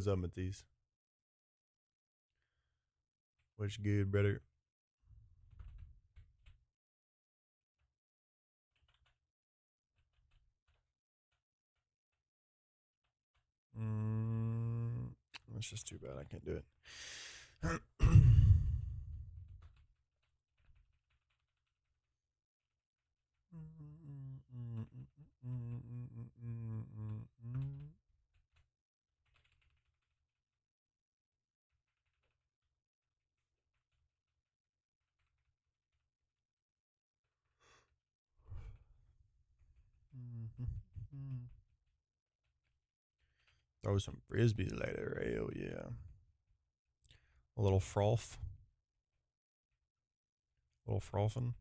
What's up, Matisse? What's good, brother? Mm, that's just too bad. I can't do it. Throw some frisbees later. Hell yeah. A little froth. A little frothing.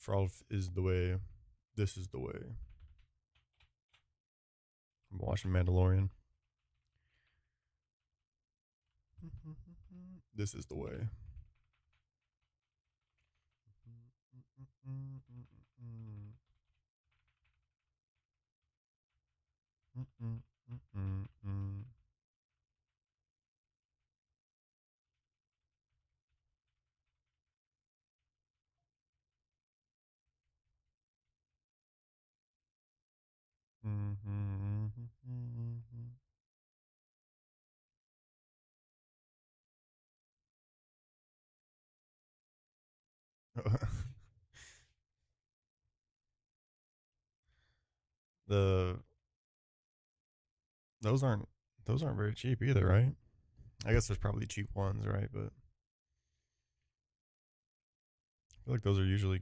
Froth is the way. This is the way. I'm watching Mandalorian. This is the way. the those aren't those aren't very cheap either, right? I guess there's probably cheap ones, right? But I feel like those are usually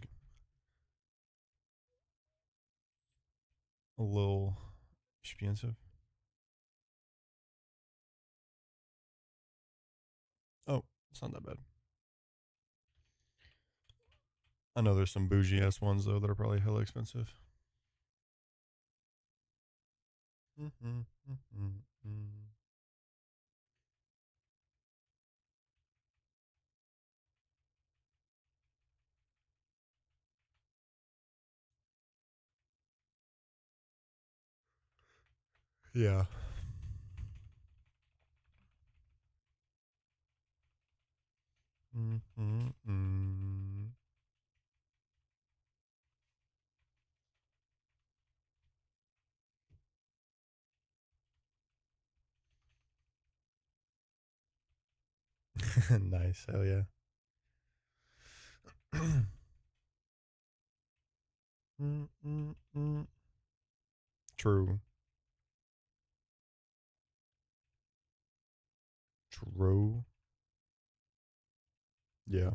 a little expensive. Oh, it's not that bad. I know there's some bougie ass ones though that are probably hella expensive. Yeah. Nice. Hell yeah. True. True. Yeah.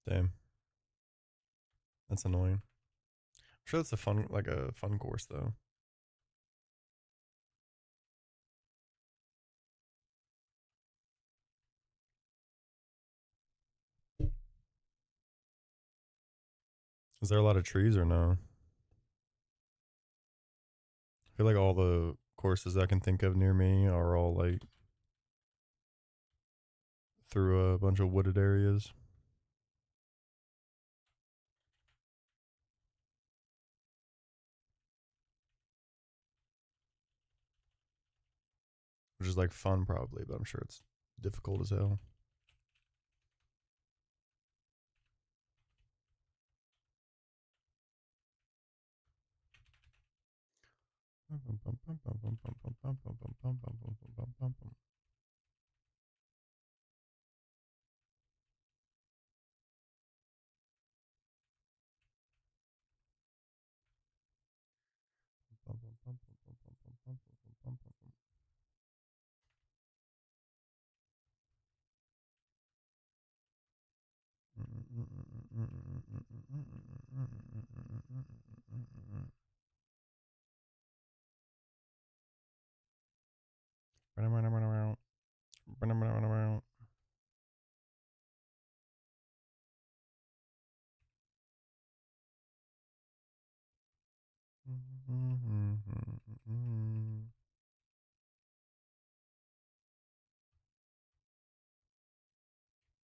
Damn, that's annoying. I'm sure it's a fun, like a fun course though. Is there a lot of trees or no? I feel like all the courses I can think of near me are all like through a bunch of wooded areas, which is like fun probably, but I'm sure it's difficult as hell.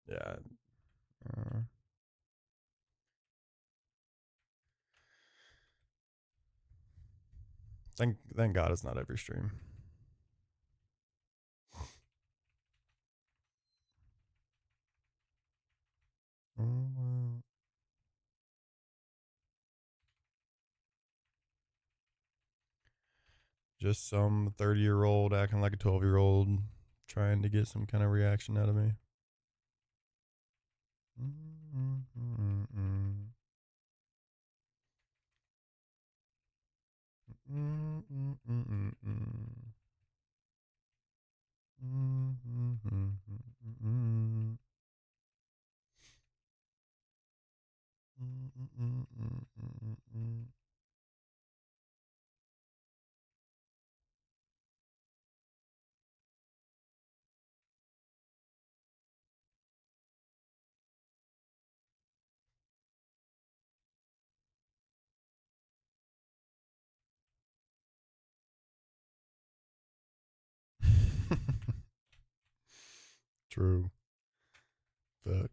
Yeah. Uh, thank God it's not every stream. Just some 30-year-old acting like a 12-year-old trying to get some kind of reaction out of me. True. Fuck.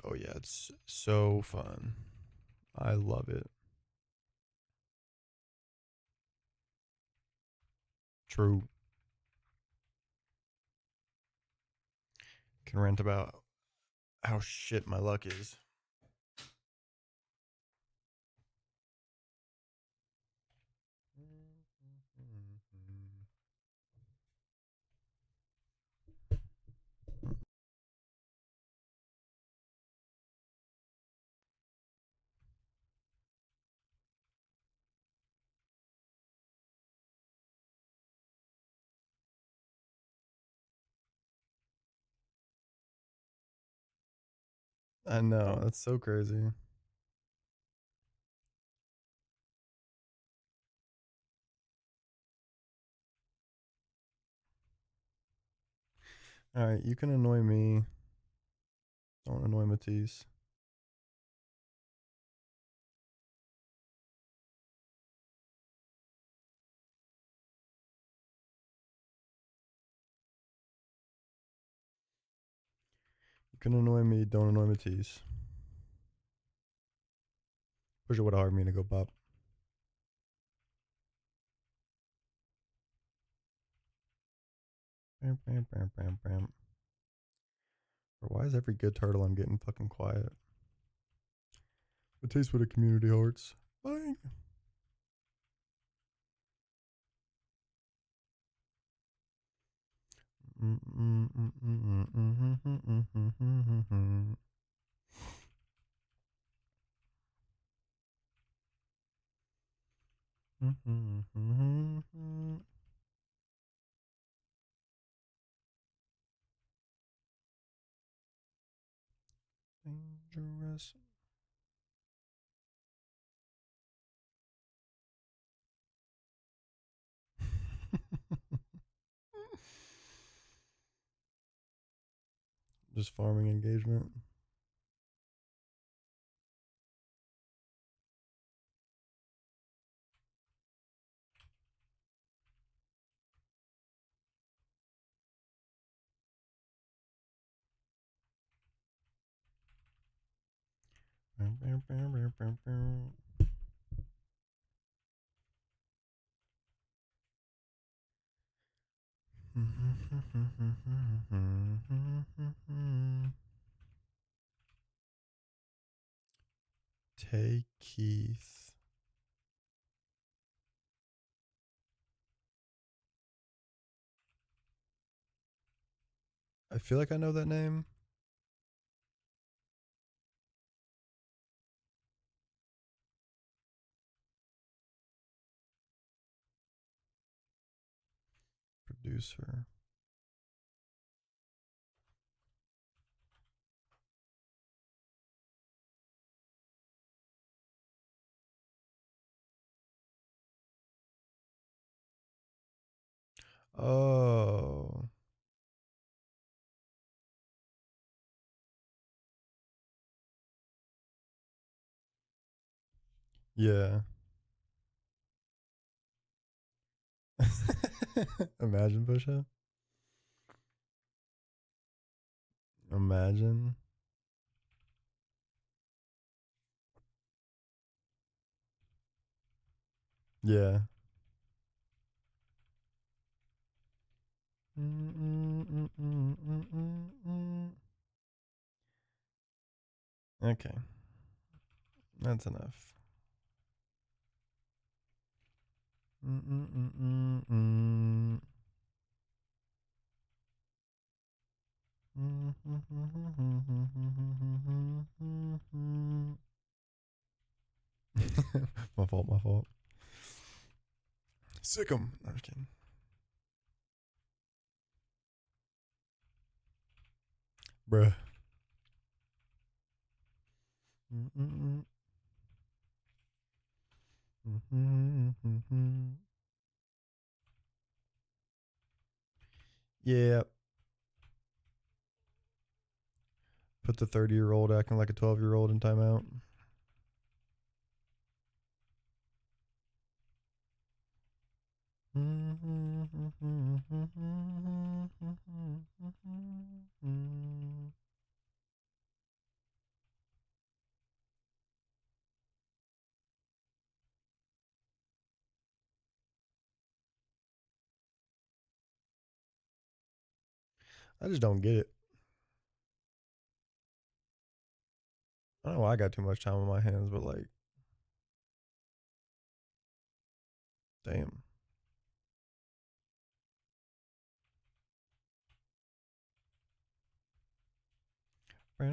Oh yeah, it's so fun. I love it. True. Can rant about how shit my luck is. I know, that's so crazy. Alright, you can annoy me. Don't annoy Matisse. You can annoy me, don't annoy Matisse. Push it with a hard me to go pop. Bam, bam, bam, bam, bam. Or why is every good turtle I'm getting fucking quiet? Matisse with a community hearts. Bang. Dangerous. Just farming engagement. Bam, bam, bam, bam, bam, bam. Take Keith. I feel like I know that name. Producer. Oh. Yeah. Imagine Busha. Imagine. Yeah. Okay. That's enough. My fault, my fault. Sick 'em. I'm just kidding. Bruh. Yeah. Put the 30-year-old acting like a 12-year-old in timeout. I just don't get it. I don't know why I got too much time on my hands, but like, damn. You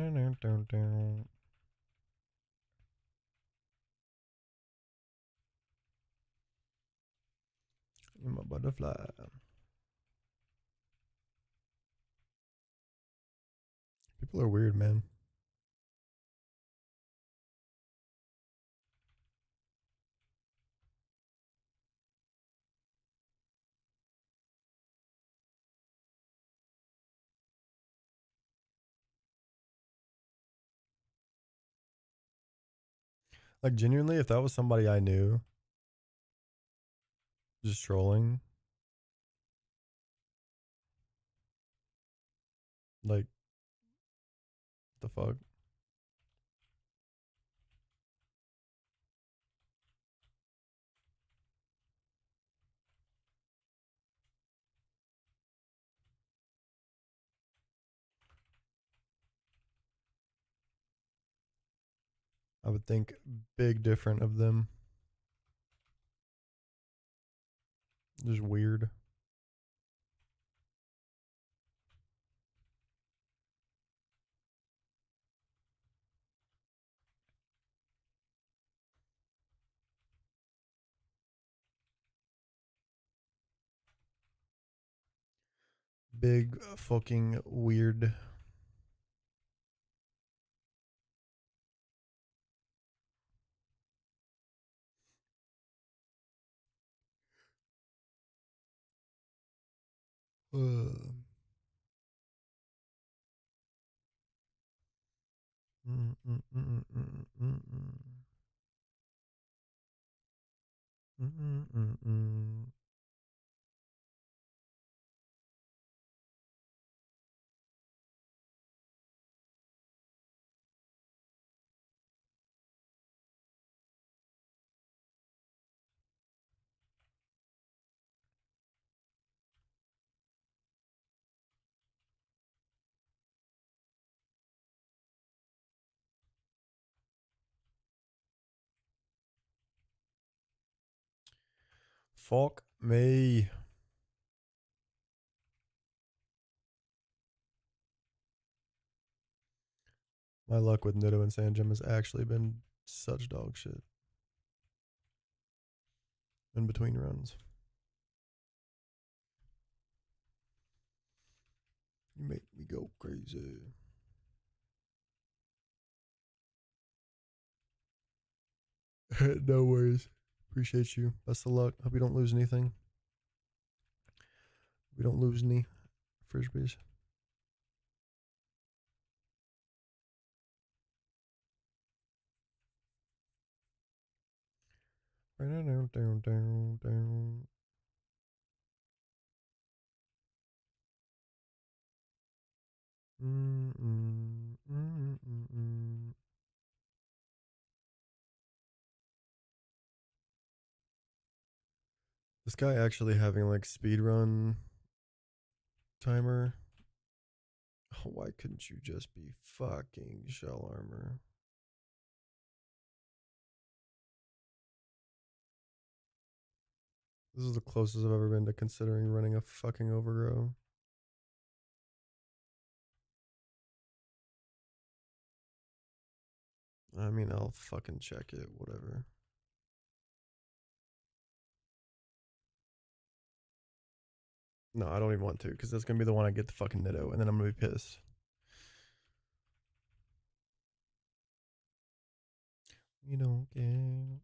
my butterfly. People are weird, man. Like genuinely, if that was somebody I knew, just trolling, like the fuck. I would think big different of them. Just weird. Big fucking weird. Fuck me. My luck with Nido and Sanjum has actually been such dog shit in between runs. You make me go crazy. No worries. Appreciate you. Best of luck. Hope you don't lose anything. We don't lose any frisbees. Down, down, down, down. This guy actually having like speed run timer. Oh, why couldn't you just be fucking shell armor? This is the closest I've ever been to considering running a fucking overgrow. I mean, I'll fucking check it, whatever. No, I don't even want to, because that's gonna be the one I get the fucking Nitto, and then I'm gonna be pissed. You don't care.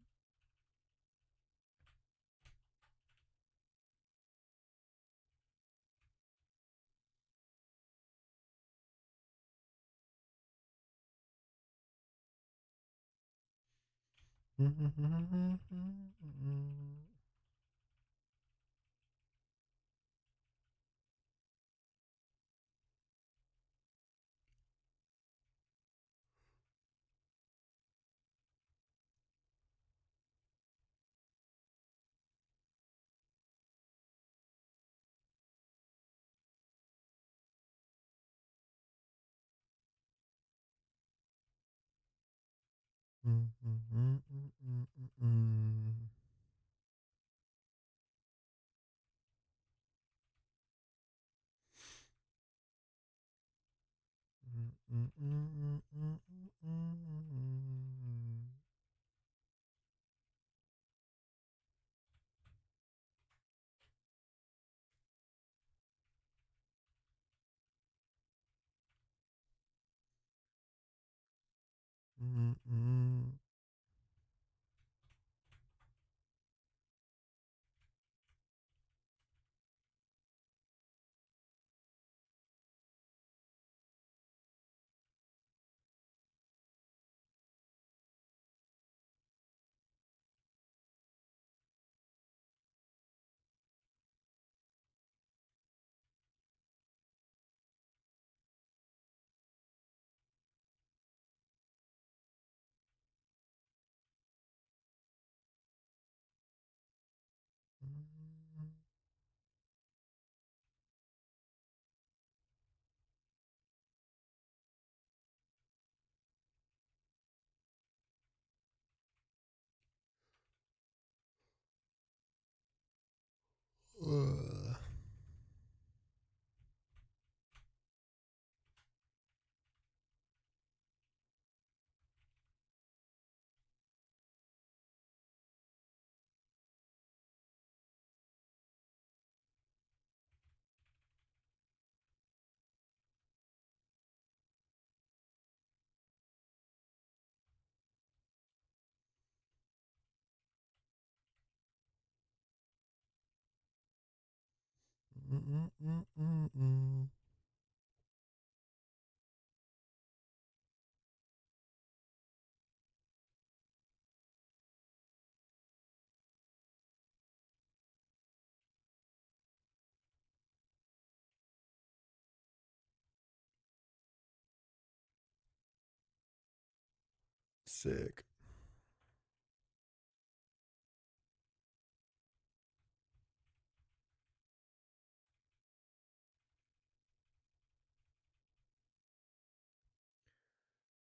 Sick.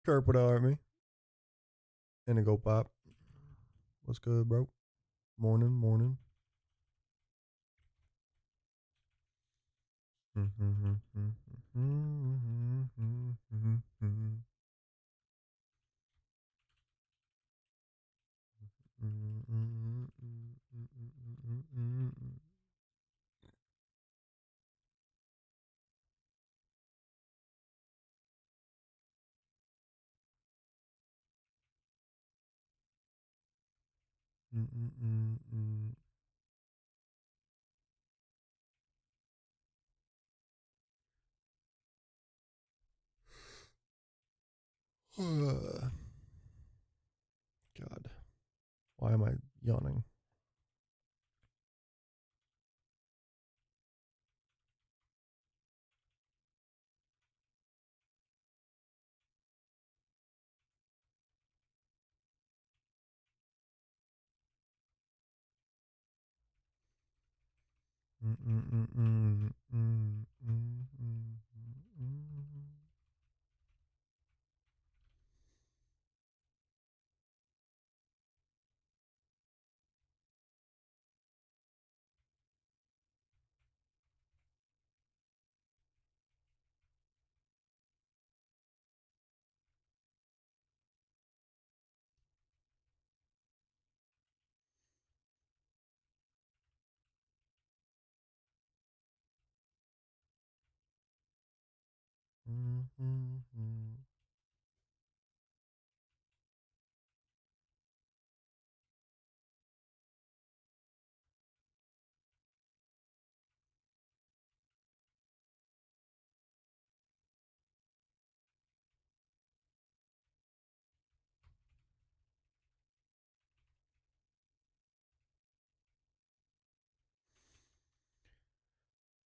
Kirk with Army. Indigo Pop. What's good, bro? Morning, morning. God, why am I yawning?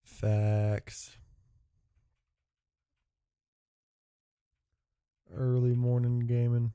Facts. Early morning gaming.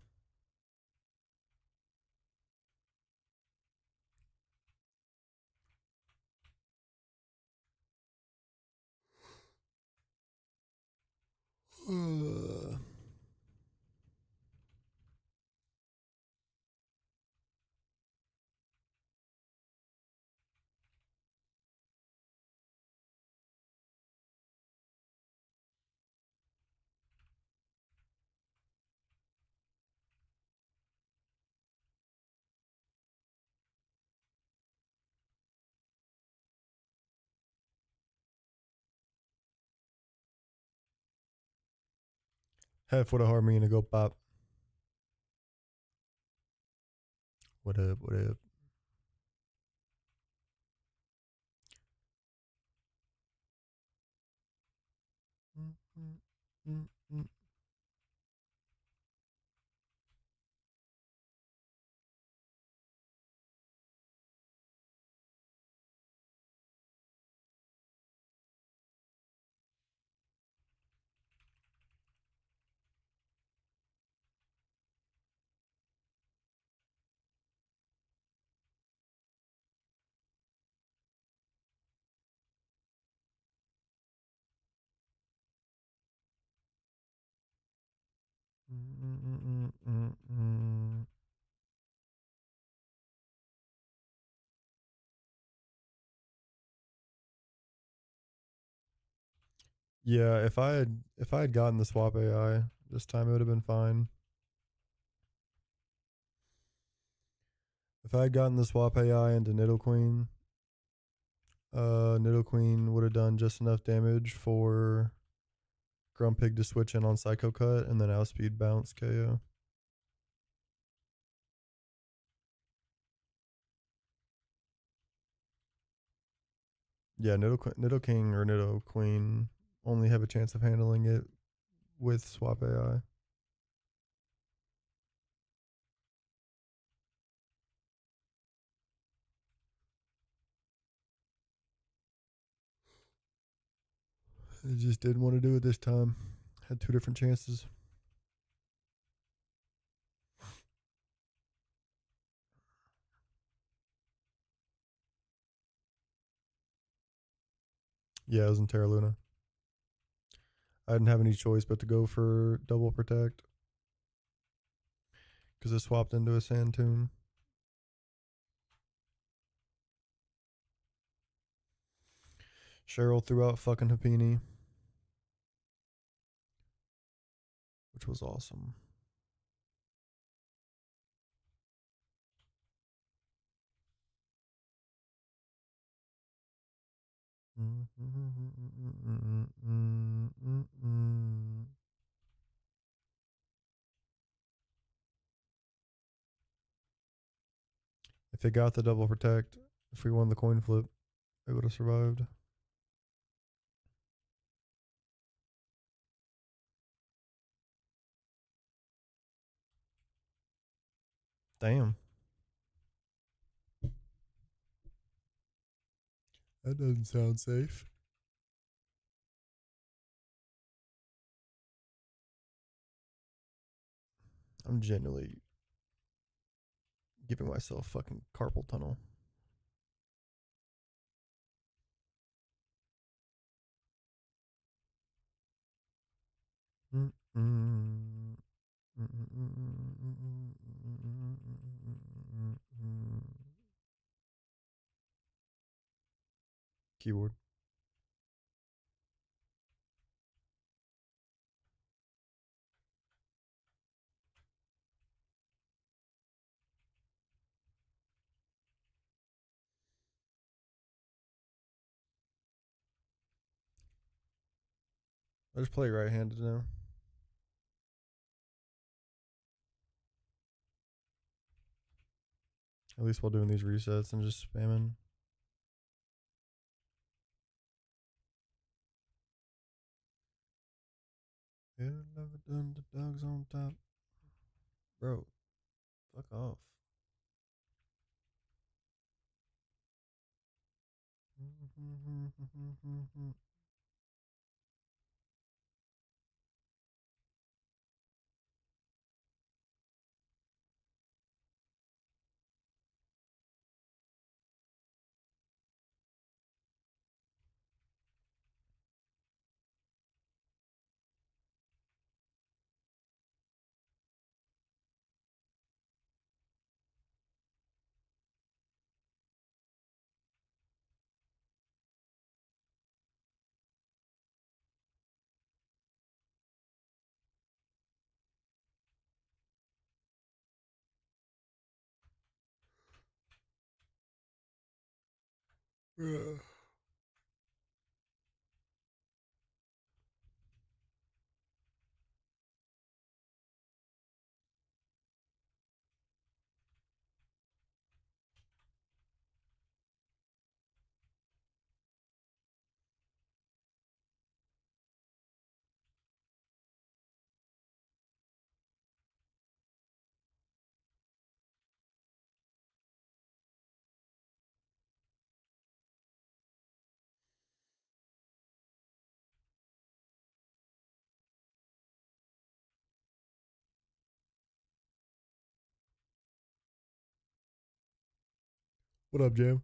Half with a harmony and a go pop. What up? What up? Yeah, if I had gotten the swap AI this time, it would have been fine. If I had gotten the swap AI into Nidoqueen, Nidoqueen would have done just enough damage for Grumpig to switch in on Psycho Cut and then outspeed bounce KO. Yeah, Nidoking or Nidoqueen only have a chance of handling it with swap AI. It just didn't want to do it this time. Had two different chances. Yeah, it was in Terra Luna. I didn't have any choice but to go for double protect because it swapped into a Sand Tomb. Cheryl threw out fucking Happini, which was awesome. If it got the double protect, if we won the coin flip, it would have survived. Damn. That doesn't sound safe. I'm genuinely giving myself fucking carpal tunnel. Keyboard. I just play right-handed now. At least while doing these resets and just spamming. Yeah, never done the dogs on top. Bro, fuck off. Yeah. What up, Jam?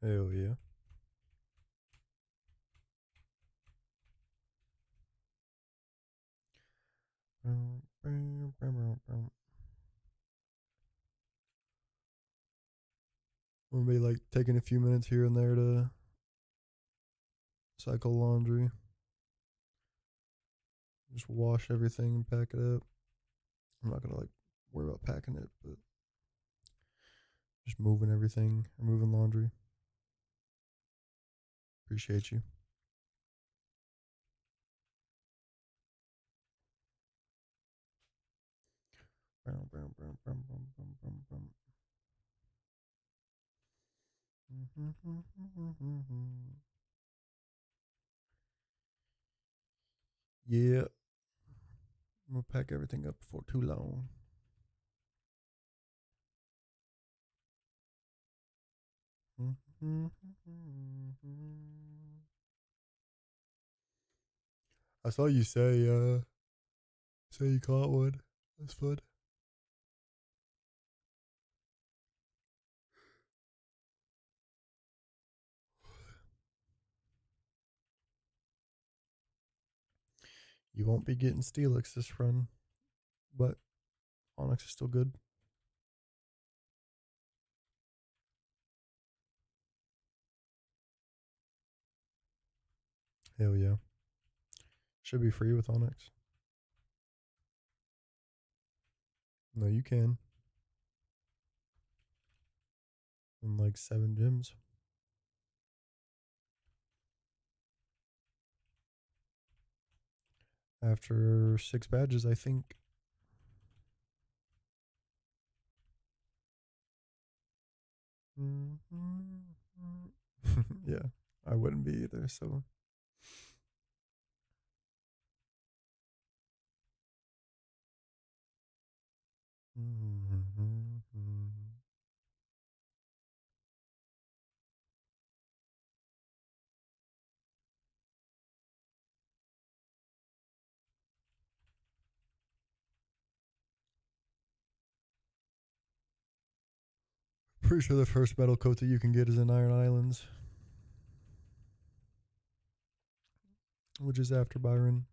Hell yeah. We'll be like taking a few minutes here and there to cycle laundry. Just wash everything and pack it up. I'm not gonna like worry about packing it, but just moving everything, moving laundry. Appreciate you. Yeah, I'm gonna pack everything up before too long. I saw you say you caught one. That's fun. You won't be getting Steelix this run, but Onyx is still good. Hell yeah. Should be free with Onyx. No, you can. In like 7 gyms. After 6 badges, I think. Yeah, I wouldn't be either, so. Pretty sure the first metal coat that you can get is in Iron Islands, which is after Byron.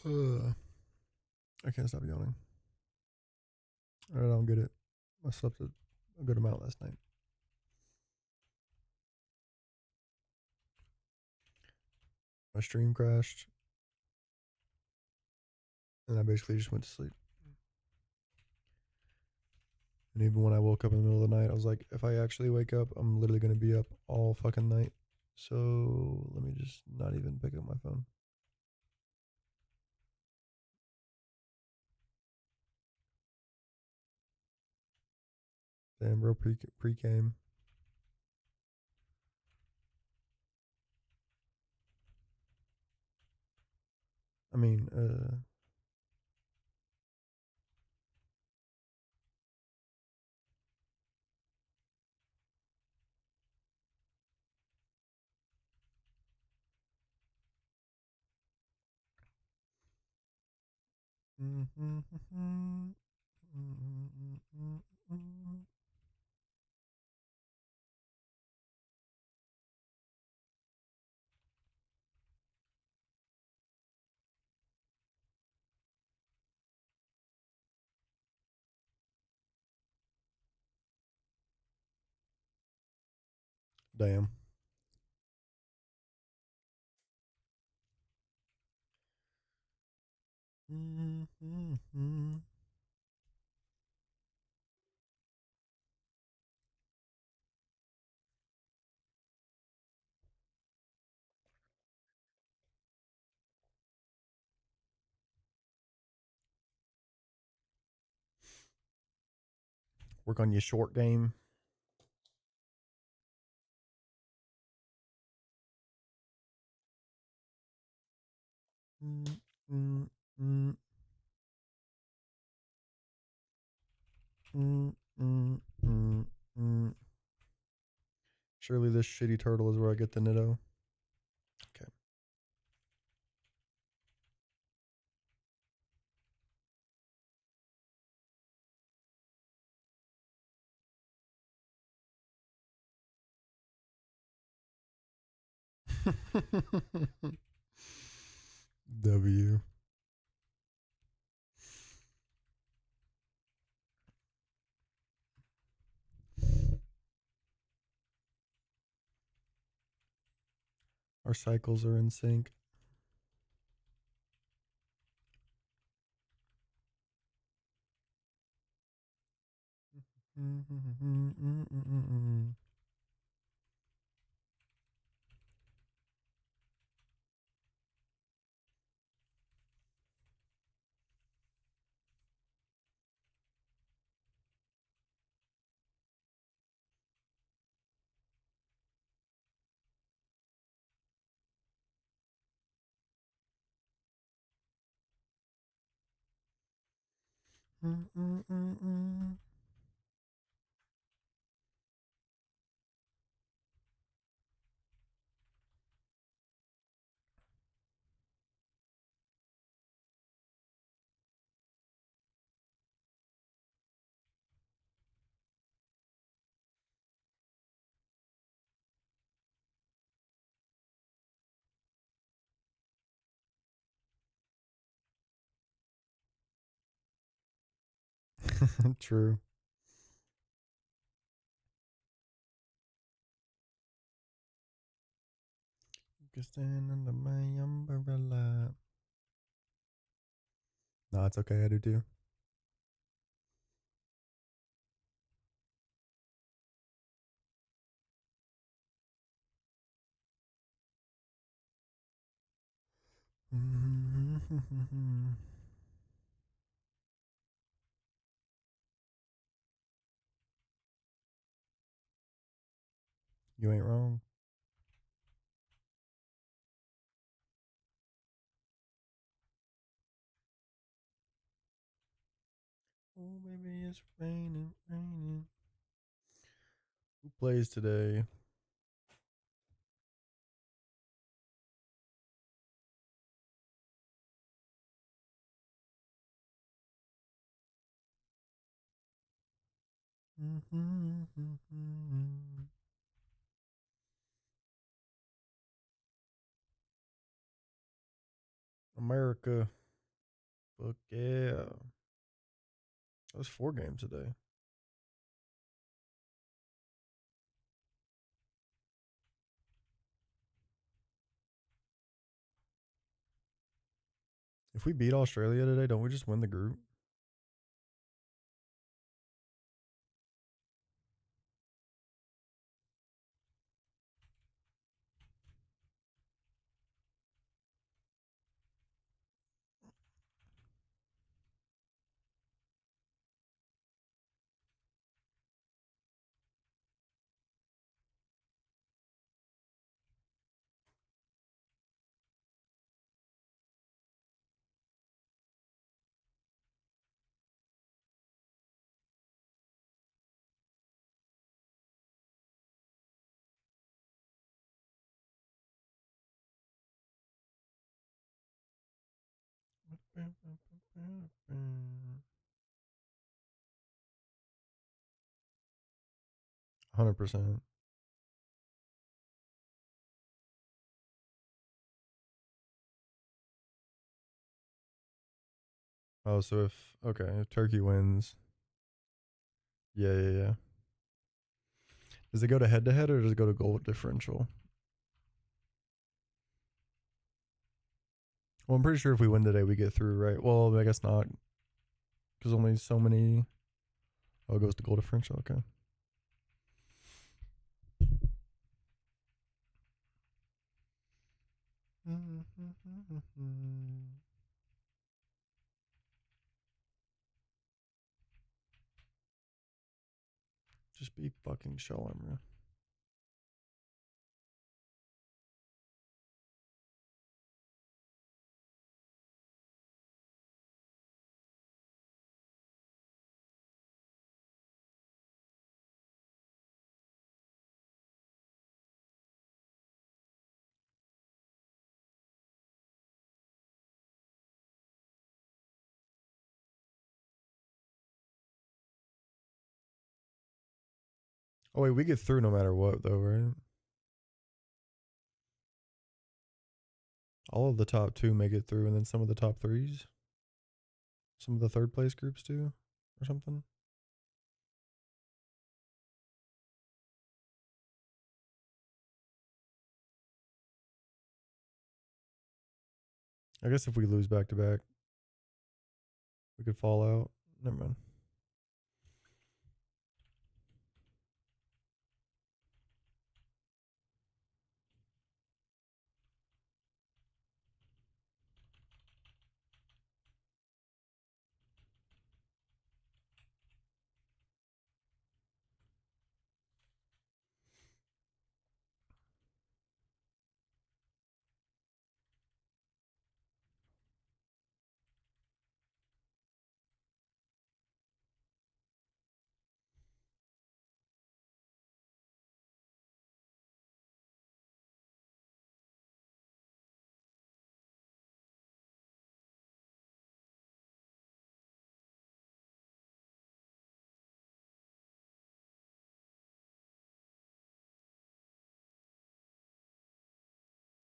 I can't stop yawning. I don't get it. I slept a good amount last night. My stream crashed, and I basically just went to sleep. And even when I woke up in the middle of the night, I was like, if I actually wake up, I'm literally going to be up all fucking night. So let me just not even pick up my phone. Damn, bro, pre-game. I mean, damn. Work on your short game. Surely this shitty turtle is where I get the Nitto. Okay. W. Our cycles are in sync. True. You can stand under my umbrella. No, it's okay. I do too. You ain't wrong. Oh, baby, it's raining, raining. Who plays today? America. Fuck yeah. That was 4 games today. If we beat Australia today, don't we just win the group? 100%. Oh, so if Turkey wins, yeah. Does it go to head or does it go to goal differential? Well, I'm pretty sure if we win today, we get through, right? Well, I guess not, because only so many. Oh, it goes to goal differential. Okay. Just be fucking Shalom. Oh wait, we get through no matter what, though, right? All of the top two make it through, and then some of the top threes, some of the third place groups do, or something. I guess if we lose back to back, we could fall out. Never mind.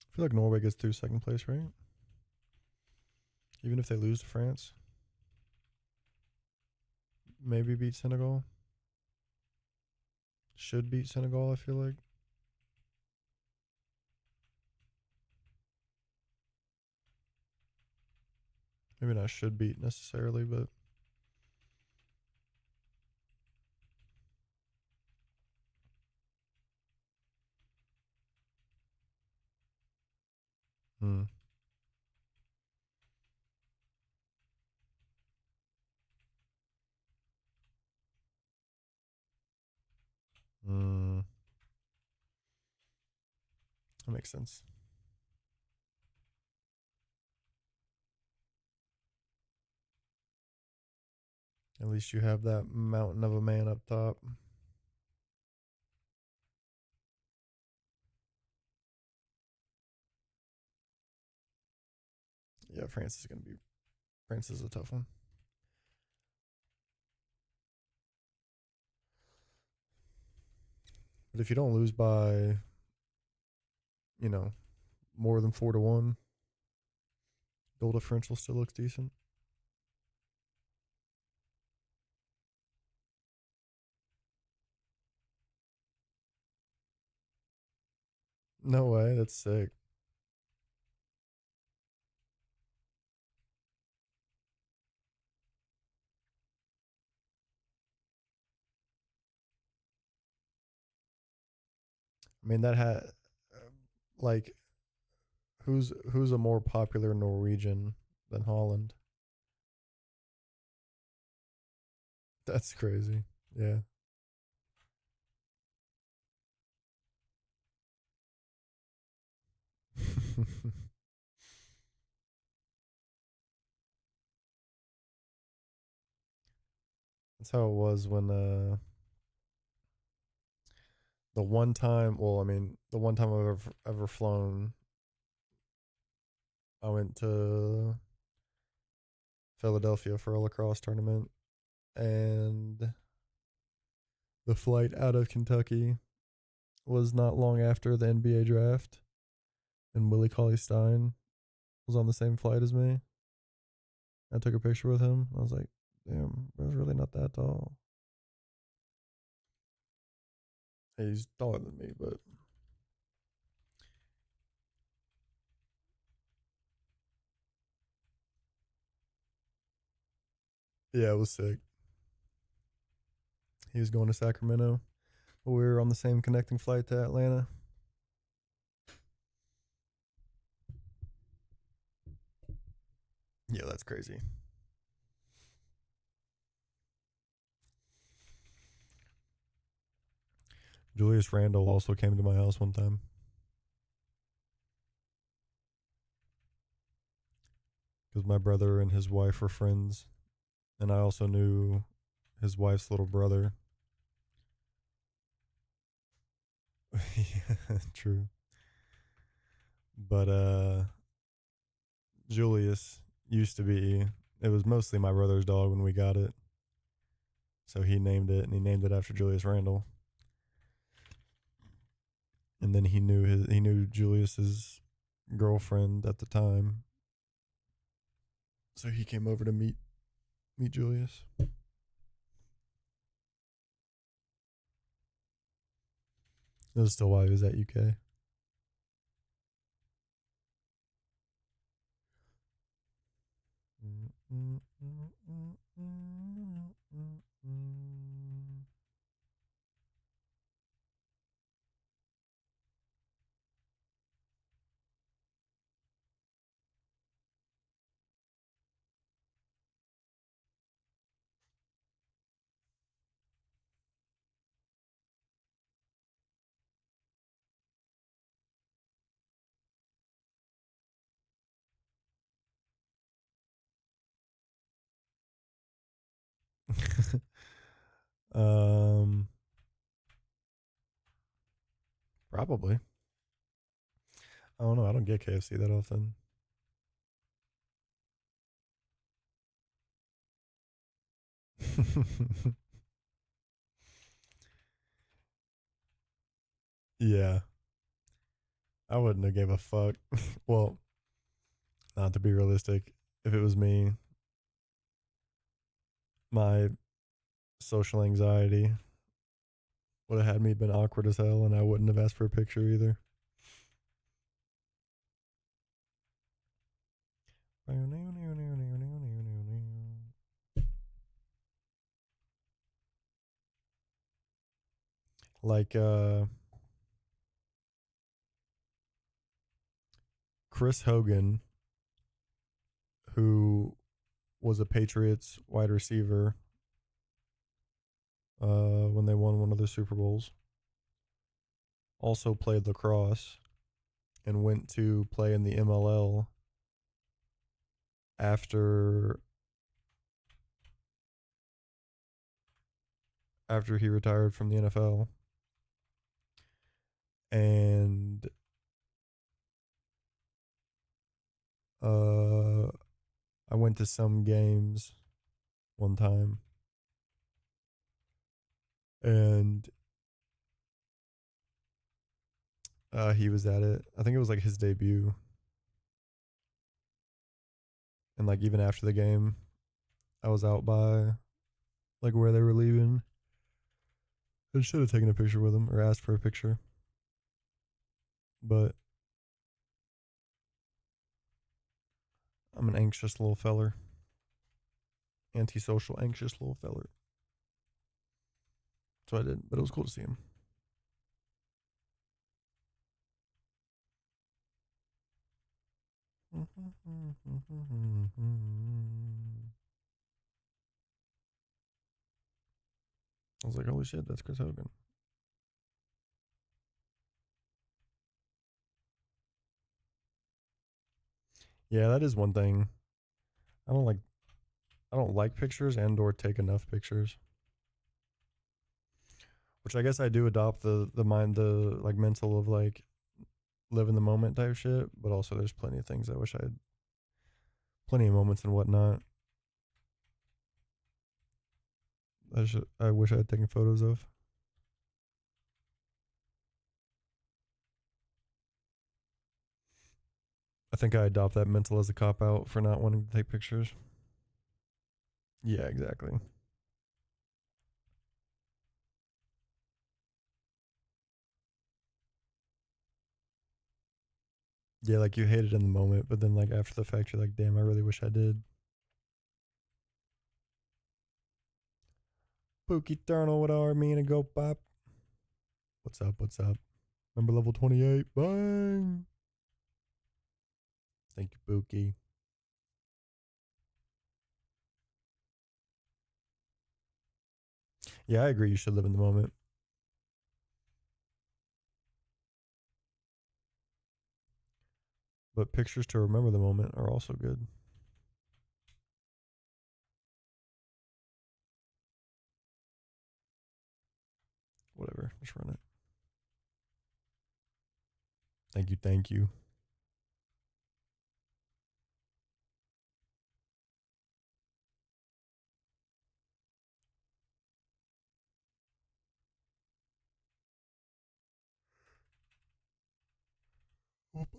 I feel like Norway gets through second place, right? Even if they lose to France, maybe beat Senegal. Should beat Senegal, I feel like. Maybe not should beat necessarily, but hmm. Mm, that makes sense. At least you have that mountain of a man up top. Yeah, France is a tough one. But if you don't lose by, you know, more than 4-1, goal differential still looks decent. No way, that's sick. I mean, that had like who's a more popular Norwegian than Holland? That's crazy. Yeah. That's how it was when the one time, well, I mean, the one time I've ever flown, I went to Philadelphia for a lacrosse tournament, and the flight out of Kentucky was not long after the NBA draft, and Willie Cauley-Stein was on the same flight as me. I took a picture with him. I was like, damn, bro's really not that tall. He's taller than me, but yeah, it was sick. He was going to Sacramento. We were on the same connecting flight to Atlanta. Yeah, that's crazy. Julius Randle also came to my house one time. Because my brother and his wife were friends. And I also knew his wife's little brother. Yeah, true. But Julius used to be, it was mostly my brother's dog when we got it. So he named it, and he named it after Julius Randle. And then he knew Julius's girlfriend at the time. So he came over to meet Julius. That was still why he was at UK. um, Probably. I don't know. I don't get KFC that often. Yeah, I wouldn't have gave a fuck. Well, not to be realistic, if it was me, my social anxiety would have had me been awkward as hell, and I wouldn't have asked for a picture either. Like Chris Hogan, who was a Patriots wide receiver when they won one of the Super Bowls, also played lacrosse and went to play in the MLL after he retired from the NFL. And I went to some games one time, and he was at it. I think it was like his debut. And like even after the game, I was out by like where they were leaving. I should have taken a picture with him or asked for a picture. But I'm an anxious little feller. Antisocial, anxious little feller. So I did, but it was cool to see him. I was like, holy shit, that's Chris Hogan. Yeah, that is one thing. I don't like pictures and or take enough pictures. Which I guess I do adopt the mind, the like mental of like live in the moment type shit, but also there's plenty of things I wish I had, plenty of moments and whatnot. I wish I had taken photos of. I think I adopt that mental as a cop out for not wanting to take pictures. Yeah, exactly. Yeah, like you hate it in the moment, but then like after the fact, you're like, damn, I really wish I did. Pookie Eternal, what are me and go pop? What's up? What's up? Number level 28. Bang. Thank you, Pookie. Yeah, I agree. You should live in the moment. But pictures to remember the moment are also good. Whatever. Just run it. Thank you. Thank you.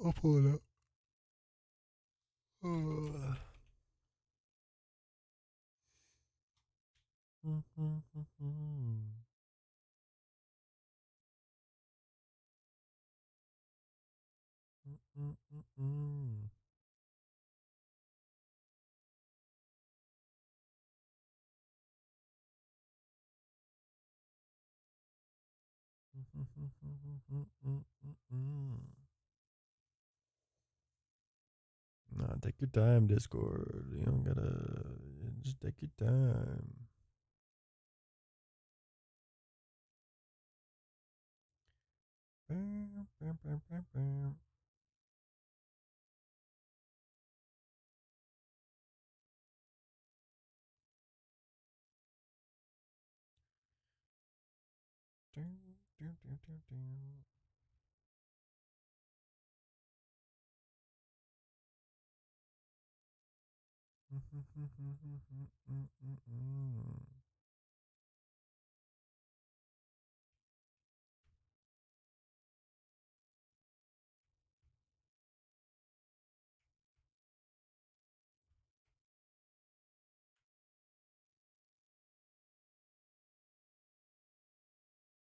I'll pull it up. Nah, take your time, Discord. You don't gotta. Just take your time. Bam, bam, bam, bam, bam.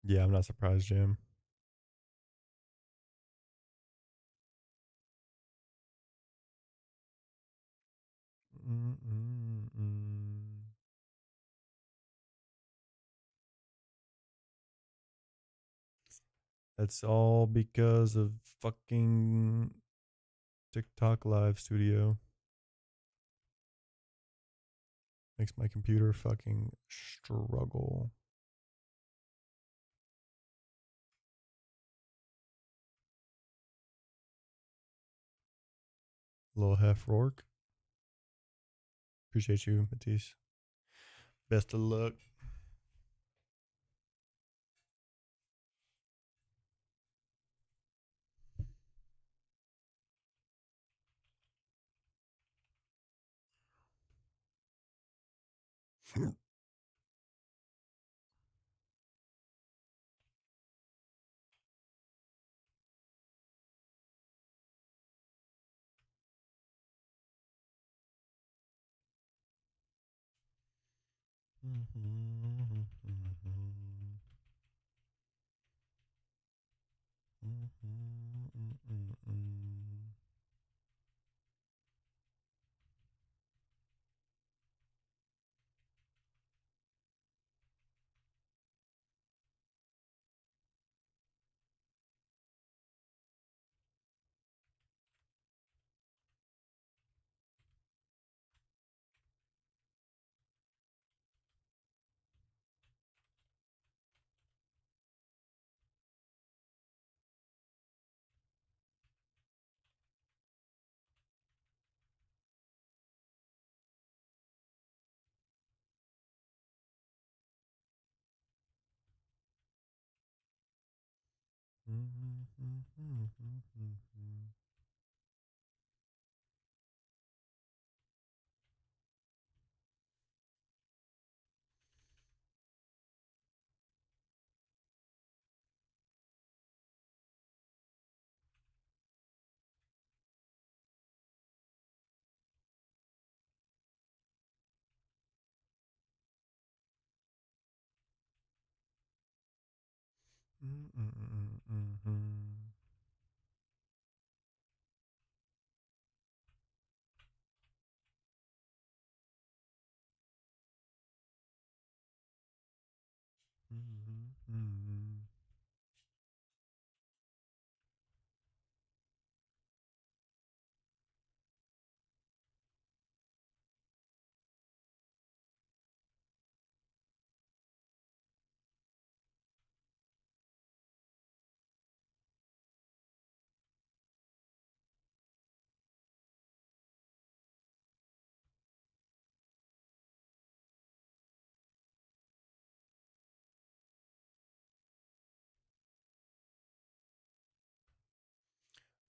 Yeah, I'm not surprised, Jam. That's all because of fucking TikTok Live Studio. Makes my computer fucking struggle. Little half Rourke. Appreciate you, Matisse. Best of luck.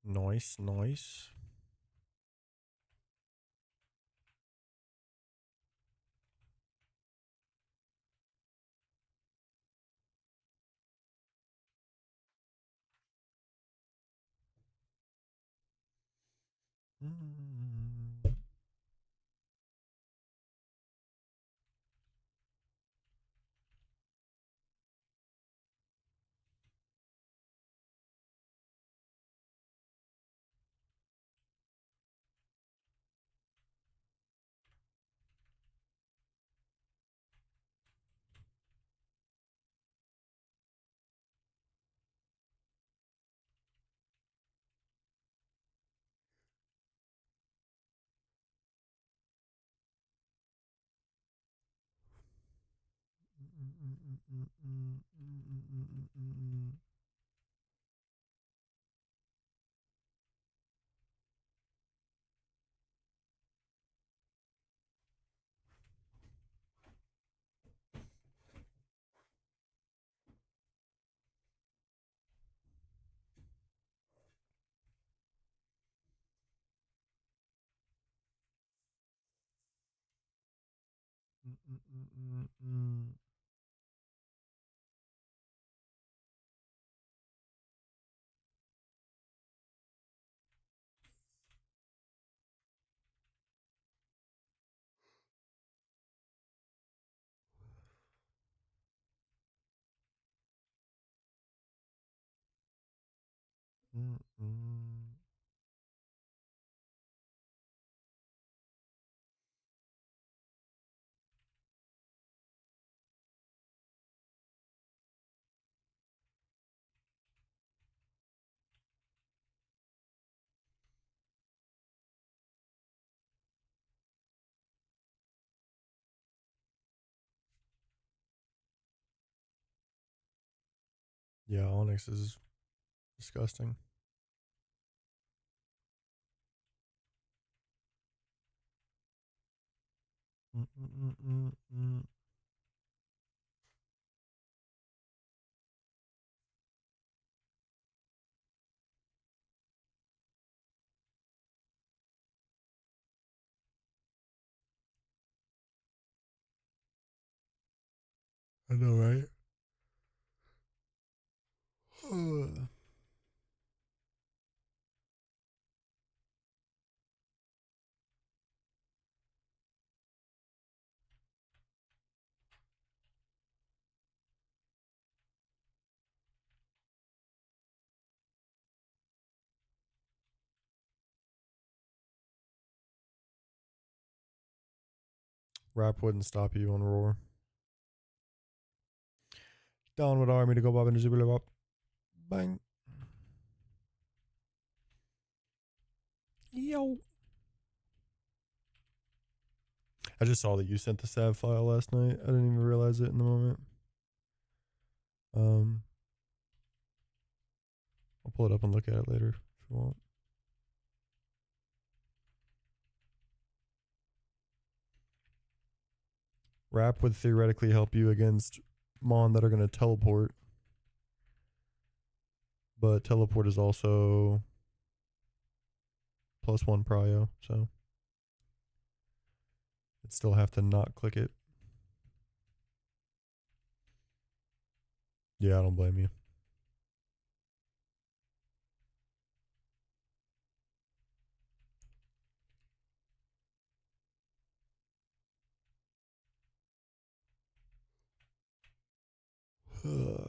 Nice, nice. Yeah, Onyx is disgusting. I know, right? Rap wouldn't stop you on Roar. Down with army to go bob and zibble bop. Bang. Yo. I just saw that you sent the sav file last night. I didn't even realize it in the moment. I'll pull it up and look at it later if you want. Rap would theoretically help you against Mon that are going to teleport. But teleport is also +1 prio, so I'd still have to not click it. Yeah, I don't blame you.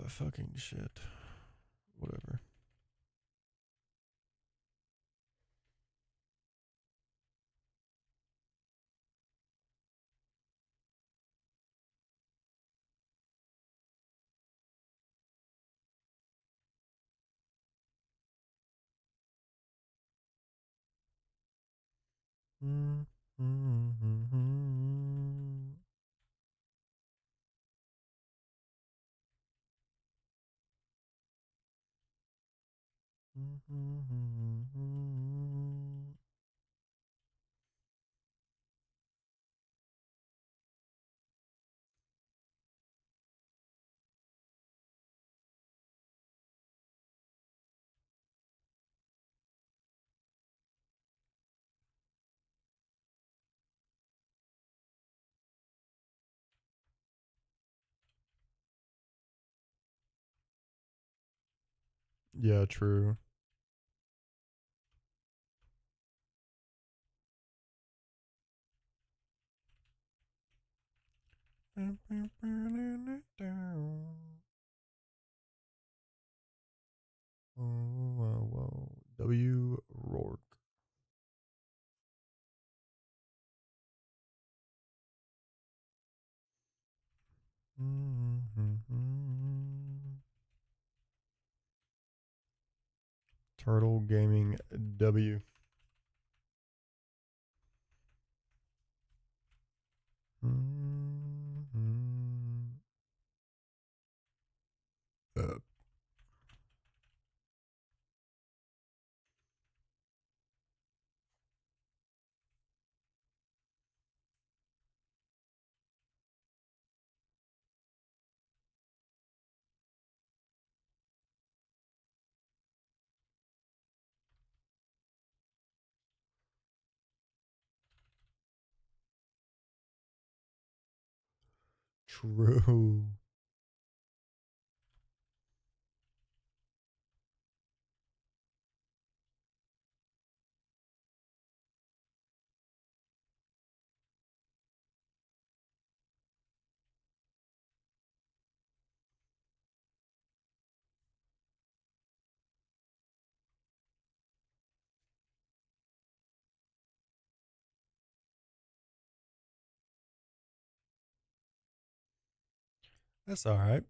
Fucking shit. Whatever. Mm, mm, mm, mm, mm, mm, mm. Yeah, true. W. Rourke. Turtle Gaming W. Uh, True. That's all right,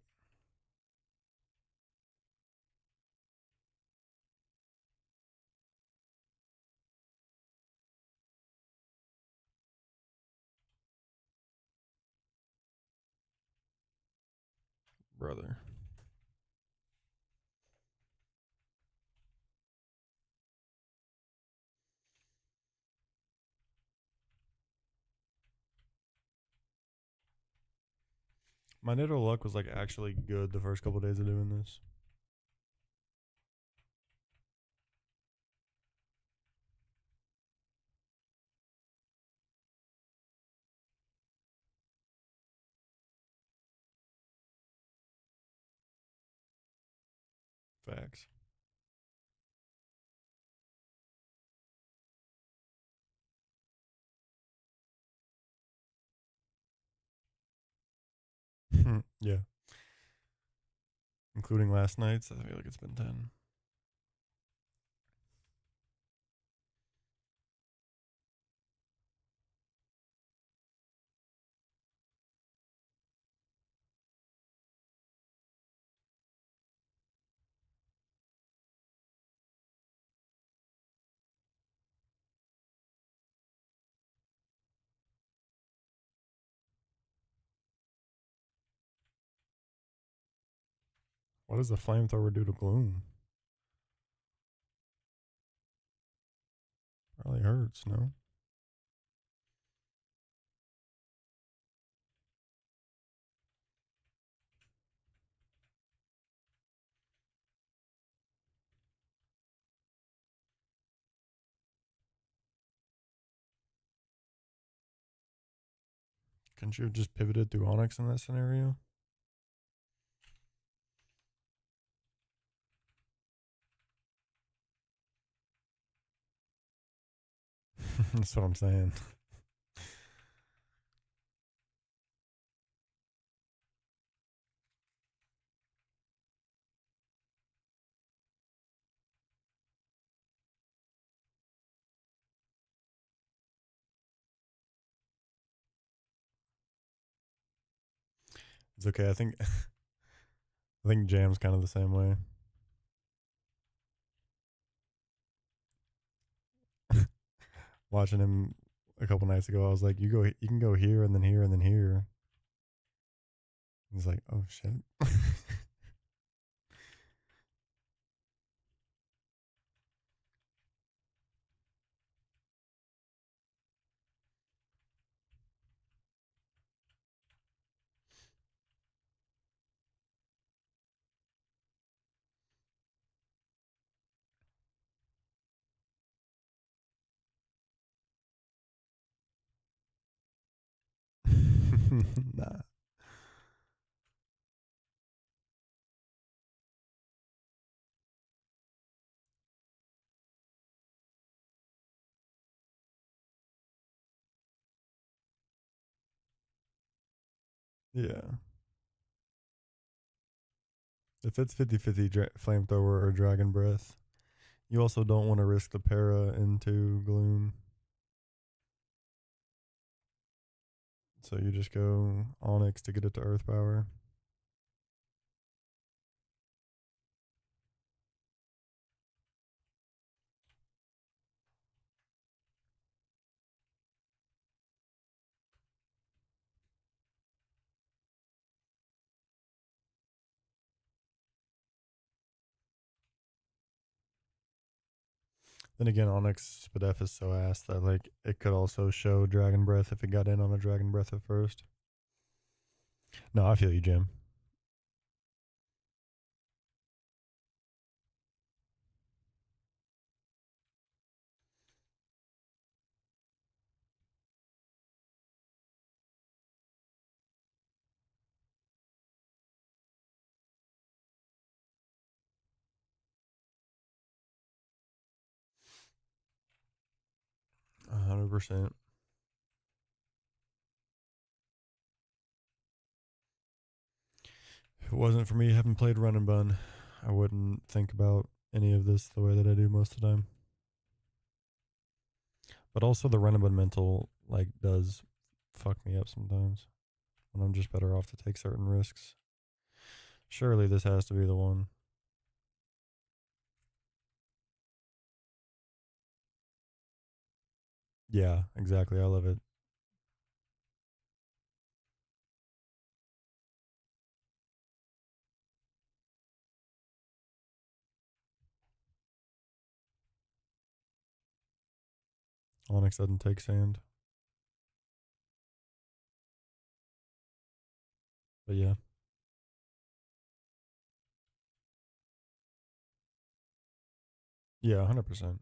brother. My Nido luck was like actually good the first couple of days of doing this. Facts. Yeah. Including last night's. I feel like it's been 10. What does the flamethrower do to gloom? Probably hurts, no? Couldn't you have just pivoted through Onyx in that scenario? That's what I'm saying. It's okay. I think I think Jam's kind of the same way. Watching him a couple nights ago, I was like, you can go here and then here and then here." He's like, "Oh shit." Nah. Yeah. If it's 50-50 flamethrower or dragon breath, you also don't want to risk the para into gloom. So you just go Onyx to get it to earth power. Then again, Onyx Spadef is so ass that like it could also show Dragon Breath if it got in on a Dragon Breath at first. No, I feel you, Jim. 100%. If it wasn't for me having played Run and Bun, I wouldn't think about any of this the way that I do most of the time. But also the Run and Bun mental like does fuck me up sometimes when I'm just better off to take certain risks. Surely this has to be the one. Yeah, exactly. I love it. Onyx doesn't take sand. But yeah. Yeah, 100%.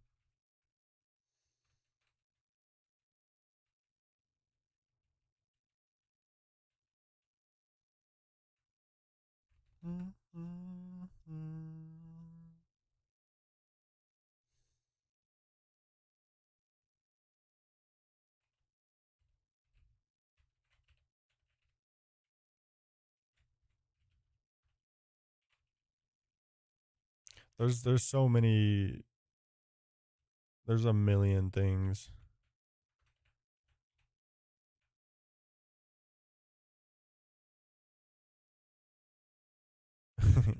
There's so many, there's a million things.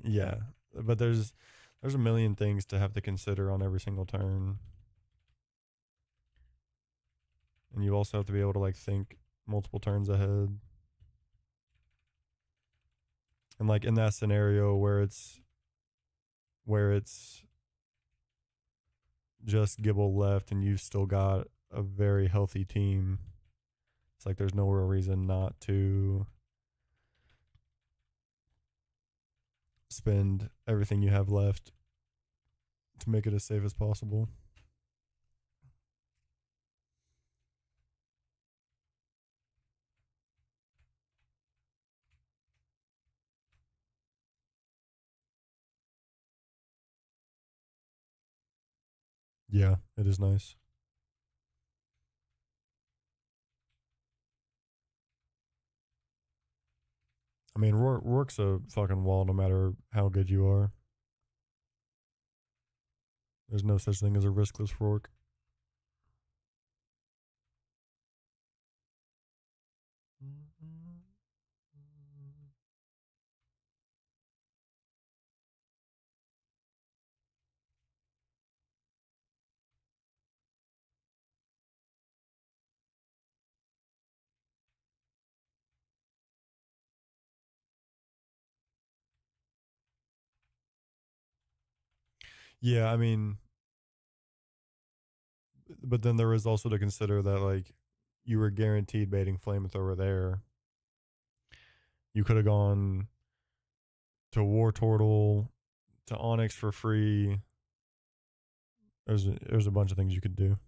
Yeah. But there's a million things to have to consider on every single turn. And you also have to be able to like think multiple turns ahead. And like in that scenario where it's just Gibble left and you've still got a very healthy team, it's like there's no real reason not to spend everything you have left to make it as safe as possible. Yeah, it is nice. I mean, Rourke's a fucking wall no matter how good you are. There's no such thing as a riskless Rourke. Yeah, I mean, but then there is also to consider that like you were guaranteed baiting flamethrower there. You could have gone to War Turtle, to Onyx for free. There's a bunch of things you could do.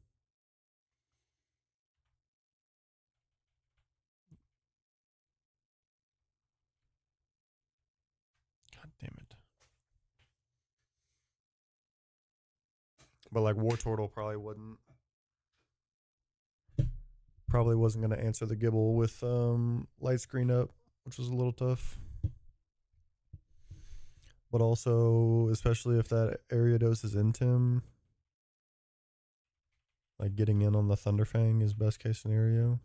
God damn it. But like War Turtle probably wasn't going to answer the Gibble with light screen up, which was a little tough. But also, especially if that area dose is into him, like getting in on the Thunderfang is best case scenario.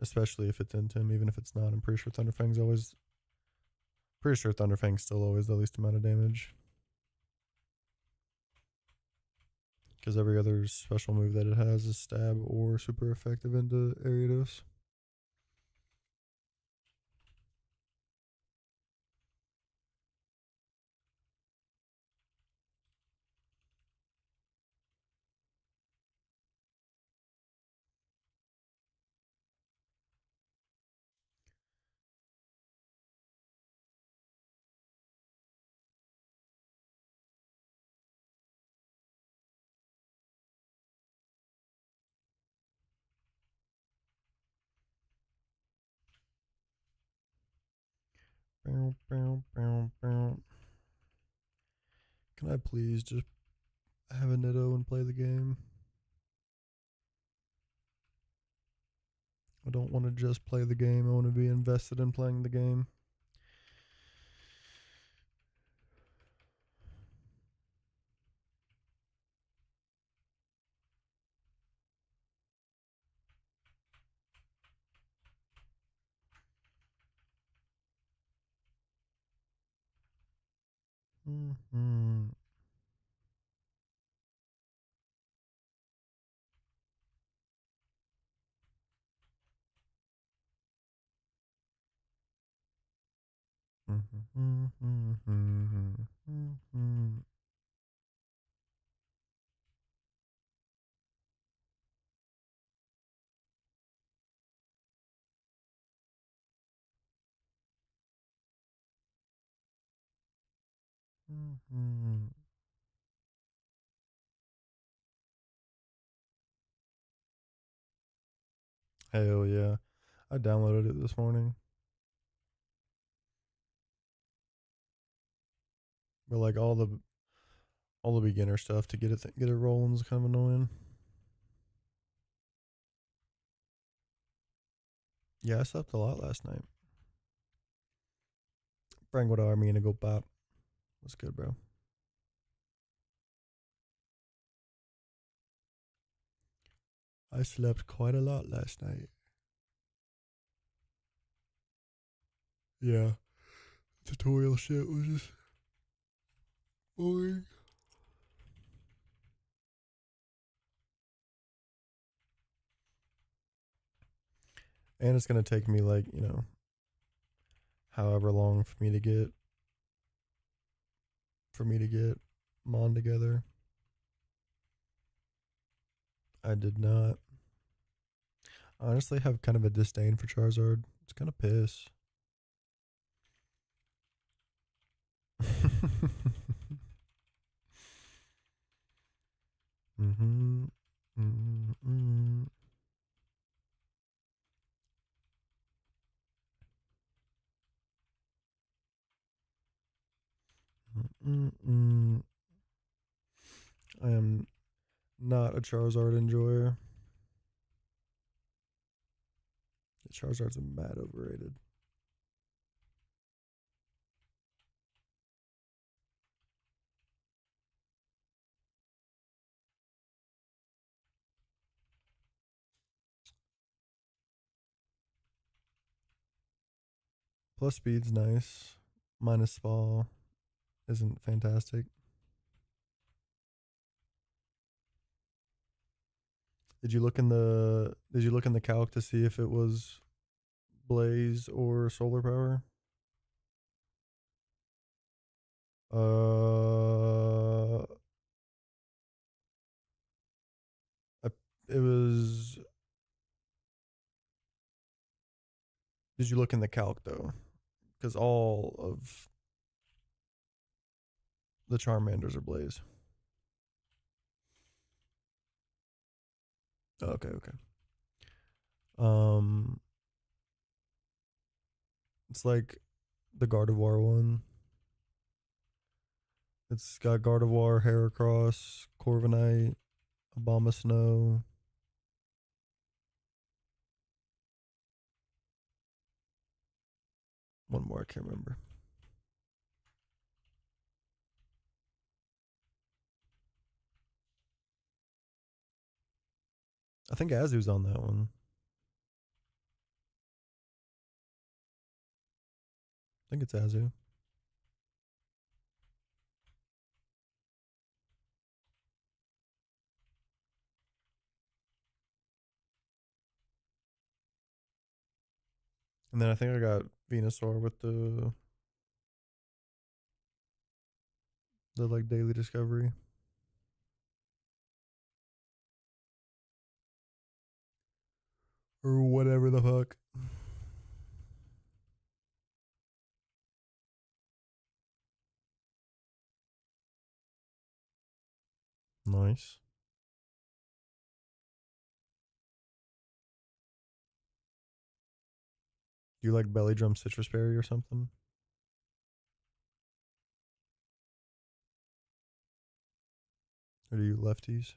Especially if it's into him, even if it's not. I'm pretty sure Thunderfang's still always the least amount of damage. Because every other special move that it has is stab or super effective into area dose. Bow, bow, bow, bow. Can I please just have a Nitto and play the game? I don't want to just play the game. I want to be invested in playing the game. Mm-hmm. Mm-hmm. Mm-hmm. Mm-hmm. Mm-hmm. Hell yeah. I downloaded it this morning. But like all the beginner stuff to get it rolling is kind of annoying. Yeah, I slept a lot last night. Frank, what are me gonna go pop? What's good, bro? I slept quite a lot last night. Yeah, tutorial shit was just boring. And it's gonna take me like, however long for me to get Mon together. I did not. I honestly have kind of a disdain for Charizard. It's kind of piss. Mm-hmm. Mm-hmm. Mm-mm. I am not a Charizard enjoyer. Charizard's a mad overrated. Plus speed's nice. Minus ball isn't fantastic. Did you look in the calc to see if it was blaze or solar power? Uh, I, it was. Did you look in the calc though? Because all of the Charmanders are Blaze. Okay, okay. Um, it's like the Gardevoir one. It's got Gardevoir, Heracross, Corviknight, Abomasnow. One more, I can't remember. I think Azu's on that one. I think it's Azu. And then I think I got Venusaur with the like daily discovery. Or whatever the fuck. Nice. Do you like Belly Drum Citrus Berry or something? Or do you lefties?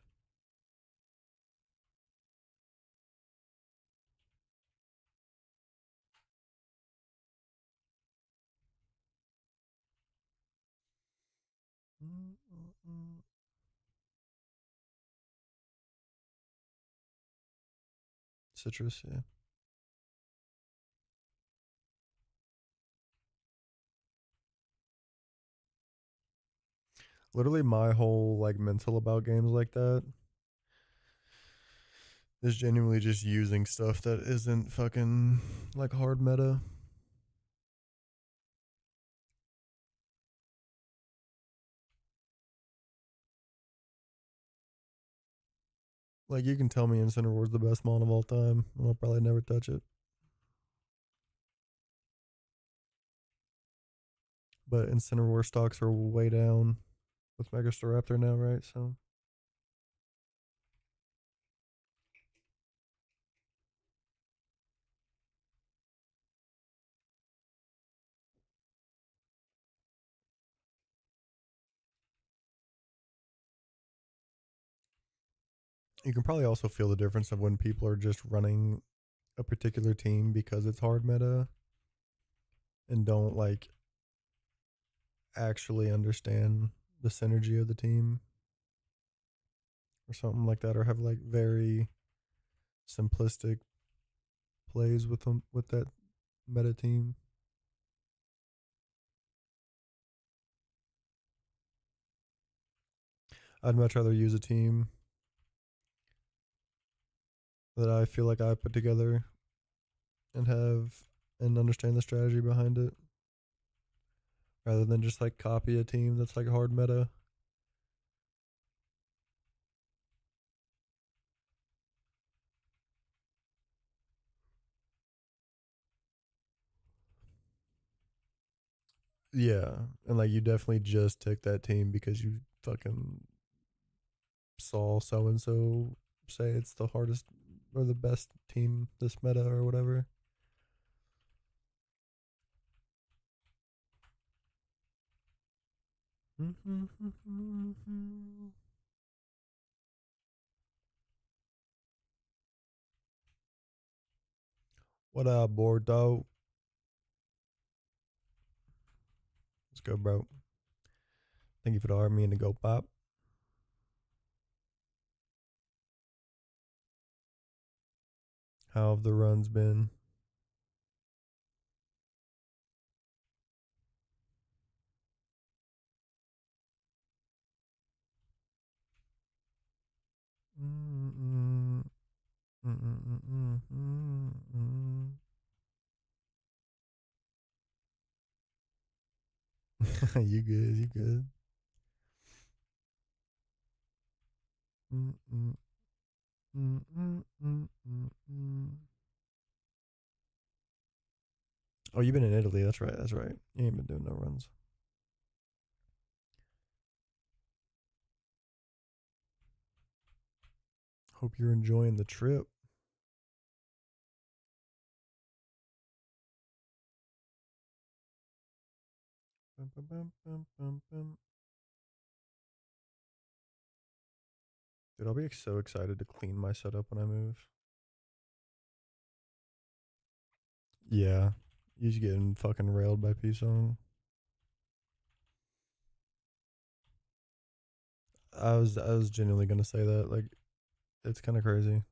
Citrus, yeah. Literally my whole like mental about games like that is genuinely just using stuff that isn't fucking like hard meta. Like you can tell me Incineroar's the best mon of all time, and I'll probably never touch it. But Incineroar stocks are way down with Megastaraptor now, right? So you can probably also feel the difference of when people are just running a particular team because it's hard meta and don't like actually understand the synergy of the team or something like that, or have like very simplistic plays with them with that meta team. I'd much rather use a team that I feel like I put together and have and understand the strategy behind it rather than just like copy a team that's like hard meta. Yeah, and like you definitely just took that team because you fucking saw so and so say it's the hardest or the best team this meta or whatever. What up, Bordeaux? Let's go, bro. Thank you for the army and the go pop. How have the runs been? Mm-mm, mm-mm, mm-mm. You good? You good? Mm-mm, mm-mm, mm-mm, mm. Oh, you've been in Italy. That's right. That's right. You ain't been doing no runs. Hope you're enjoying the trip. Bum, bum, bum, bum, bum, bum. Dude, I'll be so excited to clean my setup when I move. Yeah. You just getting fucking railed by P-Song. I was genuinely gonna say that. Like, it's kind of crazy.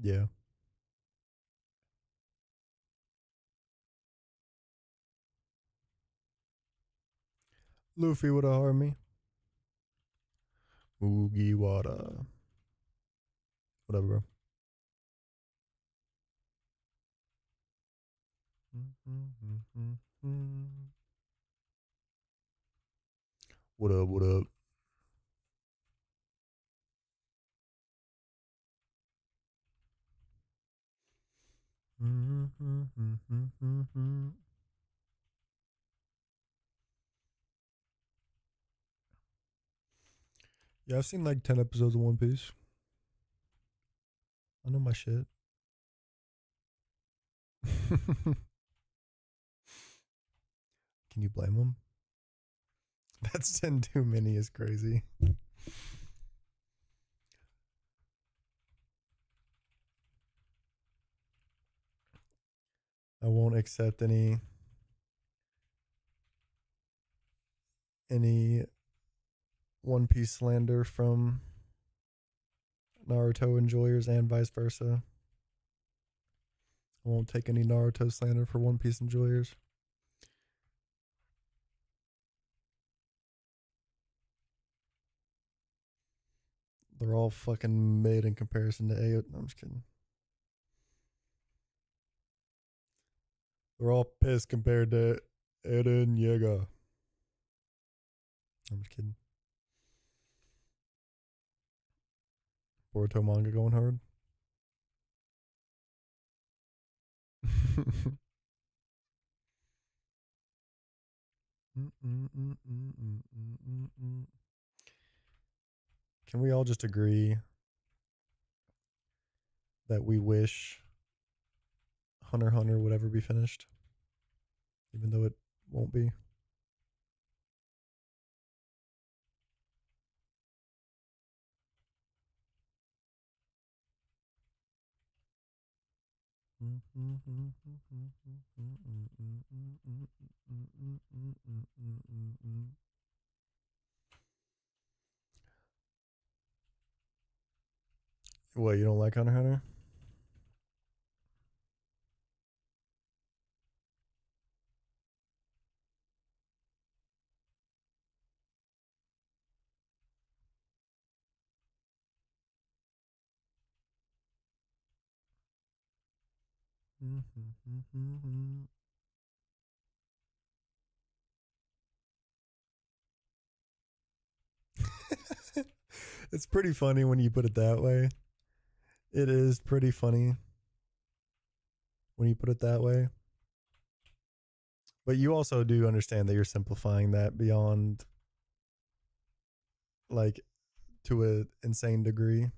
Yeah. Luffy would have harmed me. Mugiwara. Whatever, bro. What up? What up? Yeah, I've seen like 10 episodes of One Piece. I know my shit. Can you blame them? That's 10 too many is crazy. I won't accept any One Piece slander from Naruto enjoyers and vice versa. I won't take any Naruto slander for One Piece enjoyers. They're all fucking mid in comparison to Ayo. No, I'm just kidding. They're all pissed compared to Eren Yeager. I'm just kidding. Boruto manga going hard. Can we all just agree that we wish Hunter x Hunter would ever be finished, even though it won't be? What, you don't like Hunter x Hunter? It's pretty funny when you put it that way. It is pretty funny when you put it that way. But you also do understand that you're simplifying that beyond, like, to an insane degree.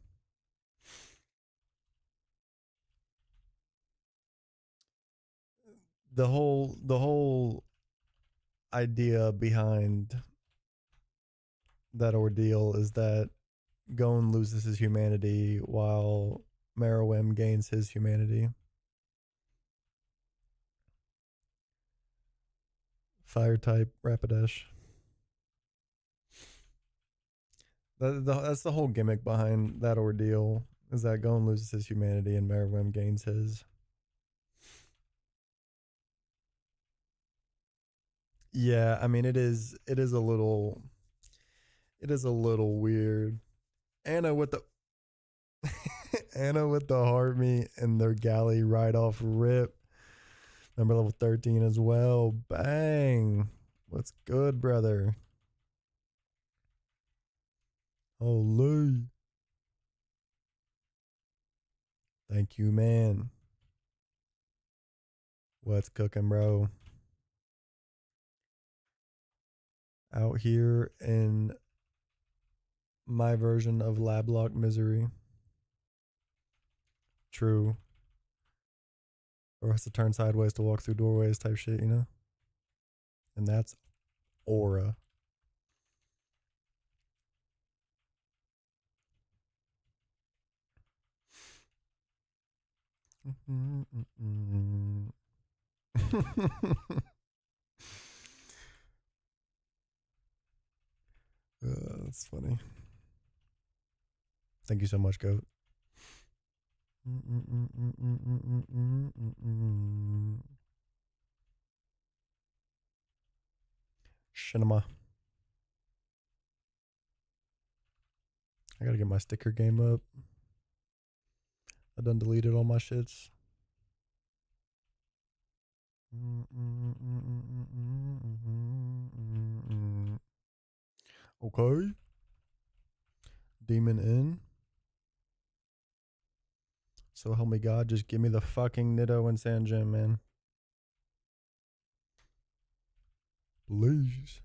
The whole idea behind that ordeal is that Gon loses his humanity while Meruem gains his humanity. Fire type Rapidash. That's the whole gimmick behind that ordeal, is that Gon loses his humanity and Meruem gains his. Yeah, I mean it is a little weird. Anna with the Anna with the heart meat and their galley right off rip. Number level 13 as well. Bang. What's good, brother? Holy. Thank you, man. What's cooking, bro? Out here in my version of lab lock misery. True. Or has to turn sideways to walk through doorways type shit, you know? And that's aura. That's funny. Thank you so much, Goat. Cinema. I gotta get my sticker game up. I done deleted all my shits. Okay. Demon in. So help me God, just give me the fucking Nitto and Sand Gem, man. Please.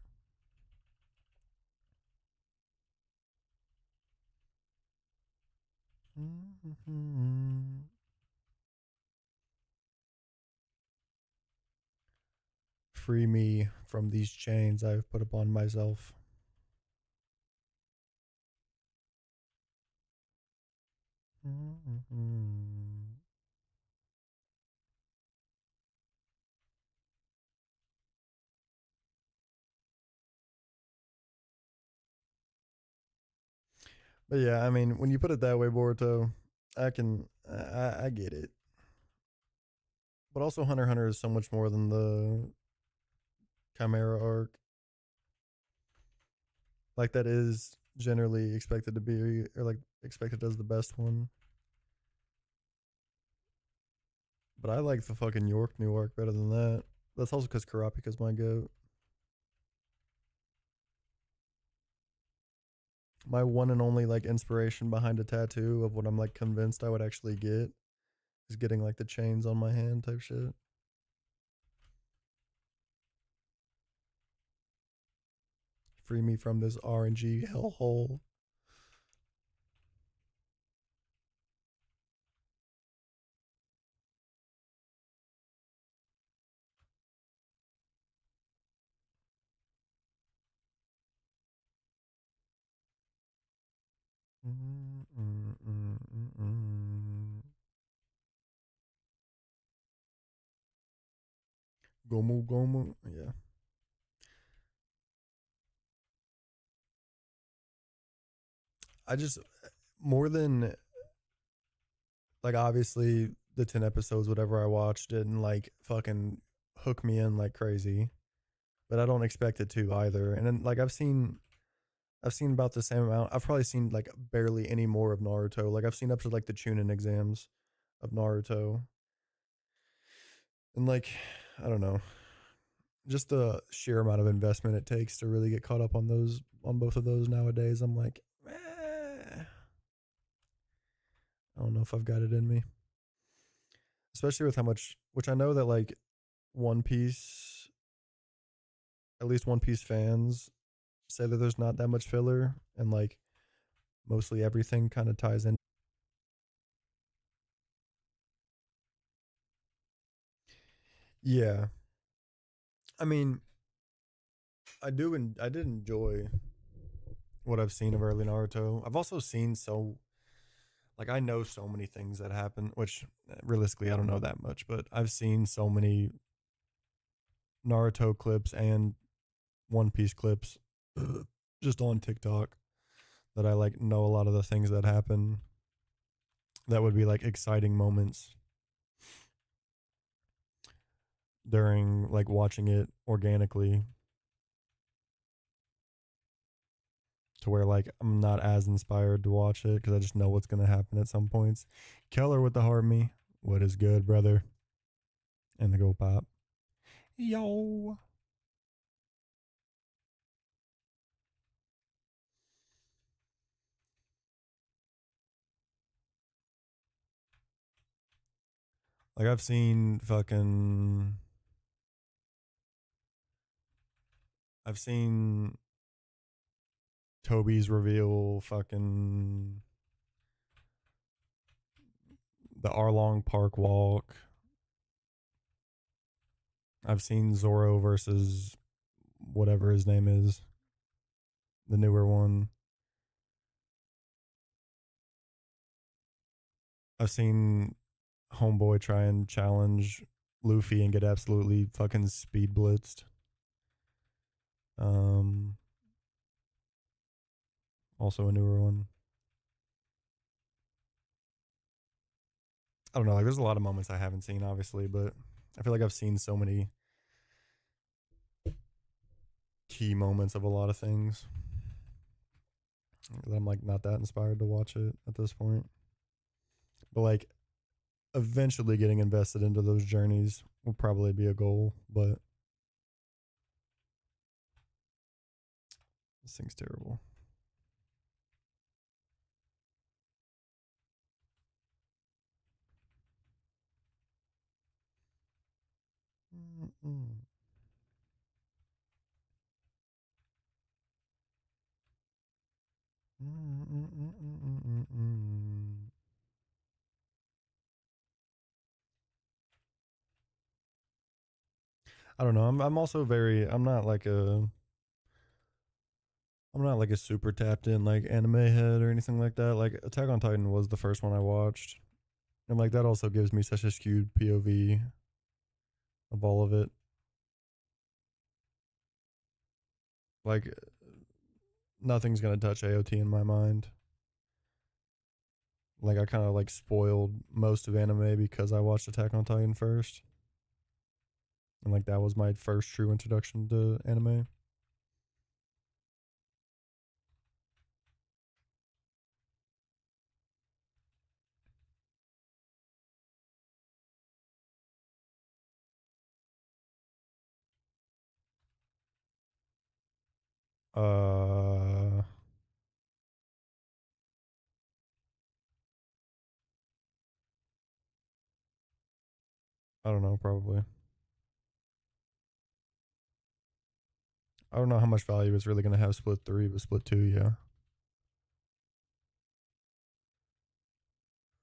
Free me from these chains I've put upon myself. But yeah, I mean, when you put it that way, Boruto, I get it. But also, Hunter x Hunter is so much more than the Chimera arc. Like that is generally expected to be, or like expected as the best one. But I like the fucking York new arc better than that. That's also because Kurapika's my goat. My one and only like inspiration behind a tattoo of what I'm like convinced I would actually get is getting like the chains on my hand type shit. Free me from this RNG hellhole. Gomu Gomu. Yeah. I just more than like obviously the 10 episodes whatever I watched didn't like fucking hook me in like crazy. But I don't expect it to either. And then like I've seen about the same amount. I've probably seen like barely any more of Naruto. Like I've seen up to like the Chunin exams of Naruto. And like I don't know, just the sheer amount of investment it takes to really get caught up on those on both of those nowadays. I'm like, I don't know if I've got it in me. Especially with how much, which I know that like One Piece, at least One Piece fans say that there's not that much filler and like mostly everything kind of ties in. Yeah. I mean, I did enjoy what I've seen of early Naruto. I've also seen so like I know so many things that happen, which realistically I don't know that much, but I've seen so many Naruto clips and One Piece clips just on TikTok that I like know a lot of the things that happen that would be like exciting moments during like watching it organically. to where like I'm not as inspired to watch it because I just know what's gonna happen at some points. Keller with the heart me. What is good, brother? And the go pop. Yo. Like I've seen fucking I've seen Toby's reveal fucking the Arlong Park walk. I've seen Zorro versus whatever his name is, the newer one. I've seen Homeboy try and challenge Luffy and get absolutely fucking speed blitzed. Um, Also a newer one. I don't know. Like, there's a lot of moments I haven't seen, obviously, but I feel like I've seen so many key moments of a lot of things that I'm like not that inspired to watch it at this point. But like, eventually getting invested into those journeys will probably be a goal. But this thing's terrible. Mm-mm. Mm-mm-mm-mm-mm-mm. I don't know. I'm also very. I'm not like a super tapped in like anime head or anything like that. Like Attack on Titan was the first one I watched, and like that also gives me such a skewed POV of all of it. Like nothing's gonna touch AOT in my mind. Like I kind of like spoiled most of anime because I watched Attack on Titan first, and like that was my first true introduction to anime. Uh, I don't know. Probably. I don't know how much value it's really gonna have split three, but split two, yeah.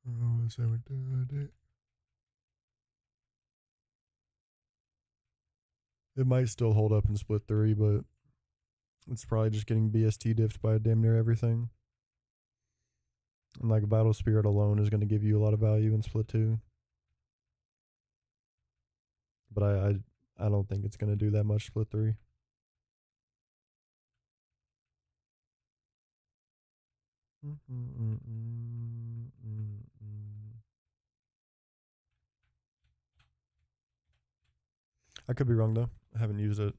Oh, so it did it. It might still hold up in split three, but it's probably just getting BST diffed by damn near everything. And like Battle Spirit alone is going to give you a lot of value in split two, but I don't think it's going to do that much split three. I could be wrong though. I haven't used it.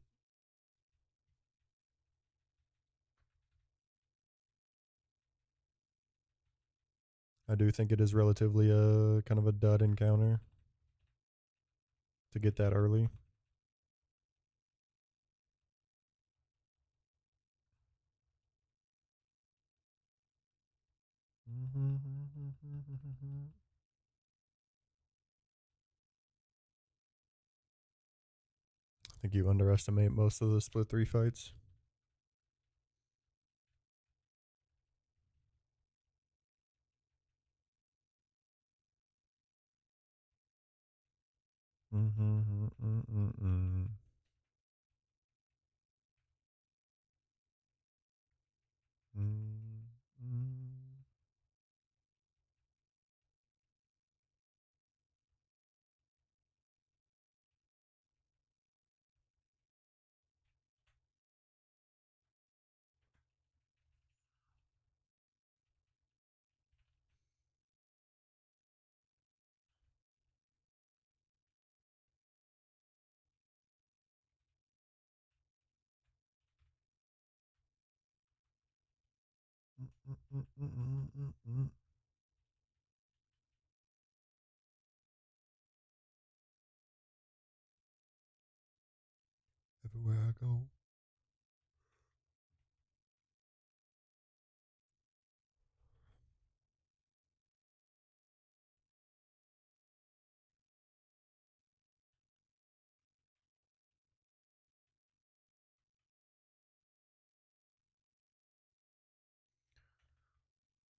I do think it is relatively a kind of a dud encounter to get that early. I think you underestimate most of the split three fights. Everywhere I go.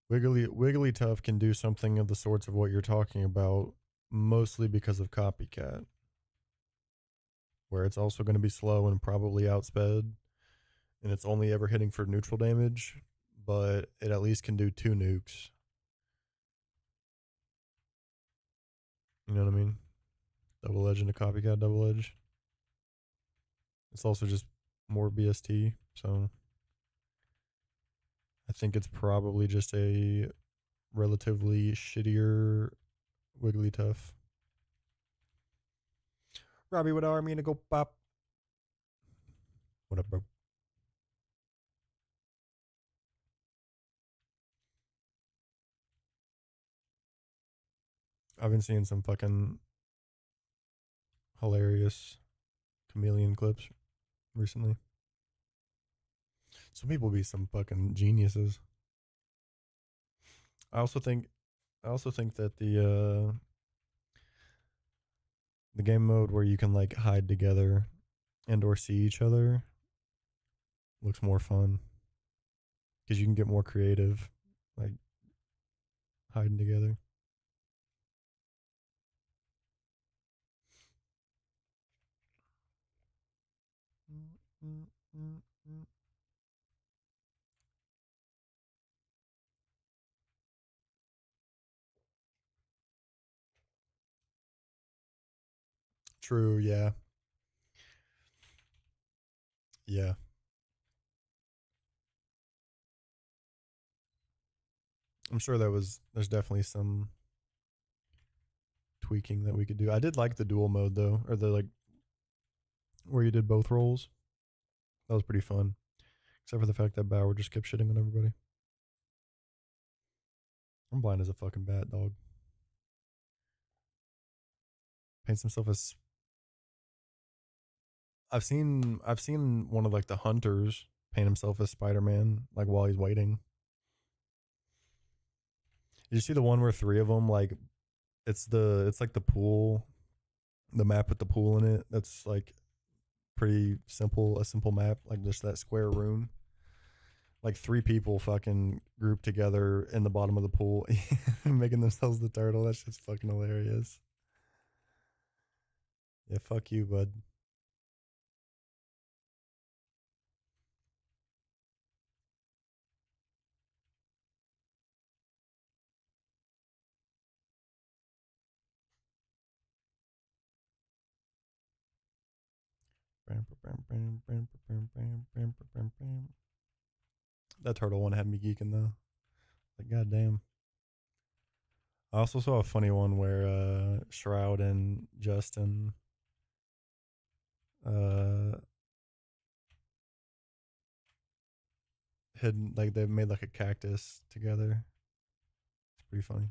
Wigglytuff can do something of the sorts of what you're talking about, mostly because of copycat, where it's also going to be slow and probably outsped, and it's only ever hitting for neutral damage, but it at least can do 2 nukes. You know what I mean? Double edge into copycat double edge. It's also just more BST, so I think it's probably just a relatively shittier Wigglytuff. Robbie, what are me to go pop? What up, bro? I've been seeing some fucking hilarious chameleon clips recently. Some people be some fucking geniuses. I also think that the game mode where you can like hide together and or see each other looks more fun because you can get more creative, like hiding together. True. Yeah. Yeah. I'm sure there's definitely some tweaking that we could do. I did like the dual mode though, or the like where you did both roles. That was pretty fun. Except for the fact that Bauer just kept shitting on everybody. I'm blind as a fucking bat, dog. Paints himself as I've seen one of like the hunters paint himself as Spider-Man like while he's waiting. Did you see the one where 3 of them like it's like the pool, the map with the pool in it? That's like pretty simple, a simple map, like just that square room. Like 3 people fucking grouped together in the bottom of the pool, making themselves the turtle. That's just fucking hilarious. Yeah, fuck you, bud. That turtle one had me geeking though. Like goddamn. I also saw a funny one where Shroud and Justin uh had like they made like a cactus together. It's pretty funny.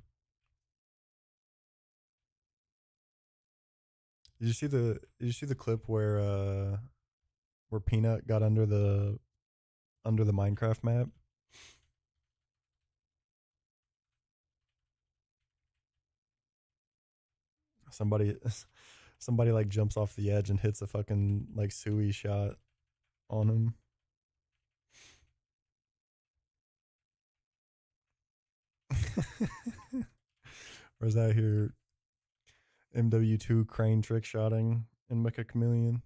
Did you see the clip where Peanut got under the Minecraft map? Somebody somebody like jumps off the edge and hits a fucking like suey shot on him. Or is that here MW2 crane trick shotting in Mecha Chameleon?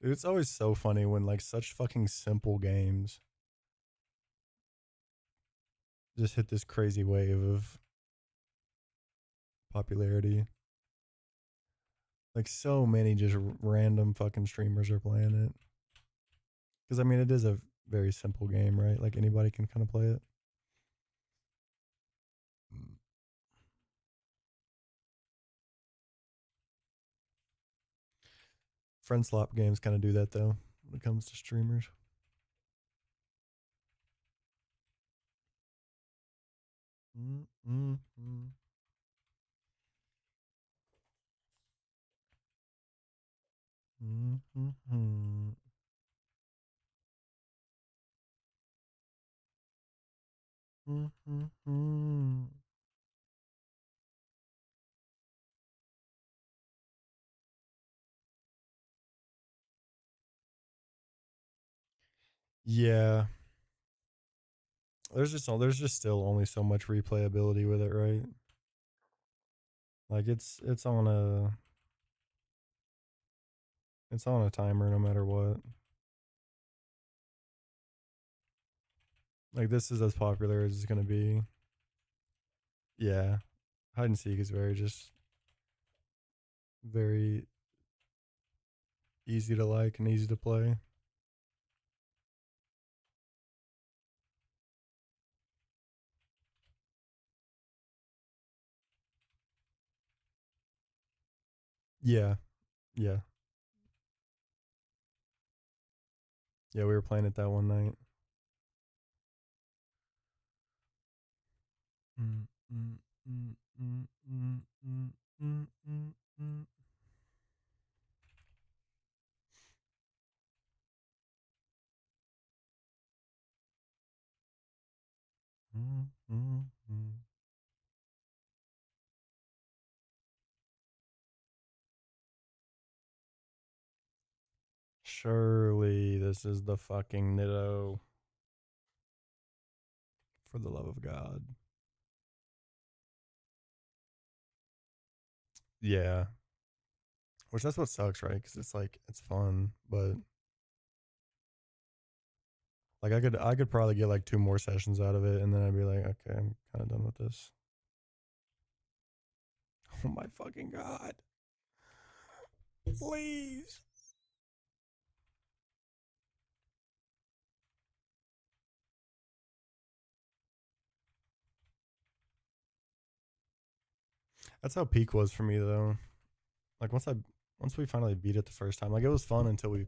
Dude, it's always so funny when like such fucking simple games just hit this crazy wave of popularity. Like so many just random fucking streamers are playing it. Because I mean, it is a very simple game, right? Like anybody can kind of play it. Friend slop games kind of do that though when it comes to streamers. Mm-mm-mm. Mm-mm-mm. Mm-mm-mm. Yeah, there's just still only so much replayability with it, right? Like it's on a timer no matter what. Like this is as popular as it's gonna be. Yeah, hide and seek is very easy to like and easy to play. Yeah, yeah, yeah. We were playing it that one night. Mm, mm, mm, mm, mm, mm, mm, mm, mm. Mm, mm, mm. Surely this is the fucking Nitto. For the love of God. Yeah. Which that's what sucks, right? Because it's like it's fun, but like I could probably get like two more sessions out of it, and then I'd be like, okay, I'm kind of done with this. Oh my fucking god! Please. That's how peak was for me though. Like once we finally beat it the first time, like it was fun until we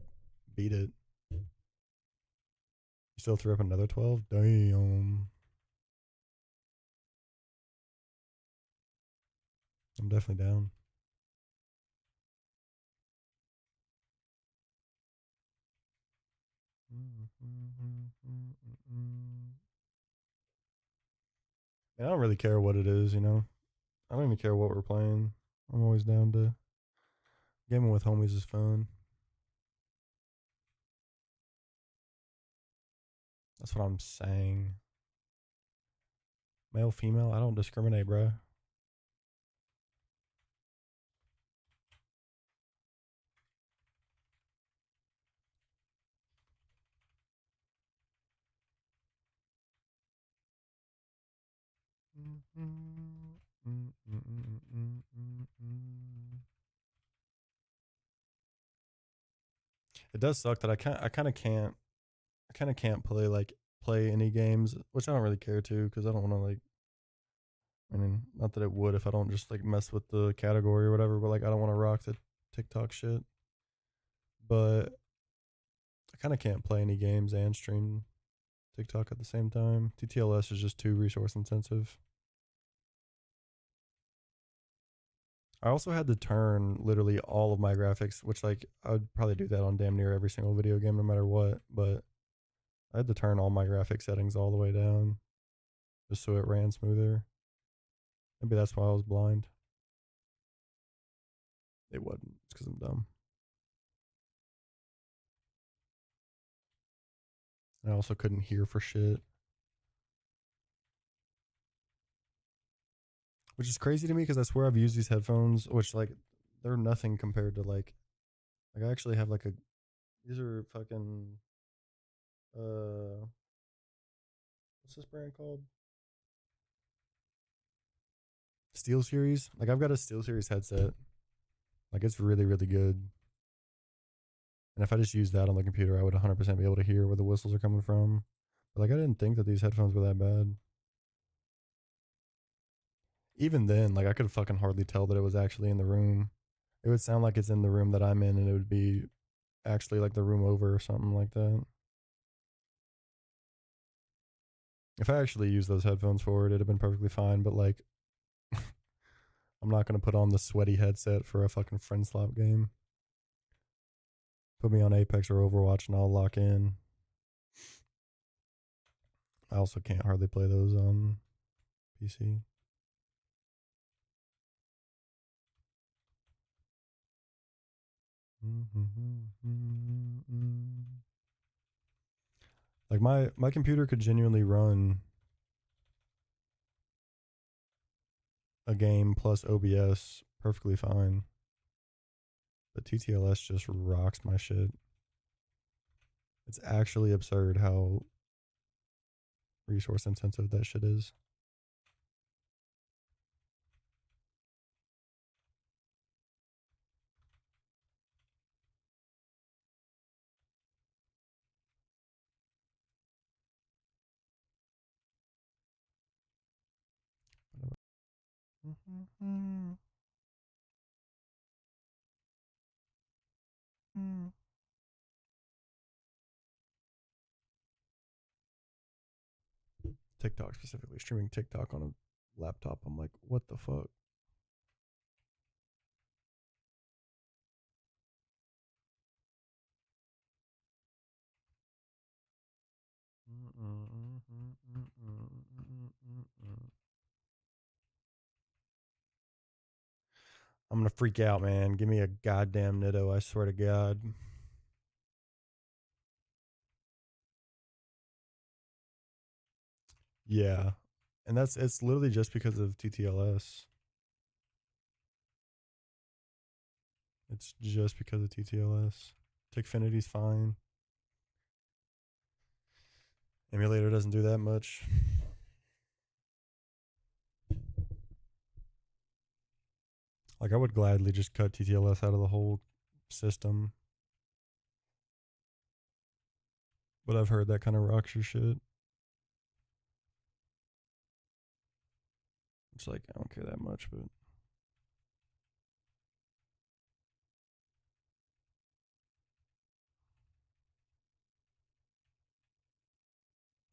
beat it. You still threw up another 12? Damn. I'm definitely down. And I don't really care what it is, you know. I don't even care what we're playing. I'm always down to gaming with homies is fun. That's what I'm saying. Male, female, I don't discriminate, bro. It does suck that I kind of can't play any games, which I don't really care to because I don't want to like. I mean, not that it would if I don't just like mess with the category or whatever, but like I don't want to rock the TikTok shit. But I kind of can't play any games and stream TikTok at the same time. TTLS is just too resource intensive. I also had to turn literally all of my graphics, which like I would probably do that on damn near every single video game no matter what, but I had to turn all my graphic settings all the way down just so it ran smoother. Maybe that's why I was blind. It wasn't. It's because I'm dumb. And I also couldn't hear for shit, which is crazy to me because I swear I've used these headphones, which like they're nothing compared to like I actually have like a these are fucking uh what's this brand called? Steel Series. Like I've got a Steel Series headset. Like it's really really good. And if I just used that on the computer, I would 100% be able to hear where the whistles are coming from. But like I didn't think that these headphones were that bad. Even then, like I could fucking hardly tell that it was actually in the room. It would sound like it's in the room that I'm in, and it would be actually like the room over or something like that. If I actually used those headphones for it, it'd have been perfectly fine. But like, I'm not gonna put on the sweaty headset for a fucking friend slop game. Put me on Apex or Overwatch, and I'll lock in. I also can't hardly play those on PC. Like my computer could genuinely run a game plus OBS perfectly fine. But TTLS just rocks my shit. It's actually absurd how resource intensive that shit is. TikTok specifically, streaming TikTok on a laptop. I'm like, what the fuck? I'm gonna freak out, man. Give me a goddamn Nitto, I swear to God. Yeah. And it's literally just because of TTLS. It's just because of TTLS. Tickfinity's fine. Emulator doesn't do that much. Like I would gladly just cut TTLS out of the whole system. But I've heard that kind of rocks your shit. It's like I don't care that much, but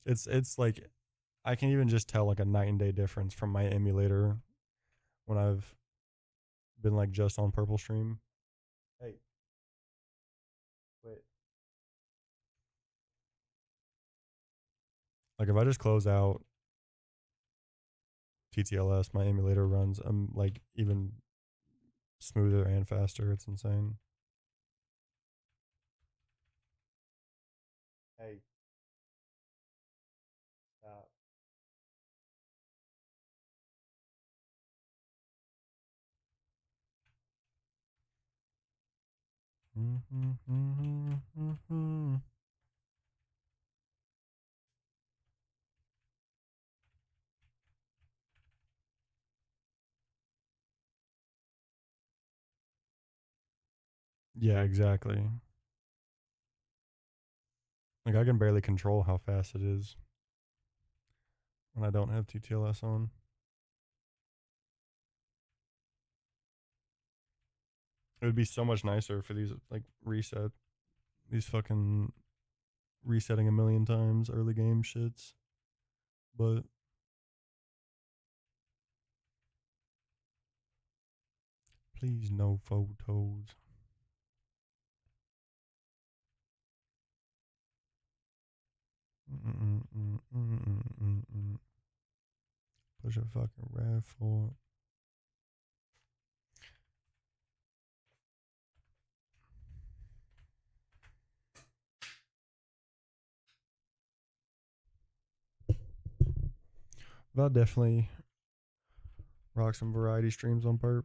it's like I can even just tell like a night and day difference from my emulator when I've been like just on Purple Stream. Hey, wait. Like if I just close out TTLS, my emulator runs like even smoother and faster. It's insane. Hey, stop. Yeah, exactly. Like I can barely control how fast it is when I don't have TTLS on. It would be so much nicer for these like these fucking resetting a million times early game shits. But please no photos. Push a fucking rad for but I'll definitely rock some variety streams on perp.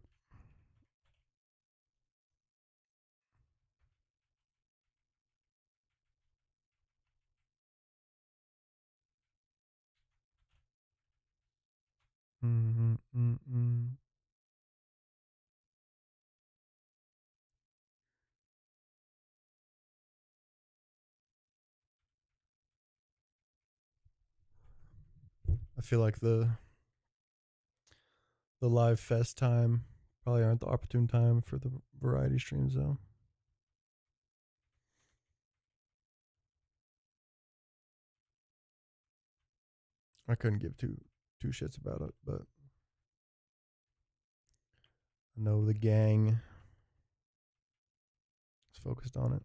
I feel like the live fest time Probably aren't the opportune time for the variety streams though. I couldn't give two shits about it, but I know the gang is focused on it.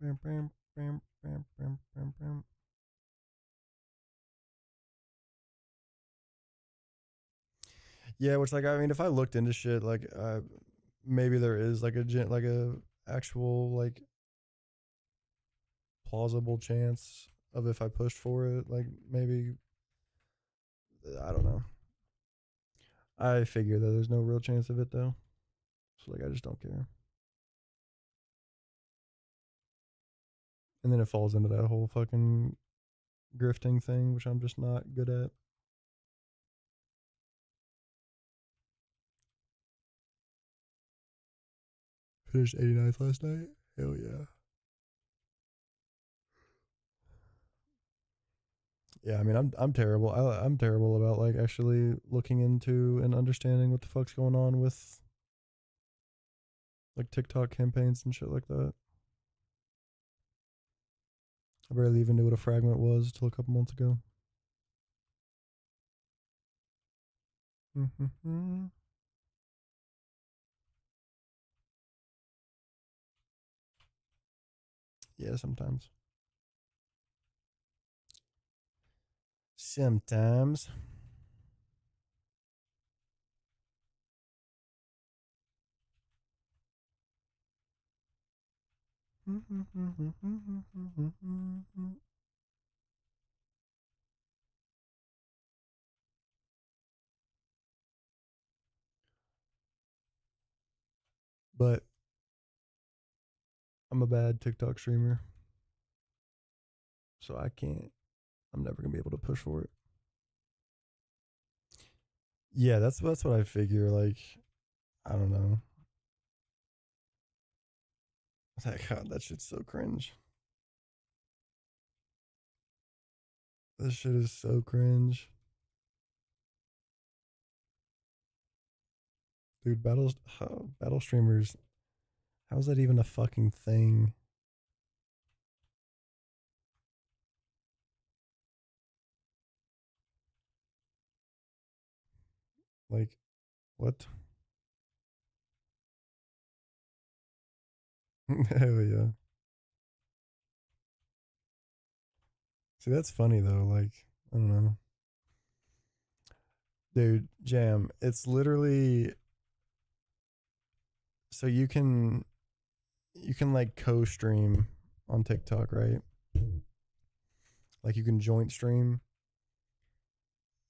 Bam, bam, bam, bam, bam, bam, bam. Yeah, which like I mean, if I looked into shit, like maybe there is like a actual like plausible chance of if I pushed for it, like maybe I don't know. I figure that there's no real chance of it though, so like I just don't care. And then it falls into that whole fucking grifting thing, which I'm just not good at. Finished 89th last night. Hell yeah. Yeah, I mean, I'm terrible. I'm terrible about like actually looking into and understanding what the fuck's going on with like TikTok campaigns and shit like that. I barely even knew what a fragment was till a couple months ago. Yeah, sometimes. Sometimes. But I'm a bad TikTok streamer, so I can't. I'm never gonna be able to push for it. Yeah, that's what I figure. Like, I don't know. God, that shit's so cringe. This shit is so cringe, dude. Battle streamers. How is that even a fucking thing? Like, what? Hell yeah. See, that's funny though. Like, I don't know, dude. Jam. It's literally so you can like co-stream on TikTok, right? Like you can joint stream,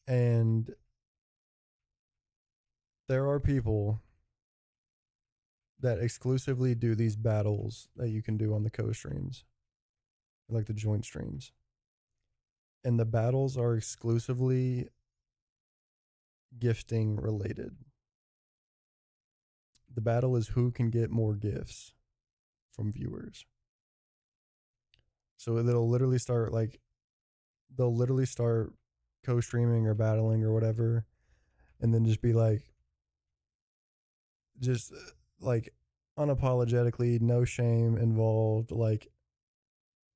and there are people that exclusively do these battles that you can do on the co-streams, like the joint streams. And the battles are exclusively gifting related. The battle is who can get more gifts from viewers. So they'll literally start co-streaming or battling or whatever, and then just be like unapologetically, no shame involved, like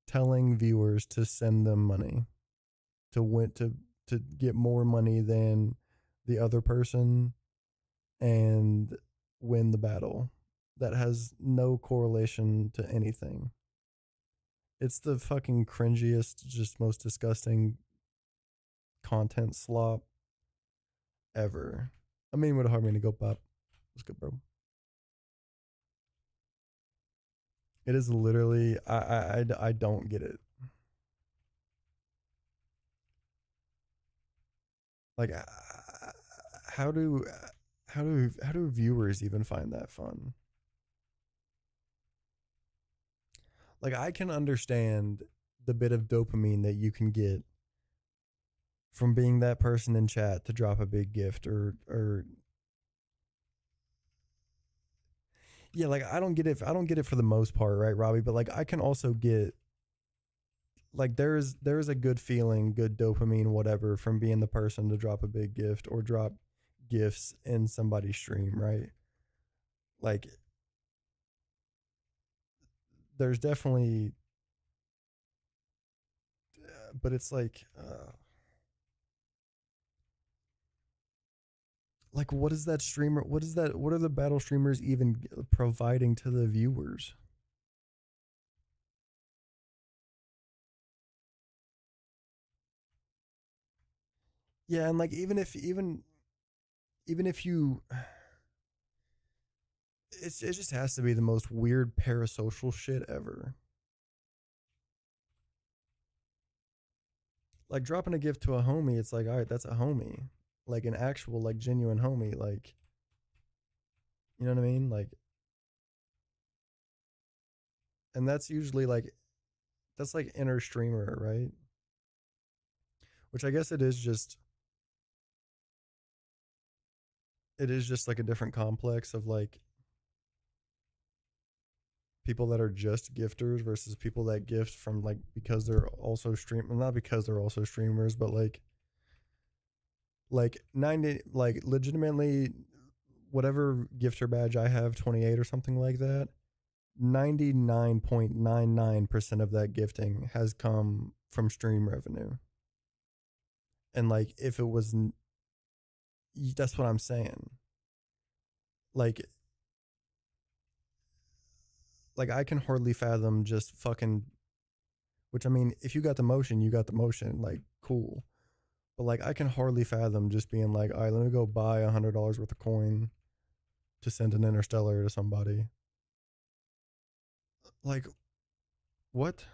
telling viewers to send them money to win to get more money than the other person and win the battle. That has no correlation to anything. It's the fucking cringiest, just most disgusting content slop ever. I mean, would hard me to go pop. Let's go, bro. It is literally I don't get it. Like, how do how do viewers even find that fun? Like, I can understand the bit of dopamine that you can get from being that person in chat to drop a big gift or Yeah, like I don't get it for the most part, right, Robbie? But like I can also get like there's a good feeling, good dopamine, whatever, from being the person to drop a big gift or drop gifts in somebody's stream, right? Like there's definitely, but it's like what is that streamer? What is that? What are the battle streamers even providing to the viewers? Yeah, and like even if you, it just has to be the most weird parasocial shit ever. Like dropping a gift to a homie, it's like, all right, that's a homie, like an actual, like genuine homie, like you know what I mean, like, and that's usually like that's like inner streamer, right? Which I guess it is just like a different complex of like people that are just gifters versus people that gift from like because they're also not because they're also streamers, but like 90, like legitimately whatever gifter badge I have, 28 or something like that, 99.99% of that gifting has come from stream revenue. And like if it was, that's what I'm saying. Like I can hardly fathom just fucking, which I mean, if you got the motion, you got the motion, like cool. But like I can hardly fathom just being like, all right, let me go buy $100 worth of coin to send an interstellar to somebody. Like what?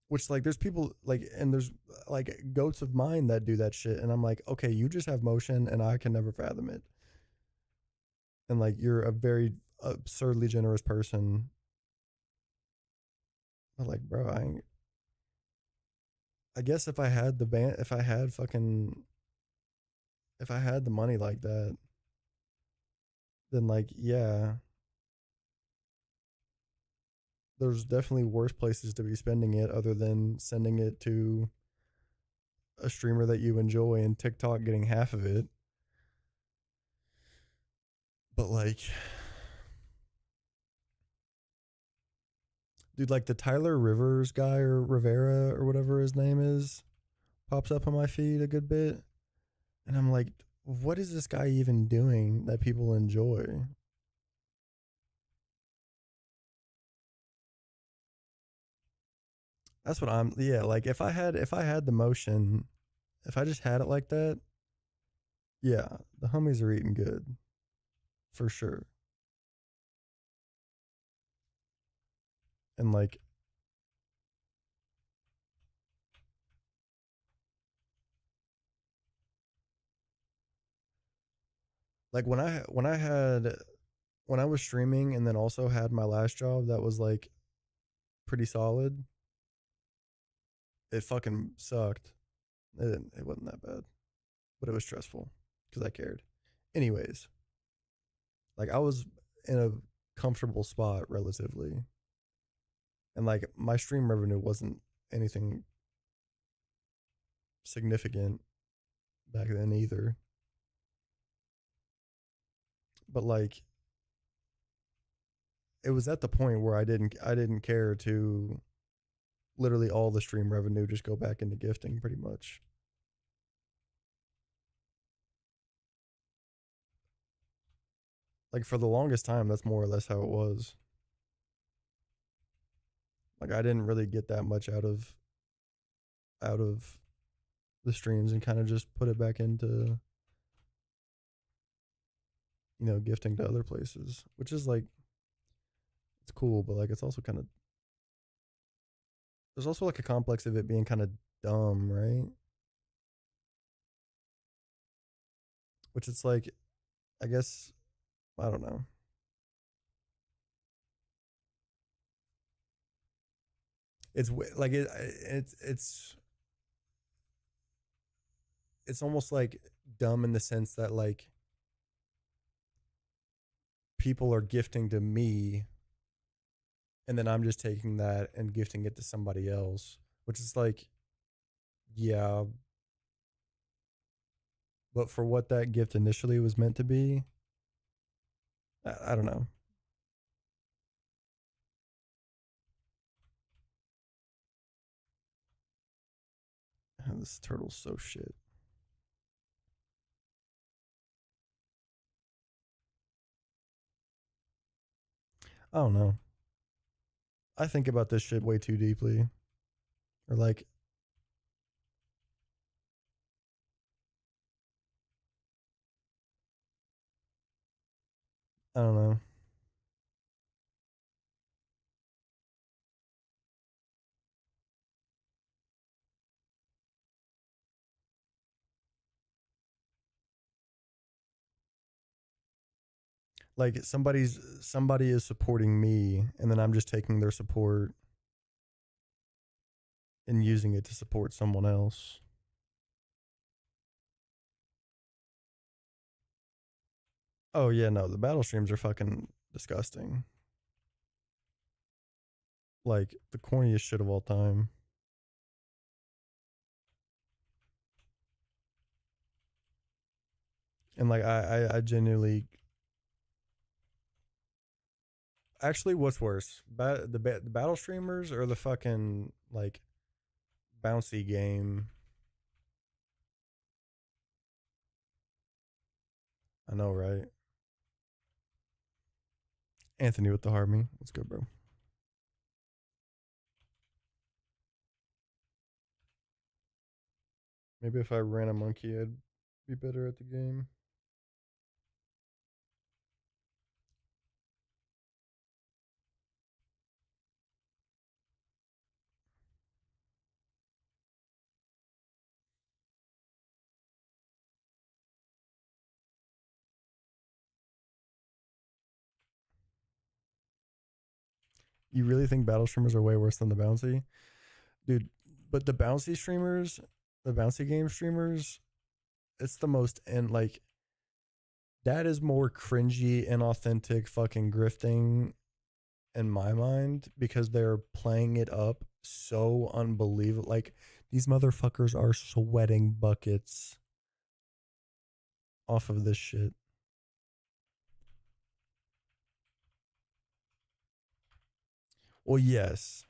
Which like there's people like, and there's like goats of mine that do that shit, and I'm like, okay, you just have motion, and I can never fathom it. And like you're a very absurdly generous person, but like, bro, I guess if I had the band, if I had fucking, if I had the money like that, then like yeah, there's definitely worse places to be spending it other than sending it to a streamer that you enjoy and TikTok getting half of it. But like, dude, like the Tyler Rivers guy or Rivera or whatever his name is pops up on my feed a good bit. And I'm like, what is this guy even doing that people enjoy? That's what I'm, yeah, like if I had the motion, if I just had it like that, yeah, the homies are eating good for sure. And like when I was streaming and then also had my last job that was like pretty solid, it fucking sucked. It wasn't that bad, but it was stressful because I cared. Anyways, like I was in a comfortable spot relatively, and like my stream revenue wasn't anything significant back then either. But like it was at the point where I didn't care to literally all the stream revenue just go back into gifting pretty much. Like for the longest time, that's more or less how it was. Like I didn't really get that much out of the streams and kind of just put it back into gifting to other places, which is like it's cool, but like it's also kind of there's also like a complex of it being kind of dumb, right? Which it's like I guess I don't know. It's like it's almost like dumb in the sense that like people are gifting to me, and then I'm just taking that and gifting it to somebody else, which is like, yeah, but for what that gift initially was meant to be, I don't know. This turtle's so shit. I don't know. I think about this shit way too deeply. Or like, I don't know. Like somebody is supporting me, and then I'm just taking their support and using it to support someone else. Oh yeah, no, the battle streams are fucking disgusting. Like the corniest shit of all time. And like I genuinely actually, what's worse, the battle streamers or the fucking like bouncy game? I know, right? Anthony with the harmony. Let's go, bro. Maybe if I ran a monkey, I'd be better at the game. You really think battle streamers are way worse than the bouncy? Dude, but the bouncy game streamers, it's the most, and like that is more cringy and authentic fucking grifting in my mind because they're playing it up so unbelievable. Like these motherfuckers are sweating buckets off of this shit. Well, yes,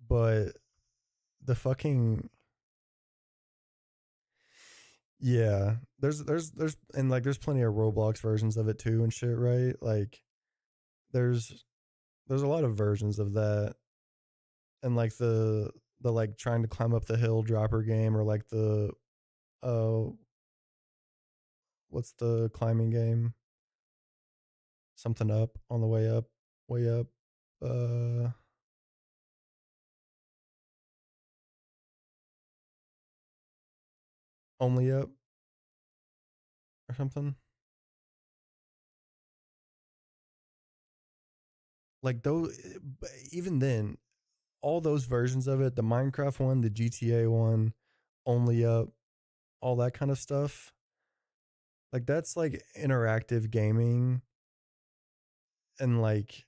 but the fucking yeah, and like there's plenty of Roblox versions of it too and shit, right? Like there's there's a lot of versions of that, and like the like trying to climb up the hill dropper game, or like the uh what's the climbing game? Something up on the way up, way up, uh, only up or something. Like those, even then, all those versions of it, the Minecraft one, the GTA one, only up, all that kind of stuff. Like that's like interactive gaming, and like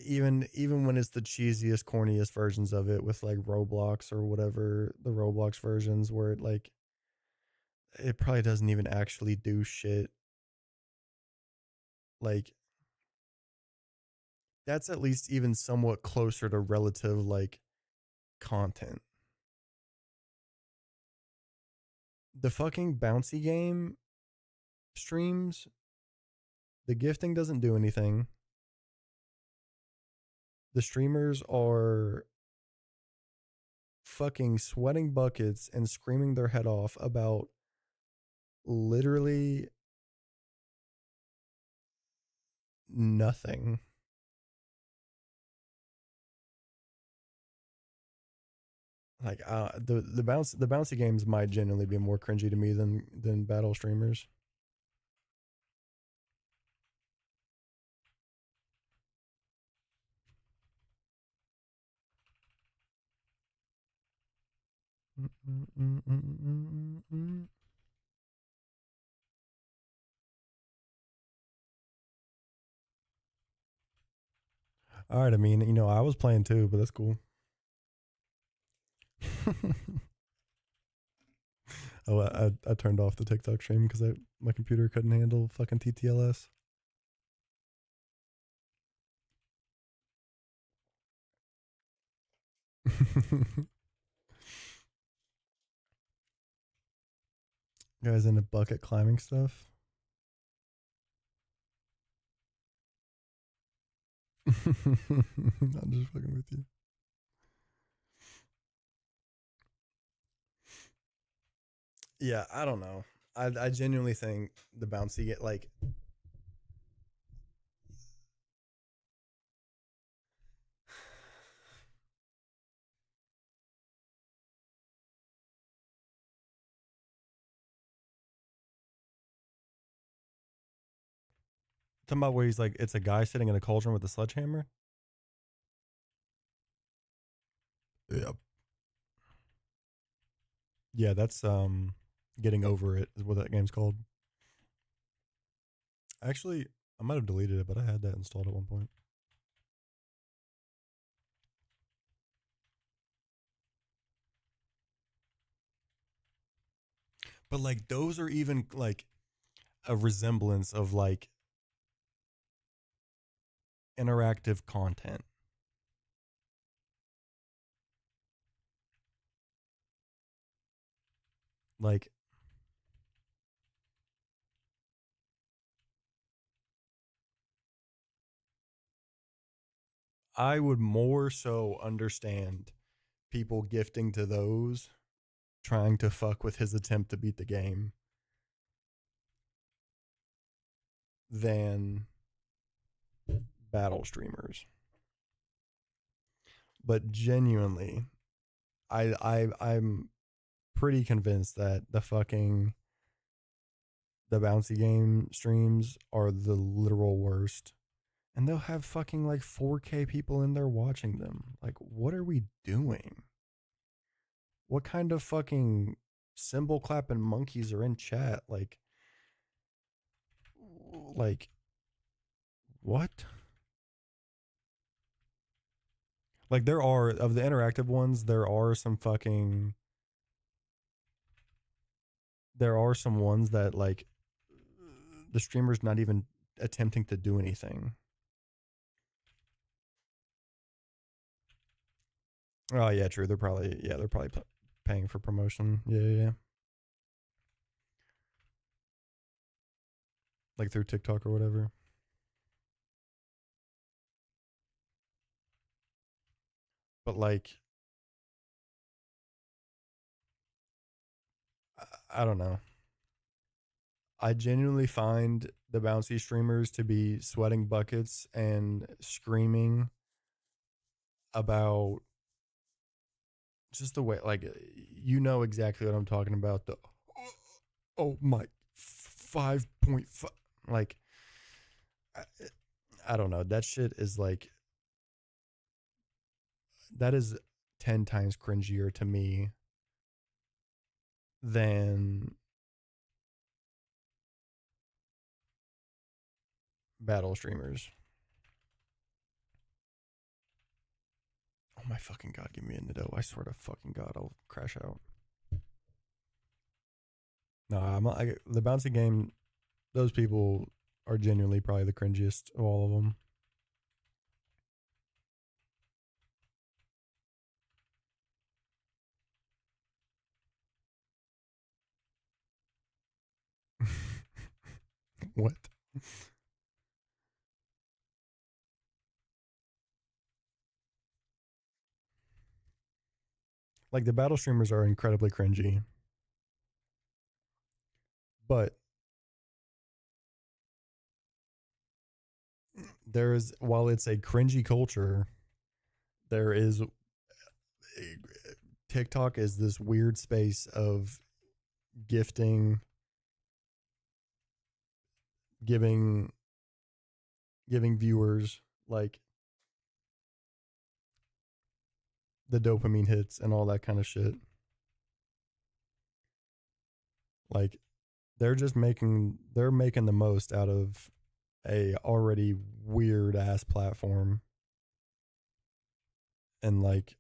even when it's the cheesiest, corniest versions of it with like Roblox or whatever the Roblox versions where it like it probably doesn't even actually do shit. Like that's at least even somewhat closer to relative like content. The fucking bouncy game streams, the gifting doesn't do anything. The streamers are fucking sweating buckets and screaming their head off about literally nothing. Like the bouncy games might genuinely be more cringy to me than battle streamers. All right, I mean, I was playing too, but that's cool. Oh, I turned off the TikTok stream because my computer couldn't handle fucking TTLS. Guys into bucket climbing stuff. I'm just fucking with you. Yeah, I don't know. I genuinely think the bouncy get like talking about where he's like it's a guy sitting in a cauldron with a sledgehammer. Yeah. Yeah, that's getting over it is what that game's called. Actually, I might have deleted it, but I had that installed at one point. But like those are even like a resemblance of like interactive content. Like I would more so understand people gifting to those trying to fuck with his attempt to beat the game than battle streamers. But genuinely, I'm pretty convinced that the bouncy game streams are the literal worst. And they'll have fucking like 4K people in there watching them. Like, what are we doing? What kind of fucking cymbal clapping monkeys are in chat? Like what? Like there are of the interactive ones, there are some ones that like the streamer's not even attempting to do anything. Oh yeah, true. They're probably paying for promotion. Yeah, yeah, yeah. Like through TikTok or whatever. But like I don't know. I genuinely find the bouncy streamers to be sweating buckets and screaming about just the way, like, exactly what I'm talking about. The oh my 5.5, like, I, I don't know. That shit is like that is 10 times cringier to me than battle streamers. Oh my fucking god, give me a Nido. I swear to fucking god, I'll crash out. No, the bouncy game. Those people are genuinely probably the cringiest of all of them. What? Like the battle streamers are incredibly cringy, but there is while it's a cringy culture, there is TikTok is this weird space of gifting, giving giving viewers like the dopamine hits and all that kind of shit. Like they're making the most out of a already weird ass platform. and like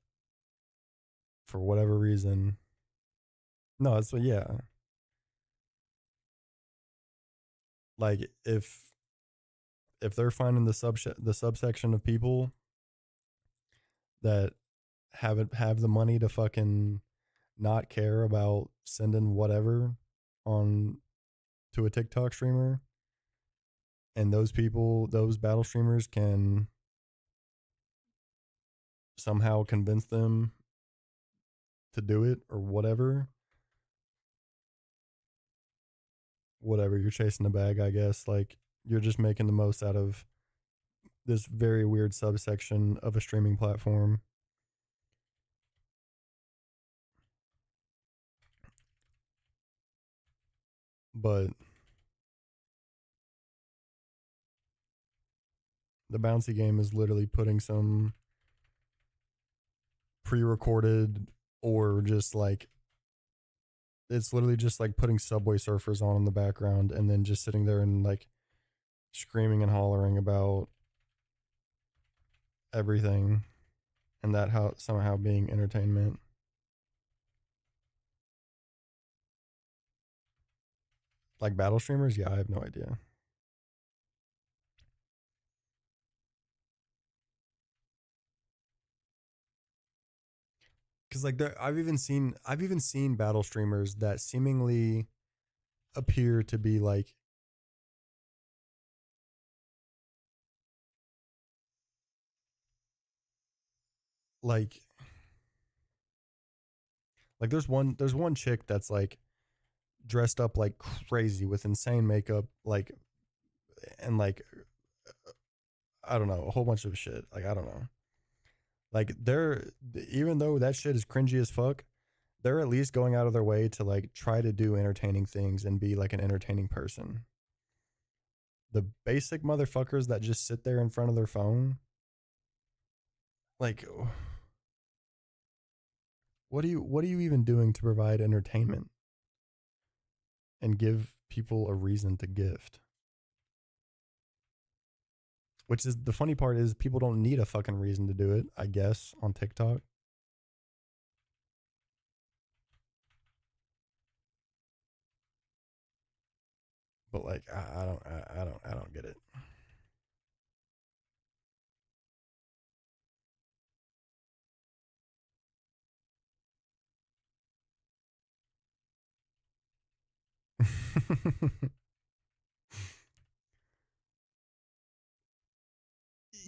for whatever reason, no, it's yeah, like if they're finding the subsection of people that have the money to fucking not care about sending whatever on to a TikTok streamer, and those people, those battle streamers can somehow convince them to do it or whatever, you're chasing a bag, I guess. Like you're just making the most out of this very weird subsection of a streaming platform. But the bouncy game is literally putting some pre-recorded or just like it's literally just like putting Subway Surfers on in the background and then just sitting there and like screaming and hollering about everything, and that how somehow being entertainment. Like battle streamers, yeah, I have no idea. Cause like I've even seen battle streamers that seemingly appear to be like there's one chick that's like dressed up like crazy with insane makeup, like and like I don't know, a whole bunch of shit. Like I don't know. Like they're even though that shit is cringy as fuck, they're at least going out of their way to like try to do entertaining things and be like an entertaining person. The basic motherfuckers that just sit there in front of their phone, like what are you even doing to provide entertainment and give people a reason to gift? Which is the funny part is people don't need a fucking reason to do it, I guess, on TikTok. But like I don't get it.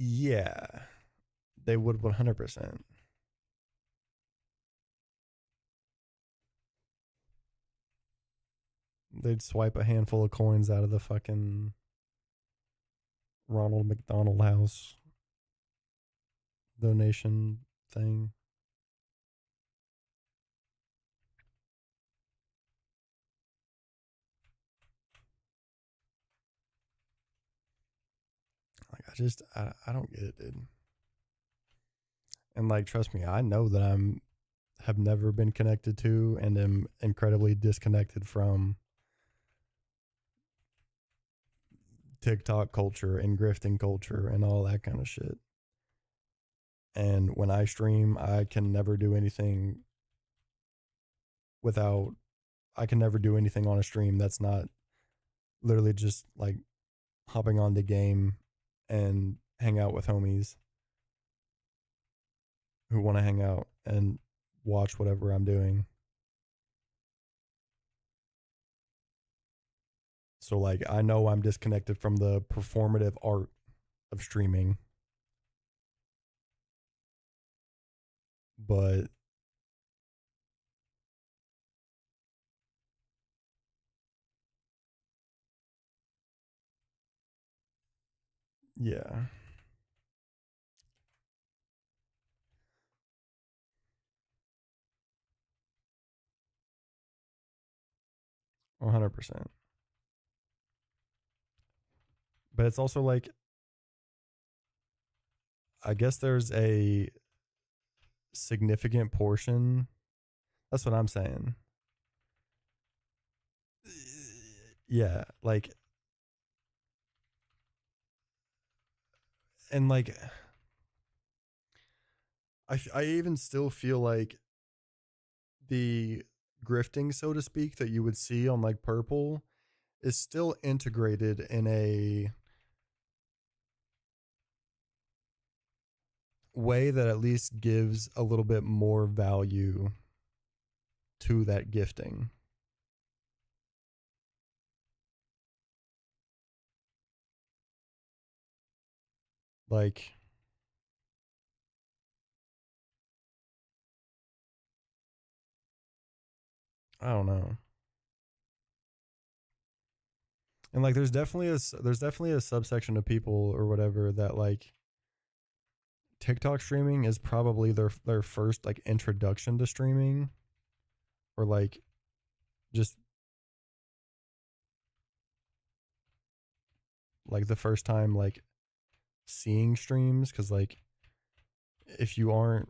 Yeah, they would 100%. They'd swipe a handful of coins out of the fucking Ronald McDonald House donation thing. Like I don't get it, dude. And like trust me, I know that I'm have never been connected to and am incredibly disconnected from TikTok culture and grifting culture and all that kind of shit. And when I stream, I can never do anything without I can never do anything on a stream that's not literally just like hopping on the game and hang out with homies who want to hang out and watch whatever I'm doing. So like I know I'm disconnected from the performative art of streaming, but yeah, 100%. But it's also like I guess there's a significant portion. That's what I'm saying. Yeah, like and like I even still feel like the grifting, so to speak, that you would see on like Purple is still integrated in a way that at least gives a little bit more value to that gifting. Like, I don't know. And like there's definitely a subsection of people or whatever that like TikTok streaming is probably their first like introduction to streaming, or like just like the first time like seeing streams, cuz like if you aren't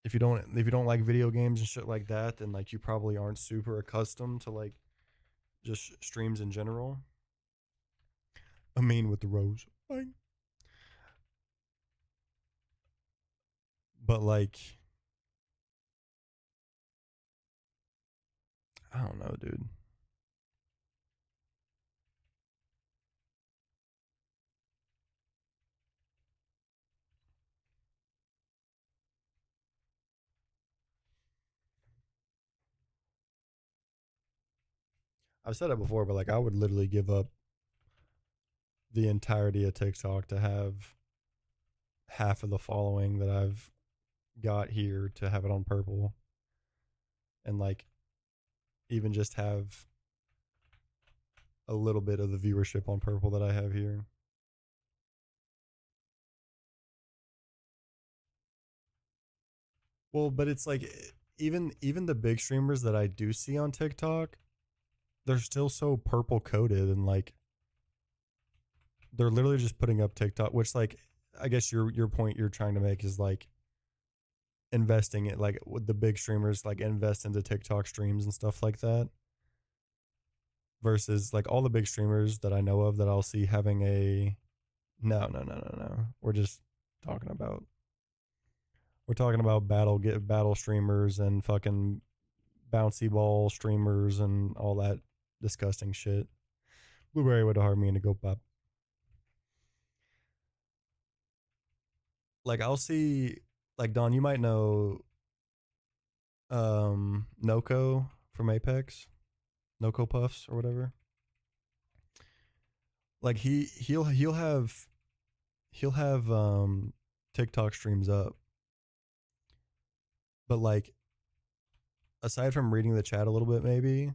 if you don't like video games and shit like that, then like you probably aren't super accustomed to like just streams in general. I mean with the rose. Fine. But like I don't know, dude. I've said it before, but like I would literally give up the entirety of TikTok to have half of the following that I've got here to have it on Purple, and like even just have a little bit of the viewership on Purple that I have here. Well, but it's like even the big streamers that I do see on TikTok, they're still so Purple coded, and like they're literally just putting up TikTok, which like I guess your point you're trying to make is like investing it, like with the big streamers like invest into TikTok streams and stuff like that, versus like all the big streamers that I know of that I'll see having a no. Talking about we're talking about battle streamers and fucking bouncy ball streamers and all that disgusting shit. Blueberry would have hard me to go pop. Like I'll see like Don, you might know Noko from Apex, Noko Puffs or whatever. Like he'll have TikTok streams up, but like aside from reading the chat a little bit, maybe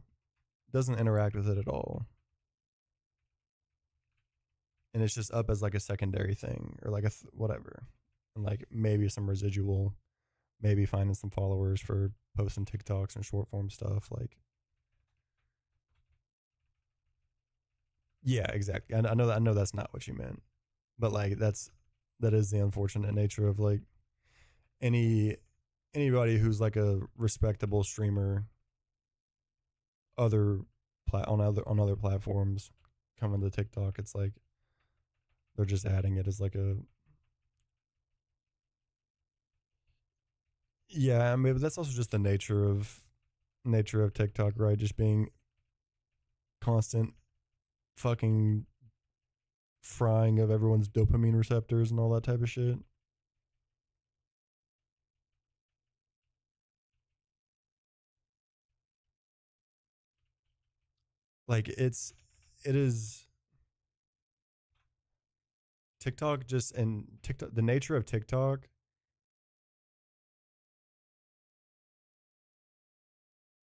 doesn't interact with it at all, and it's just up as like a secondary thing or like whatever, and like maybe some residual, maybe finding some followers for posting TikToks and short form stuff. Like, yeah, exactly. I know that's not what you meant, but like that is the unfortunate nature of like any anybody who's like a respectable streamer, other on other platforms coming to TikTok. It's like they're just adding it as like a yeah. I mean, but that's also just the nature of TikTok, right? Just being constant fucking frying of everyone's dopamine receptors and all that type of shit. Like it is TikTok just and TikTok the nature of TikTok.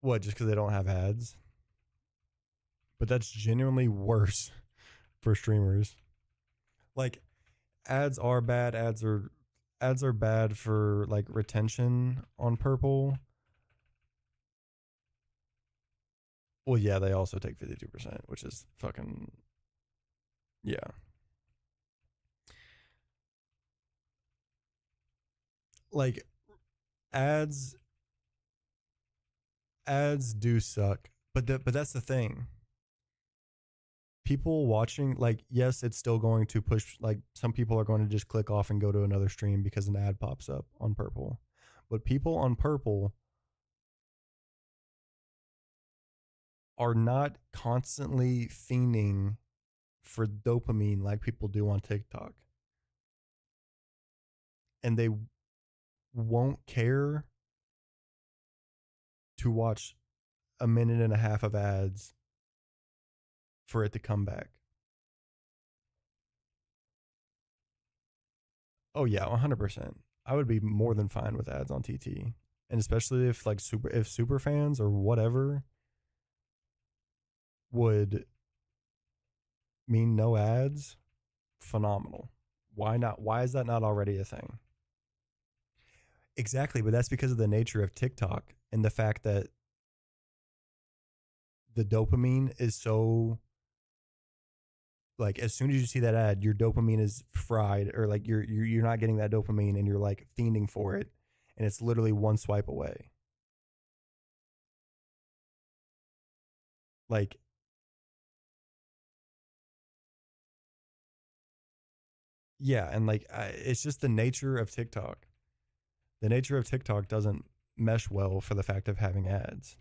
What, just because they don't have ads? But that's genuinely worse for streamers. Like ads are bad. Ads are bad for like retention on Purple. Well, yeah, they also take 52%, which is fucking yeah. Like ads ads do suck. But that's the thing. people watching, like, yes, it's still going to push, like, some people are going to just click off and go to another stream because an ad pops up on purple. But people on purple are not constantly fiending for dopamine like people do on TikTok. And they won't care to watch a minute and a half of ads for it to come back. Oh yeah, 100%. I would be more than fine with ads on TT. And especially if like super fans or whatever would mean no ads, phenomenal. Why not? Why is that not already a thing? Exactly, but that's because of the nature of TikTok and the fact that the dopamine is so, like, as soon as you see that ad, your dopamine is fried, or like you're not getting that dopamine and you're like fiending for it, and it's literally one swipe away. Like, yeah, and like it's just the nature of TikTok. The nature of TikTok doesn't mesh well for the fact of having ads.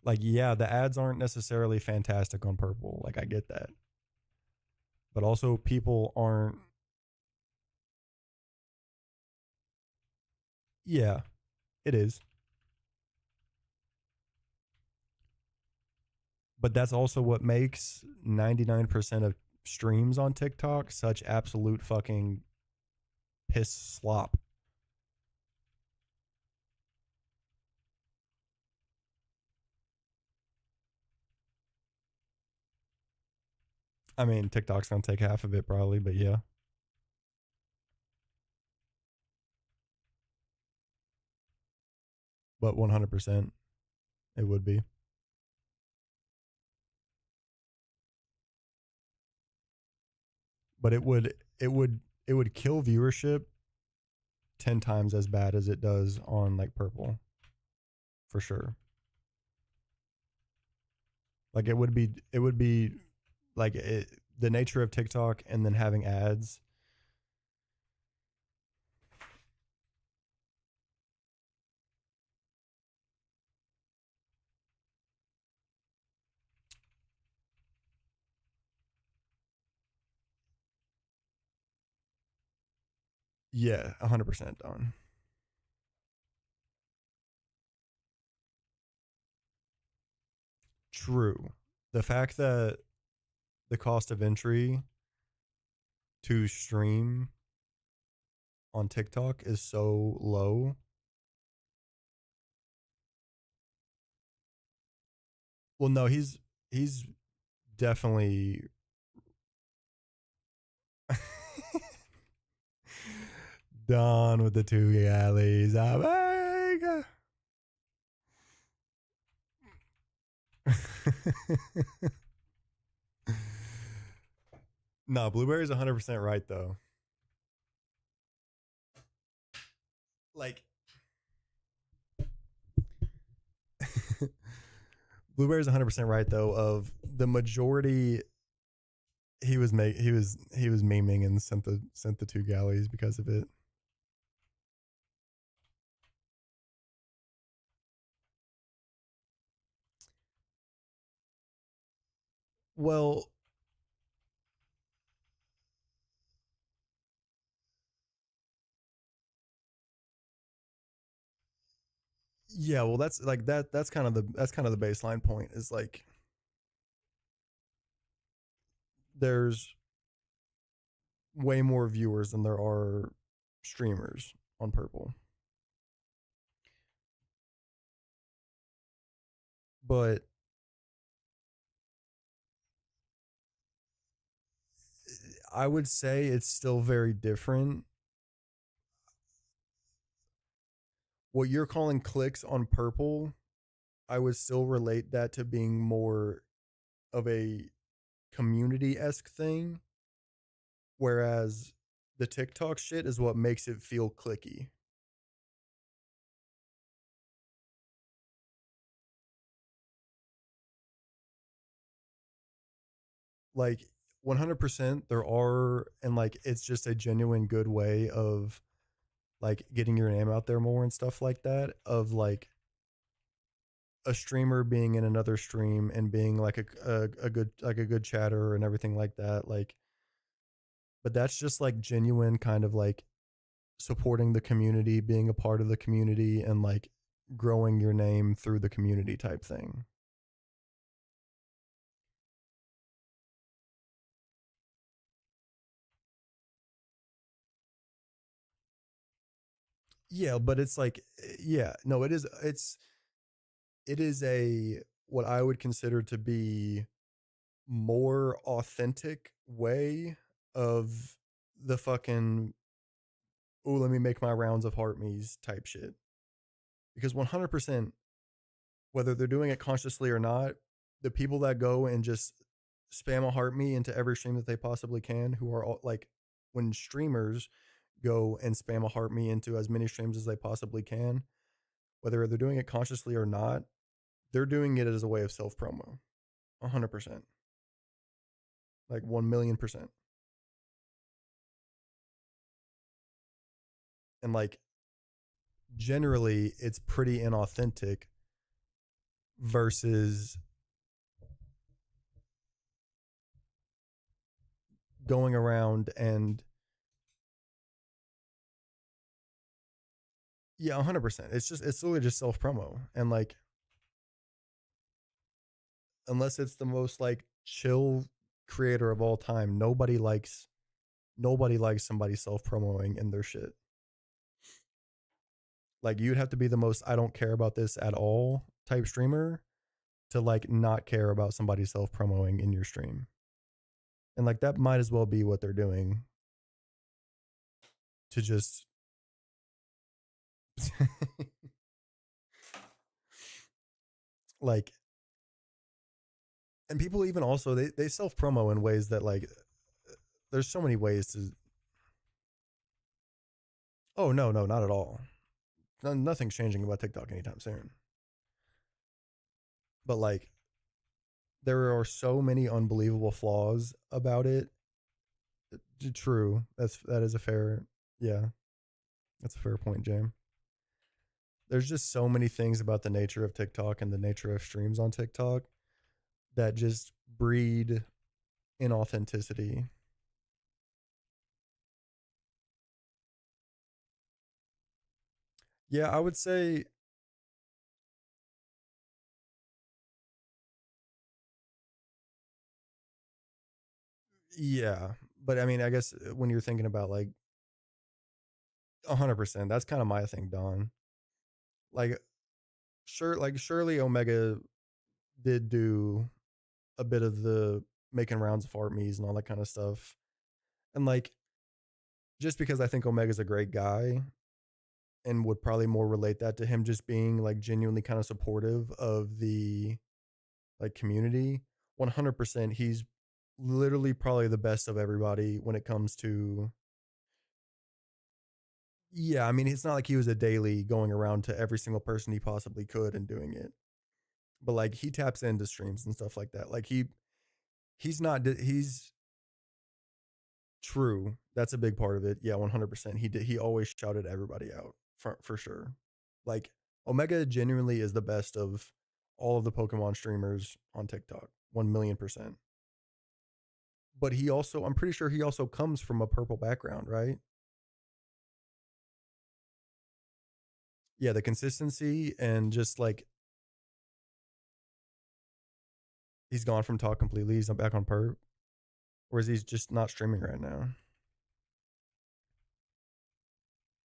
Like, yeah, the ads aren't necessarily fantastic on purple. Like, I get that. But also, people aren't. Yeah, it is. But that's also what makes 99% of streams on TikTok such absolute fucking piss slop. I mean, TikTok's gonna take half of it probably, but yeah. But 100% it would be. But it would kill viewership 10 times as bad as it does on like purple, for sure. Like, it would be like the nature of TikTok and then having ads. Yeah, 100% done. True. The fact that the cost of entry to stream on TikTok is so low. Well, no, he's definitely done with the two galleys. No, Blueberry's 100% right though. Like, Blueberry's 100% right though. Of the majority, he was memeing and sent the two galleys because of it. Well, yeah, well, that's like that's kind of the baseline point, is like there's way more viewers than there are streamers on purple. But I would say it's still very different. What you're calling clicks on purple, I would still relate that to being more of a community esque thing, whereas the TikTok shit is what makes it feel clicky. like 100% there are, and like it's just a genuine good way of like getting your name out there more and stuff like that, of like a streamer being in another stream and being like a good, like a good chatter and everything like that, like, but that's just like genuine kind of like supporting the community, being a part of the community, and like growing your name through the community type thing. Yeah, but it's like, yeah, no, it is a, what I would consider to be more authentic way of the fucking, oh, let me make my rounds of heart me's type shit. Because 100%, whether they're doing it consciously or not, the people that go and just spam a heart me into every stream that they possibly can, who are all, like, when streamers go and spam a heart me into as many streams as they possibly can, whether they're doing it consciously or not, they're doing it as a way of self promo. 100%. Like 1,000,000%. And like generally it's pretty inauthentic versus going around and, yeah, 100%. It's just, it's literally just self promo. And like, unless it's the most like chill creator of all time, nobody likes somebody self promoting in their shit. Like you'd have to be the most I don't care about this at all type streamer to like not care about somebody self promoting in your stream. And like that might as well be what they're doing to just like, and people even also they self promo in ways that like, there's so many ways to, oh no, no, not at all. Nothing's changing about TikTok anytime soon. But like there are so many unbelievable flaws about it. True. That is a fair, yeah, that's a fair point, James. There's just so many things about the nature of TikTok and the nature of streams on TikTok that just breed inauthenticity. Yeah, I would say, yeah, but I mean, I guess when you're thinking about like 100%, that's kind of my thing, Don. Like, sure, like surely Omega did do a bit of the making rounds of art me's and all that kind of stuff, and like just because I think Omega's a great guy and would probably more relate that to him just being like genuinely kind of supportive of the like community. 100%, he's literally probably the best of everybody when it comes to, yeah, I mean, it's not like he was a daily going around to every single person he possibly could and doing it, but like he taps into streams and stuff like that. Like he's not, he's true. That's a big part of it. Yeah, 100%. He always shouted everybody out for sure. Like Omega genuinely is the best of all of the Pokemon streamers on TikTok. 1,000,000%. But he also, I'm pretty sure he also comes from a purple background, right? Yeah, the consistency and just like he's gone from talk completely. He's not back on perp, or is he just not streaming right now?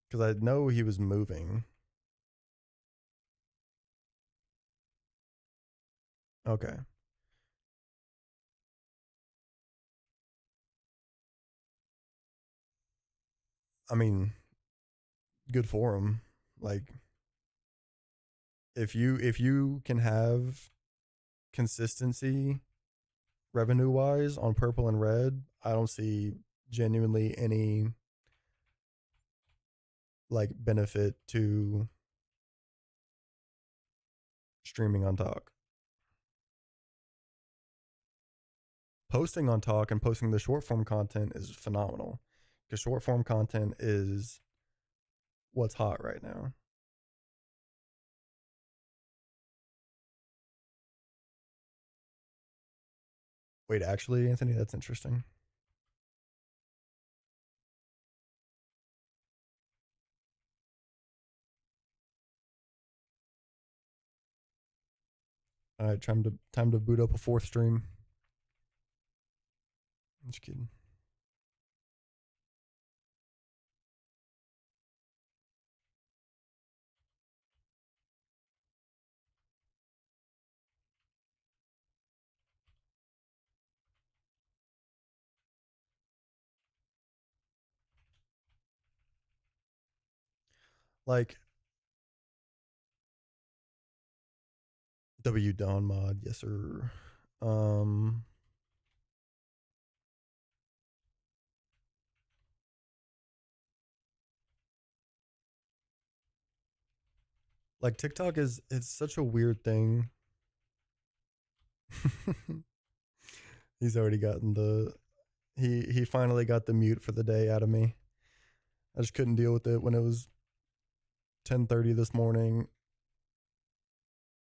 Because I know he was moving. Okay, I mean, good for him. Like if you can have consistency revenue wise on purple and red, I don't see genuinely any like benefit to streaming on talk. posting on Talk and posting the short form content is phenomenal because short form content is what's hot right now. Wait, actually, Anthony, that's interesting. All right, time to boot up a fourth stream. I'm just kidding. Like W Dawn mod, yes sir. Um, like TikTok is it's such a weird thing. He's already gotten the he finally got the mute for the day out of me. I just couldn't deal with it when it was 10:30 this morning,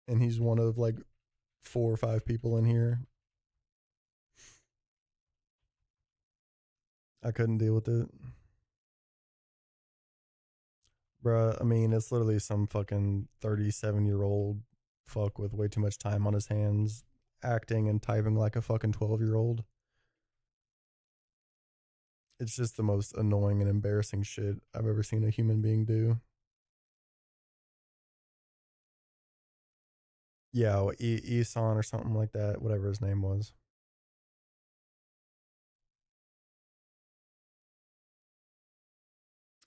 and he's one of like 4 or 5 people in here. I couldn't deal with it, bruh. I mean, it's literally some fucking 37-year-old fuck with way too much time on his hands, acting and typing like a fucking 12-year-old. It's just the most annoying and embarrassing shit I've ever seen a human being do. Yeah, Isan or something like that, whatever his name was.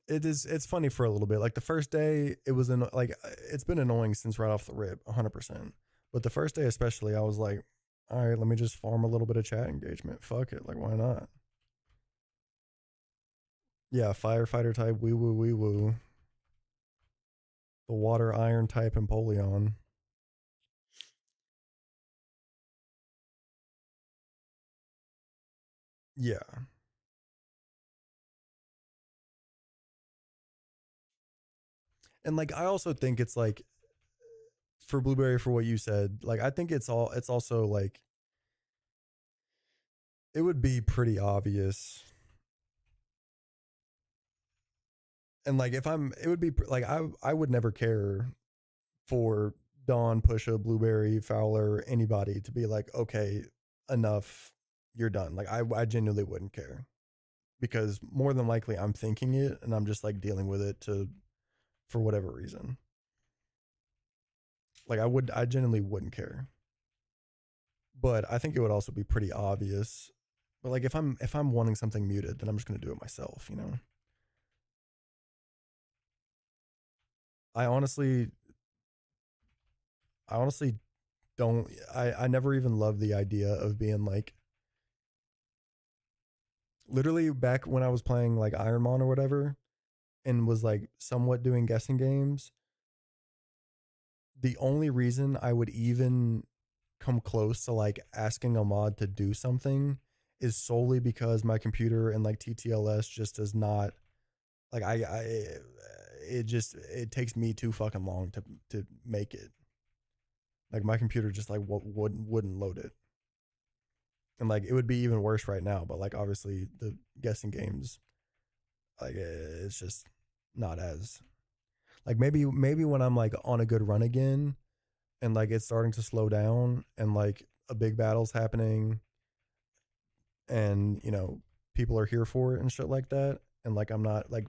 It's funny for a little bit. Like the first day, it was like it's been annoying since right off the rip, 100%. But the first day especially, I was like, all right, let me just farm a little bit of chat engagement. Fuck it, like why not? Yeah, firefighter type, wee woo wee woo. The water iron type Empoleon. Yeah. And like I also think it's like for Blueberry for what you said, like I think it's also like it would be pretty obvious. And like if I'm it would be like I would never care for Dawn, Pusha, Blueberry, Fowler, anybody to be like, okay, enough, you're done. Like I genuinely wouldn't care because more than likely I'm thinking it and I'm just like dealing with it to for whatever reason. Like I genuinely wouldn't care. But I think it would also be pretty obvious. But like if I'm wanting something muted, then I'm just gonna do it myself, you know? I honestly I honestly don't I never even loved the idea of being like literally back when I was playing like Ironmon or whatever and was like somewhat doing guessing games, the only reason I would even come close to like asking a mod to do something is solely because my computer and like TTLS just does not like I it just it takes me too fucking long to make it. Like my computer just like wouldn't load it. And like it would be even worse right now, but like obviously the guessing games like it's just not as like maybe when I'm like on a good run again and like it's starting to slow down and like a big battle's happening and you know people are here for it and shit like that and like I'm not like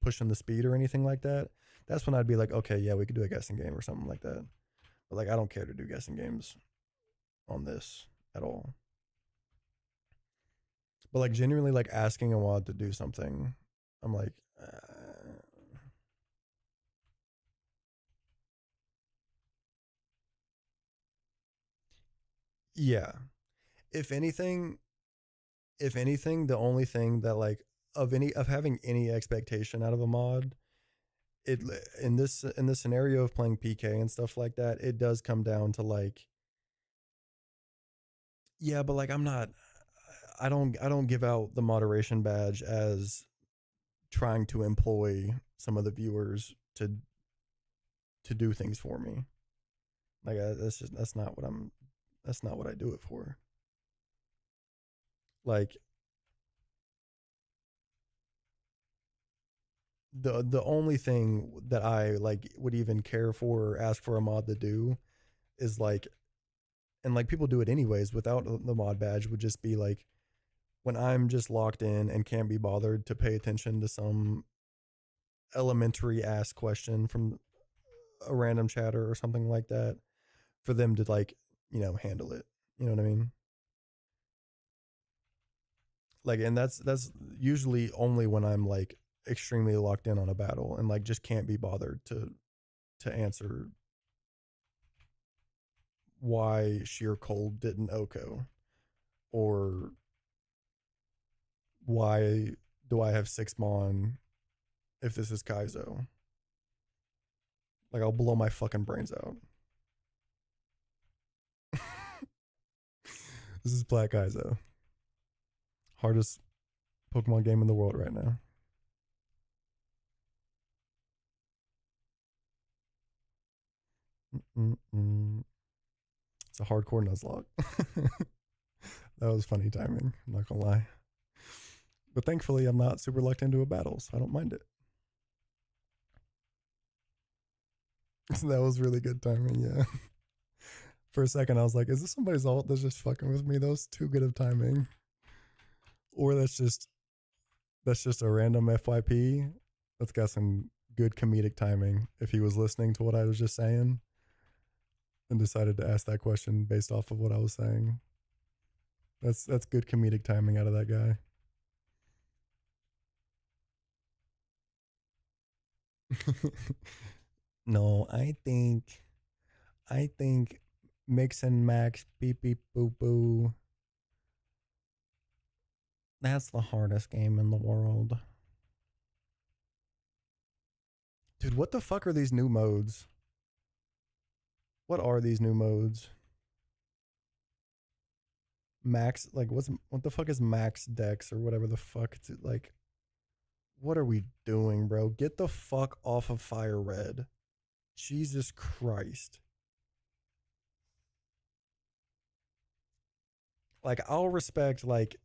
pushing the speed or anything like that, that's when I'd be like, okay, yeah, we could do a guessing game or something like that. But like I don't care to do guessing games on this at all. But like genuinely like asking a wad to do something, I'm like yeah. If anything, if anything, the only thing that like of having any expectation out of a mod, it in this scenario of playing PK and stuff like that, it does come down to like, yeah, but like I'm not. I don't give out the moderation badge as trying to employ some of the viewers to do things for me. Like that's not what I do it for. Like the only thing that I like would even care for or ask for a mod to do is like, and like people do it anyways without the mod badge, would just be like when I'm just locked in and can't be bothered to pay attention to some elementary ass question from a random chatter or something like that, for them to like, handle it. You know what I mean? Like, and that's usually only when I'm like extremely locked in on a battle and like just can't be bothered to answer why sheer cold didn't oko, or why do I have 6 mon if this is Kaizo. Like, I'll blow my fucking brains out. This is Black Kaizo, hardest Pokemon game in the world right now. Mm-mm-mm. It's a hardcore Nuzlocke. That was funny timing, I'm not gonna lie. But thankfully, I'm not super locked into a battle, so I don't mind it. That was really good timing, yeah. For a second, I was like, is this somebody's ult that's just fucking with me? That was too good of timing. Or that's just a random FYP that's got some good comedic timing if he was listening to what I was just saying and decided to ask that question based off of what I was saying. That's good comedic timing out of that guy. No, I think Mix and Max beep beep boo boo. That's the hardest game in the world. Dude, what the fuck are these new modes? What are these new modes? Max, like, what the fuck is Max Dex or whatever the fuck? It's like, what are we doing, bro? Get the fuck off of Fire Red. Jesus Christ. Like, I'll respect, like,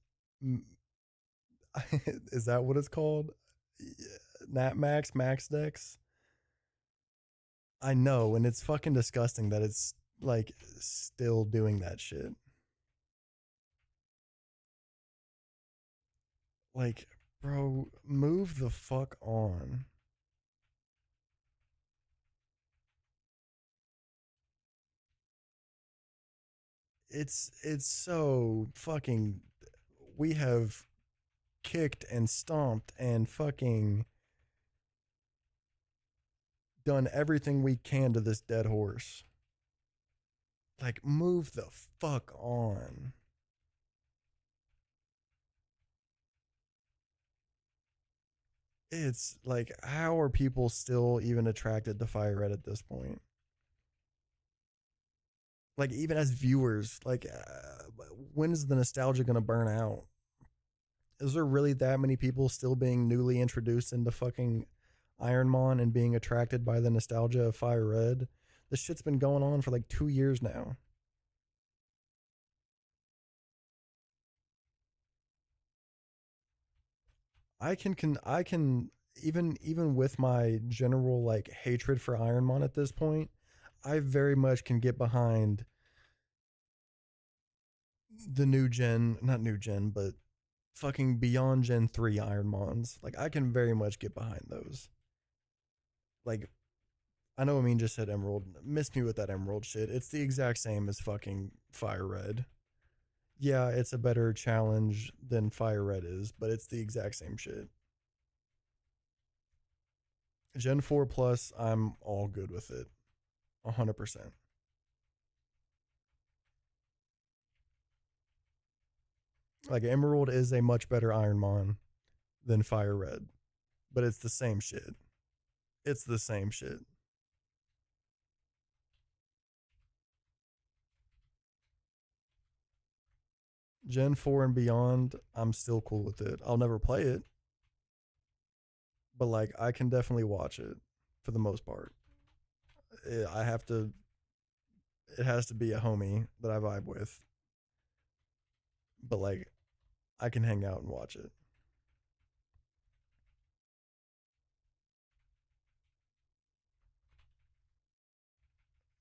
is that what it's called? Nat Max Dex? I know, and it's fucking disgusting that it's like still doing that shit. Like, bro, move the fuck on. It's so fucking, we have kicked and stomped and fucking done everything we can to this dead horse. Like, move the fuck on. It's like, how are people still even attracted to Fire Red at this point? Like, even as viewers, like, when is the nostalgia gonna burn out? Is there really that many people still being newly introduced into fucking Ironmon and being attracted by the nostalgia of Fire Red? This shit's been going on for like 2 years now. I can even with my general like hatred for Ironmon at this point, I very much can get behind the new gen, not new gen, but fucking beyond Gen 3 Ironmons. Like, I can very much get behind those. Like, I know Amin just said Emerald. Miss me with that Emerald shit. It's the exact same as fucking Fire Red. Yeah, it's a better challenge than Fire Red is, but it's the exact same shit. Gen 4 Plus, I'm all good with it. 100%. Like, Emerald is a much better Ironmon than Fire Red, but it's the same shit. It's the same shit. Gen 4 and beyond, I'm still cool with it. I'll never play it, but like I can definitely watch it for the most part. I have to. It has to be a homie that I vibe with, but like I can hang out and watch it.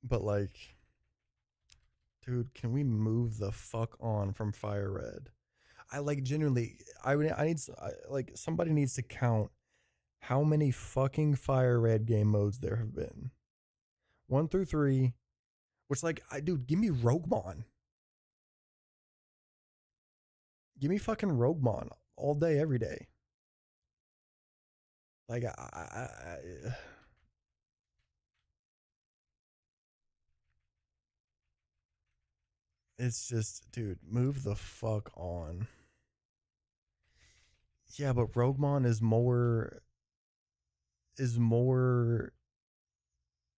But like, dude, can we move the fuck on from Fire Red? I like genuinely. I need like somebody needs to count how many fucking Fire Red game modes there have been. 1 through 3, which like dude, give me Roguemon. Give me fucking Roguemon all day, every day. Like it's just, dude, move the fuck on. Yeah, but Roguemon is more.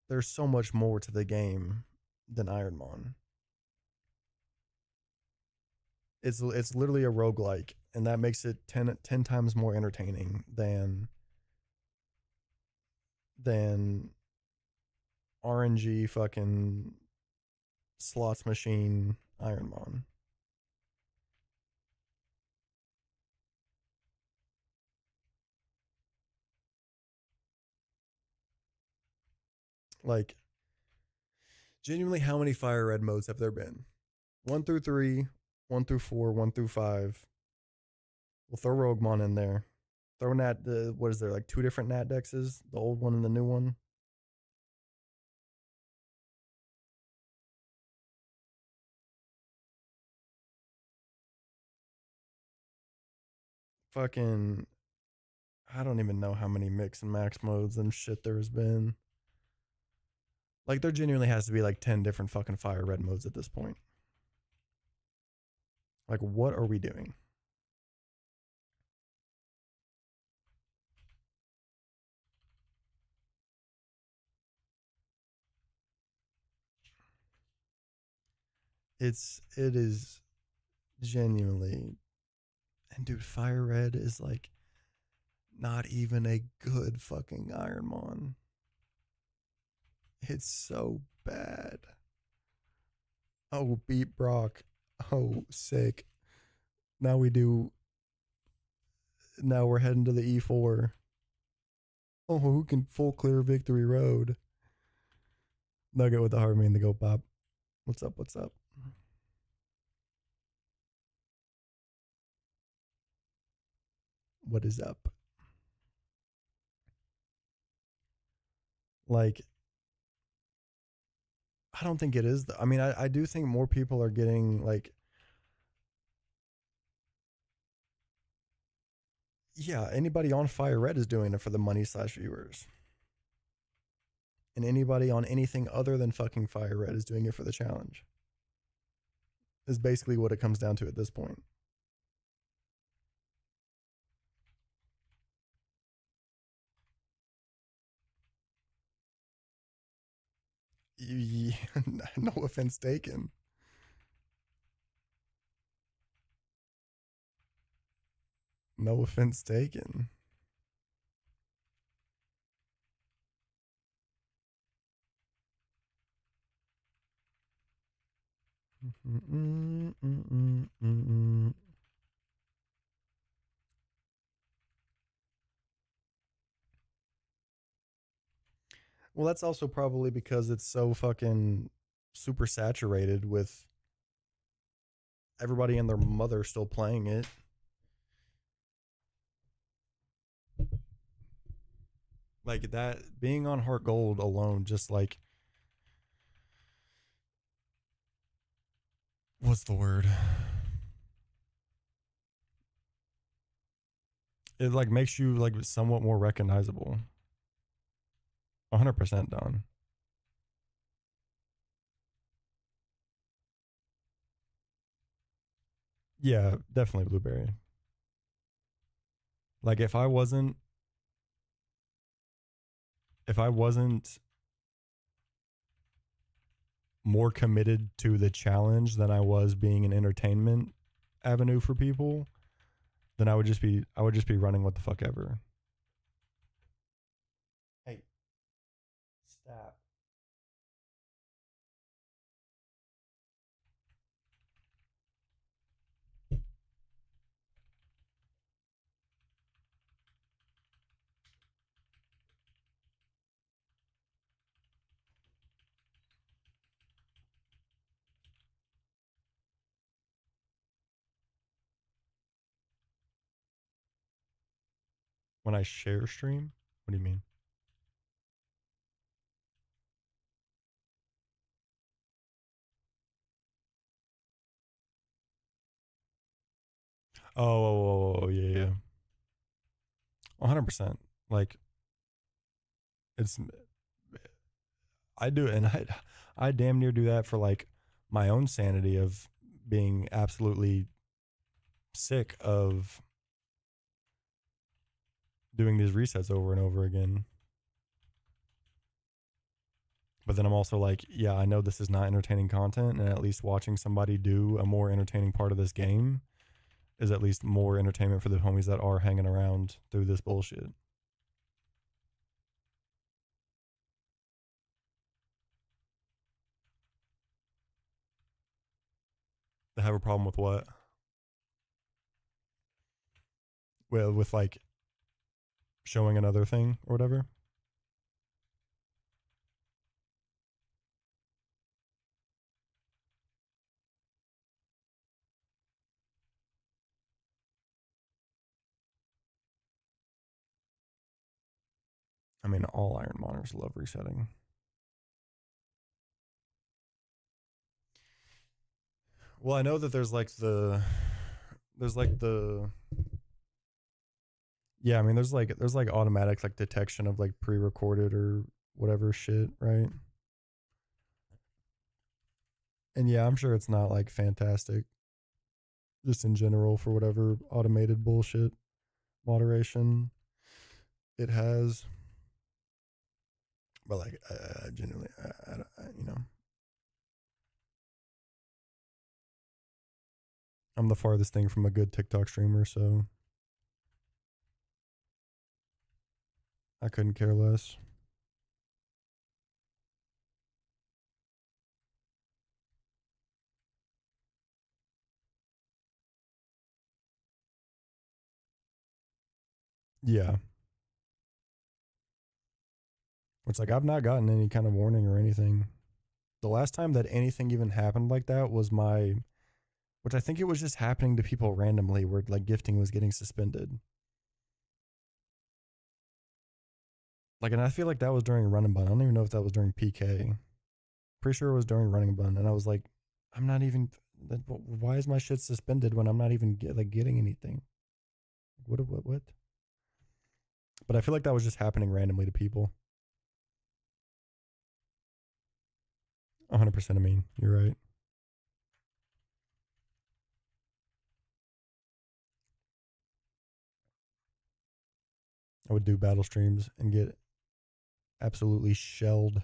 There's so much more to the game than Ironmon. It's literally a roguelike, and that makes it 10 times more entertaining than RNG fucking slots machine Ironmon. Like, genuinely, how many Fire Red modes have there been? 1 through 3, 1 through 4, 1 through 5. We'll throw Roguemon in there. Throw Nat. What is there, like 2 different Nat dexes? The old one and the new one. Fucking, I don't even know how many mix and max modes and shit there's been. Like, there genuinely has to be like 10 different fucking Fire Red modes at this point. Like, what are we doing? It is genuinely, and dude, Fire Red is like not even a good fucking Ironmon. It's so bad. Oh, beat Brock. Oh, sick. Now we do. Now we're heading to the E4. Oh, who can full clear victory road? Nugget with the hard main to go pop. What's up? What's up? What is up? Like, I don't think it is. I mean, I do think more people are getting like, yeah, anybody on Fire Red is doing it for the money slash viewers. And anybody on anything other than fucking Fire Red is doing it for the challenge. Is basically what it comes down to at this point. No offense taken. No offense taken. Well, that's also probably because it's so fucking super saturated with everybody and their mother still playing it. Like that being on Heart Gold alone, just like, what's the word? It like makes you like somewhat more recognizable. 100% done. Yeah, definitely Blueberry. Like if I wasn't more committed to the challenge than I was being an entertainment avenue for people, then I would just be running what the fuck ever. Hey, stop. When I share stream, what do you mean? Oh, yeah, yeah. 100%. Like, it's, I do, and I damn near do that for like my own sanity of being absolutely sick of doing these resets over and over again. But then I'm also like, yeah, I know this is not entertaining content, and at least watching somebody do a more entertaining part of this game is at least more entertainment for the homies that are hanging around through this bullshit. They have a problem with what? Well, with like showing another thing or whatever. I mean, all iron monitors love resetting. Well, I know that there's like the yeah, I mean there's like automatic like detection of like pre-recorded or whatever shit, right? And yeah, I'm sure it's not like fantastic just in general for whatever automated bullshit moderation it has. But like genuinely you know, I'm the farthest thing from a good TikTok streamer, so I couldn't care less. Yeah. It's like I've not gotten any kind of warning or anything. The last time that anything even happened like that was my, which I think it was just happening to people randomly where like gifting was getting suspended. Like, and I feel like that was during run and bun. I don't even know if that was during PK. Pretty sure it was during running bun. And I was like, I'm not even, why is my shit suspended when I'm not even getting anything? What? But I feel like that was just happening randomly to people. 100% I mean, you're right. I would do battle streams and get absolutely shelled.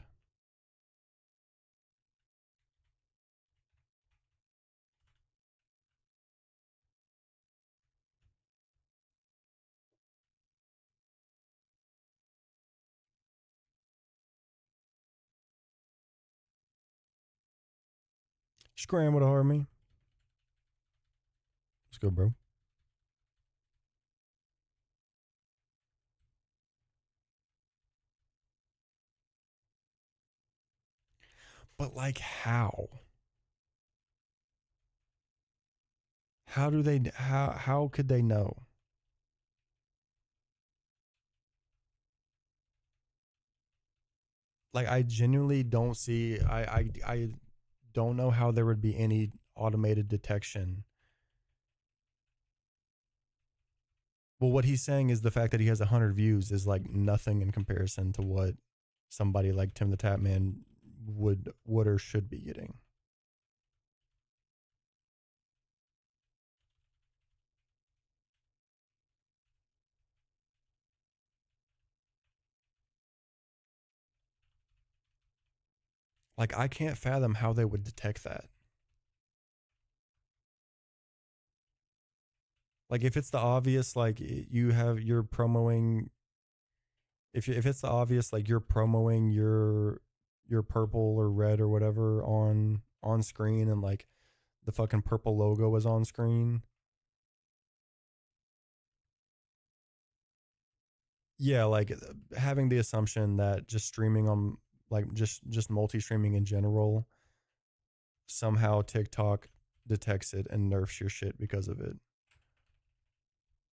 Scram would have harmed me. Let's go, bro. But like, how? How do they? How could they know? Like, I genuinely don't see. I don't know how there would be any automated detection. Well, what he's saying is the fact that he has 100 views is like nothing in comparison to what somebody like Tim the Tap Man would or should be getting. Like, I can't fathom how they would detect that. Like if it's the obvious, like you're promoting. If it's the obvious, like you're promoting your purple or red or whatever on screen, and like the fucking purple logo is on screen. Yeah, like having the assumption that just streaming on, like just multi-streaming in general, somehow TikTok detects it and nerfs your shit because of it.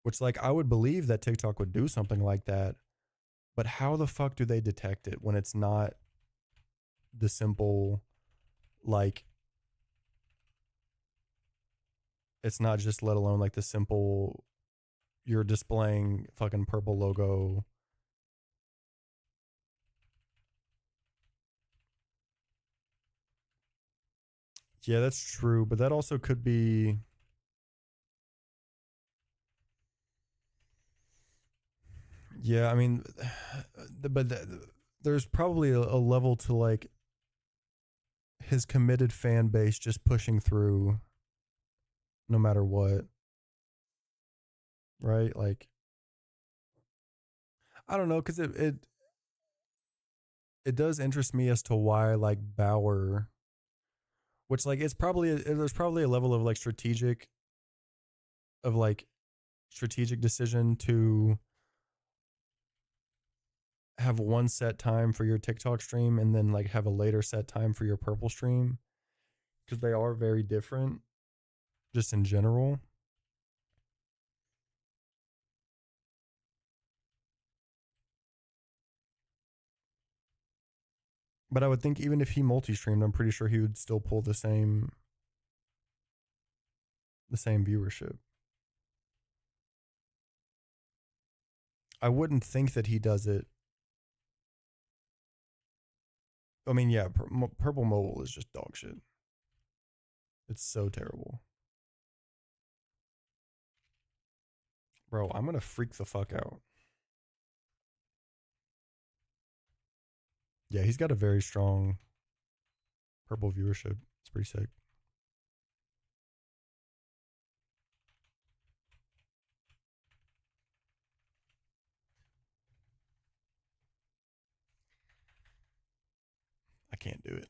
Which, like, I would believe that TikTok would do something like that, but how the fuck do they detect it when it's not the simple, like, it's not just, let alone like the simple, you're displaying fucking purple logo. Yeah, that's true, but that also could be. Yeah, I mean, there's probably a level to like his committed fan base just pushing through no matter what, right? Like, I don't know, because it does interest me as to why like Bauer, which like it's probably there's probably a level of like strategic decision to have one set time for your TikTok stream and then like have a later set time for your purple stream, because they are very different just in general. But I would think even if he multi-streamed, I'm pretty sure he would still pull the same viewership. I wouldn't think that he does it. I mean, yeah, Purple Mobile is just dog shit. It's so terrible. Bro, I'm gonna freak the fuck out. Yeah, he's got a very strong purple viewership. It's pretty sick. I can't do it.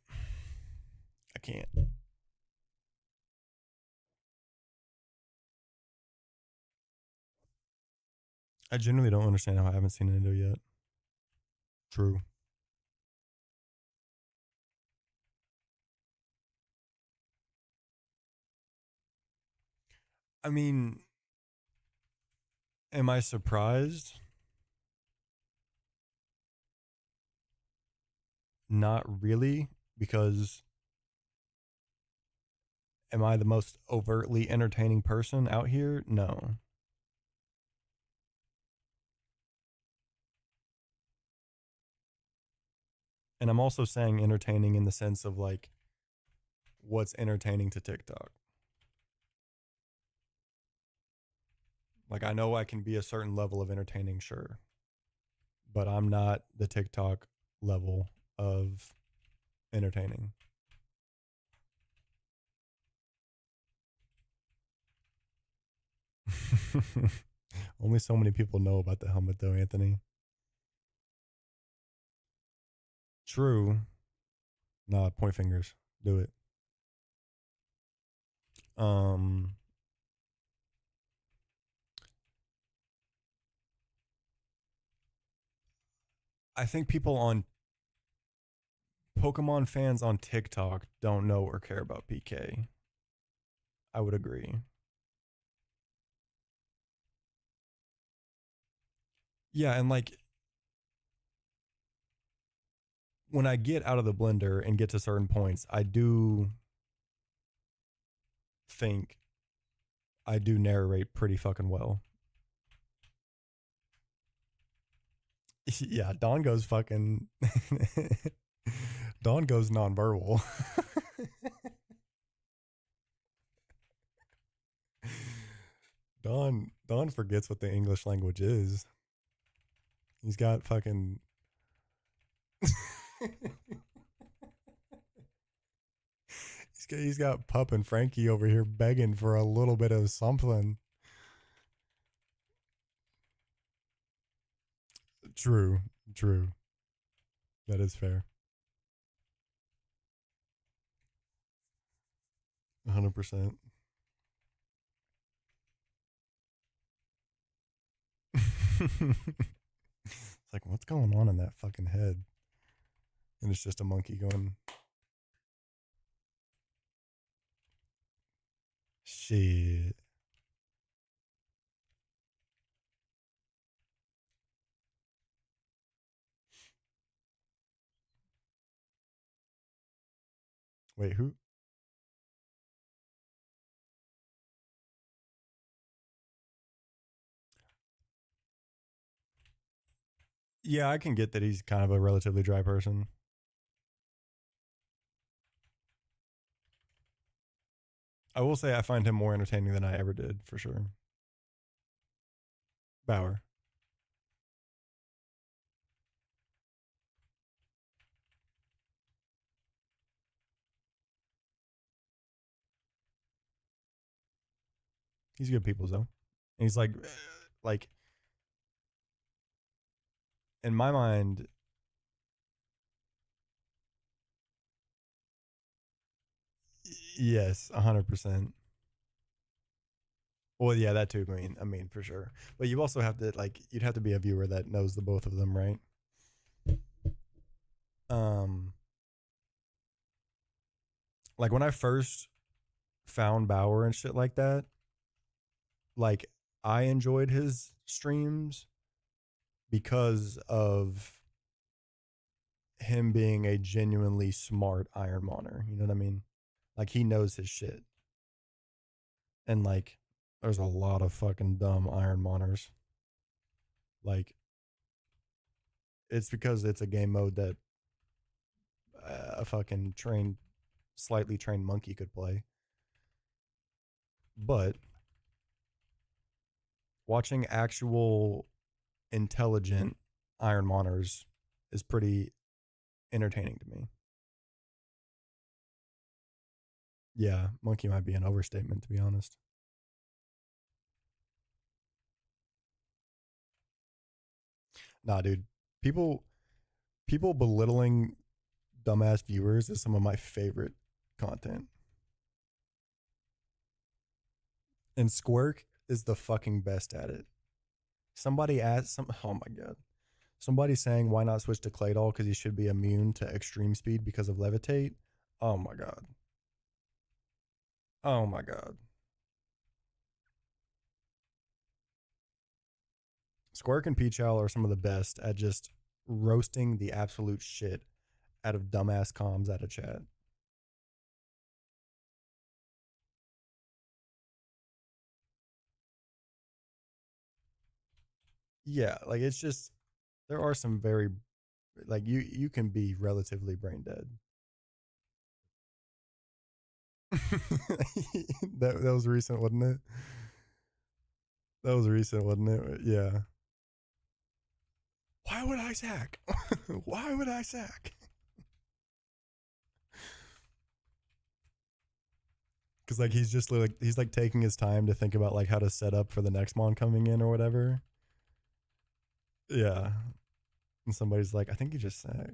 I can't. I genuinely don't understand how I haven't seen Indo yet. True. I mean, am I surprised? Not really, because am I the most overtly entertaining person out here? No. And I'm also saying entertaining in the sense of like what's entertaining to TikTok. Like I know I can be a certain level of entertaining, sure, but I'm not the TikTok level of entertaining. Only so many people know about the helmet though, Anthony. True. Nah, point fingers. Do it. Um I think people on Pokemon fans on TikTok don't know or care about PK. I would agree. Yeah, and like when I get out of the blender and get to certain points, I do think I do narrate pretty fucking well. Yeah, Don goes fucking Don goes nonverbal. Don forgets what the English language is. He's got fucking he's got Pup and Frankie over here begging for a little bit of something. True. True. That is fair. 100%. It's like, what's going on in that fucking head? And it's just a monkey going, shit. Wait, who? Yeah, I can get that he's kind of a relatively dry person. I will say I find him more entertaining than I ever did, for sure. Bauer. He's good people, though. And he's like, in my mind, yes, 100%. Well, yeah, that too. I mean, for sure. But you also have to like, you'd have to be a viewer that knows the both of them, right? Um, like when I first found Bauer and shit like that, like I enjoyed his streams because of him being a genuinely smart Iron Moner. You know what I mean? Like he knows his shit. And like there's a lot of fucking dumb Iron Moners. Like it's because it's a game mode that a fucking slightly trained monkey could play. But watching actual intelligent Iron Moners is pretty entertaining to me. Yeah, monkey might be an overstatement, to be honest. Nah, dude. People people belittling dumbass viewers is some of my favorite content. And Squirk is the fucking best at it. Somebody asked some oh my god. Somebody saying why not switch to Claydol because he should be immune to extreme speed because of levitate. Oh my god. Oh my god. Squirk and Peach Owl are some of the best at just roasting the absolute shit out of dumbass comms out of chat. Yeah, like it's just there are some very like you can be relatively brain dead. That was recent, wasn't it? That was recent, wasn't it? Yeah. Why would I sack? Why would I sack? Because like he's like taking his time to think about like how to set up for the next mon coming in or whatever. Yeah. And somebody's like, I think you just sack.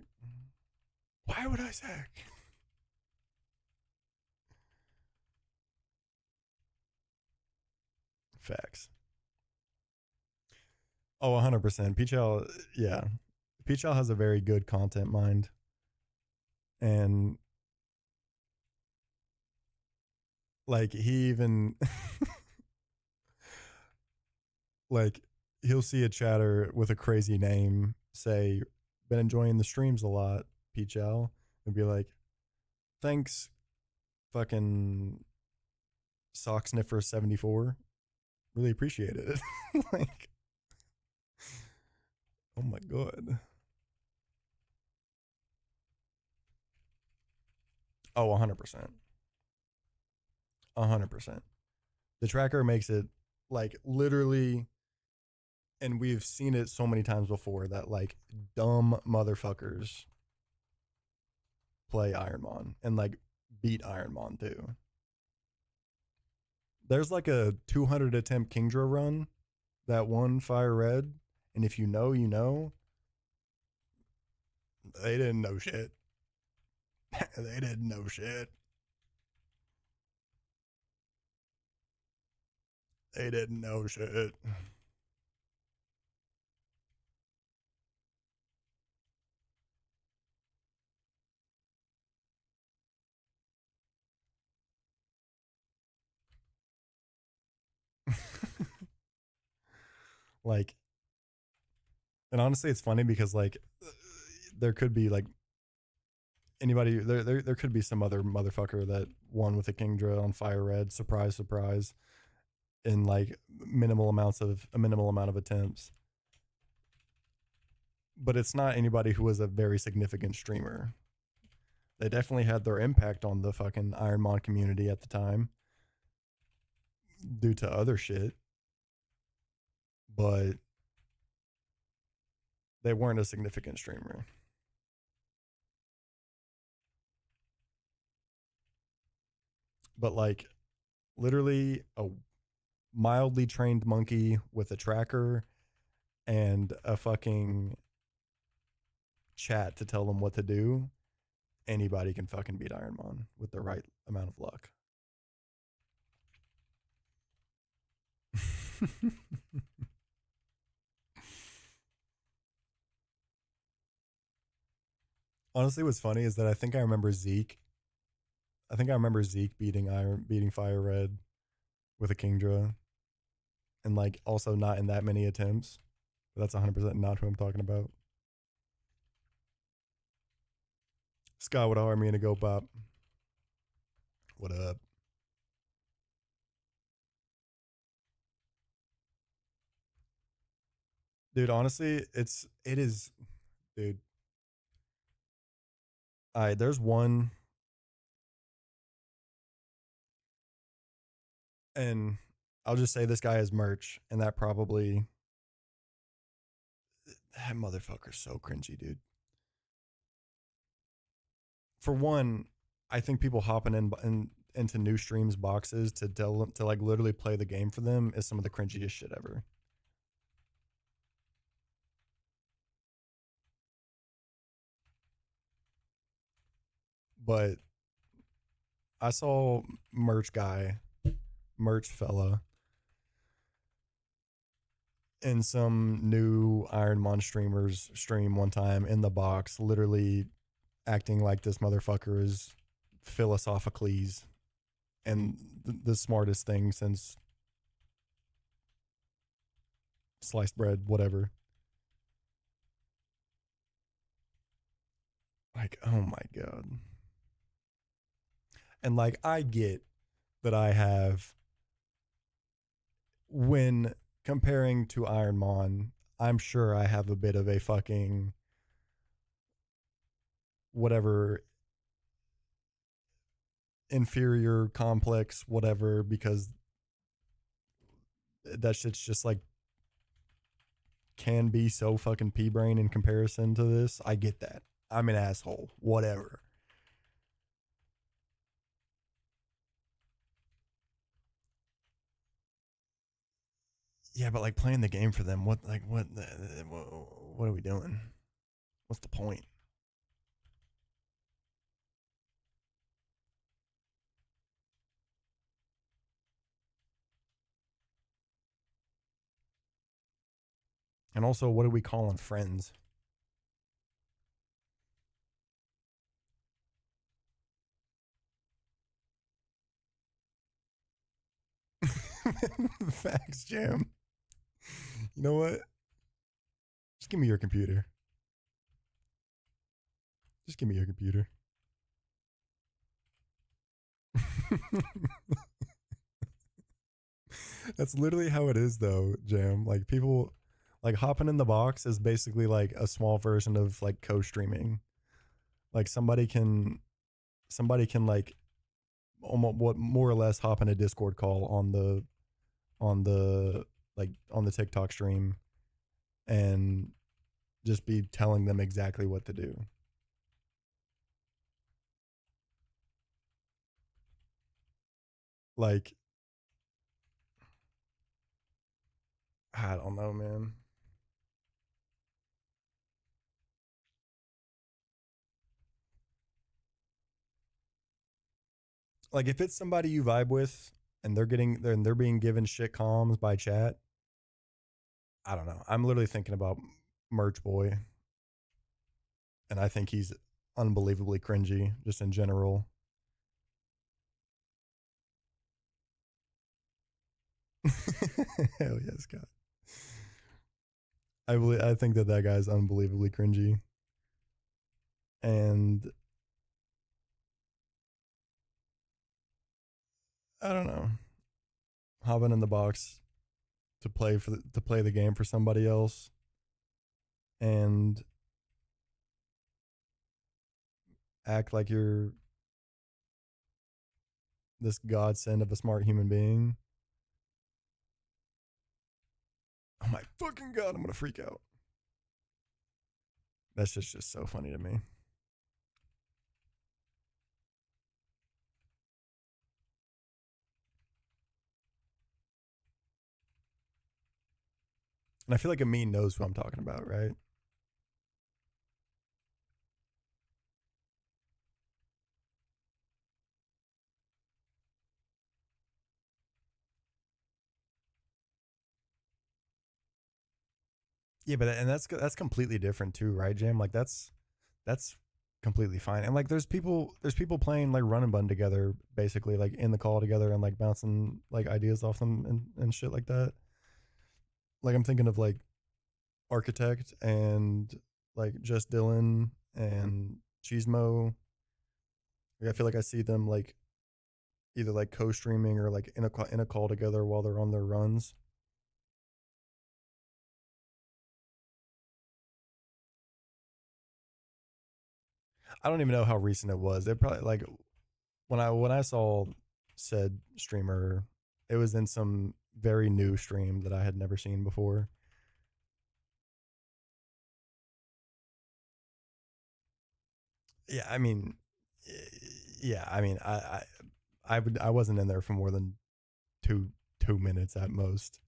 Why would I sack? Facts. Oh, 100%. Peach Owl, yeah. Peach Owl has a very good content mind. And like he even like he'll see a chatter with a crazy name say, been enjoying the streams a lot, Peach Owl, and be like, thanks, fucking Sock Sniffer 74. Really appreciate it. Like, oh my god. Oh, 100%. 100%. The tracker makes it like literally, and we've seen it so many times before that like dumb motherfuckers play Ironmon and like beat Ironmon too. There's like a 200 attempt Kingdra run that won Fire Red, and if you know, you know. They didn't know shit. They didn't know shit. They didn't know shit. Like, and honestly, it's funny because like there could be like anybody there could be some other motherfucker that won with a Kingdra on Fire Red, surprise, surprise, in like a minimal amount of attempts. But it's not anybody who was a very significant streamer. They definitely had their impact on the fucking Ironmon community at the time due to other shit, but they weren't a significant streamer. But like literally a mildly trained monkey with a tracker and a fucking chat to tell them what to do, anybody can fucking beat Ironmon with the right amount of luck. Honestly, what's funny is that I remember Zeke. I think I remember Zeke beating Fire Red with a Kingdra, and like also not in that many attempts. But that's 100% not who I'm talking about. Scott would hire me to go pop. What up? Dude, honestly, it is dude. Alright, there's one, and I'll just say this guy has merch, and that probably that motherfucker's so cringy, dude. For one, I think people hopping into new streams boxes to tell them to like literally play the game for them is some of the cringiest shit ever. But I saw merch guy, merch fella, in some new Ironmon streamers stream one time in the box, literally acting like this motherfucker is philosophically and the smartest thing since sliced bread, whatever. Like, oh my god. And like, I get that I have, when comparing to Ironmon, I'm sure I have a bit of a fucking whatever inferior complex, whatever, because that shit's just like can be so fucking pea brain in comparison to this. I get that. I'm an asshole. Whatever. Yeah, but like playing the game for them, what are we doing? What's the point? And also, what are we calling friends? Facts, Jam. You know what? Just give me your computer. Just give me your computer. That's literally how it is, though, Jam. Like people, like hopping in the box is basically like a small version of like co-streaming. Like somebody can like almost what more or less hop in a Discord call on the on the TikTok stream and just be telling them exactly what to do. Like I don't know, man. Like if it's somebody you vibe with and they're being given shit comms by chat, I don't know. I'm literally thinking about Merch Boy, and I think he's unbelievably cringy just in general. Hell yes, God. I think that guy's unbelievably cringy, and I don't know. Hopping in the box to play the game for somebody else, and act like you're this godsend of a smart human being. Oh my fucking god, I'm gonna freak out. That's just so funny to me. And I feel like Amin knows who I'm talking about, right? Yeah, but and that's completely different too, right, Jam? Like that's completely fine. And like there's people playing like run and bun together, basically like in the call together and like bouncing like ideas off them and shit like that. Like I'm thinking of like Architect and like Just Dylan and Cheesemo. Like I feel like I see them like either like co-streaming or like in a call together while they're on their runs. I don't even know how recent it was. It probably like when I saw said streamer, it was in some very new stream that I had never seen before. Yeah, I mean, yeah, I mean, I wasn't in there for more than two 2 minutes at most.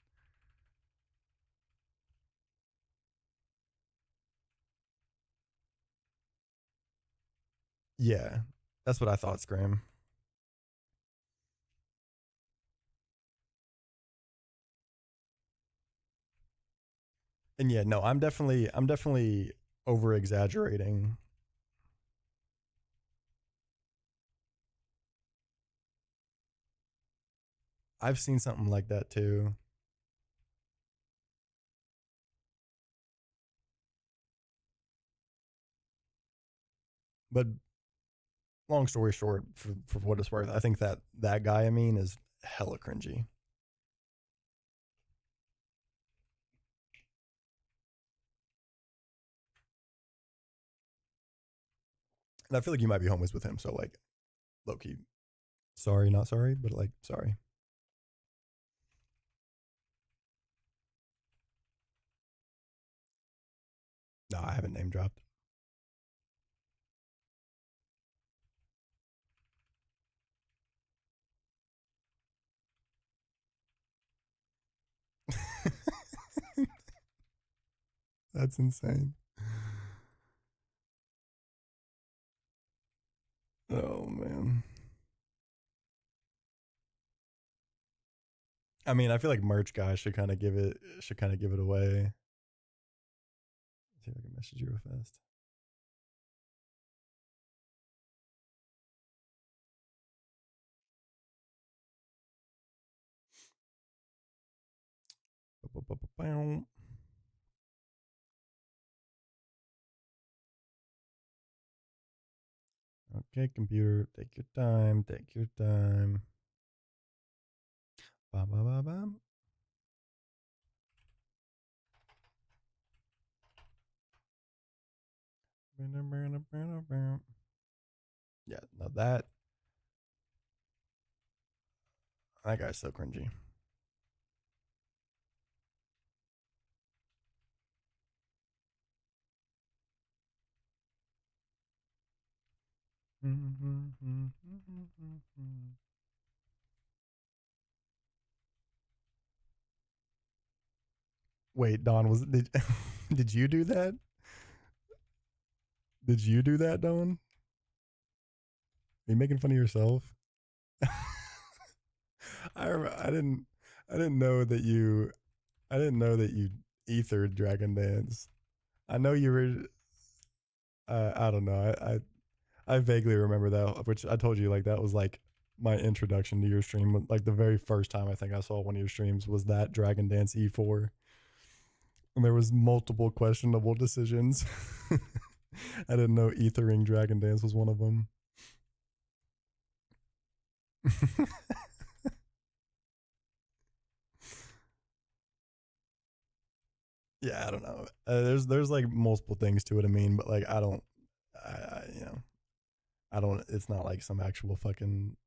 Yeah, that's what I thought, Scram. And yeah, no, I'm definitely over exaggerating. I've seen something like that too. But long story short, for what it's worth, I think that guy I mean is hella cringy. And I feel like you might be homies with him, so like low key, sorry, not sorry, but like sorry. No, I haven't name dropped. That's insane. Oh man. I mean, I feel like merch guys should kind of give it away. Let's see if I can message you real fast. Okay, computer, take your time. Take your time. Ba ba ba ba. Yeah, no that guy's so cringy. Wait, Don, was did did you do that? Did you do that, Don? Are you making fun of yourself? I didn't know that you I didn't know that you ethered Dragon Dance. I know you were. I don't know. I vaguely remember that, which I told you like that was like my introduction to your stream. Like the very first time I think I saw one of your streams was that Dragon Dance E4, and there was multiple questionable decisions. I didn't know ethering Dragon Dance was one of them. Yeah, I don't know. There's like multiple things to it. I mean, but like I don't, you know, I don't. It's not like some actual fucking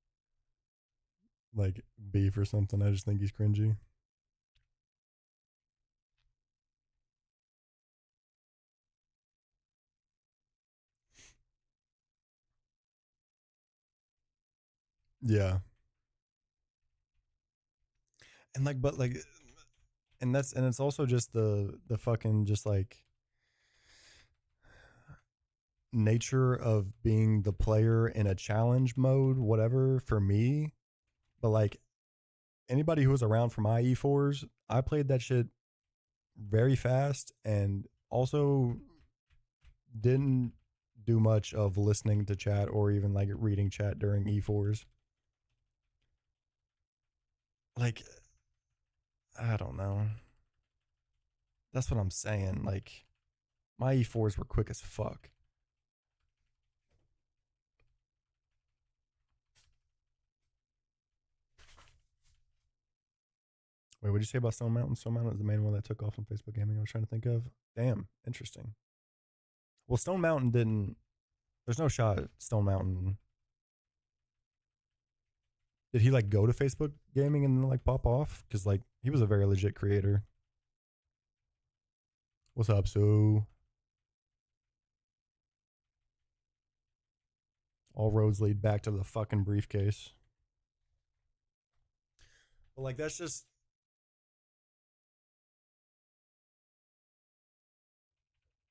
like beef or something. I just think he's cringy. Yeah, and like, but like, and it's also just the fucking just like nature of being the player in a challenge mode, whatever for me. But like anybody who was around for my E4s, I played that shit very fast and also didn't do much of listening to chat or even like reading chat during E4s. Like, I don't know. That's what I'm saying. Like, my E4s were quick as fuck. Wait, what'd you say about Stone Mountain? Stone Mountain is the main one that took off on Facebook Gaming. I was trying to think of. Damn, interesting. Well, Stone Mountain didn't. There's no shot at Stone Mountain. Did he like go to Facebook Gaming and then like pop off? Because like he was a very legit creator. What's up, so? All roads lead back to the fucking briefcase. But like that's just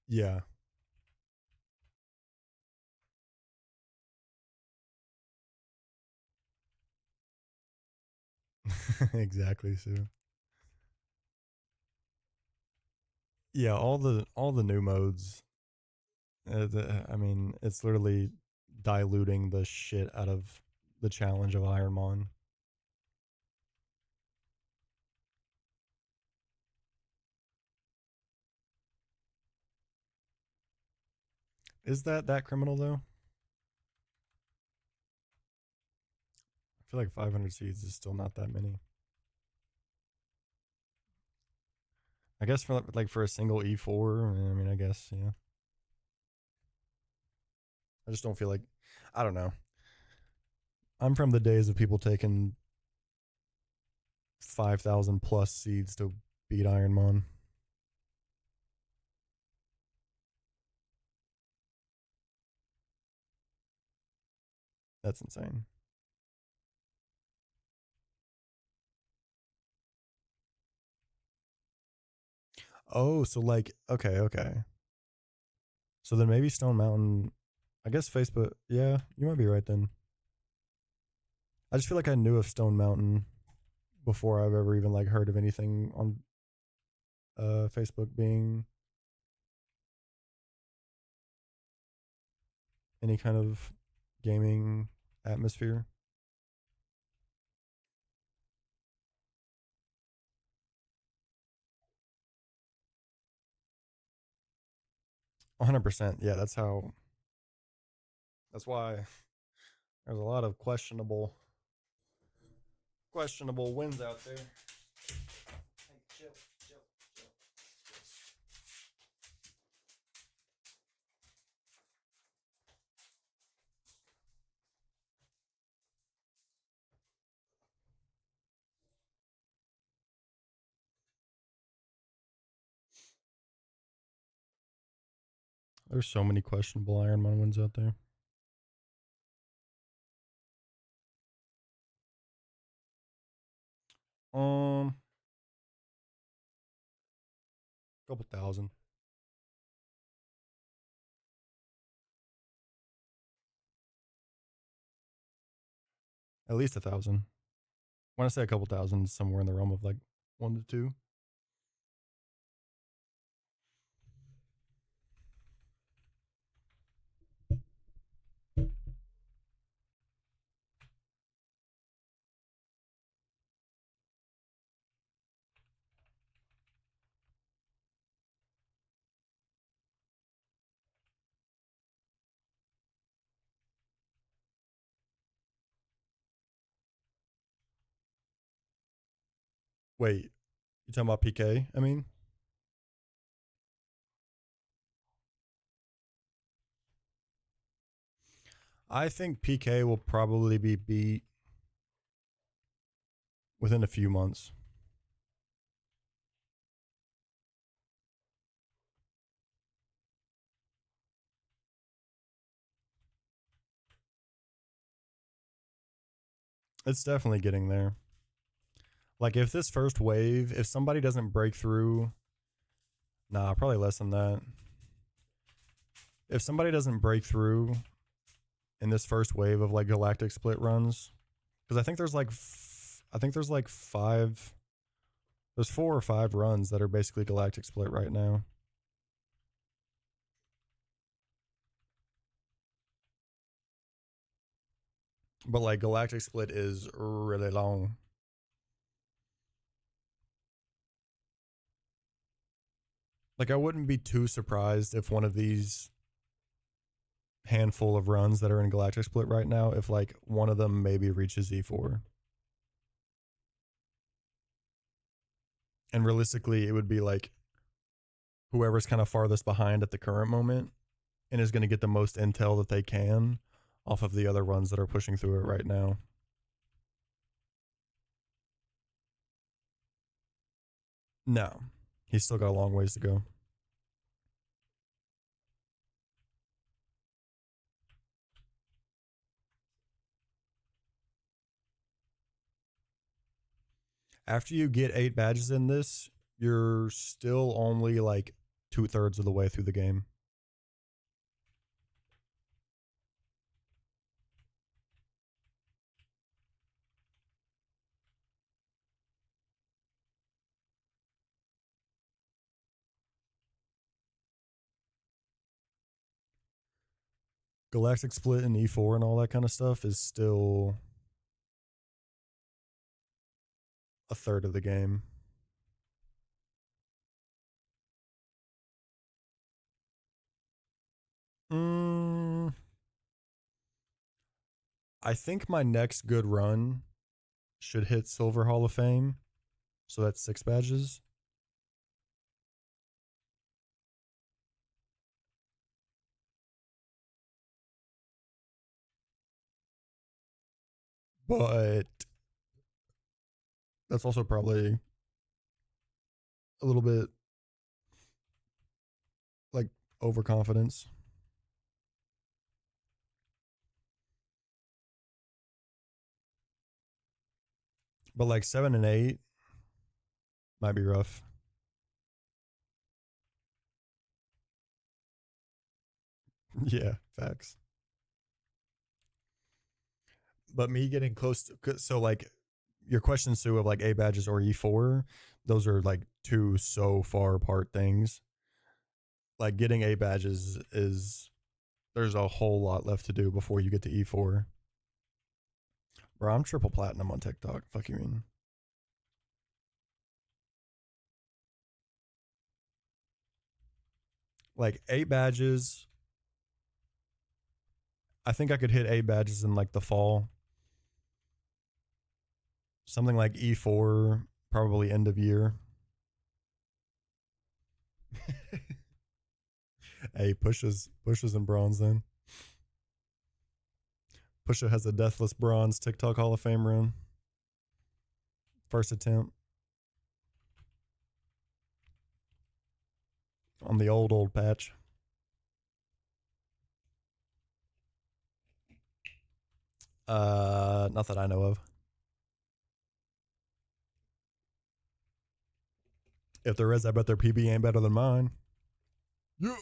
yeah. Exactly, so. Yeah, all the new modes. I mean, it's literally diluting the shit out of the challenge of Ironmon. Is that criminal though? I feel like 500 seeds is still not that many. I guess for like for a single E4, I mean, I guess yeah. I just don't feel like I don't know. I'm from the days of people taking 5,000 plus seeds to beat Ironmon. That's insane. Oh, so like okay. So then maybe Stone Mountain. I guess Facebook. Yeah, you might be right then. I just feel like I knew of Stone Mountain before I've ever even like heard of anything on Facebook being any kind of gaming atmosphere. 100%. Yeah, that's how. That's why there's a lot of questionable wins out there. Hey, chill, chill, chill. There's so many questionable Ironman wins out there. Um, couple thousand. At least 1,000. When I say a couple thousand, somewhere in the realm of like 1 to 2. Wait, you talking about PK? I mean, I think PK will probably be beat within a few months. It's definitely getting there. Like if this first wave, if somebody doesn't break through, nah, probably less than that. If somebody doesn't break through in this first wave of like galactic split runs, because I think there's like, there's like 5, there's 4 or 5 runs that are basically galactic split right now. But like galactic split is really long. Like I wouldn't be too surprised if one of these handful of runs that are in galactic split right now, if like one of them maybe reaches E4. And realistically, it would be like whoever's kind of farthest behind at the current moment and is going to get the most intel that they can off of the other runs that are pushing through it right now. No, he's still got a long ways to go. After you get 8 badges in this, you're still only like 2/3 of the way through the game. Galactic split and E4 and all that kind of stuff is still a third of the game. I think my next good run should hit Silver Hall of Fame. So that's 6 badges. But that's also probably a little bit like overconfidence. But like 7 and 8 might be rough. Yeah, facts. But me getting close to, so like your question, Sue, of like A badges or E4, those are like 2 so far apart things. Like getting A badges is, there's a whole lot left to do before you get to E4. Bro, I'm triple platinum on TikTok. Fuck you mean? Like 8 badges. I think I could hit 8 badges in like the fall. Something like E4, probably end of year. Hey, pushes in bronze then. Pusha has a deathless bronze TikTok Hall of Fame run. First attempt. On the old patch. Not that I know of. If there is, I bet their PB ain't better than mine. Yeah.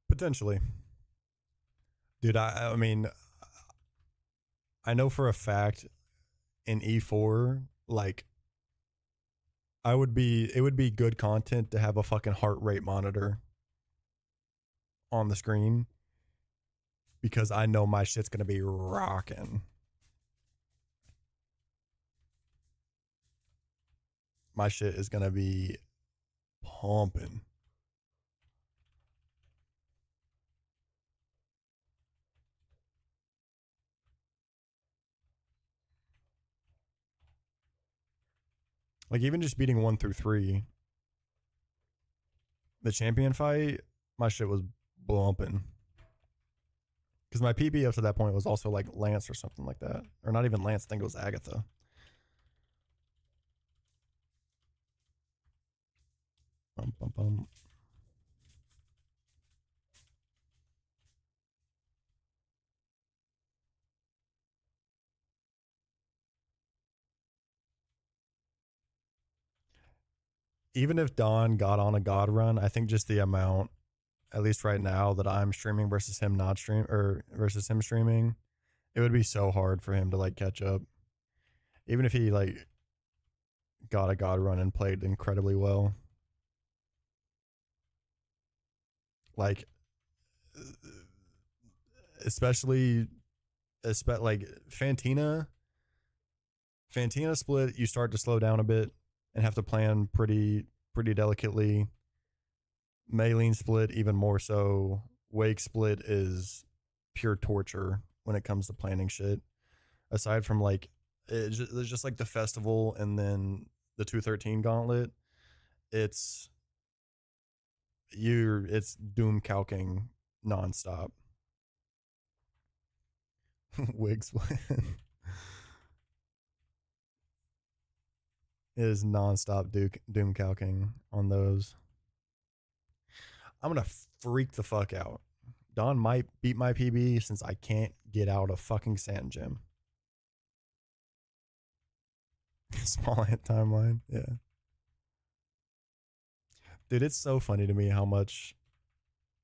Potentially. Dude, I mean, I know for a fact in E4, like it would be good content to have a fucking heart rate monitor on the screen because I know my shit's gonna be rocking. My shit is gonna be pumping. Like even just beating 1 through 3, the champion fight, my shit was bumping. Because my PB up to that point was also like Lance or something like that. Or not even Lance, I think it was Agatha. Bum, bum, bum. Even if Don got on a God run, I think just the amount, at least right now, that I'm streaming versus him not stream or versus him streaming, it would be so hard for him to like catch up. Even if he like got a God run and played incredibly well. Like especially like Fantina split, you start to slow down a bit and have to plan pretty delicately. Maylene split even more so. Wake split is pure torture when it comes to planning shit. Aside from like there's just like the festival and then the 213 gauntlet, it's it's doom calking nonstop. Wig split is nonstop doom calking on those. I'm gonna freak the fuck out. Don might beat my PB since I can't get out of fucking Sand Gym. Small ant timeline, yeah. Dude, it's so funny to me how much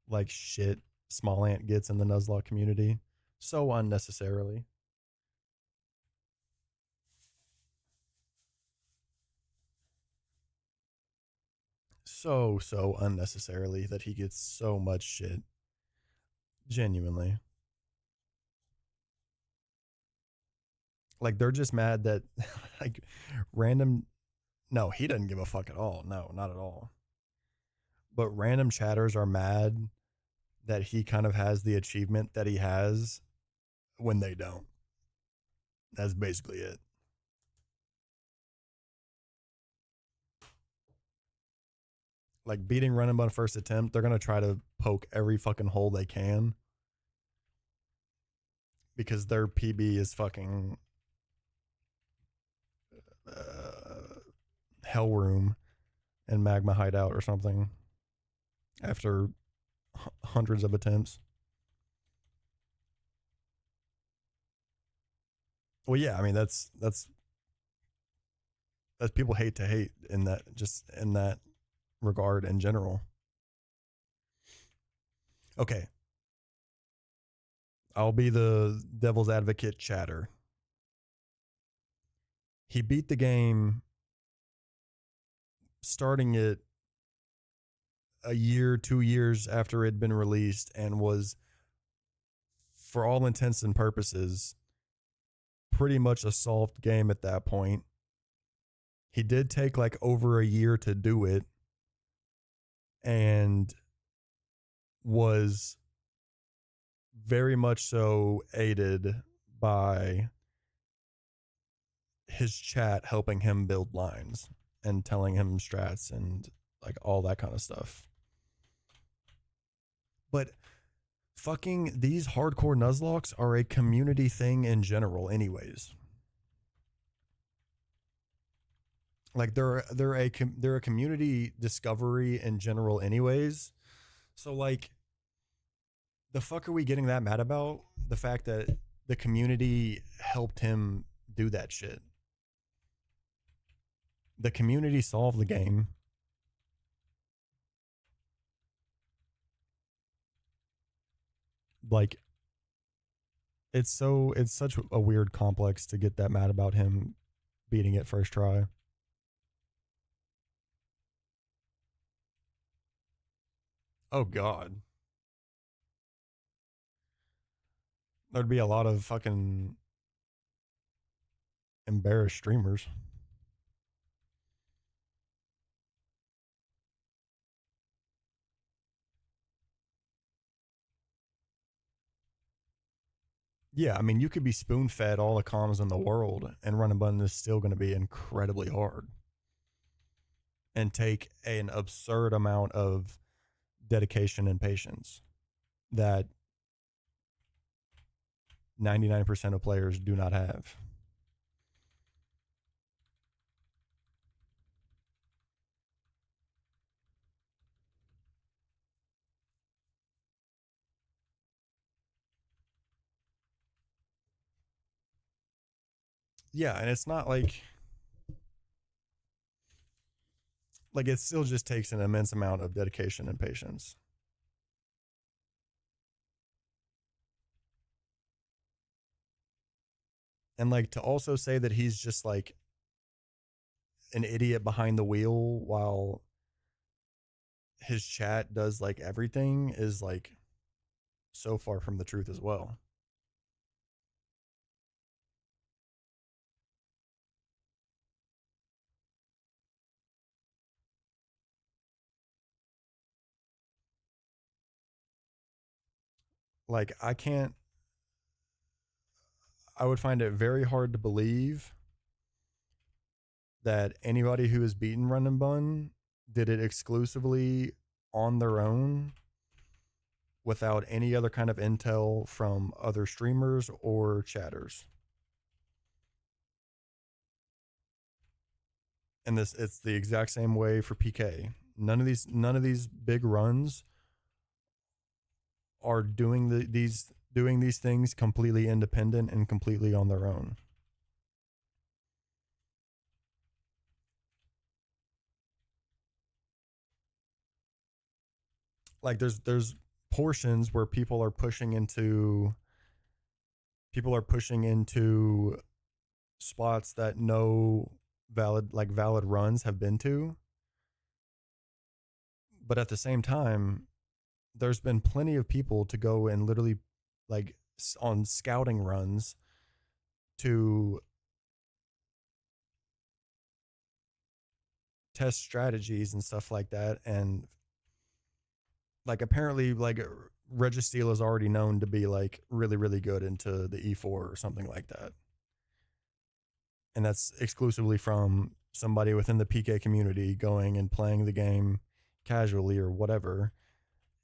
like shit Small Ant gets in the Nuzlocke community. So unnecessarily. So unnecessarily that he gets so much shit. Genuinely. Like they're just mad that like random no, he doesn't give a fuck at all. No, not at all. But random chatters are mad that he kind of has the achievement that he has when they don't. That's basically it. Like beating Running on first attempt, they're gonna try to poke every fucking hole they can because their PB is fucking Hell Room and Magma Hideout or something after hundreds of attempts. Well, yeah, I mean that's people hate to hate in that just in that regard in general. Okay, I'll be the devil's advocate chatter. He beat the game starting it a year, 2 years after it had been released and was, for all intents and purposes, pretty much a solved game at that point. He did take like over a year to do it and was very much so aided by his chat helping him build lines and telling him strats and like all that kind of stuff. But fucking these hardcore Nuzlocks are a community thing in general anyways. Like they're a community discovery in general anyways. So like the fuck are we getting that mad about? The fact that the community helped him do that shit. The community solved the game. Like it's such a weird complex to get that mad about him beating it first try. Oh god. There'd be a lot of fucking embarrassed streamers. Yeah, I mean, you could be spoon fed all the comms in the world, and run a button is still going to be incredibly hard and take an absurd amount of dedication and patience that 99% of players do not have. Yeah, and it's not like it still just takes an immense amount of dedication and patience. And like to also say that he's just like an idiot behind the wheel while his chat does like everything is like so far from the truth as well. Like I would find it very hard to believe that anybody who has beaten Run and Bun did it exclusively on their own without any other kind of intel from other streamers or chatters. And this it's the exact same way for PK. None of these big runs are doing these things completely independent and completely on their own. Like there's portions where people are pushing into spots that no valid runs have been to, but at the same time there's been plenty of people to go and literally like on scouting runs to test strategies and stuff like that. And like apparently like Registeel is already known to be like really really good into the E4 or something like that, and that's exclusively from somebody within the PK community going and playing the game casually or whatever,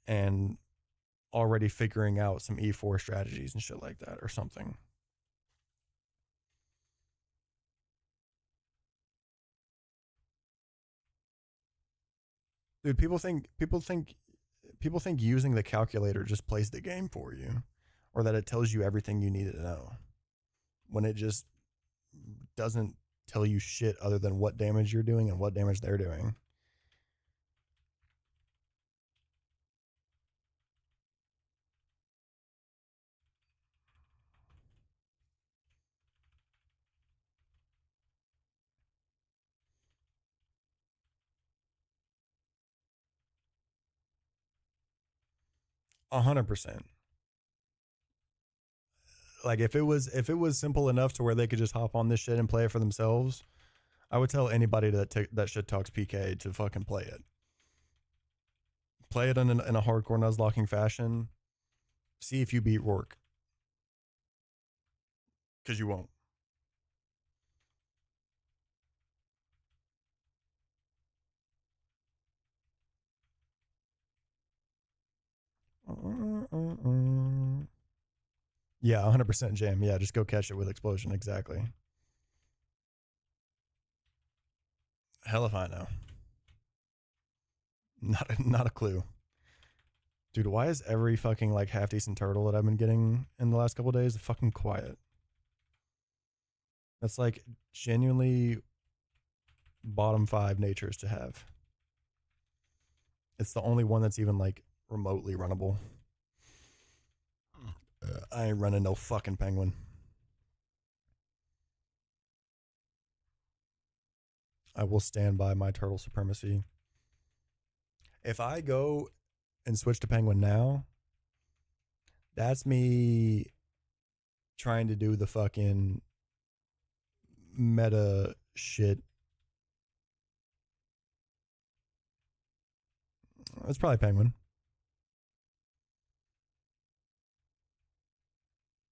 and already figuring out some E4 strategies and shit like that or something. Dude, people think using the calculator just plays the game for you, or that it tells you everything you need to know, when it just doesn't tell you shit other than what damage you're doing and what damage they're doing. A 100%. Like if it was simple enough to where they could just hop on this shit and play it for themselves, I would tell anybody that shit talks PK to fucking play it. Play it in a hardcore nuzlocking fashion. See if you beat Rourke, because you won't. Yeah, 100% jam. Yeah, just go catch it with explosion. Exactly. Hell if I know. Not a clue. Dude, why is every fucking like half decent turtle that I've been getting in the last couple of days fucking quiet? That's like genuinely bottom 5 natures to have. It's the only one that's even like remotely runnable. I ain't running no fucking penguin. I will stand by my turtle supremacy. If I go and switch to penguin now, that's me trying to do the fucking meta shit. It's probably penguin.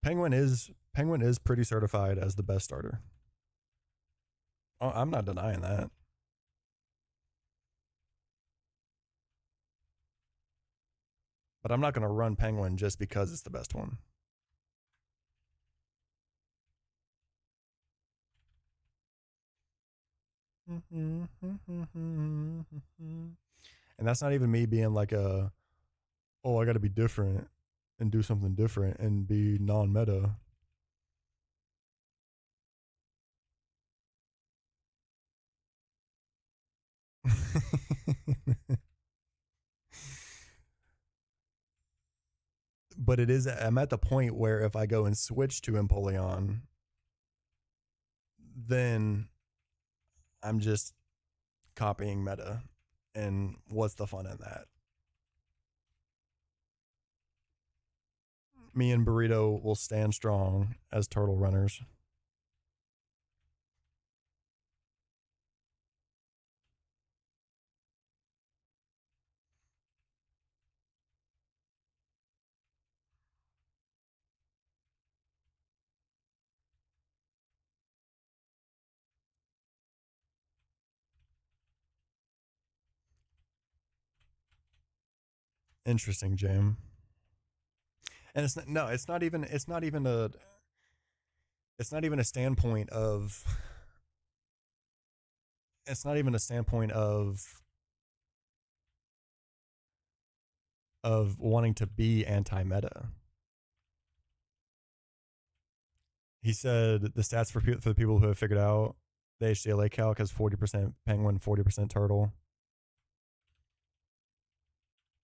Penguin is pretty certified as the best starter. Oh, I'm not denying that. But I'm not going to run penguin just because it's the best one. And that's not even me being like a, oh, I got to be different and do something different and be non-meta. But it is, I'm at the point where if I go and switch to Empoleon, then I'm just copying meta. And what's the fun in that? Me and Burrito will stand strong as turtle runners. Interesting, Jam. And it's not, no, it's not even a standpoint of it's not even a standpoint of wanting to be anti-meta. He said the stats for the people who have figured out the HDLA calc has 40% penguin, 40% turtle.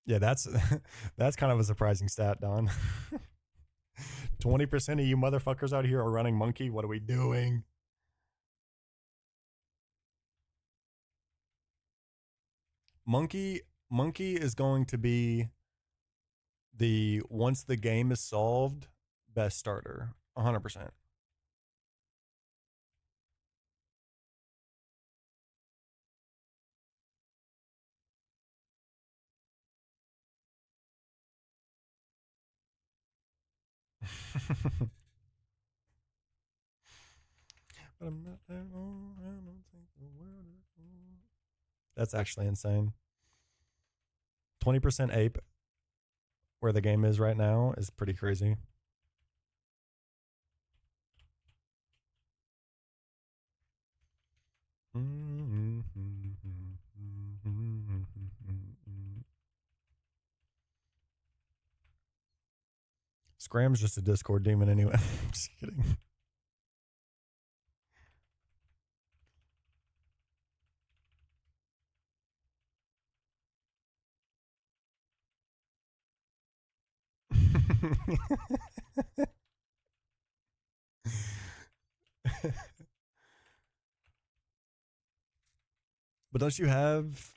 Yeah, that's that's kind of a surprising stat, Don. 20% of you motherfuckers out here are running monkey. What are we doing? Monkey is going to be the once the game is solved best starter 100%. But I'm not that old, I don't think the world is old. That's actually insane. 20% ape where the game is right now is pretty crazy. Scram's just a Discord demon anyway. Just kidding. But don't you have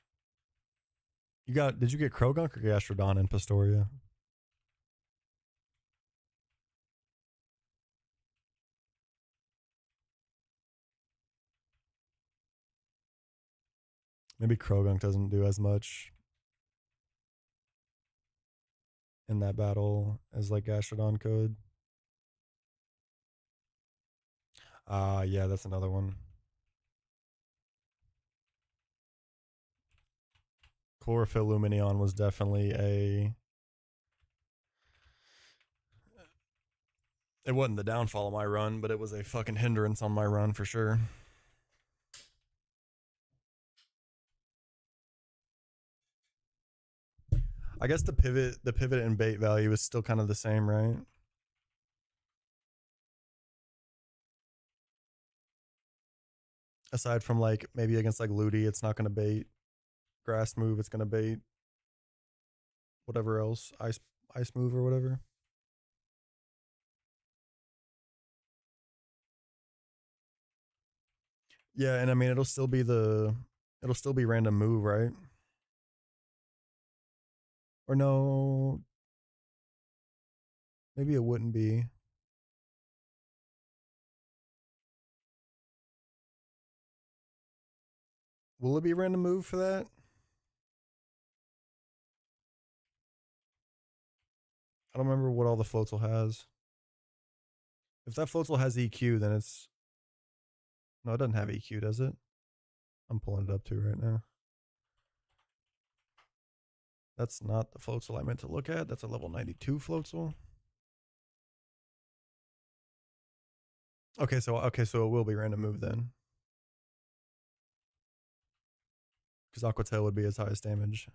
did you get Krogunk or Gastrodon in Pastoria? Maybe Krogunk doesn't do as much in that battle as like Gastrodon could. Yeah, that's another one. Chlorophyll Luminion was definitely a. It wasn't the downfall of my run, but it was a fucking hindrance on my run for sure. I guess the pivot and bait value is still kind of the same, right? Aside from like maybe against like Ludi, it's not going to bait. Grass move, it's going to bait. Whatever else, ice move or whatever. Yeah, and I mean it'll still be random move, right? Or no, maybe it wouldn't be. Will it be random move for that? I don't remember what all the Floatzel has. If that Floatzel has EQ, then it's no, it doesn't have EQ, does it? I'm pulling it up too right now. That's not the Floatzel I meant to look at. That's a level 92 Floatzel. Okay, so it will be random move then. Because Aqua Tail would be its highest damage.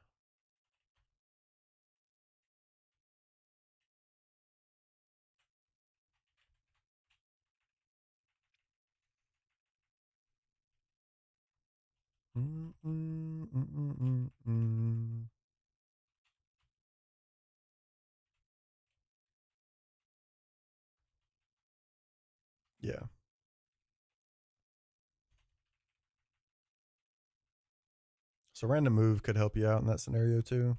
Yeah. So random move could help you out in that scenario too.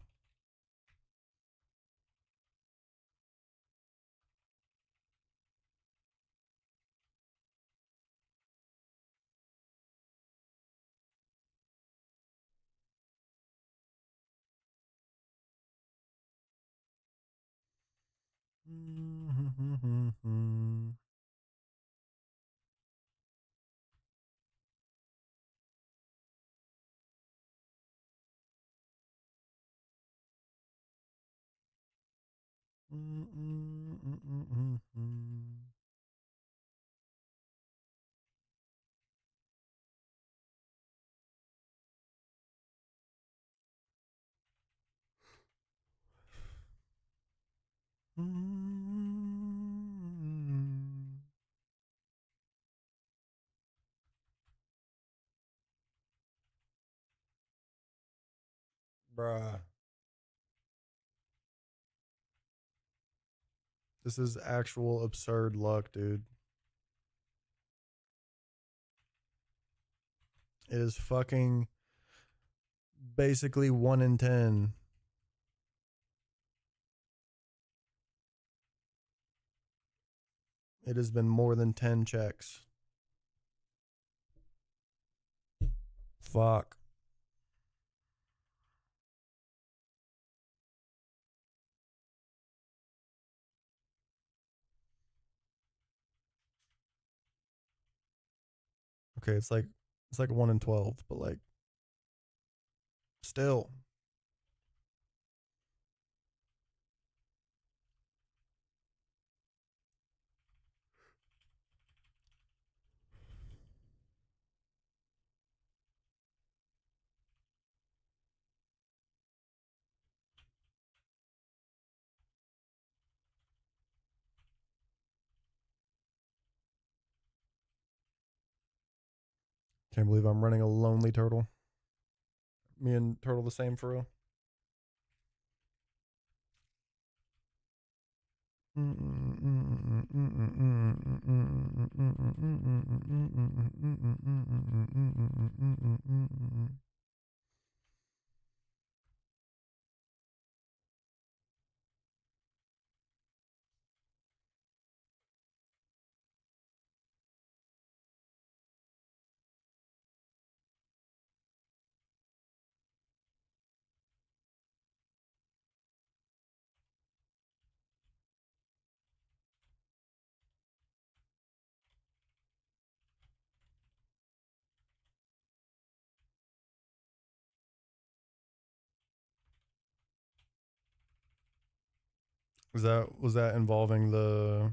Bruh. This is actual absurd luck, dude. It is fucking basically 1 in 10. It has been more than 10 checks. Fuck. Okay, it's like 1 in 12, but like still. Can't believe I'm running a lonely turtle. Me and Turtle the same for real. Was that involving the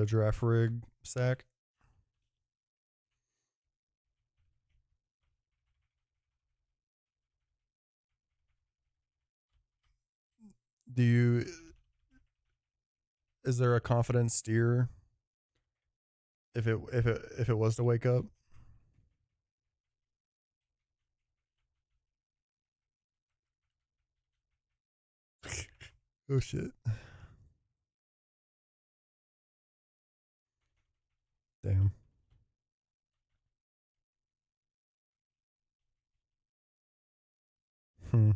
giraffe rig sack? Do you is there a confident steer if it was to wake up? Oh shit. Damn. Hmm.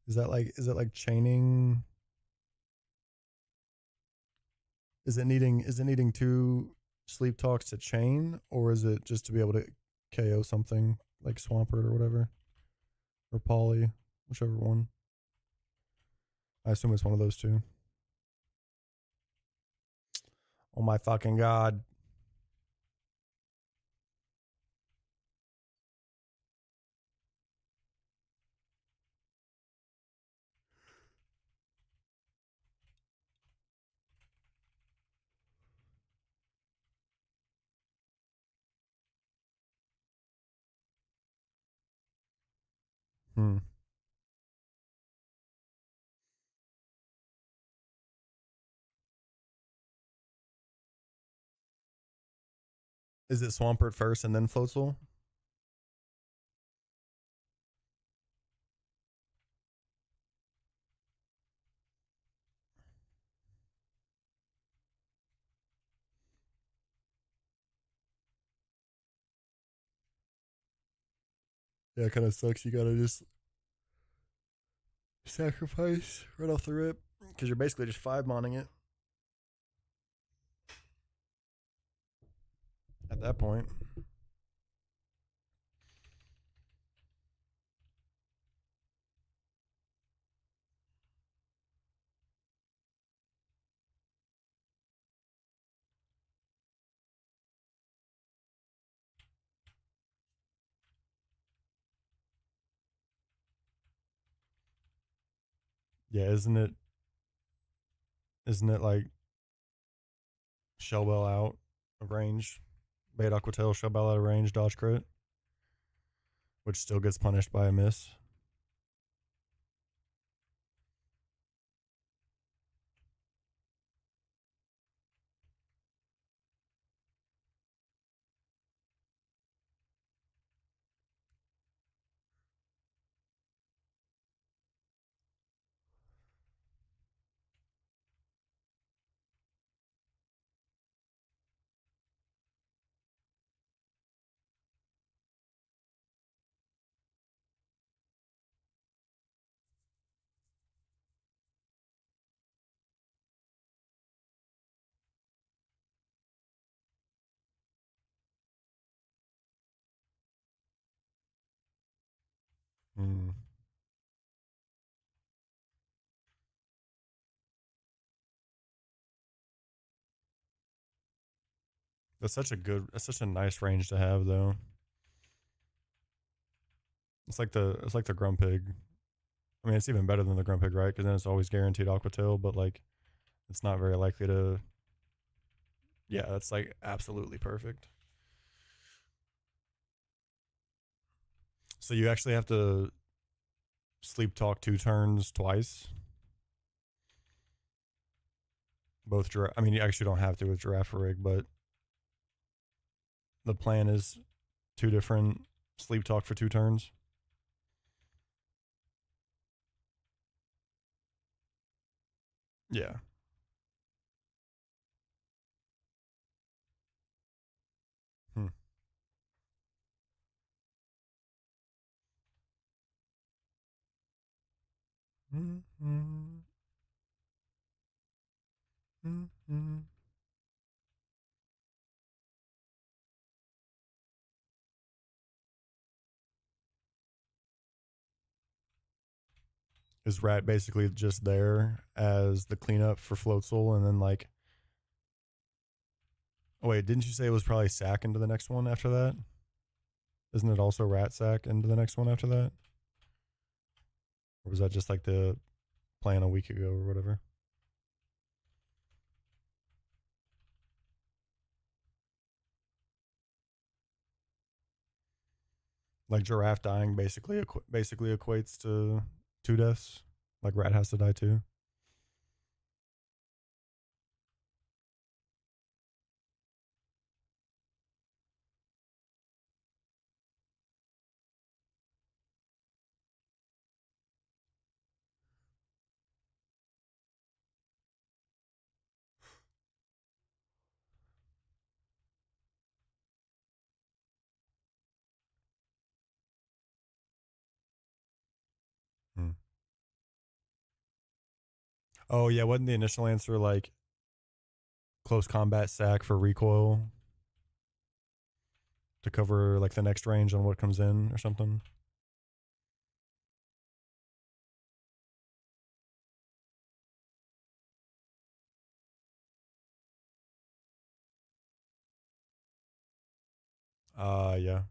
Is it like chaining? Is it needing two sleep talks to chain, or is it just to be able to KO something like Swampert or whatever, or Polly, whichever one? I assume it's one of those two. Oh my fucking god! Hmm. Is it Swampert first and then Floatzel? Yeah, it kind of sucks. You gotta just sacrifice right off the rip because you're basically just five moning it at that point. Yeah, isn't it? Isn't it like Shellbell out of range? Bait Aquatail, Shellbell out of range, dodge crit, which still gets punished by a miss. Mm. That's such a nice range to have though. It's like the Grumpig. I mean, it's even better than the Grumpig, right? Because then it's always guaranteed Aquatail, but like it's not very likely to. Yeah, that's like absolutely perfect. So you actually have to sleep talk two turns twice. Both giraffe. I mean, you actually don't have to with Giraffe Rig, but the plan is two different sleep talk for two turns. Yeah. Hmm. Mm-hmm. Mm-hmm. Is Rat basically just there as the cleanup for Floatzel, and then like, oh wait, didn't you say it was probably Sack into the next one after that? Isn't it also Rat Sack into the next one after that? Or was that just like the plan a week ago or whatever? Like Giraffe dying basically equates to two deaths. Like Rat has to die too. Oh yeah, wasn't the initial answer like close combat sack for recoil to cover like the next range on what comes in or something? Yeah.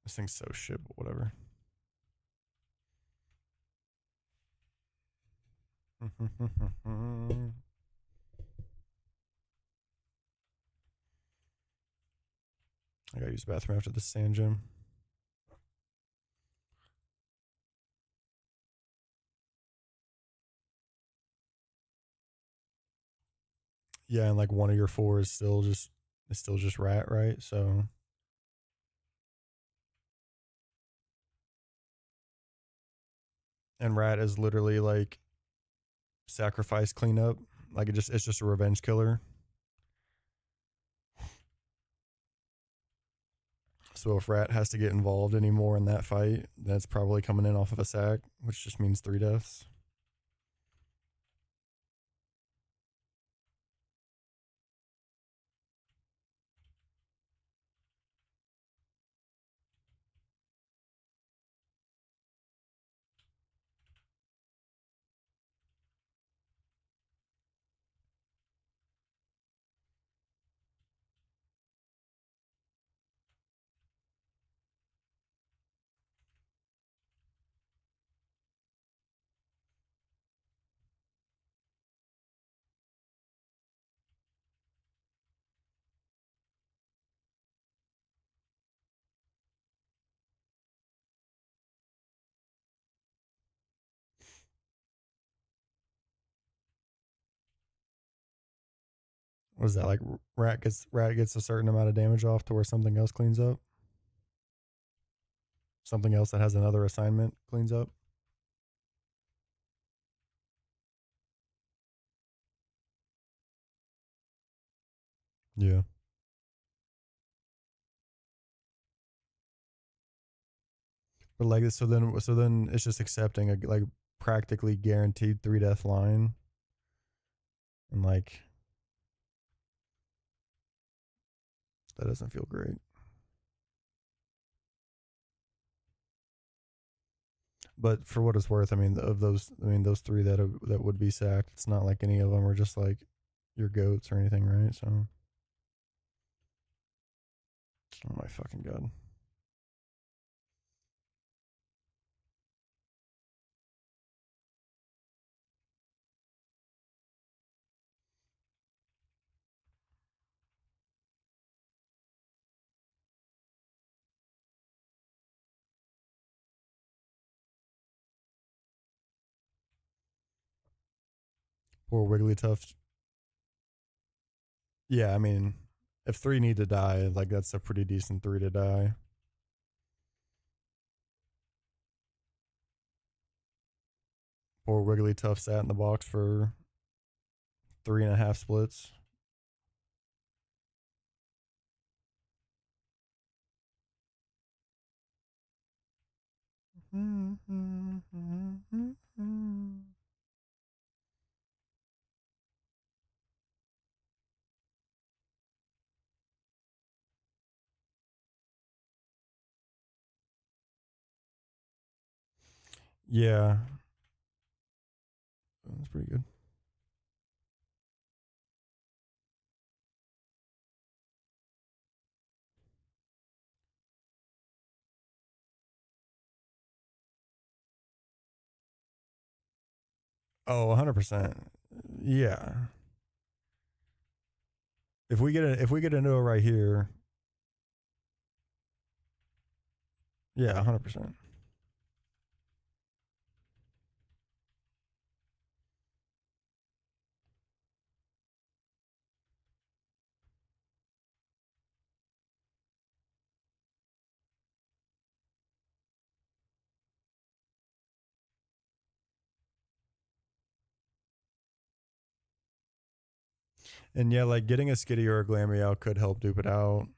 This thing's so shit, but whatever. I gotta use the bathroom after the sand gym. Yeah, and like one of your four is still just rat, right? So and rat is literally like sacrifice cleanup. Like it's just a revenge killer. So if rat has to get involved anymore in that fight, that's probably coming in off of a sack, which just means 3 deaths. What is that like? Rat gets a certain amount of damage off to where something else cleans up. Something else that has another assignment cleans up. Yeah. But like so then it's just accepting a like practically guaranteed 3 death line, and like that doesn't feel great. But for what it's worth, I mean, of those, I mean, those three that would be sacked, it's not like any of them are just like your goats or anything, right? So, oh my fucking god. Poor Wigglytuff. Yeah, I mean, if three need to die, like that's a pretty decent three to die. Poor Wigglytuff sat in the box for 3.5 splits. Yeah, that's pretty good. Oh, 100%. Yeah. If we get into it right here, yeah, 100%. And yeah, like getting a Skitty or a Glameow could help dupe it out.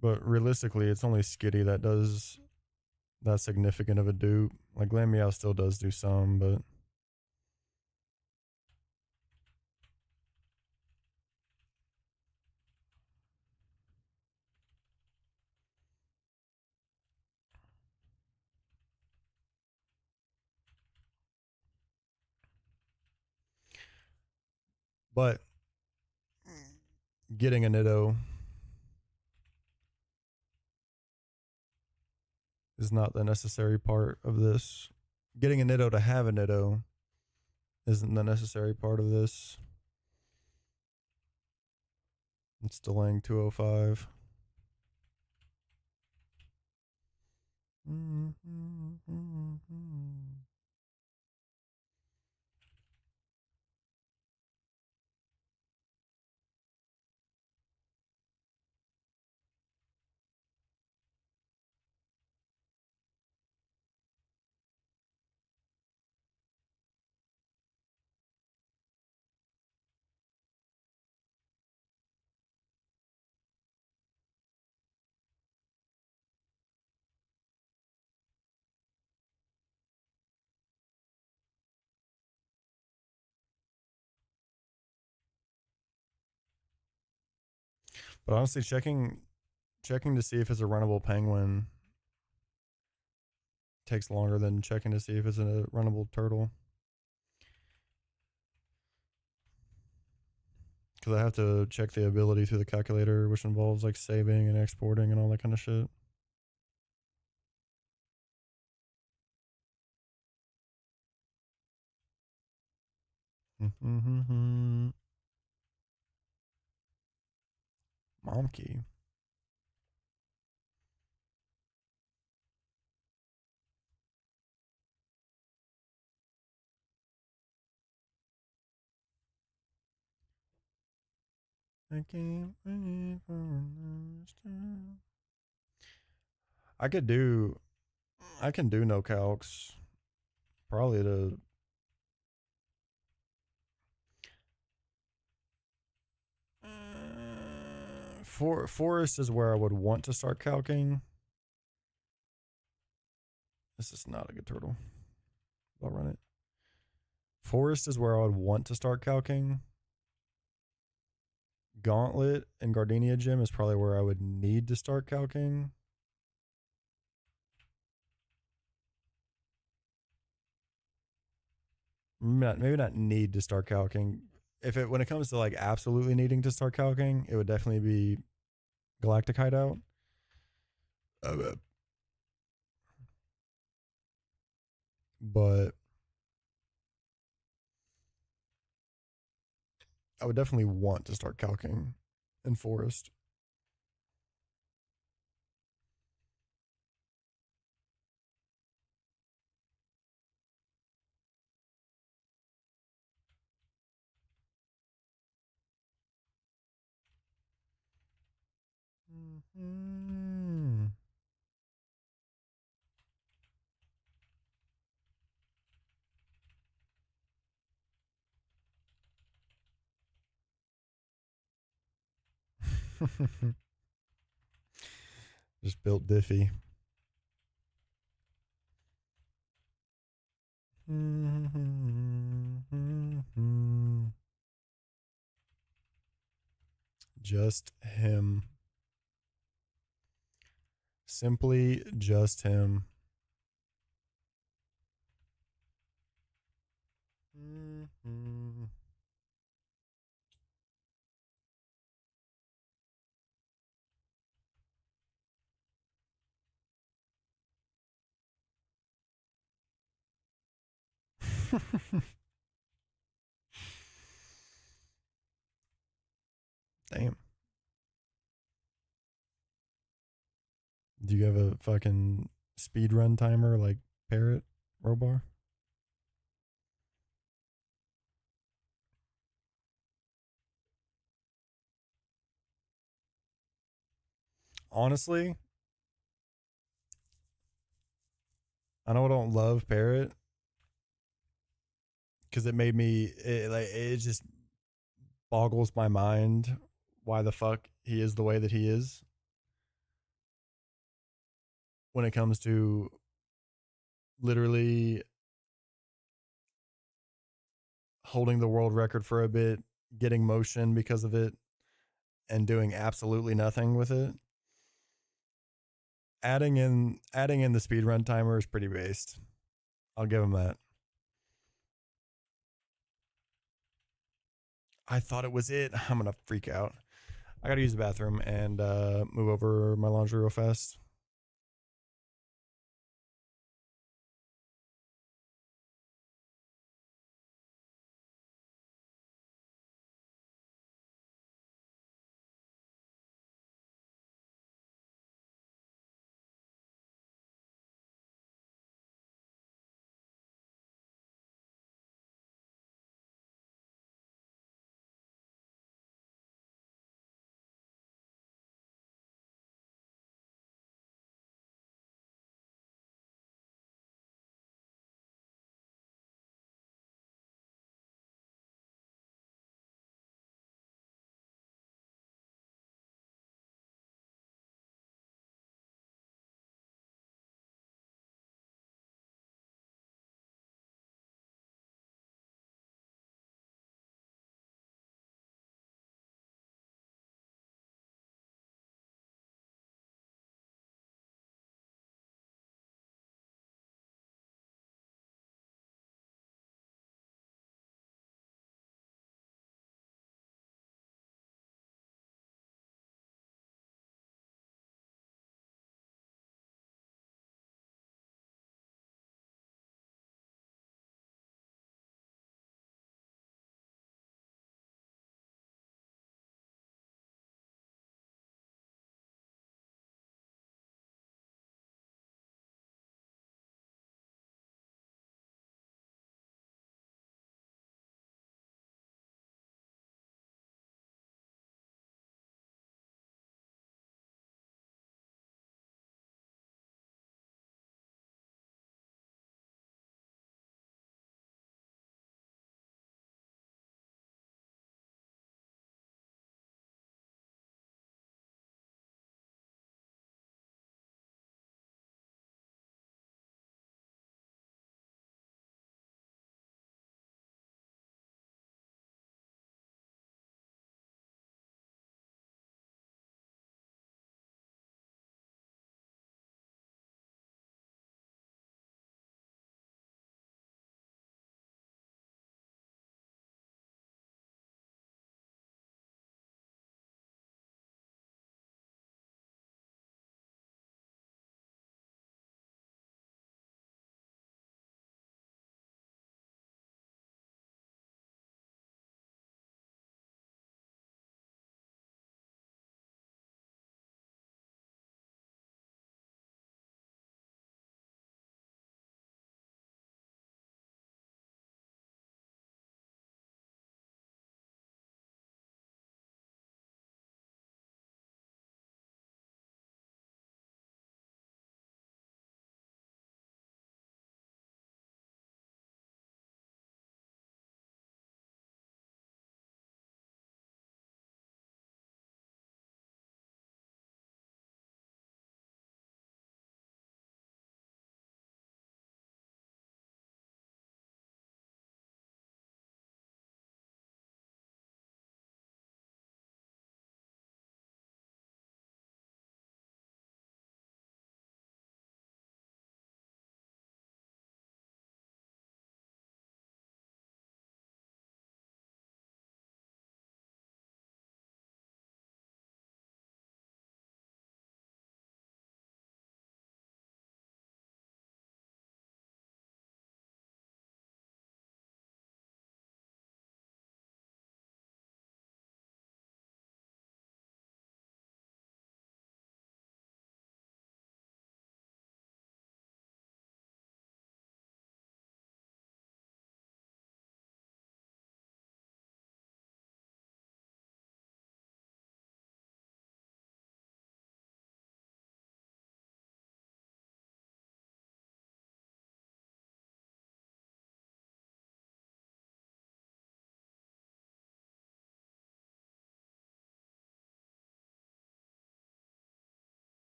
But realistically, it's only Skitty that does that significant of a dupe. Like Glameow still does do some, but but getting a Nitto is not the necessary part of this. Getting a Nitto to have a Nitto isn't the necessary part of this. It's delaying 205. But honestly, checking to see if it's a runnable penguin takes longer than checking to see if it's a runnable turtle. Because I have to check the ability through the calculator, which involves like saving and exporting and all that kind of shit. Monkey. I can't wait for this time. I could do, I can do no calcs. Probably the forest is where I would want to start calcing. This is not a good turtle. I'll run it. Forest is where I would want to start calcing. Gauntlet and Gardenia Gym is probably where I would need to start calcing. Maybe not need to start calcing. When it comes to like absolutely needing to start calcing, it would definitely be Galactic Hideout. But I would definitely want to start calcing in Forest. Mm-hmm. Just built Diffie. Just him. Simply just him. Damn. Do you have a fucking speed run timer like Parrot Robar? Honestly, I know I don't love Parrot because it just boggles my mind why the fuck he is the way that he is when it comes to literally holding the world record for a bit, getting motion because of it, and doing absolutely nothing with it. Adding in the speed run timer is pretty based. I'll give him that. I thought it was it. I'm gonna freak out. I gotta use the bathroom and move over my laundry real fast.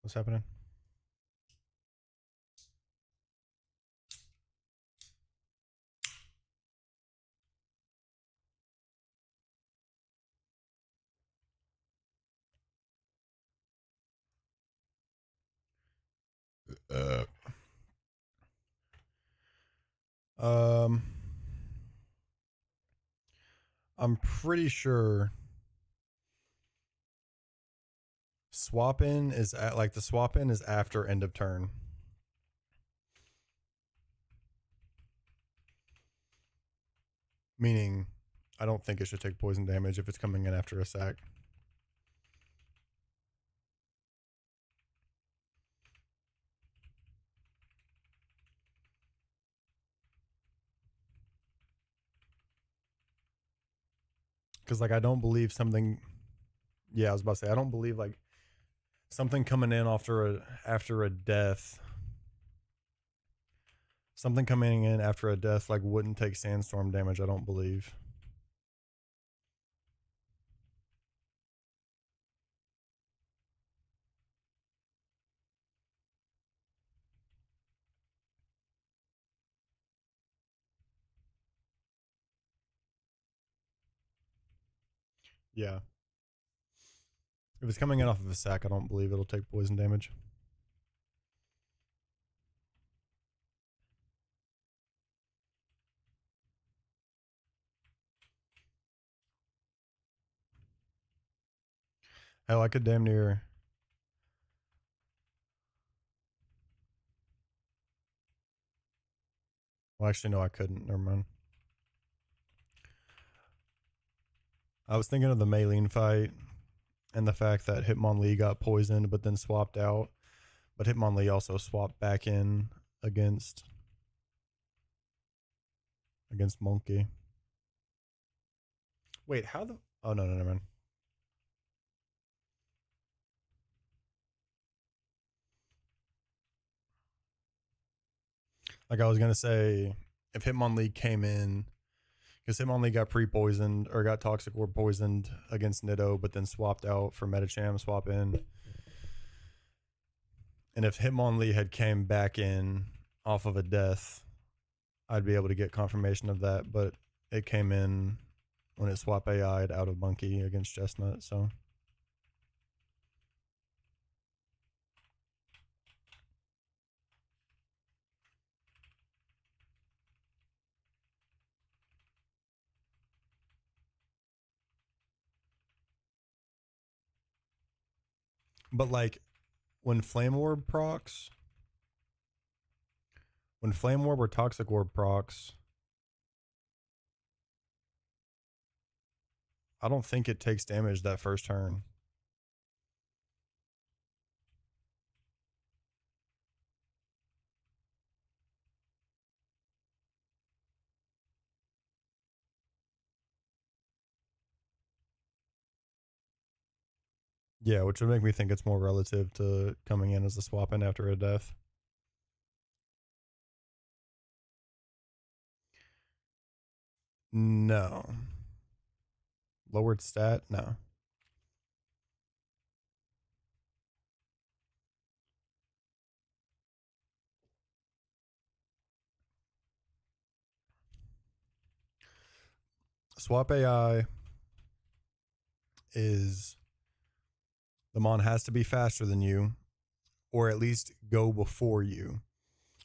What's happening? Uh, um, I'm pretty sure swap in is at, like the swap in is after end of turn. Meaning, I don't think it should take poison damage if it's coming in after a sack. Because like I don't believe something. Yeah, I was about to say I don't believe like something coming in after a death. Something coming in after a death like wouldn't take sandstorm damage. I don't believe. Yeah. If it's coming in off of a sack, I don't believe it'll take poison damage. Hell, I could damn near. Well, actually, no, I couldn't. Never mind. I was thinking of the Maylene fight and the fact that Hitmonlee got poisoned but then swapped out. But Hitmonlee also swapped back in against Monkey. Wait, how the? Oh no, never mind. Like I was gonna say, if Hitmonlee came in, because Hitmonlee got pre-poisoned or got Toxic Orb poisoned against Nitto, but then swapped out for Medicham swap in. And if Hitmonlee had came back in off of a death, I'd be able to get confirmation of that. But it came in when it swap AI'd out of Monkey against Chestnut, so. But like when Flame Orb procs, when Flame Orb or Toxic Orb procs, I don't think it takes damage that first turn. Yeah, which would make me think it's more relative to coming in as a swap in after a death. No. Lowered stat? No. Swap AI is the Mon has to be faster than you, or at least go before you.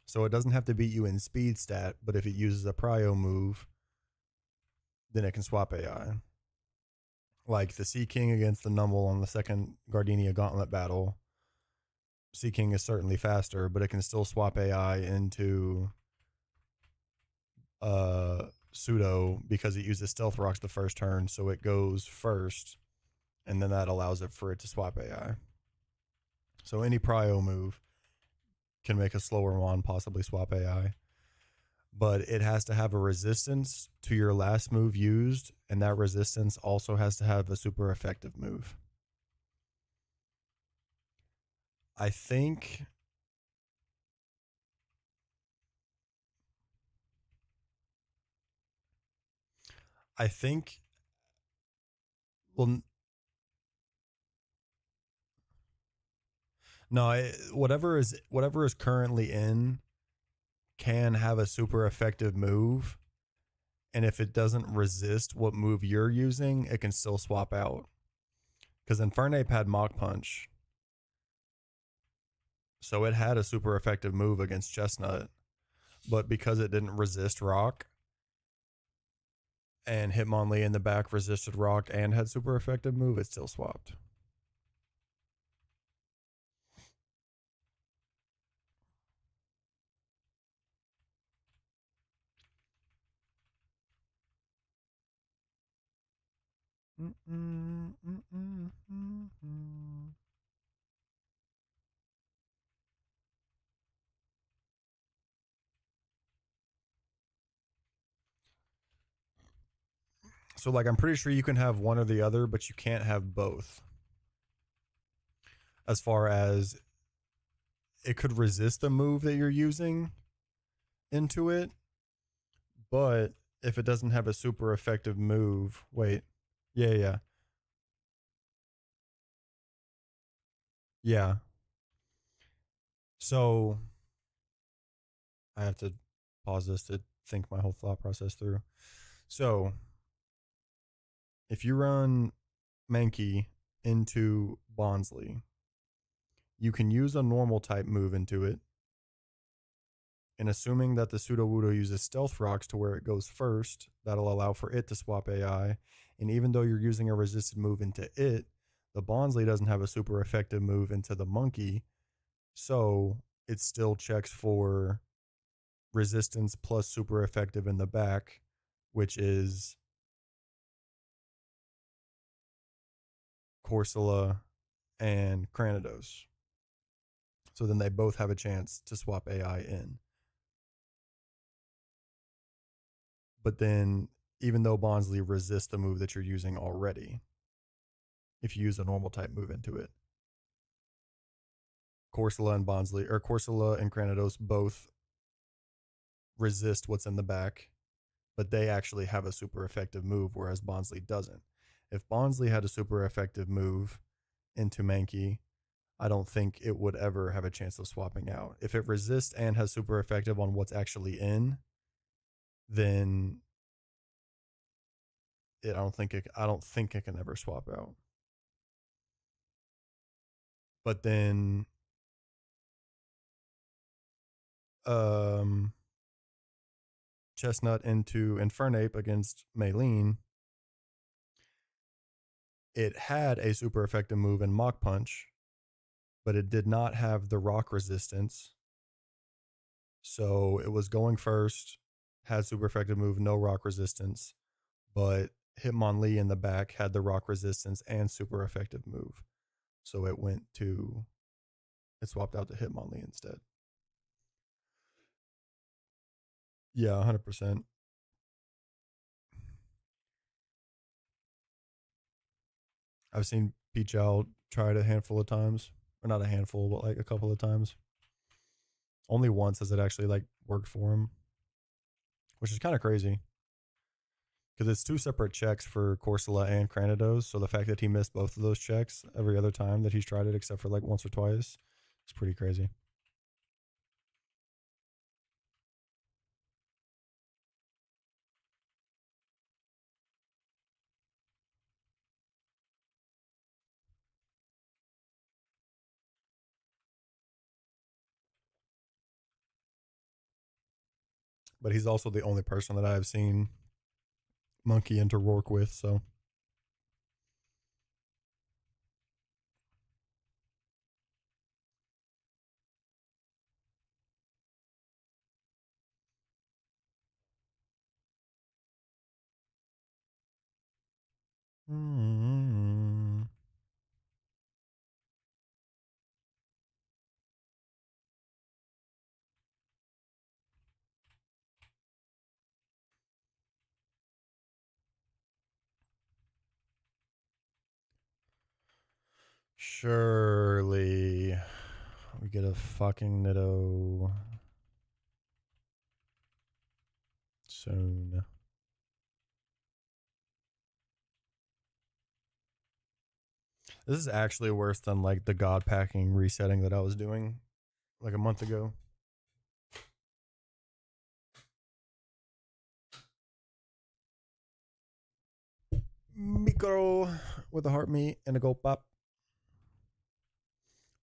So it doesn't have to beat you in speed stat, but if it uses a prio move, then it can swap AI. Like the Sea King against the Numble on the second Gardenia Gauntlet battle. Sea King is certainly faster, but it can still swap AI into Pseudo because it uses Stealth Rocks the first turn, so it goes first, and then that allows it for it to swap AI. So any prio move can make a slower one possibly swap AI. But it has to have a resistance to your last move used, and that resistance also has to have a super effective move. I think well, No, whatever is currently in can have a super effective move, and if it doesn't resist what move you're using, it can still swap out. Because Infernape had Mach Punch, so it had a super effective move against Chestnut, but because it didn't resist Rock, and Hitmonlee in the back resisted Rock and had super effective move, it still swapped. So, like, I'm pretty sure you can have one or the other, but you can't have both. As far as it could resist the move that you're using into it, but if it doesn't have a super effective move, wait, yeah. So I have to pause this to think my whole thought process through. So if you run Mankey into Bonsly, you can use a normal type move into it. And assuming that the Sudowoodo uses Stealth Rocks to where it goes first, that'll allow for it to swap AI. And even though you're using a resisted move into it, the Bonsly doesn't have a super effective move into the Monkey. So it still checks for resistance plus super effective in the back, which is Corsola and Cranidos. So then they both have a chance to swap AI in. But then, even though Bonsly resists the move that you're using already, if you use a normal type move into it, Corsola and Bonsly, or Corsola and Cranidos both resist what's in the back, but they actually have a super effective move, whereas Bonsly doesn't. If Bonsly had a super effective move into Mankey, I don't think it would ever have a chance of swapping out. If it resists and has super effective on what's actually in, then I don't think it can ever swap out. But then Chestnut into Infernape against Maylene, it had a super effective move in Mach Punch, but it did not have the rock resistance. So it was going first, had super effective move, no rock resistance, but Hitmonlee in the back had the rock resistance and super effective move. So it swapped out to Hitmonlee instead. Yeah, 100%. I've seen Peach Owl try it a handful of times. Or not a handful, but like a couple of times. Only once has it actually like worked for him, which is kind of crazy. Because it's two separate checks for Corsola and Cranidos. So the fact that he missed both of those checks every other time that he's tried it, except for like once or twice, is pretty crazy. But he's also the only person that I have seen Monkey into Rourke with, so. Surely we get a fucking Nitto soon. This is actually worse than like the god packing resetting that I was doing like a month ago. Micro with a heart meat and a gold pop.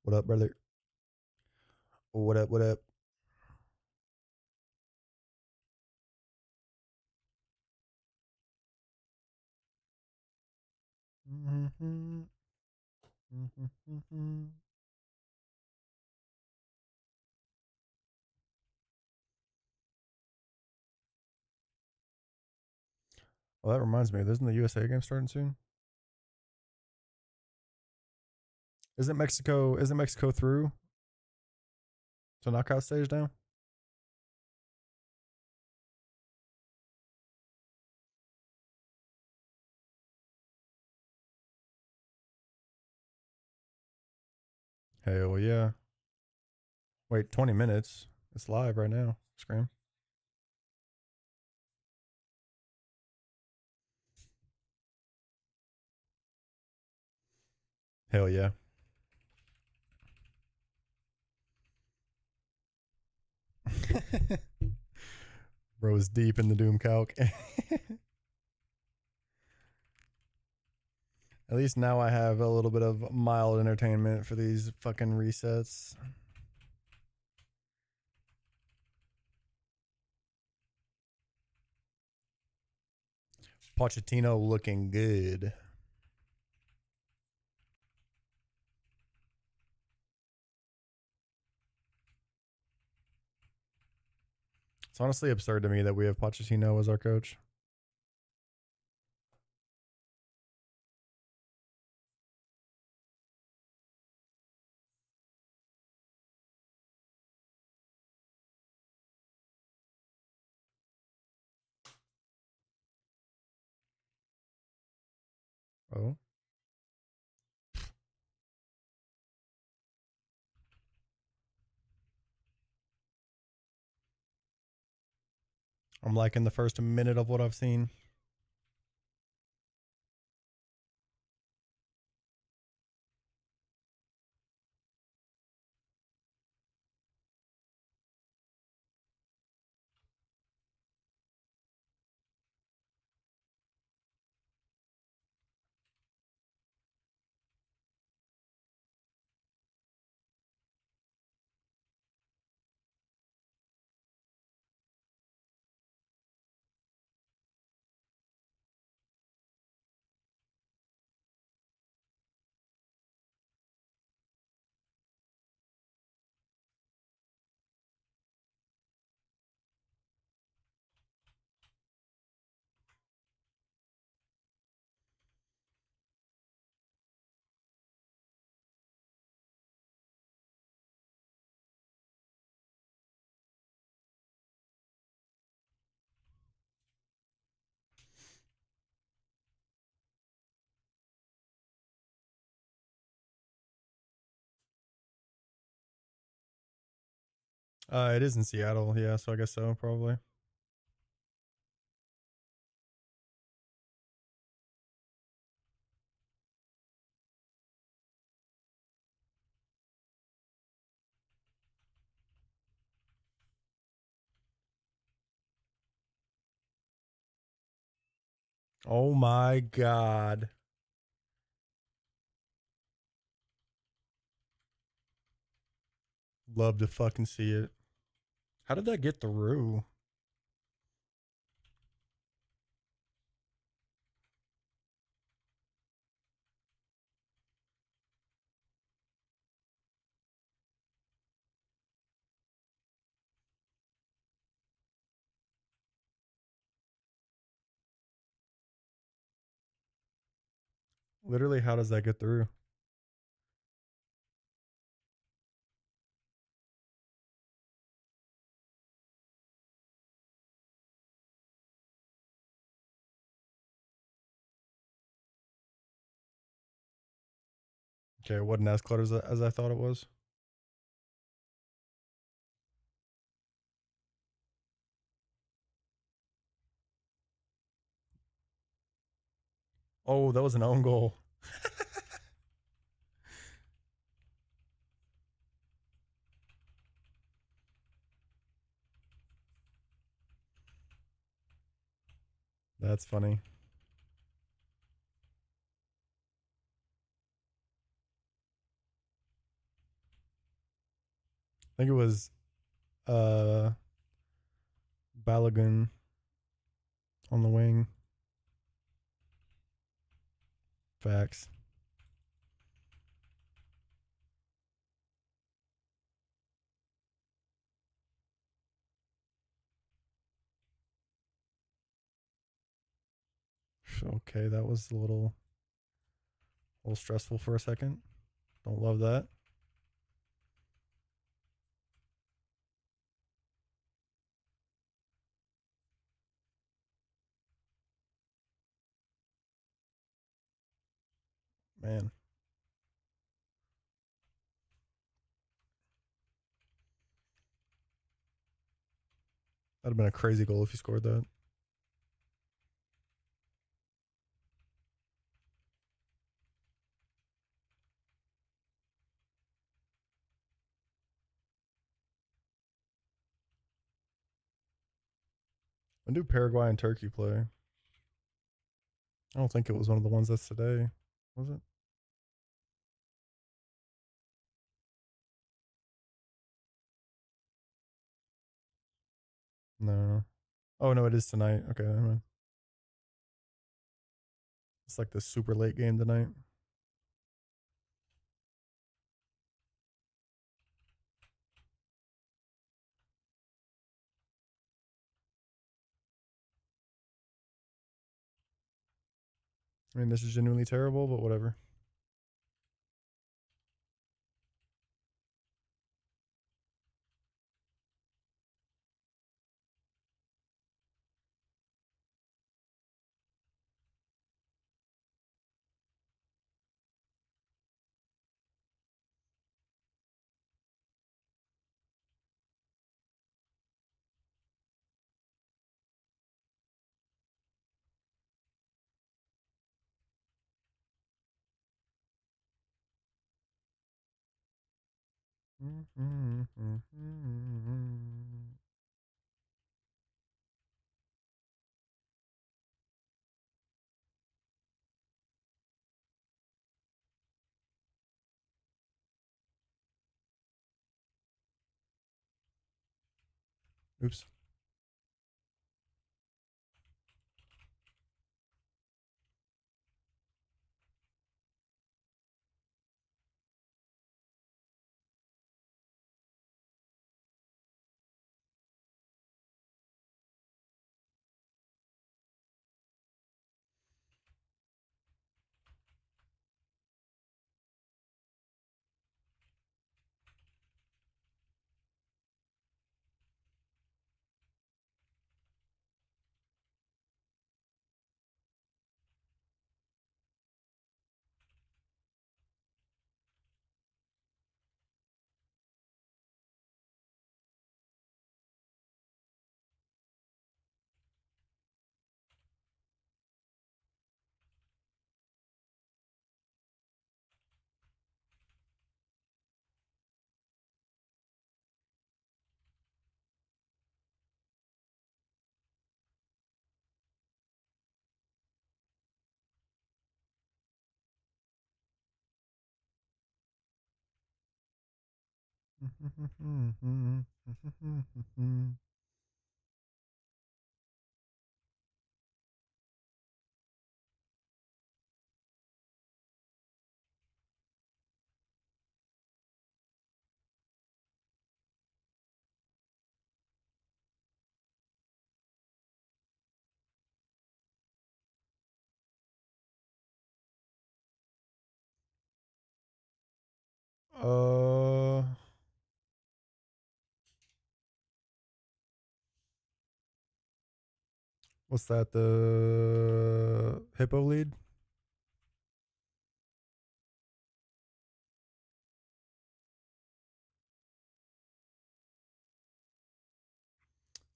What up, brother? What up? What up? Mm-hmm. Mm-hmm. Well, that reminds me. Isn't the USA game starting soon? Isn't Mexico? Isn't Mexico through to knockout stage now? Hell yeah! Wait, 20 minutes. It's live right now. Scream. Hell yeah. Bro is deep in the Doom calc. At least now I have a little bit of mild entertainment for these fucking resets. Pochettino looking good. It's honestly absurd to me that we have Pochettino as our coach. Oh. I'm liking the first minute of what I've seen. It is in Seattle, yeah, so I guess so, probably. Oh my god. Love to fucking see it. How did that get through? Literally, how does that get through? Okay, it wasn't as close as I thought it was. Oh, that was an own goal. That's funny. I think it was Balogun on the wing. Facts. Okay, that was a little stressful for a second. Don't love that. Man. That'd have been a crazy goal if you scored that. When do Paraguay and Turkey play? I don't think it was one of the ones that's today. Was it? No. Oh no, it is tonight. Okay, never mind. It's like the super late game tonight. I mean, this is genuinely terrible, but whatever. Oops. Uh, what's that? The hippo lead?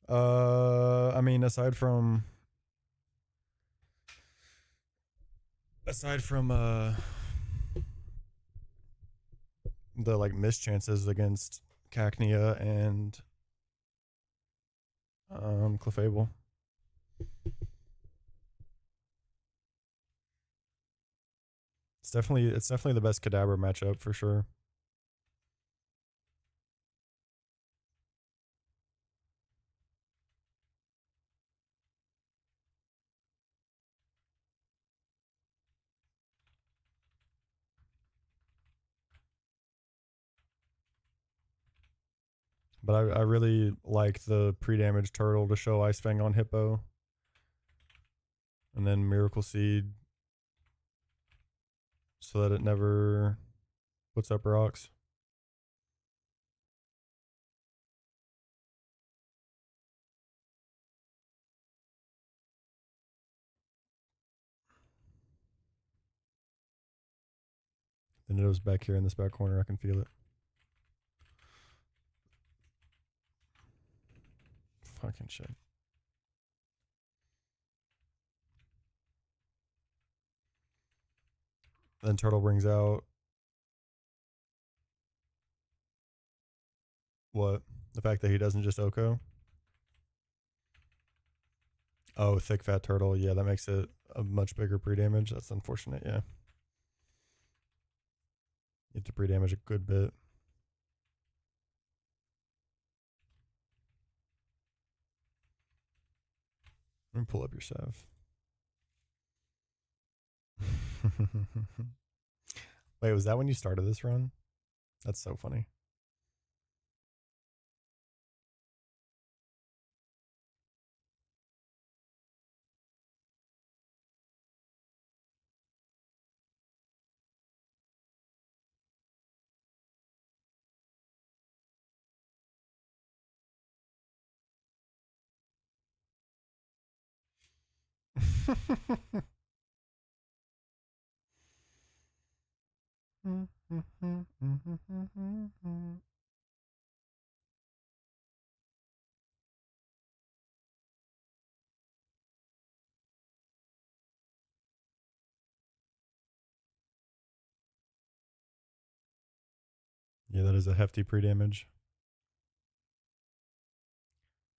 I mean, aside from the like missed chances against Cacnea and Clefable. it's definitely the best Kadabra matchup for sure. But I really like the pre-damage turtle to show Ice Fang on Hippo. And then Miracle Seed so that it never puts up rocks. The Niddo's back here in this back corner. I can feel it. Fucking shit. Then Turtle brings out what? The fact that he doesn't just Oko? Oh, thick fat turtle. Yeah, that makes it a much bigger pre-damage. That's unfortunate, yeah. You have to pre-damage a good bit. Let me pull up your salve. Wait, was that when you started this run? That's so funny. Yeah, that is a hefty pre-damage.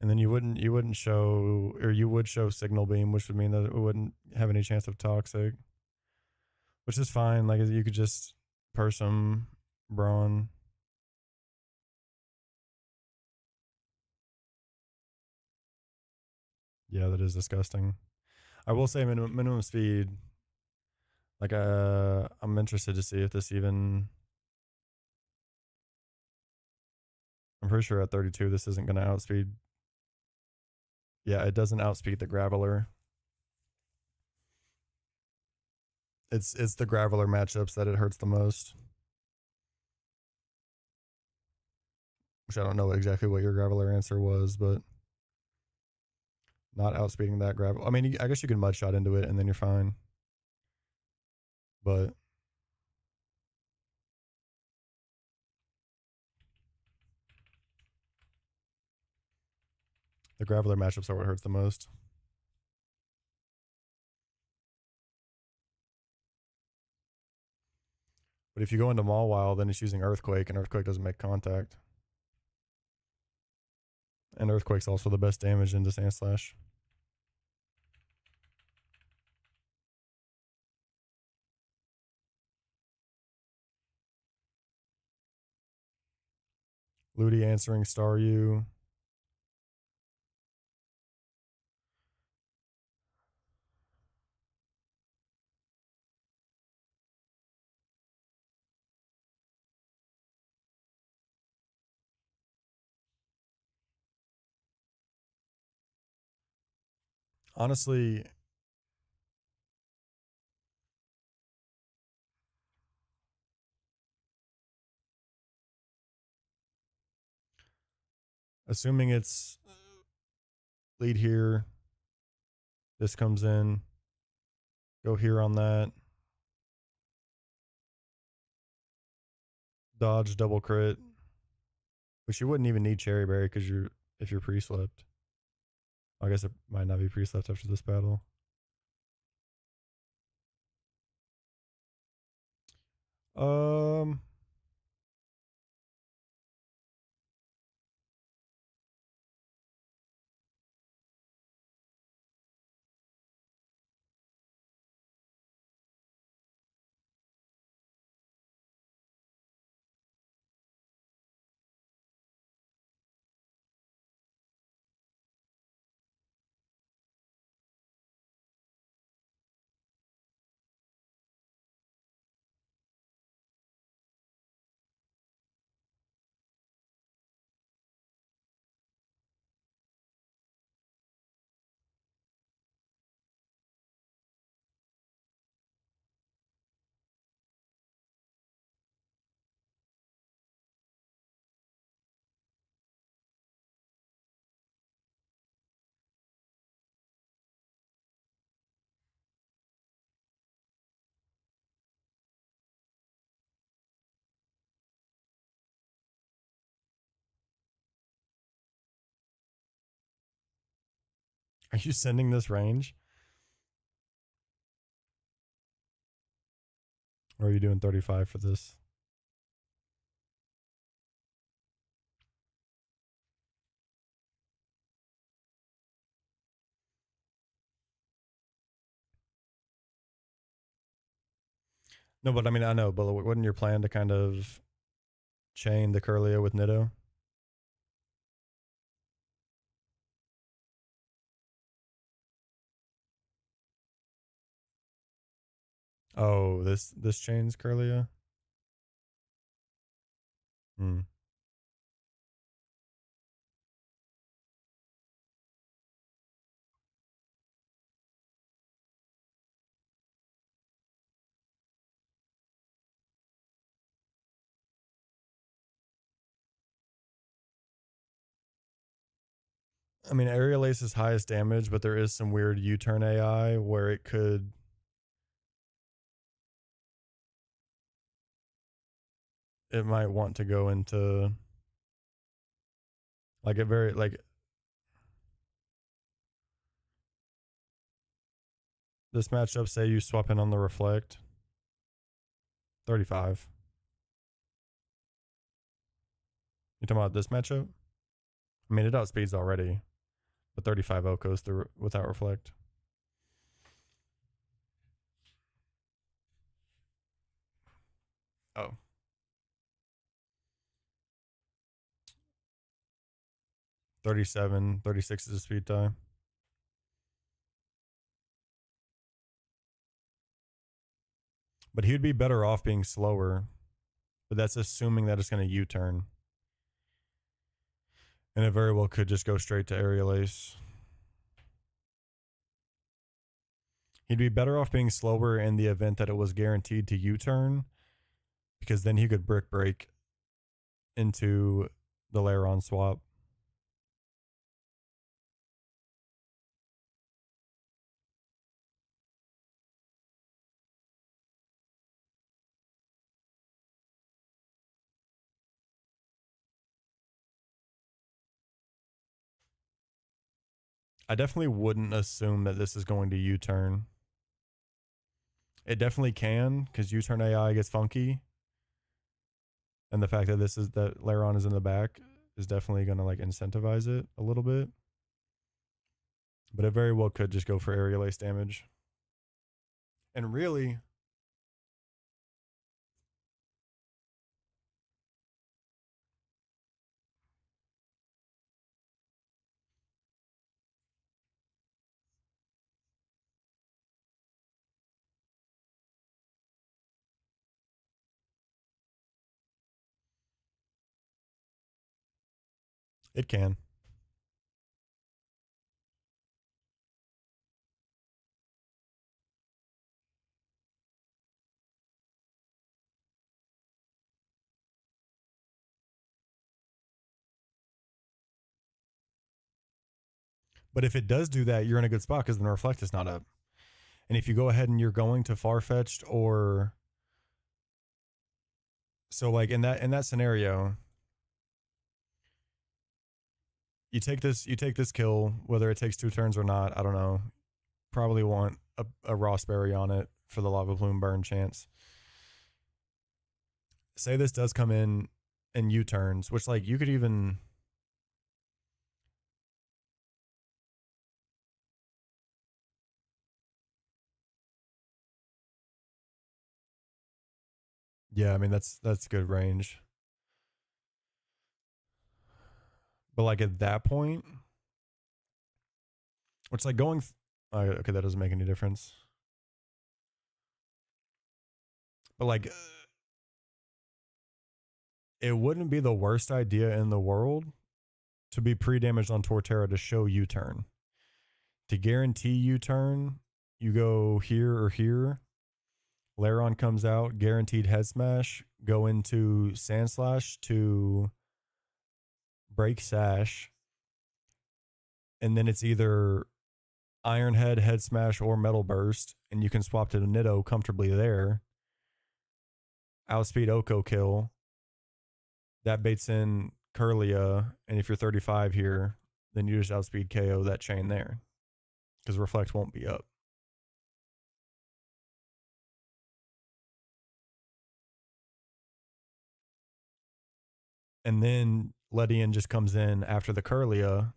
And then you wouldn't show, or you would show Signal Beam, which would mean that it wouldn't have any chance of Toxic. Which is fine. Like, you could just purse him, Brawn. Yeah, that is disgusting. I will say minimum speed. Like, I'm interested to see if this even. I'm pretty sure at 32, this isn't going to outspeed. Yeah, it doesn't outspeed the Graveler. It's the Graveler matchups that it hurts the most. Which I don't know exactly what your Graveler answer was, but not outspeeding that Graveler. I mean, I guess you can mud shot into it and then you're fine. But the Graveler matchups are what hurts the most. But if you go into Mawile, then it's using Earthquake, and Earthquake doesn't make contact. And Earthquake's also the best damage into Sandslash. Ludi answering Staryu. Honestly, assuming it's lead here, this comes in, go here on that, dodge double crit, which you wouldn't even need Cherry Berry because if you're pre-slept. I guess it might not be pre-slept after this battle. Um, Are you sending this range? Or are you doing 35 for this? No, but I mean, I know, but wasn't your plan to kind of chain the Curlia with Nitto? Oh, this chains Curlia? Hmm. I mean, Aerial Ace is highest damage, but there is some weird U-turn AI where it could. It might want to go into like a very like this matchup. Say you swap in on the reflect, 35. You talking about this matchup? I mean, it outspeeds already, but 35 out goes through without reflect. Oh. 37, 36 is a speed tie. But he'd be better off being slower. But that's assuming that it's going to U-turn. And it very well could just go straight to Aerial Ace. He'd be better off being slower in the event that it was guaranteed to U-turn, because then he could brick break into the Lairon swap. I definitely wouldn't assume that this is going to U-turn. It definitely can, because U-turn AI gets funky. And the fact that that Lairon is in the back is definitely going to like incentivize it a little bit. But it very well could just go for Aerial Ace damage. And really, it can. But if it does do that, you're in a good spot because the reflect is not up. And if you go ahead and you're going to Farfetched, or so like in that scenario, you take this kill, whether it takes 2 turns or not, I don't know. Probably want a Rossberry on it for the Lava Plume burn chance. Say this does come in U-turns, which like you could even. Yeah, I mean that's good range. But like at that point, which like going, okay, that doesn't make any difference. But like, it wouldn't be the worst idea in the world to be pre-damaged on Torterra to show U-turn. To guarantee U-turn, you go here or here. Lairon comes out, guaranteed head smash. Go into Sandslash to break Sash. And then it's either Iron Head smash, or Metal Burst. And you can swap to the Nitto comfortably there. Outspeed Oko kill. That baits in Curlia. And if you're 35 here, then you just outspeed KO that chain there. because reflect won't be up. And then Ledian just comes in after the Curlia.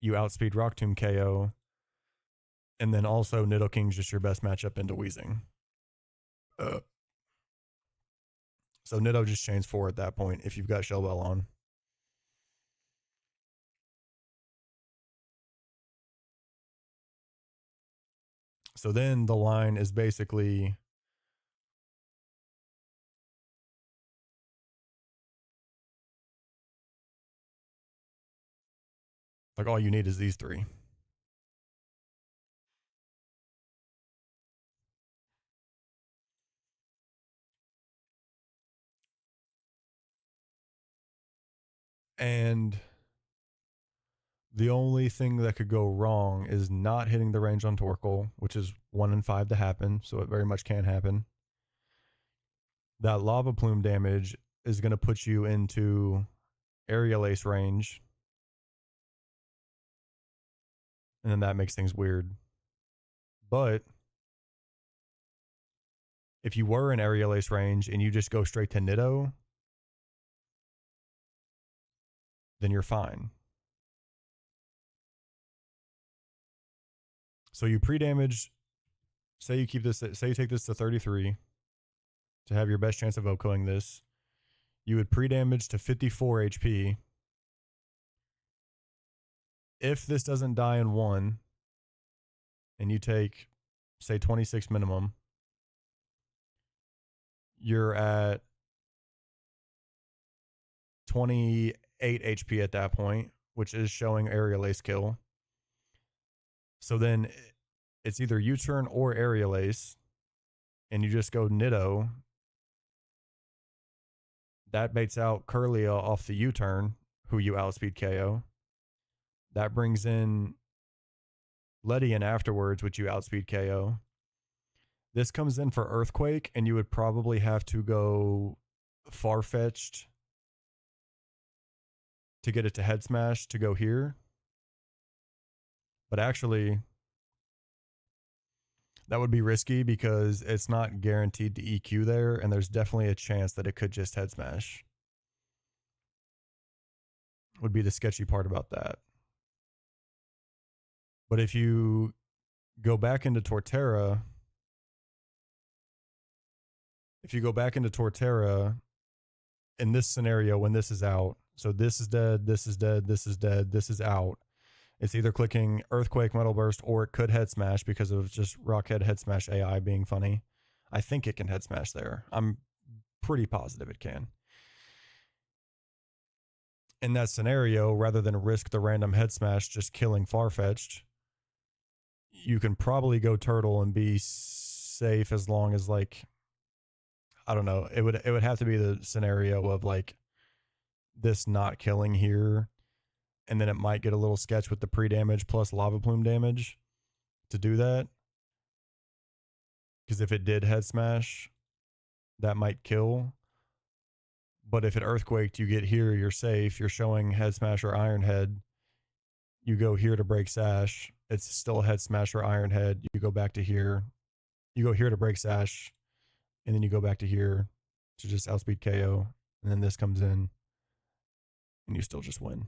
You outspeed Rock Tomb KO. And then also Nidoking's just your best matchup into Weezing. So Nido just chains 4 at that point if you've got Shell Bell on. So then the line is basically like all you need is these 3. And the only thing that could go wrong is not hitting the range on Torkoal, which is 1 in 5 to happen, so it very much can happen. That Lava Plume damage is going to put you into Aerial Ace range, and then that makes things weird. But if you were in Aerial Ace range and you just go straight to Nido, then you're fine. So you pre-damage, say you keep this, say you take this to 33 to have your best chance of OHKOing this. You would pre-damage to 54 HP. If this doesn't die in 1, and you take, say, 26 minimum, you're at 28 HP at that point, which is showing Aerial Ace kill. So then it's either U-turn or Aerial Ace, and you just go Nido. That baits out Curlia off the U-turn, who you outspeed KO. That brings in Ledian afterwards, which you outspeed KO. This comes in for Earthquake, and you would probably have to go Farfetched to get it to Head Smash to go here. But actually, that would be risky because it's not guaranteed to EQ there, and there's definitely a chance that it could just Head Smash. Would be the sketchy part about that. But if you go back into Torterra, in this scenario, when this is out, so this is dead, this is dead, this is dead, this is out. It's either clicking Earthquake, Metal Burst, or it could Head Smash because of just Rockhead Head Smash AI being funny. I think it can Head Smash there. I'm pretty positive it can. In that scenario, rather than risk the random Head Smash just killing Farfetched, you can probably go Turtle and be safe as long as, like, I don't know. It would have to be the scenario of like this not killing here, and then it might get a little sketch with the pre-damage plus Lava Plume damage to do that. Because if it did Head Smash, that might kill. But if it Earthquaked, you get here, you're safe. You're showing Head Smash or Iron Head. You go here to break Sash. It's still Head Smash or Iron Head. You go back to here. You go here to break Sash. And then you go back to here to just outspeed KO. And then this comes in. And you still just win.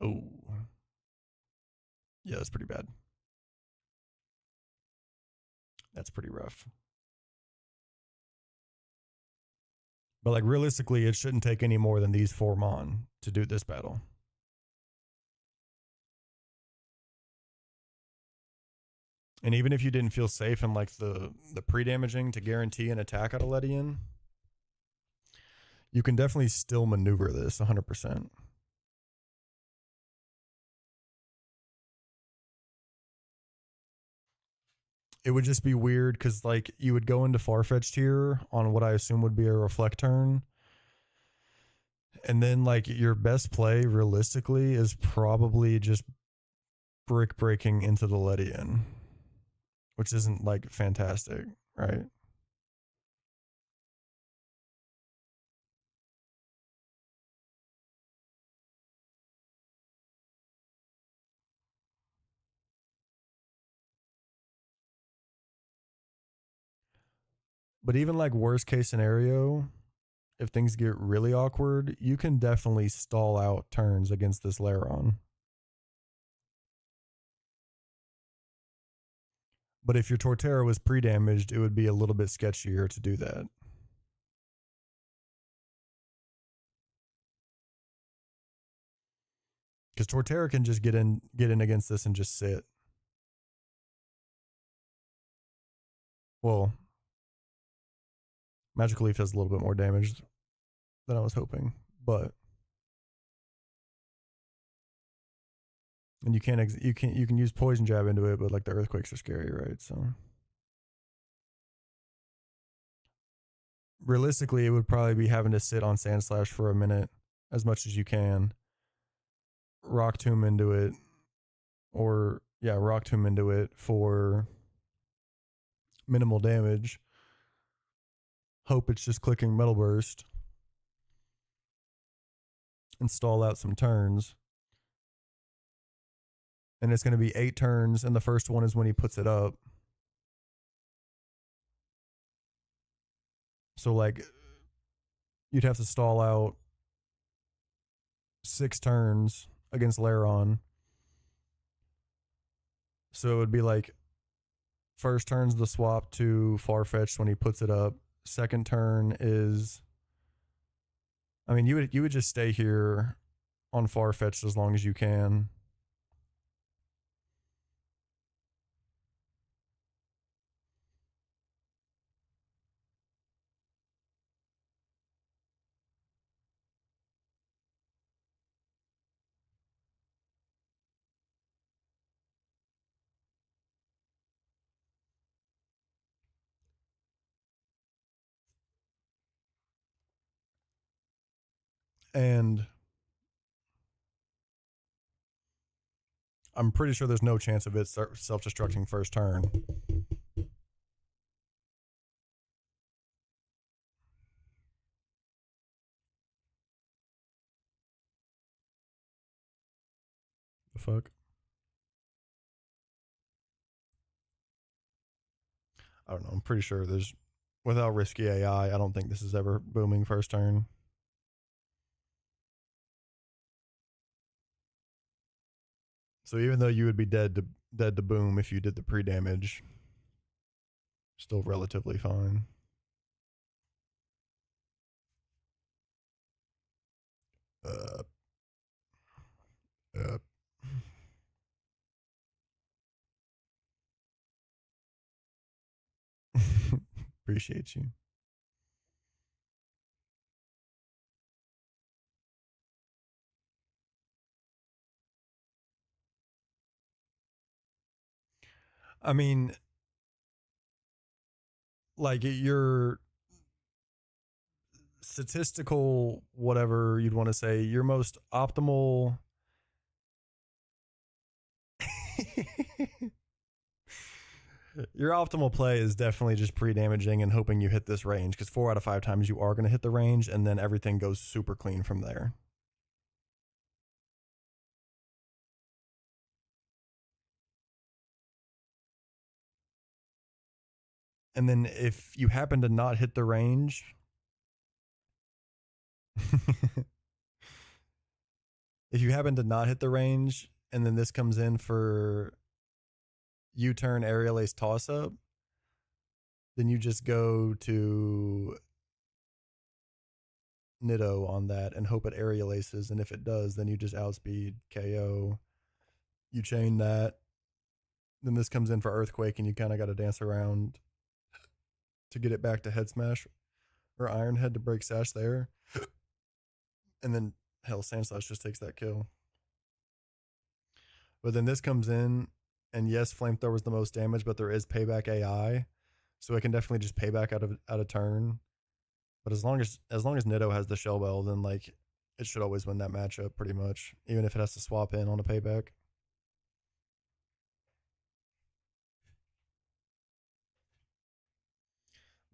Oh. Yeah, that's pretty bad. That's pretty rough. But like realistically, it shouldn't take any more than these 4 Mon to do this battle. And even if you didn't feel safe in like the pre-damaging to guarantee an attack out of Ledian, you can definitely still maneuver this 100%. It would just be weird because like you would go into Farfetched here on what I assume would be a Reflect turn. And then like your best play realistically is probably just brick breaking into the Ledian, which isn't like fantastic, right? But even like worst case scenario, if things get really awkward, you can definitely stall out turns against this Laron. But if your Torterra was pre-damaged, it would be a little bit sketchier to do that. Because Torterra can just get in against this and just sit. Well, Magical Leaf does a little bit more damage than I was hoping, but and you can use Poison Jab into it, but like the Earthquakes are scary, right? So realistically, it would probably be having to sit on Sand Slash for a minute as much as you can. Rock Tomb into it, or yeah, Rock Tomb into it for minimal damage. Hope it's just clicking Metal Burst and stall out some turns. And it's going to be 8 turns, and the first one is when he puts it up. So like you'd have to stall out 6 turns against Laron. So it would be like first turn's the swap to Farfetch'd when he puts it up. Second turn is, I mean, you would just stay here on Farfetch'd as long as you can. And I'm pretty sure there's no chance of it self-destructing first turn. The fuck? I don't know. I'm pretty sure there's, without risky AI, I don't think this is ever booming first turn. So even though you would be dead to boom if you did the pre-damage, still relatively fine. Uh, uh. Appreciate you. I mean, like your statistical, whatever you'd want to say, your most optimal. Your optimal play is definitely just pre-damaging and hoping you hit this range, because 4 out of 5 times you are going to hit the range, and then everything goes super clean from there. And then if you happen to not hit the range, if you happen to not hit the range, and then this comes in for U-turn aerial ace toss up, then you just go to Nitto on that and hope it aerial aces. And if it does, then you just outspeed KO. You chain that. Then this comes in for Earthquake, and you kind of got to dance around to get it back to Head Smash or Iron Head to break Sash there. And then, hell, Sand Slash just takes that kill. But then this comes in, and yes, Flamethrower is the most damage, but there is payback AI. So it can definitely just payback out of turn. But as long as Nitto has the Shell Bell, then like it should always win that matchup pretty much, even if it has to swap in on a payback.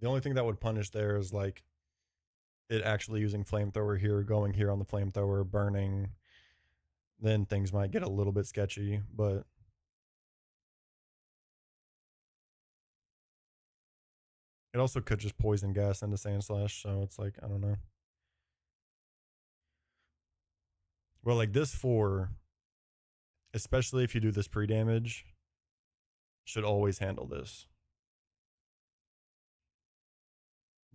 The only thing that would punish there is like it actually using Flamethrower here, going here on the Flamethrower, burning. Then things might get a little bit sketchy, but It also could just poison gas into Sand Slash, so it's like, I don't know. Well, like this 4, especially if you do this pre-damage, should always handle this.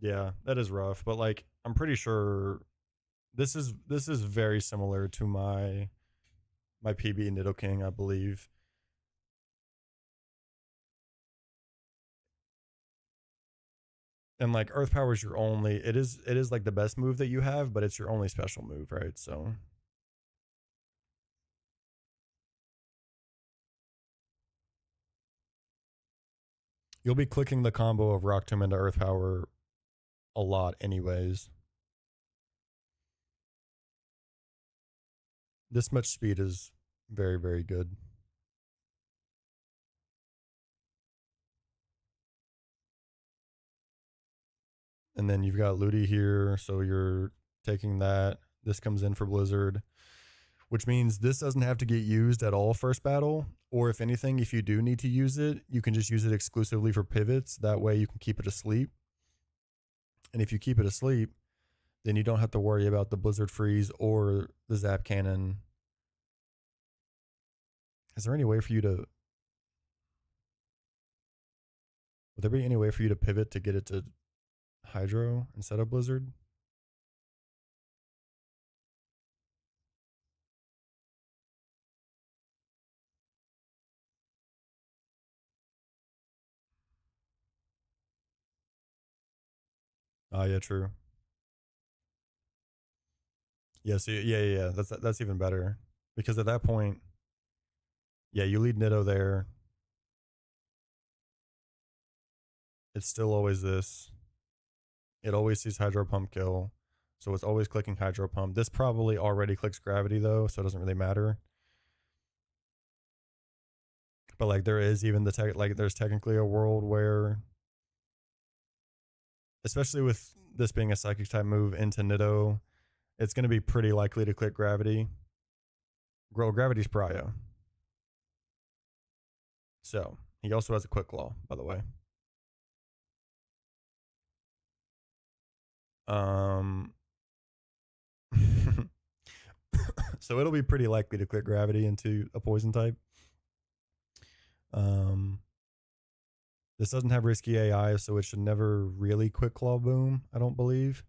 Yeah, that is rough, but like I'm pretty sure this is very similar to my PB Nidoking, I believe. And like Earth Power is your only, it is like the best move that you have, but it's your only special move, right? So you'll be clicking the combo of Rock Tomb into Earth Power a lot anyways. This much speed is very, very good. And then you've got Ludi here, so you're taking that. This comes in for Blizzard, which means this doesn't have to get used at all first battle. Or if anything, if you do need to use it, you can just use it exclusively for pivots. That way you can keep it asleep. And if you keep it asleep, then you don't have to worry about the Blizzard Freeze or the Zap Cannon. Is there any way for you to... Would there be any way for you to pivot to get it to Hydro instead of Blizzard? Oh, yeah, true. Yeah, so yeah. That's even better. Because at that point, yeah, you lead Nido there. It's still always this. It always sees Hydro Pump kill. So it's always clicking Hydro Pump. This probably already clicks Gravity though, so it doesn't really matter. But like there is even the tech, like there's technically a world where, especially with this being a Psychic type move into Nido, it's going to be pretty likely to click Gravity. Gravity's Pariah. So he also has a Quick Claw, by the way. So it'll be pretty likely to click Gravity into a Poison type. This doesn't have risky AI, so it should never really Quick Claw Boom, I don't believe.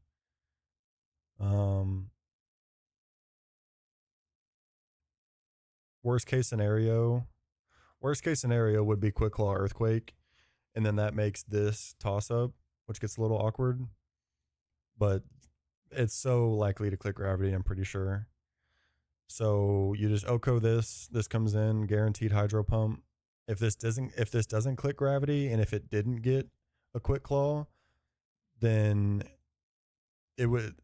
Worst case scenario would be Quick Claw Earthquake, and then that makes this toss up, which gets a little awkward. But it's so likely to click Gravity, I'm pretty sure. So you just Oko this. This comes in, guaranteed Hydro Pump. If this doesn't click Gravity, and if it didn't get a Quick Claw, then it would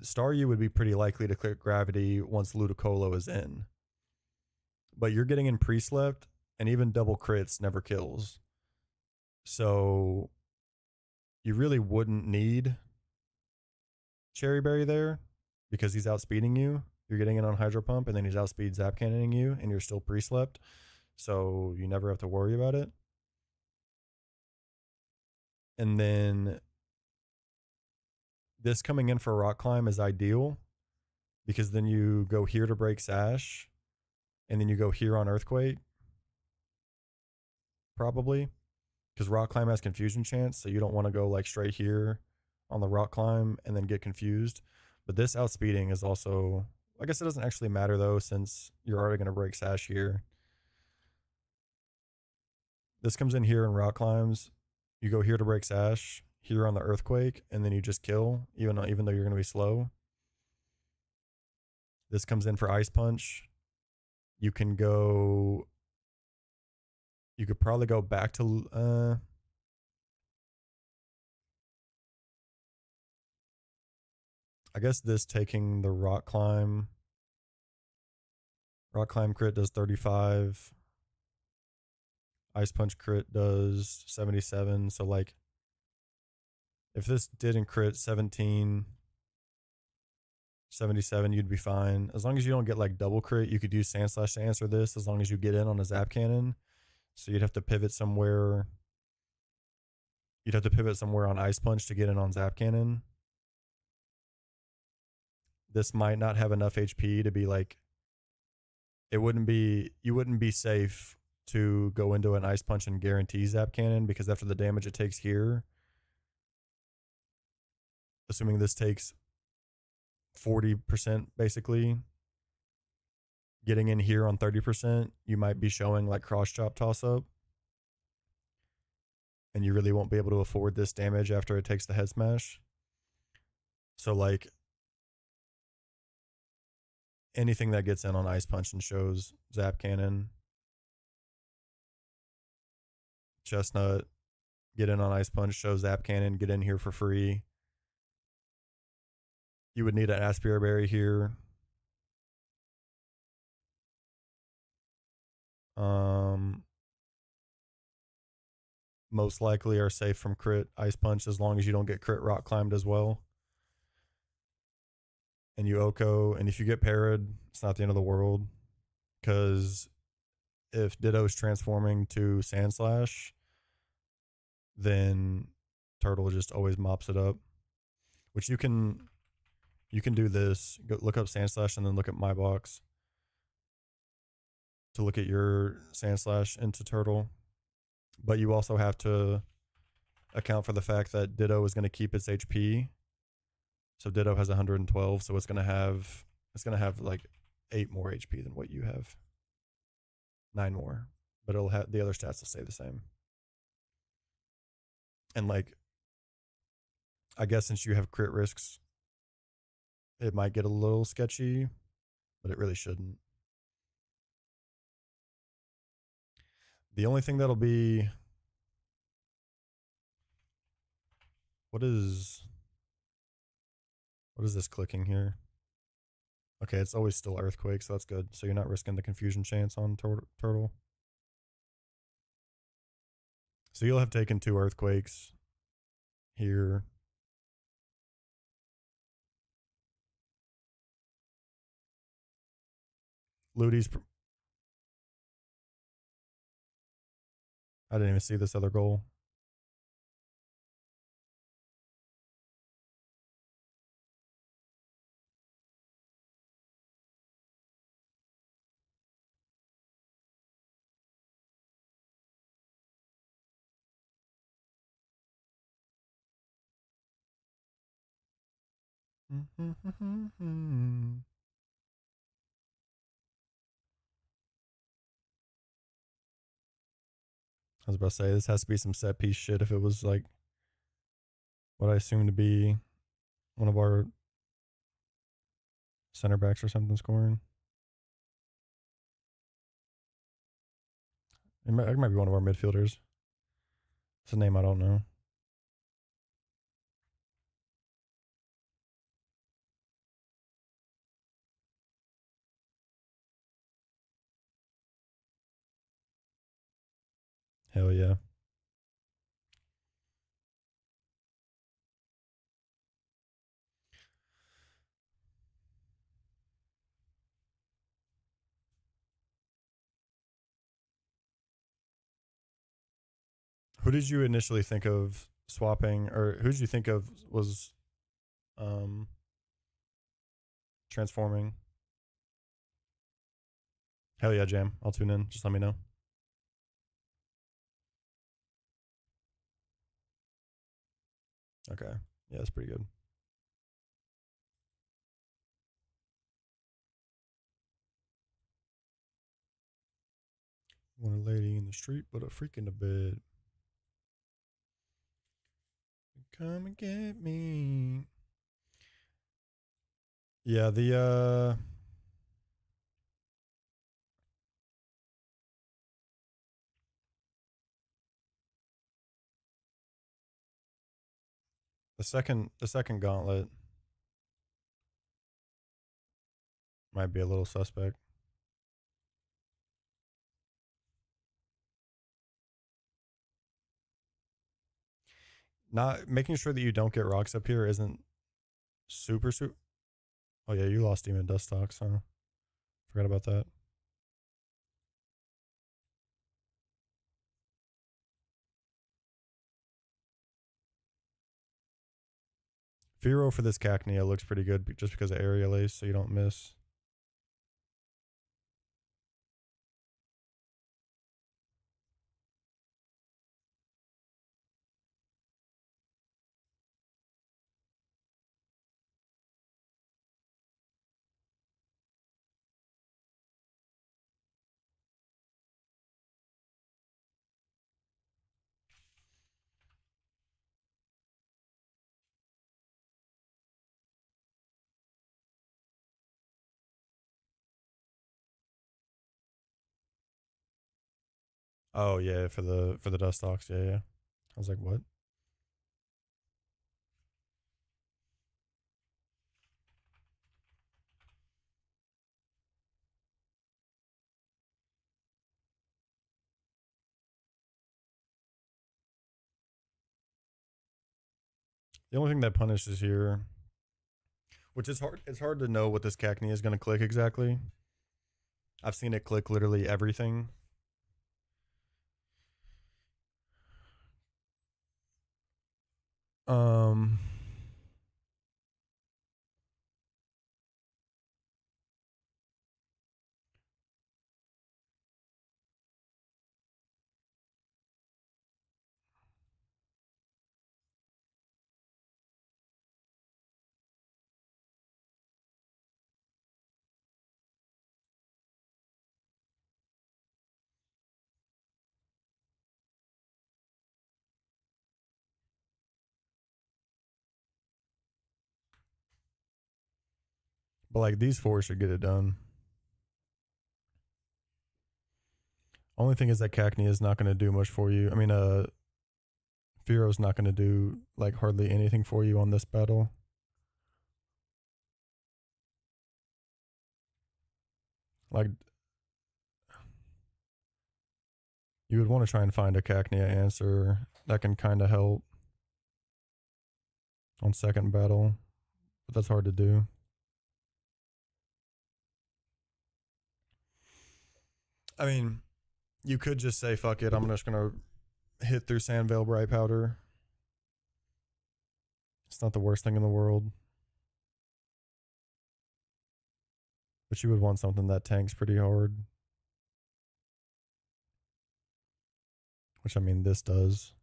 Staryu would be pretty likely to click Gravity once Ludicolo is in. But you're getting in pre-slept, and even double crits never kills. So you really wouldn't need Cherry Berry there because he's outspeeding you. You're getting in on Hydro Pump, and then he's outspeed Zap Cannoning you, and you're still pre-slept. So you never have to worry about it. And then this coming in for Rock Climb is ideal because then you go here to break Sash, and then you go here on Earthquake, probably, because Rock Climb has Confusion chance, so you don't want to go like straight here on the Rock Climb and then get confused. But this outspeeding is also, I guess it doesn't actually matter though, since you're already going to break Sash here. This comes in here and Rock Climbs. You go here to break Sash, here on the Earthquake, and then you just kill, even though you're going to be slow. This comes in for Ice Punch. You can go... You could probably go back to... I guess this taking the Rock Climb... Rock Climb crit does 35. Ice Punch crit does 77. So like, if this didn't crit 17, 77, you'd be fine. As long as you don't get like double crit, you could use Sand Slash to answer this as long as you get in on a Zap Cannon. So you'd have to pivot somewhere. you'd have to pivot somewhere on Ice Punch to get in on Zap Cannon. This might not have enough HP to be like, you wouldn't be safe to go into an Ice Punch and guarantee Zap Cannon, because after the damage it takes here, assuming this takes 40% basically, getting in here on 30%, you might be showing like cross chop toss up. And you really won't be able to afford this damage after it takes the head smash. So like anything that gets in on Ice Punch and shows Zap Cannon, Chestnut, get in on Ice Punch, show Zap Cannon, get in here for free. You would need an Aspire Berry here. Most likely are safe from crit Ice Punch as long as you don't get crit Rock Climbed as well. And you Oko, and if you get parried, it's not the end of the world. Because if Ditto's transforming to Sand Slash, then Turtle just always mops it up. Which you can do this. Go look up Sand Slash and then look at my box to look at your Sand Slash into Turtle. But you also have to account for the fact that Ditto is going to keep its HP. So Ditto has 112, so it's going to have like 8 more HP than what you have. 9 more. But it'll have the other stats will stay the same. And like, I guess since you have crit risks, it might get a little sketchy, but it really shouldn't. The only thing that'll be, what is this clicking here? Okay, it's always still Earthquake, so that's good. So you're not risking the confusion chance on Turtle. So you'll have taken 2 Earthquakes here. Ludi's... I didn't even see this other goal. I was about to say, this has to be some set piece shit if it was like what I assume to be one of our center backs or something scoring. It might be one of our midfielders. It's a name I don't know. Hell yeah. Who did you initially think of swapping, or who did you think of was transforming? Hell yeah, Jam. I'll tune in. Just let me know. Okay. Yeah, that's pretty good. Want a lady in the street, but a freak in the bed. Come and get me. Yeah, the second gauntlet might be a little suspect. Not making sure that you don't get rocks up here isn't super. Oh yeah, you lost Demon Dust Stocks, huh? Forgot about that. Firo for this Cacnea looks pretty good just because of Aerial Ace, so you don't miss. Oh yeah, for the Dustox, yeah, yeah. I was like, what? The only thing that punishes here, which is hard, it's hard to know what this Cacnea is going to click exactly. I've seen it click literally everything. Um, but like these four should get it done. Only thing is that Cacnea is not going to do much for you. I mean, Firo's not going to do like hardly anything for you on this battle. Like, you would want to try and find a Cacnea answer that can kind of help on second battle, but that's hard to do. I mean, you could just say, fuck it, I'm just going to hit through Sandvale Bright Powder. It's not the worst thing in the world. But you would want something that tanks pretty hard. Which, I mean, this does.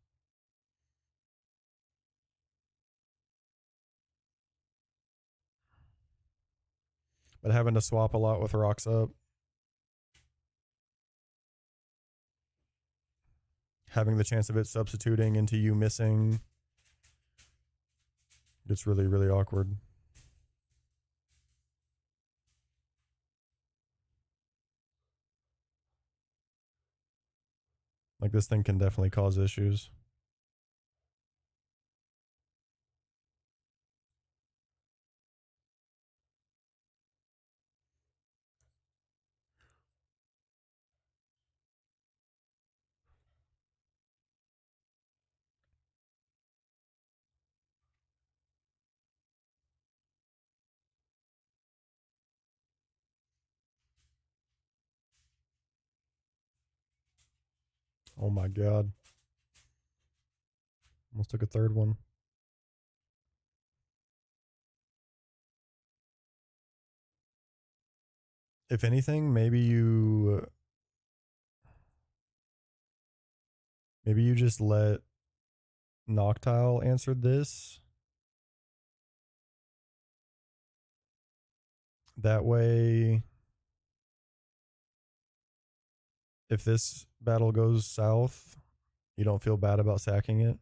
But having to swap a lot with rocks up, having the chance of it substituting into you missing, gets really, really awkward. Like, this thing can definitely cause issues. Oh my god. Almost took a third one. If anything, maybe you just let Noctile answer this. That way, if this battle goes south, you don't feel bad about sacking it.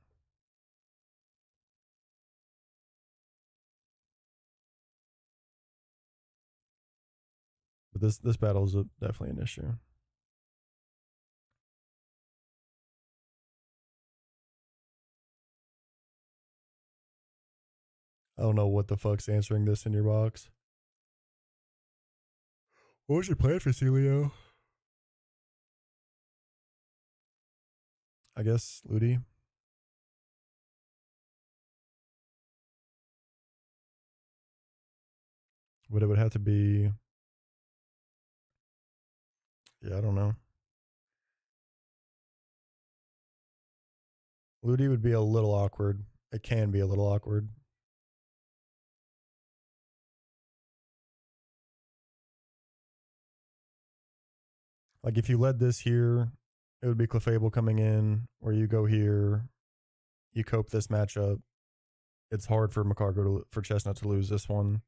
But this battle is definitely an issue. I don't know what the fuck's answering this in your box. What was your plan for Celio? I guess Ludi. But it would have to be. Yeah, I don't know. Ludi would be a little awkward. It can be a little awkward. Like if you led this here, it would be Clefable coming in, where you go here, you cope this matchup. It's hard for for Chestnut to lose this one.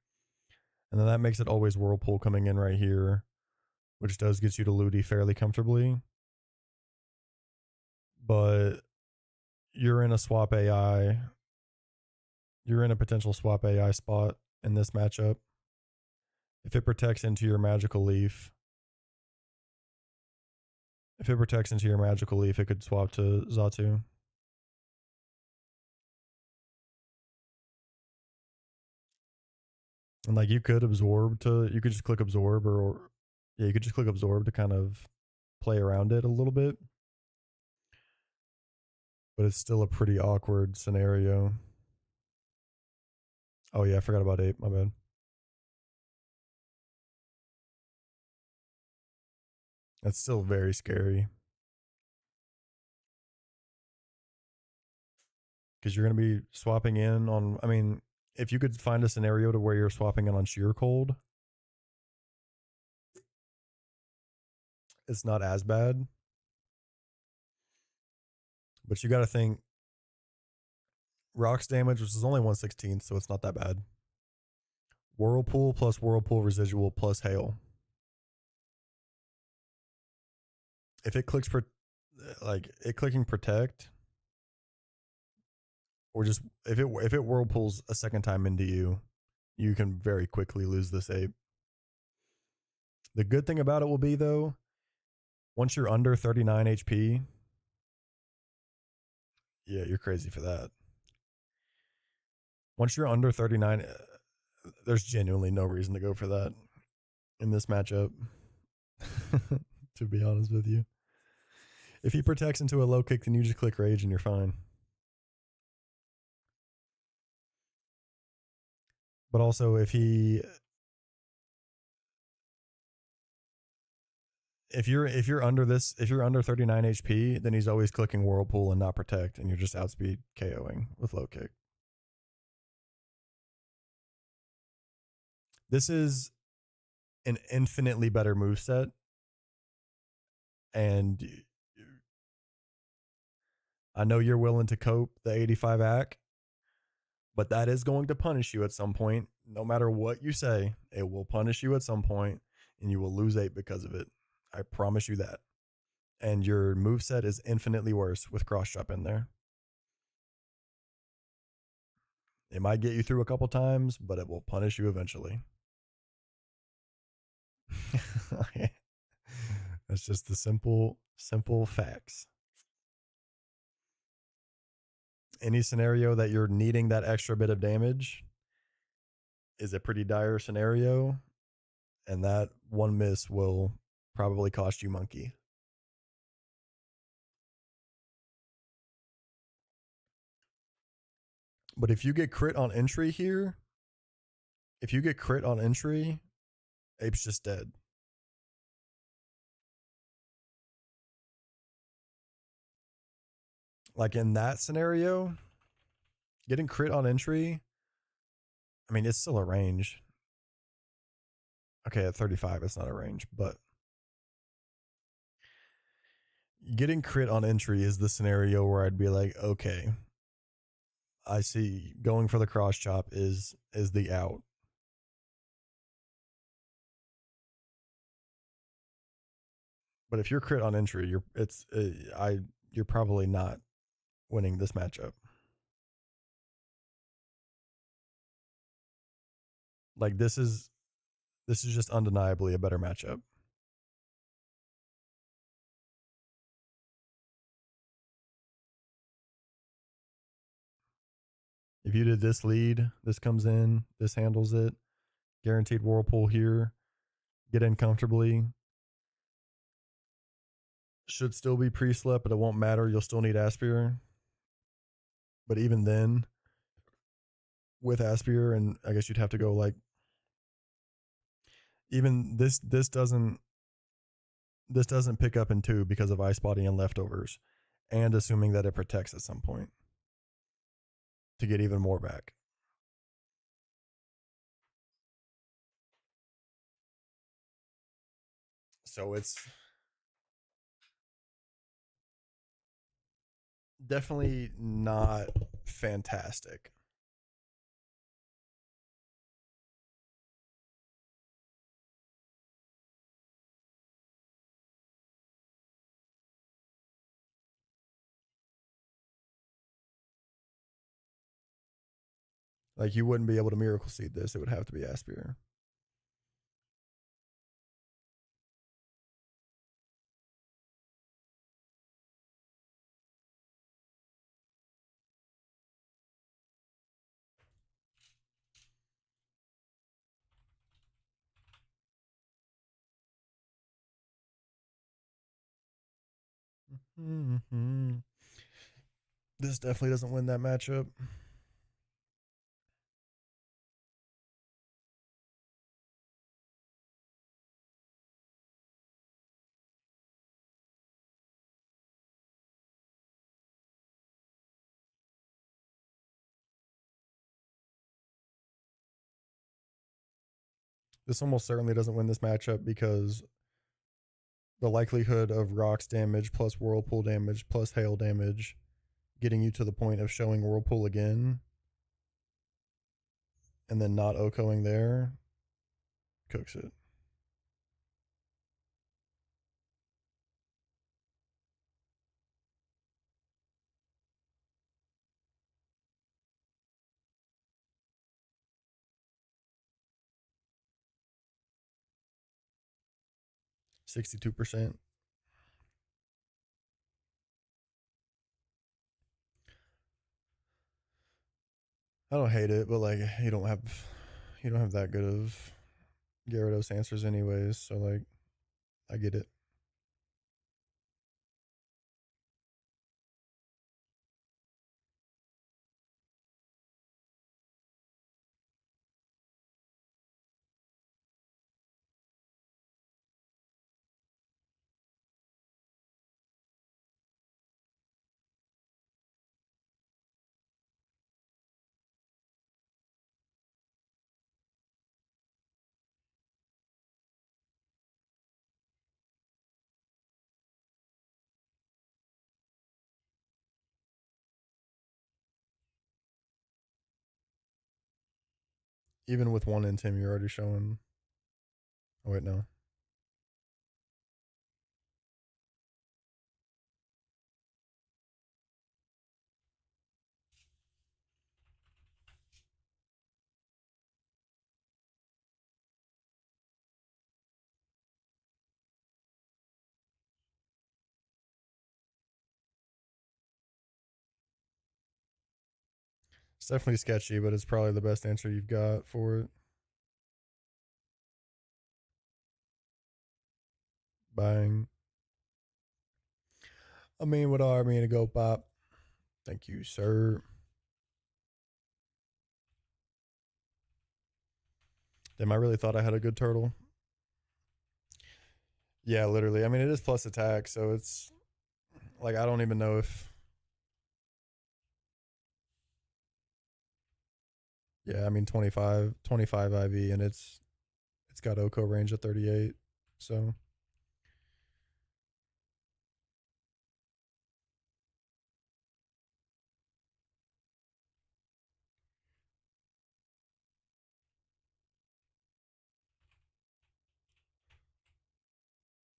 And then that makes it always Whirlpool coming in right here, which does get you to Ludi fairly comfortably. But you're in a swap AI. You're in a potential swap AI spot in this matchup. If it protects into your Magical Leaf, it could swap to Xatu. And like you could just click absorb or yeah, you could just click absorb to kind of play around it a little bit. But it's still a pretty awkward scenario. Oh yeah, I forgot about Ape, my bad. That's still very scary. Because you're going to be swapping in on, I mean, if you could find a scenario to where you're swapping in on Sheer Cold, it's not as bad. But you got to think Rocks damage, which is only 1/16, so it's not that bad. Whirlpool plus Whirlpool residual plus Hail. If it clicks clicking protect, or just if it Whirlpools a second time into you, you can very quickly lose this Ape. The good thing about it will be though, once you're under 39 HP, yeah, you're crazy for that. Once you're under 39, there's genuinely no reason to go for that in this matchup. To be honest with you, if he protects into a low kick, then you just click Rage and you're fine. But also, if you're under 39 HP, then he's always clicking Whirlpool and not protect, and you're just outspeed KOing with low kick. This is an infinitely better moveset, and I know you're willing to cope the 85 AC, but that is going to punish you at some point. No matter what you say, it will punish you at some point, and you will lose 8 because of it. I promise you that. And your moveset is infinitely worse with cross drop in there. It might get you through a couple times, but it will punish you eventually. That's just the simple facts. Any scenario that you're needing that extra bit of damage is a pretty dire scenario, and that one miss will probably cost you Monkey. But if you get crit on entry here, Ape's just dead. Like in that scenario, getting crit on entry, I mean, it's still a range. Okay, at 35, it's not a range, but getting crit on entry is the scenario where I'd be like, okay, I see going for the cross chop is the out. But if you're crit on entry, you're probably not winning this matchup. Like this is just undeniably a better matchup. If you did this lead, this comes in, this handles it. Guaranteed Whirlpool here. Get in comfortably. Should still be pre-slept, but it won't matter. You'll still need Aspire. But even then, with Aspire, and I guess you'd have to go like, even this doesn't pick up in 2 because of Ice Body and Leftovers, and assuming that it protects at some point to get even more back. So it's Definitely not fantastic. Like you wouldn't be able to miracle seed this. It would have to be Aspir. Mm-hmm. This definitely doesn't win that matchup. This almost certainly doesn't win this matchup because the likelihood of rocks damage plus whirlpool damage plus hail damage getting you to the point of showing whirlpool again and then not OHKOing there cooks it. $62. I don't hate it, but like you don't have that good of Gyarados answers anyways, so like I get it. Even with one in Tim, you're already showing. Oh wait, no. It's definitely sketchy, but it's probably the best answer you've got for it. Bang. I mean, what are me to go pop? Thank you, sir. Damn, I really thought I had a good turtle. Yeah, literally. I mean, it is plus attack, so it's like I don't even know if. Yeah, I mean 25 IV, and it's got OHKO range of 38. So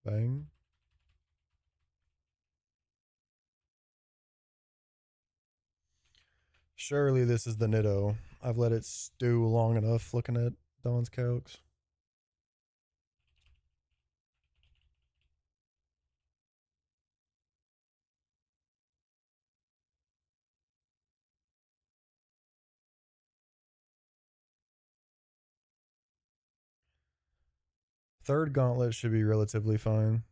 bang. Surely this is the Nitto. I've let it stew long enough looking at Dawn's calcs. Third gauntlet should be relatively fine.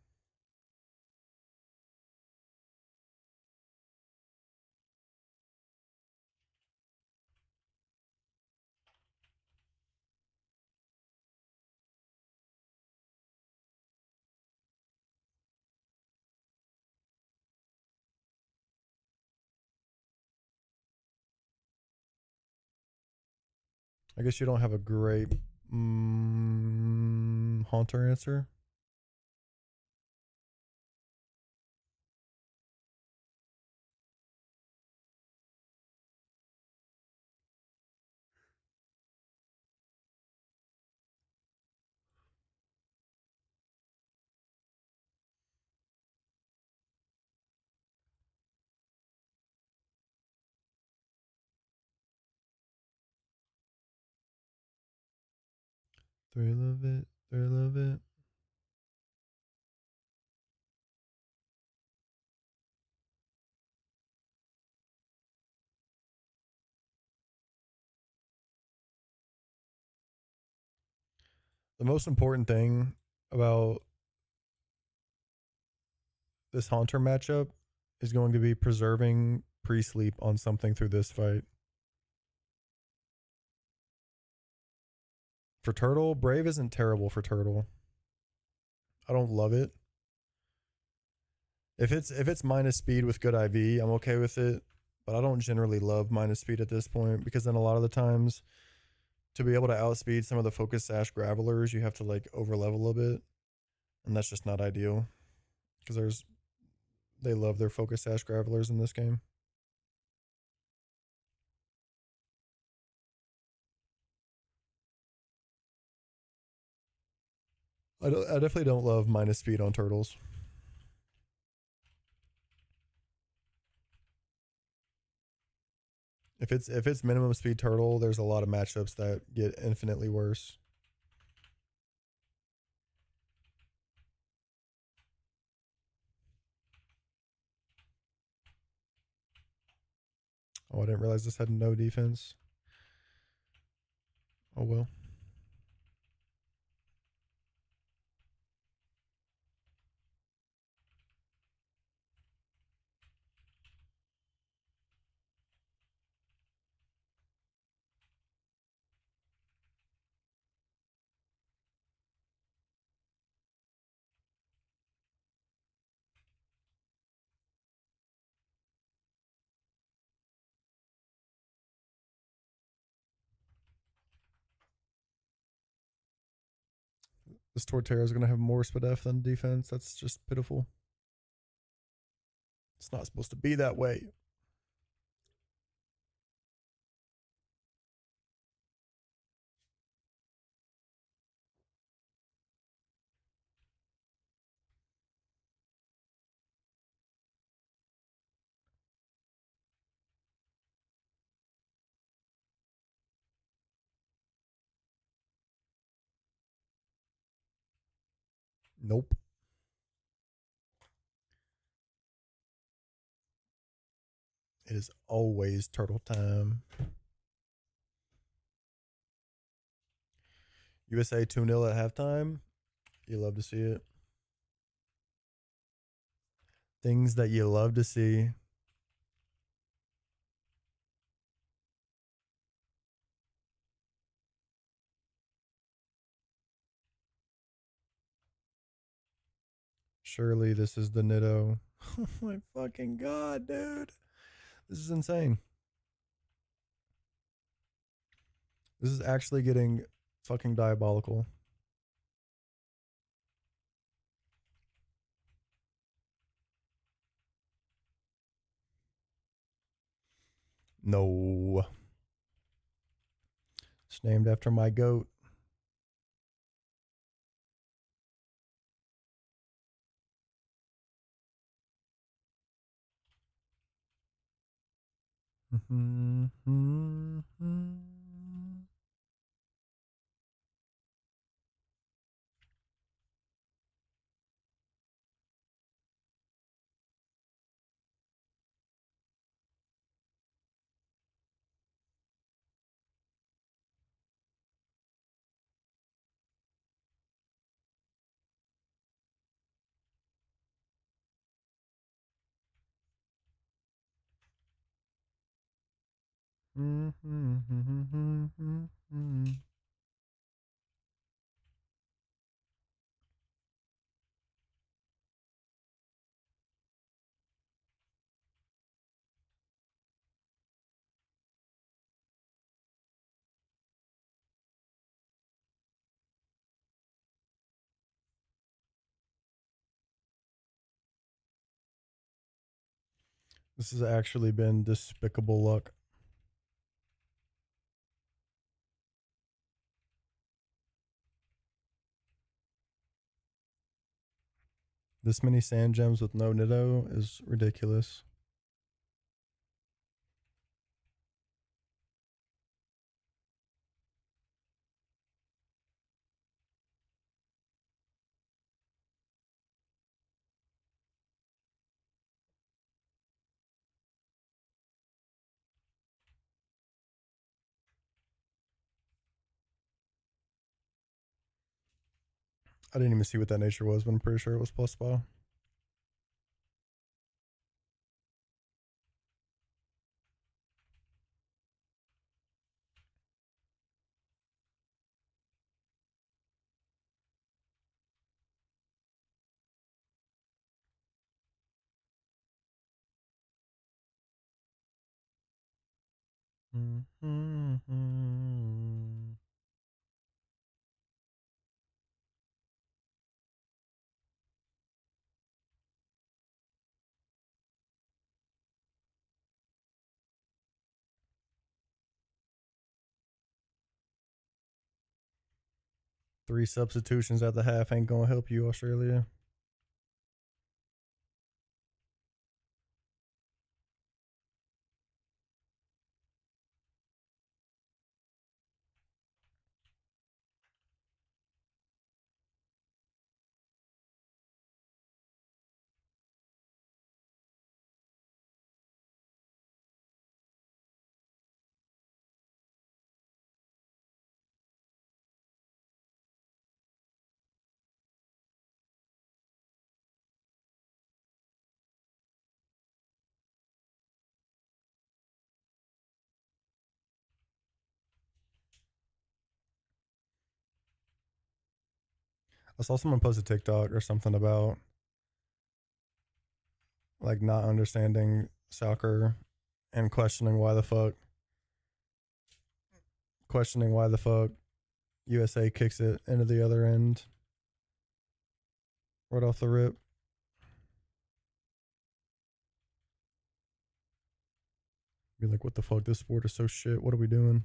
I guess you don't have a great Haunter answer. Thrill of it, thrill of it. The most important thing about this Haunter matchup is going to be preserving pre-sleep on something through this fight. For Turtle, Brave isn't terrible for Turtle. I don't love it. If it's minus speed with good IV, I'm okay with it. But I don't generally love minus speed at this point because then a lot of the times to be able to outspeed some of the Focus Sash Gravelers, you have to like over level a bit. And that's just not ideal. Because they love their Focus Sash Gravelers in this game. I definitely don't love minus speed on Turtles. If it's minimum speed Turtle, there's a lot of matchups that get infinitely worse. Oh, I didn't realize this had no defense. Oh well. This Torterra is going to have more SPDF than defense. That's just pitiful. It's not supposed to be that way. Nope. It is always turtle time. USA 2-0 at halftime. You love to see it. Things that you love to see. Surely this is the Nitto. Oh my fucking god, dude. This is insane. This is actually getting fucking diabolical. No. It's named after my goat. This has actually been despicable luck. This many sand gems with no Nitto is ridiculous. I didn't even see what that nature was, but I'm pretty sure it was plus spa. Mm-hmm. 3 substitutions at the half ain't gonna help you, Australia. I saw someone post a TikTok or something about like not understanding soccer and questioning why the fuck USA kicks it into the other end right off the rip. Be like, what the fuck? This sport is so shit. What are we doing?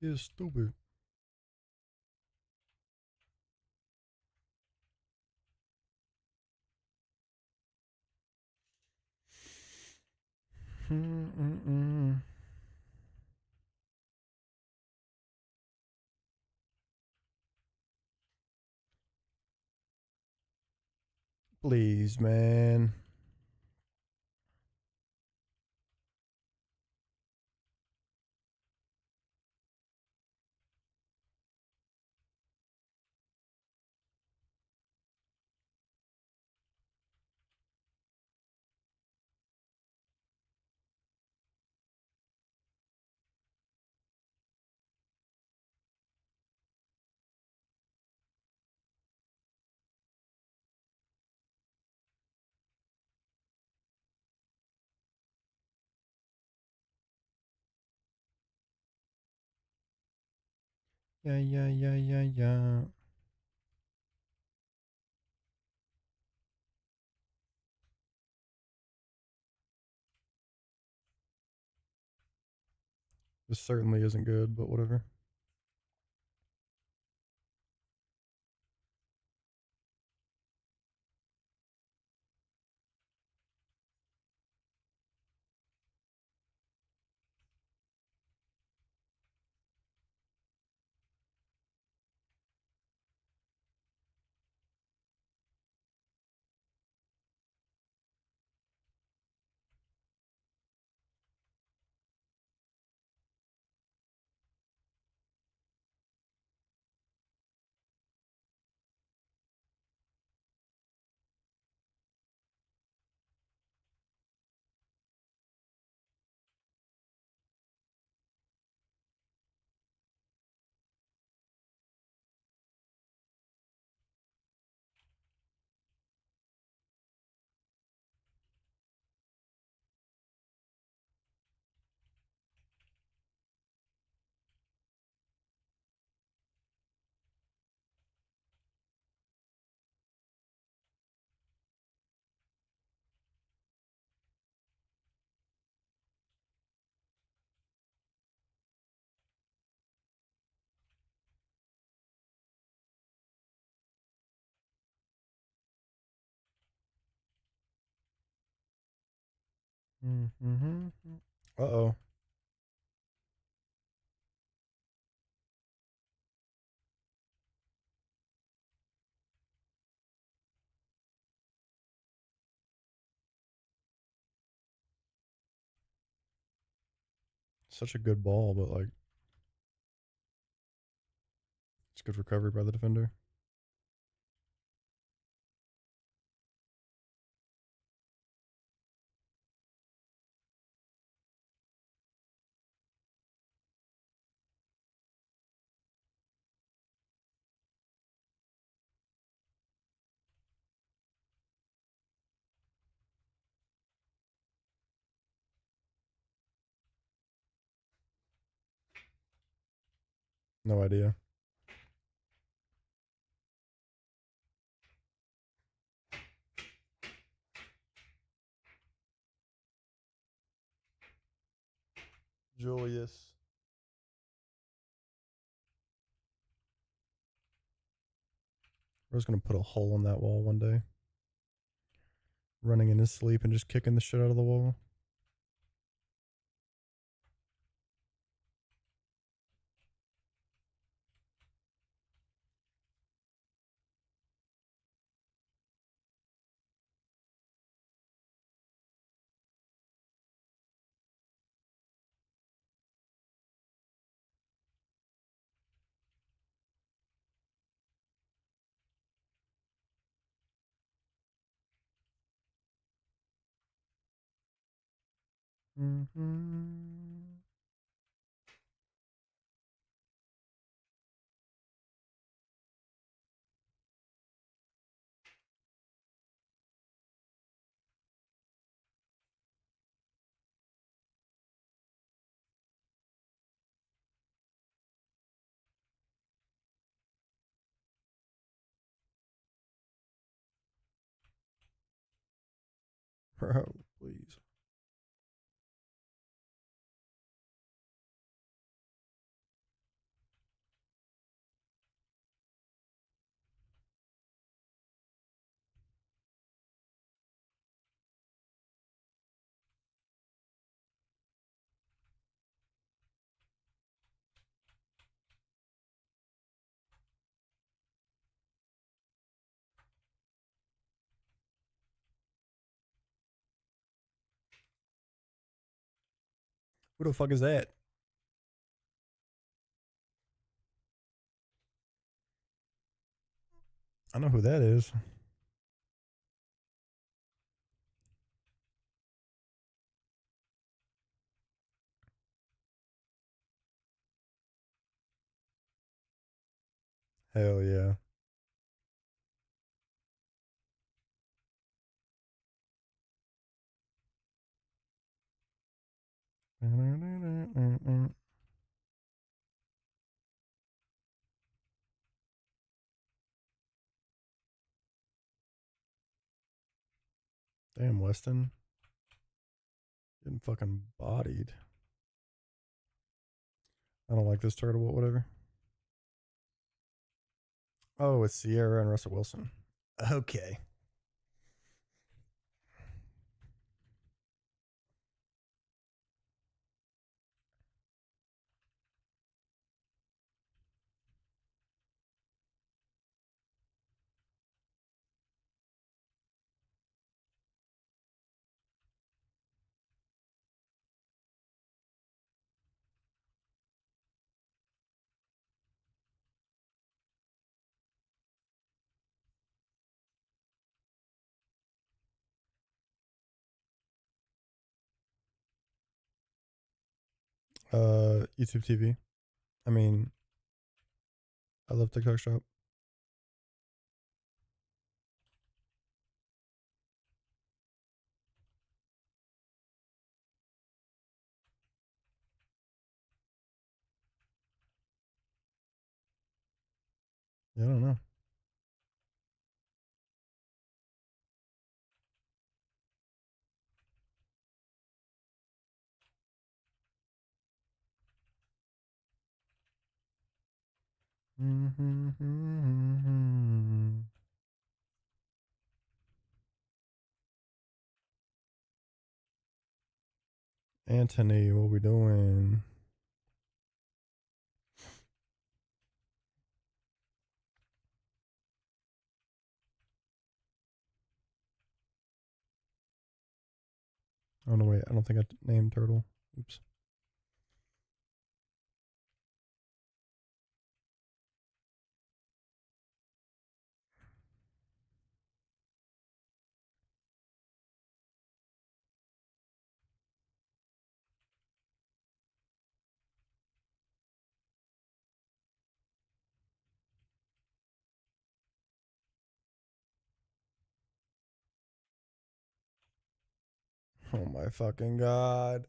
You're stupid. Please, man. Yeah, yeah, yeah, yeah, yeah. This certainly isn't good, but whatever. Mm-hmm. Uh-oh. Such a good ball, but like it's good recovery by the defender. No idea. Julius. Bro's gonna put a hole in that wall one day. Running in his sleep and just kicking the shit out of the wall. Mm-hmm. Bro, please. Who the fuck is that? I know who that is. Hell yeah. Damn, Weston. Getting fucking bodied. I don't like this turtle, but whatever. Oh, it's Sierra and Russell Wilson. Okay. YouTube TV. I mean, I love TikTok Shop. Yeah, I don't know. Anthony, what we doing? Oh no, wait. I don't think I named turtle. Oops. Oh my fucking god.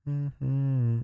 Mm-hmm.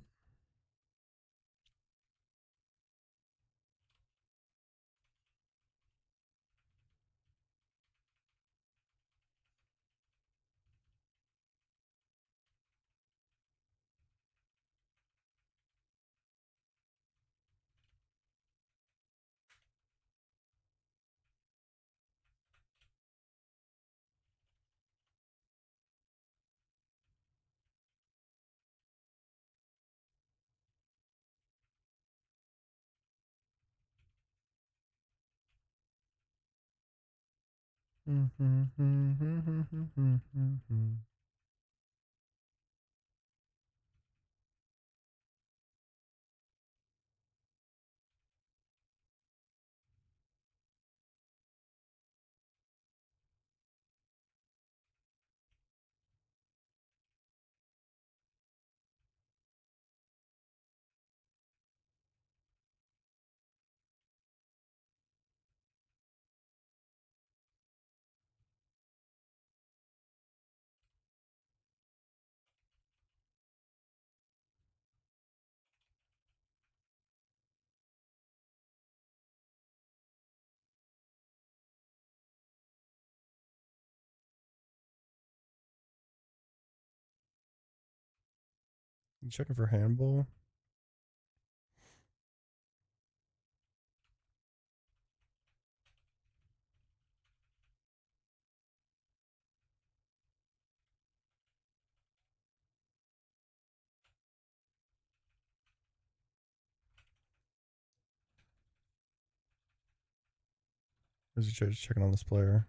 You checking for handball? Or is he just checking on this player?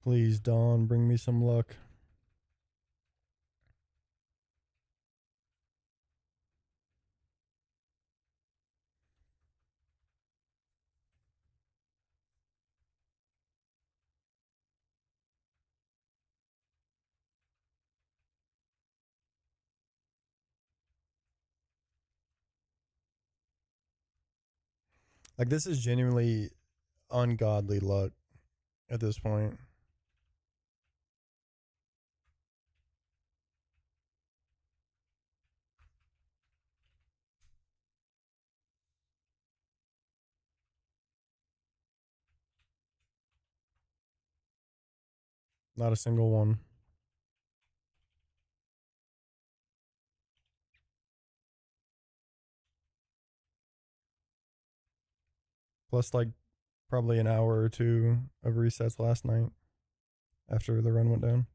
Please, Dawn, bring me some luck. Like, this is genuinely ungodly luck at this point. Not a single one. Plus, like, probably an hour or two of resets last night after the run went down.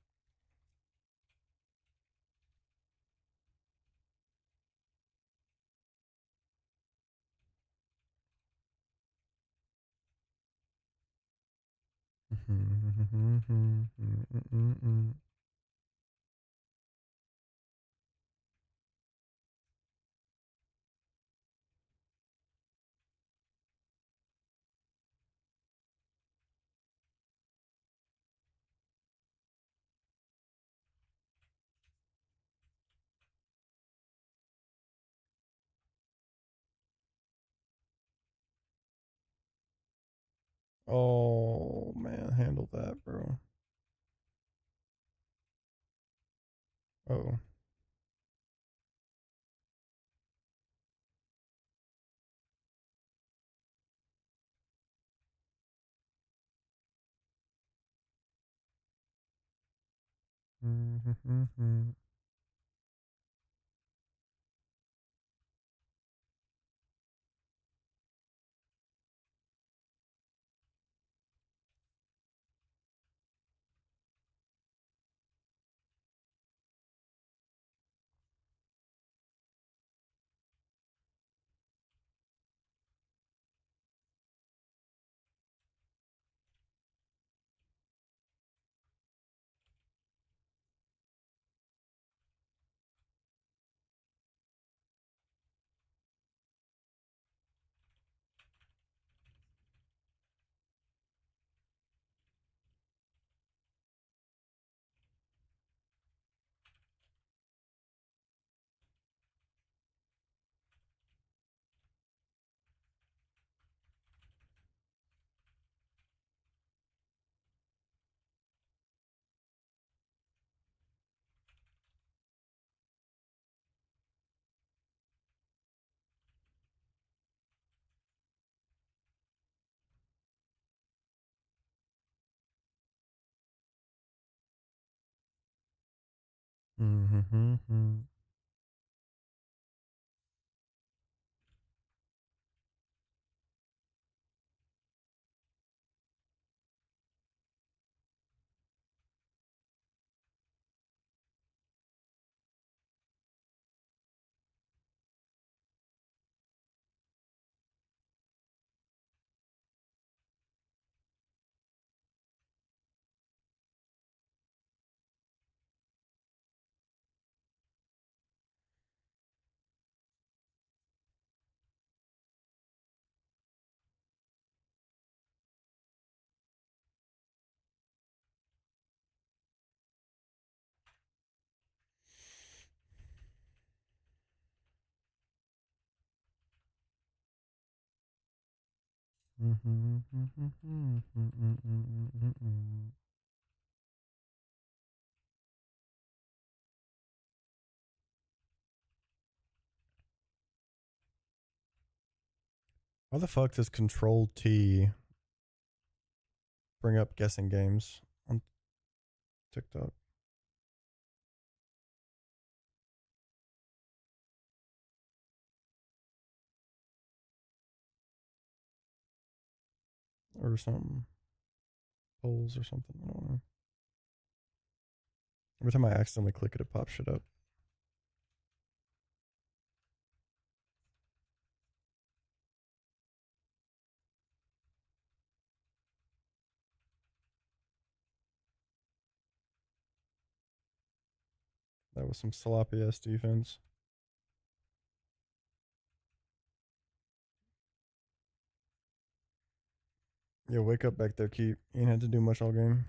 Oh, man, handle that, bro. Oh. Why the fuck does Control T bring up guessing games on TikTok? Or something. Polls or something. I don't know. Every time I accidentally click it, it pops shit up. That was some sloppy ass defense. Yeah, wake up back there, keep. You ain't had to do much all game.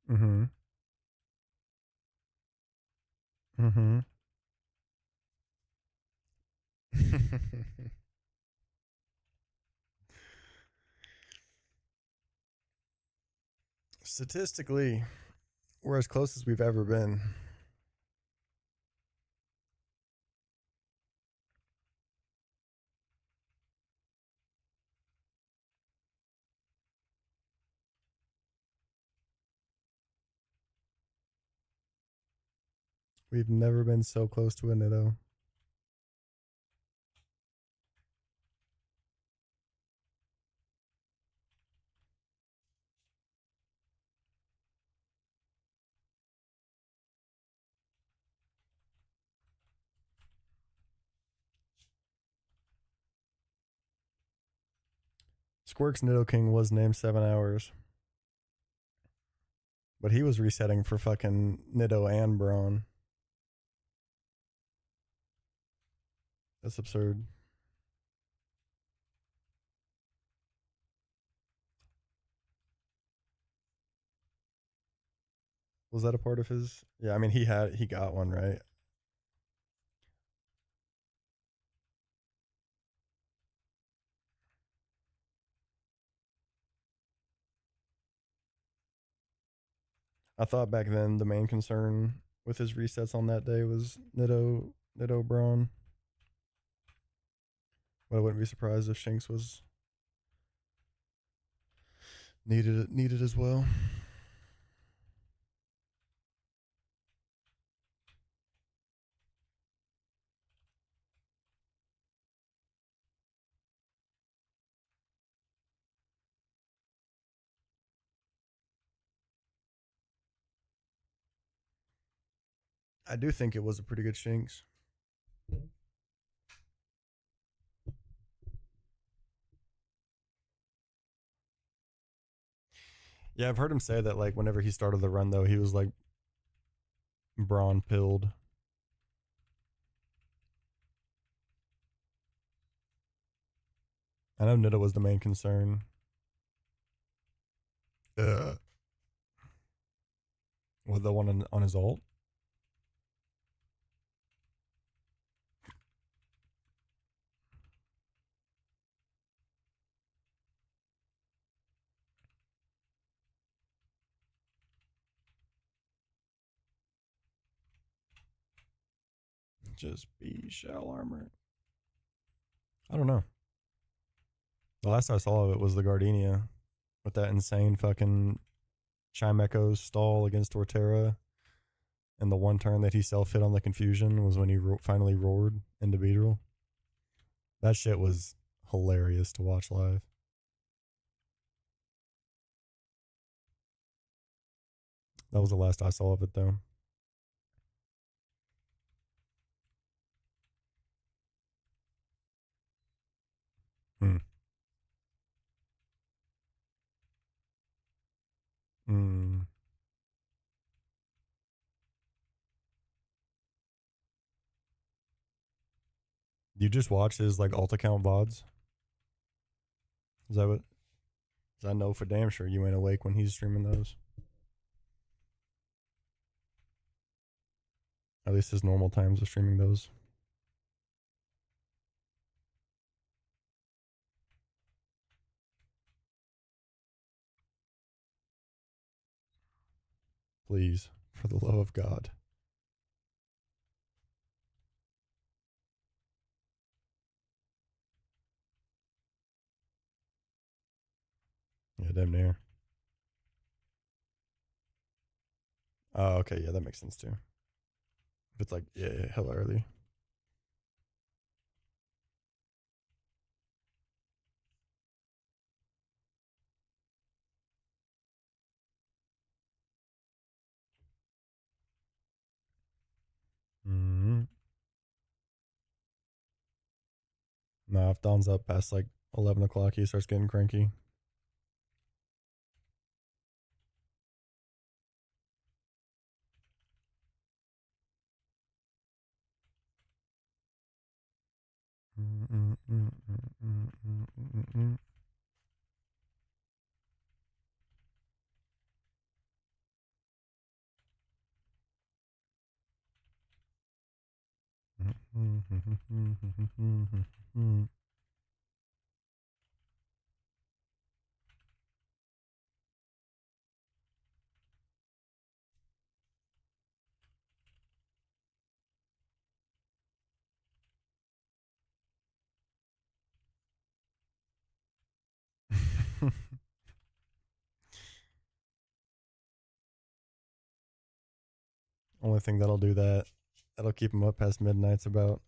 Mm-hmm. Mm-hmm. Statistically, we're as close as we've ever been. We've never been so close to a Nitto. Squirk's Nitto King was named 7 hours, but he was resetting for fucking Nitto and Braun. That's absurd. Was that a part of his? Yeah, I mean he got one, right? I thought back then the main concern with his resets on that day was Nitto Braun. But I wouldn't be surprised if Shanks was needed as well. I do think it was a pretty good Shinx. Yeah, I've heard him say that like whenever he started the run though, he was like brawn pilled. I know Nita was the main concern. With the one on his ult. Just be shell armor. I don't know. The last I saw of it was the Gardenia with that insane fucking Chimecho's stall against Torterra. And the one turn that he self hit on the confusion was when he finally roared into Beedrill. That shit was hilarious to watch live. That was the last I saw of it though. Hmm. Hmm. You just watch his like alt account VODs? Is that what? Cause I know for damn sure you ain't awake when he's streaming those. At least his normal times of streaming those. Please, for the love of God. Yeah, damn near. Oh, okay, yeah, that makes sense too. If it's like, yeah, hella early. Mm-hmm. Nah, if Don's up past like 11 o'clock, he starts getting cranky. Only thing that'll do that, that'll keep him up past midnight's about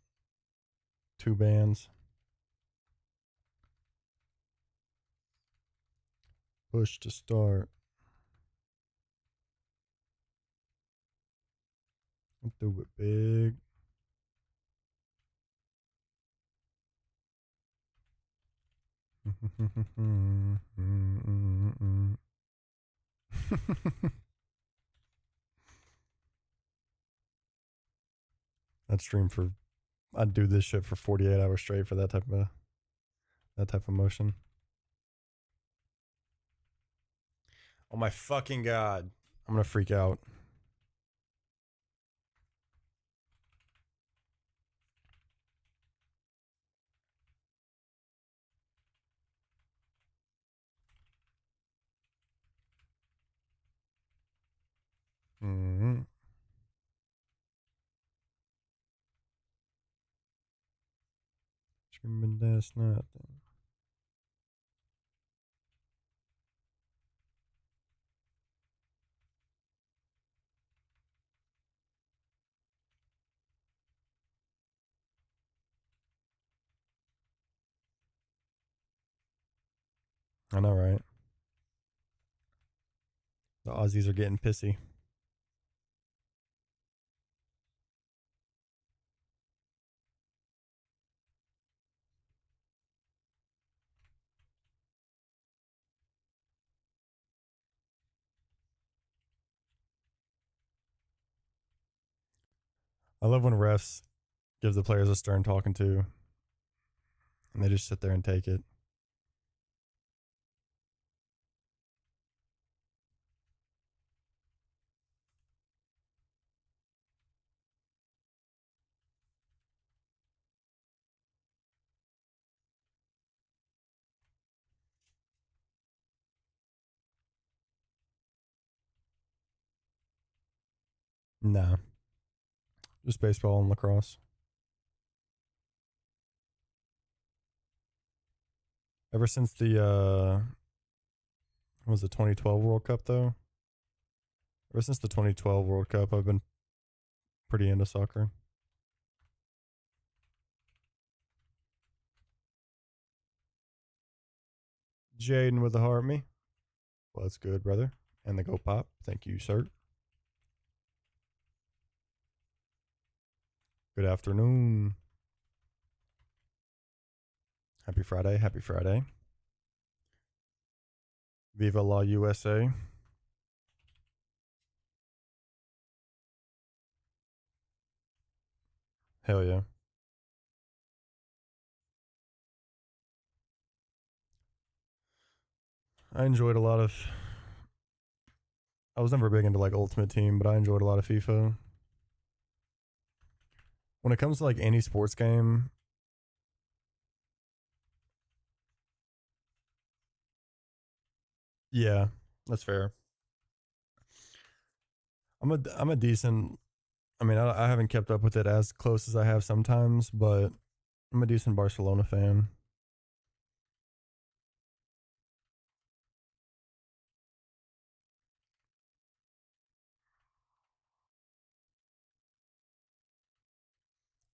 2 bands. Push to start. Do it big. I'd stream for, I'd do this shit for 48 hours straight for that type of motion. Oh my fucking god. I'm gonna freak out. Mm-hmm. Screaming that's nothing. I know, right? The Aussies are getting pissy. I love when refs give the players a stern talking to, and they just sit there and take it. Nah, just baseball and lacrosse. Ever since the what was the 2012 World Cup though? Ever since the 2012 World Cup, I've been pretty into soccer. Jaden with the heart me. Well, that's good, brother. And the go pop. Thank you, sir. Good afternoon. Happy Friday. Happy Friday. Viva la USA. Hell yeah. I enjoyed a lot of. I was never big into like Ultimate Team, but I enjoyed a lot of FIFA. When it comes to like any sports game, yeah, that's fair. I'm a decent. I mean, I haven't kept up with it as close as I have sometimes, but I'm a decent Barcelona fan.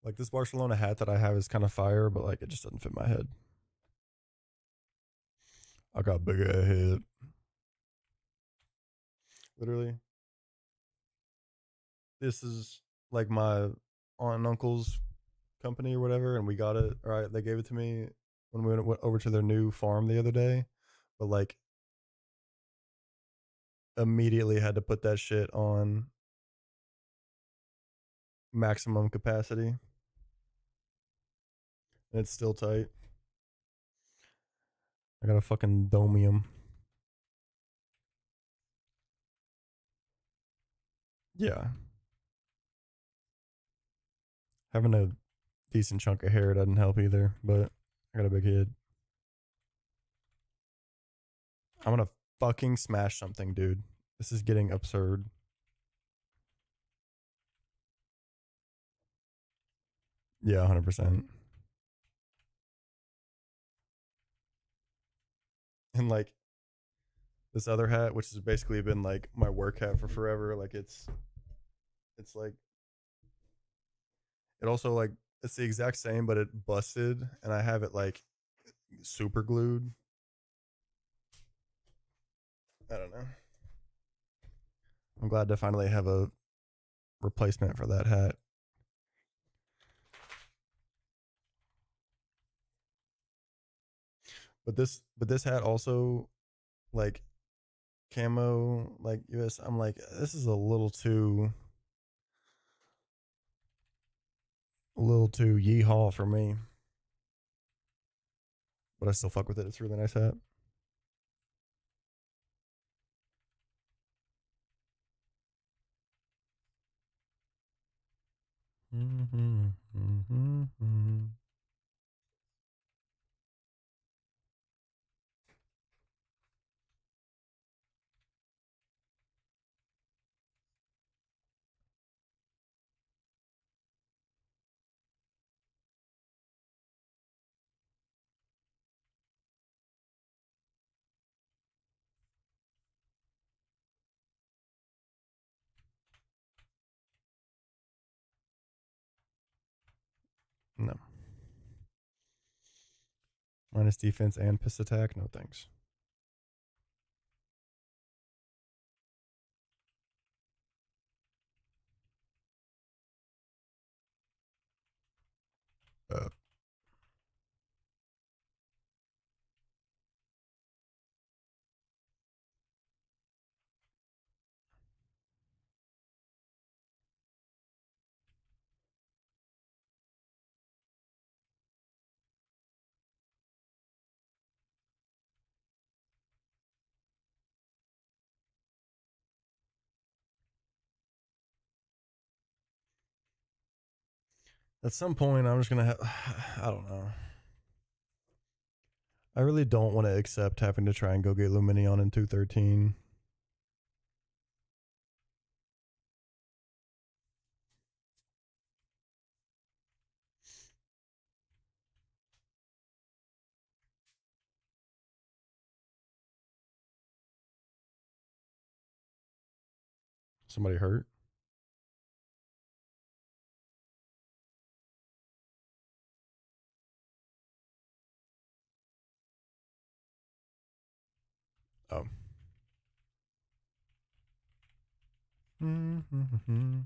Like this Barcelona hat that I have is kind of fire, but like it just doesn't fit my head. I got big ass head. Literally, this is like my aunt and uncle's company or whatever, and we got it. All right, they gave it to me when we went over to their new farm the other day. But like, immediately had to put that shit on maximum capacity, and it's still tight. I got a fucking domium. Yeah, having a decent chunk of hair doesn't help either, but I got a big head. I'm gonna fucking smash something, dude. This is getting absurd. Yeah, 100%. And like this other hat, which has basically been like my work hat for forever, like it's like it also like it's the exact same, but it busted, and I have it like super glued. I don't know. I'm glad to finally have a replacement for that hat. But this hat also like camo like US. I'm like this is a little too yeehaw for me, but I still fuck with it. It's a really nice hat. Mm-hmm, mm-hmm, mm-hmm. No, minus defense and piss attack. No thanks. Uh, At some point, I'm just gonna have. I don't know. I really don't want to accept having to try and go get Luminion in 213. Somebody hurt? Oh. Mm-hmm.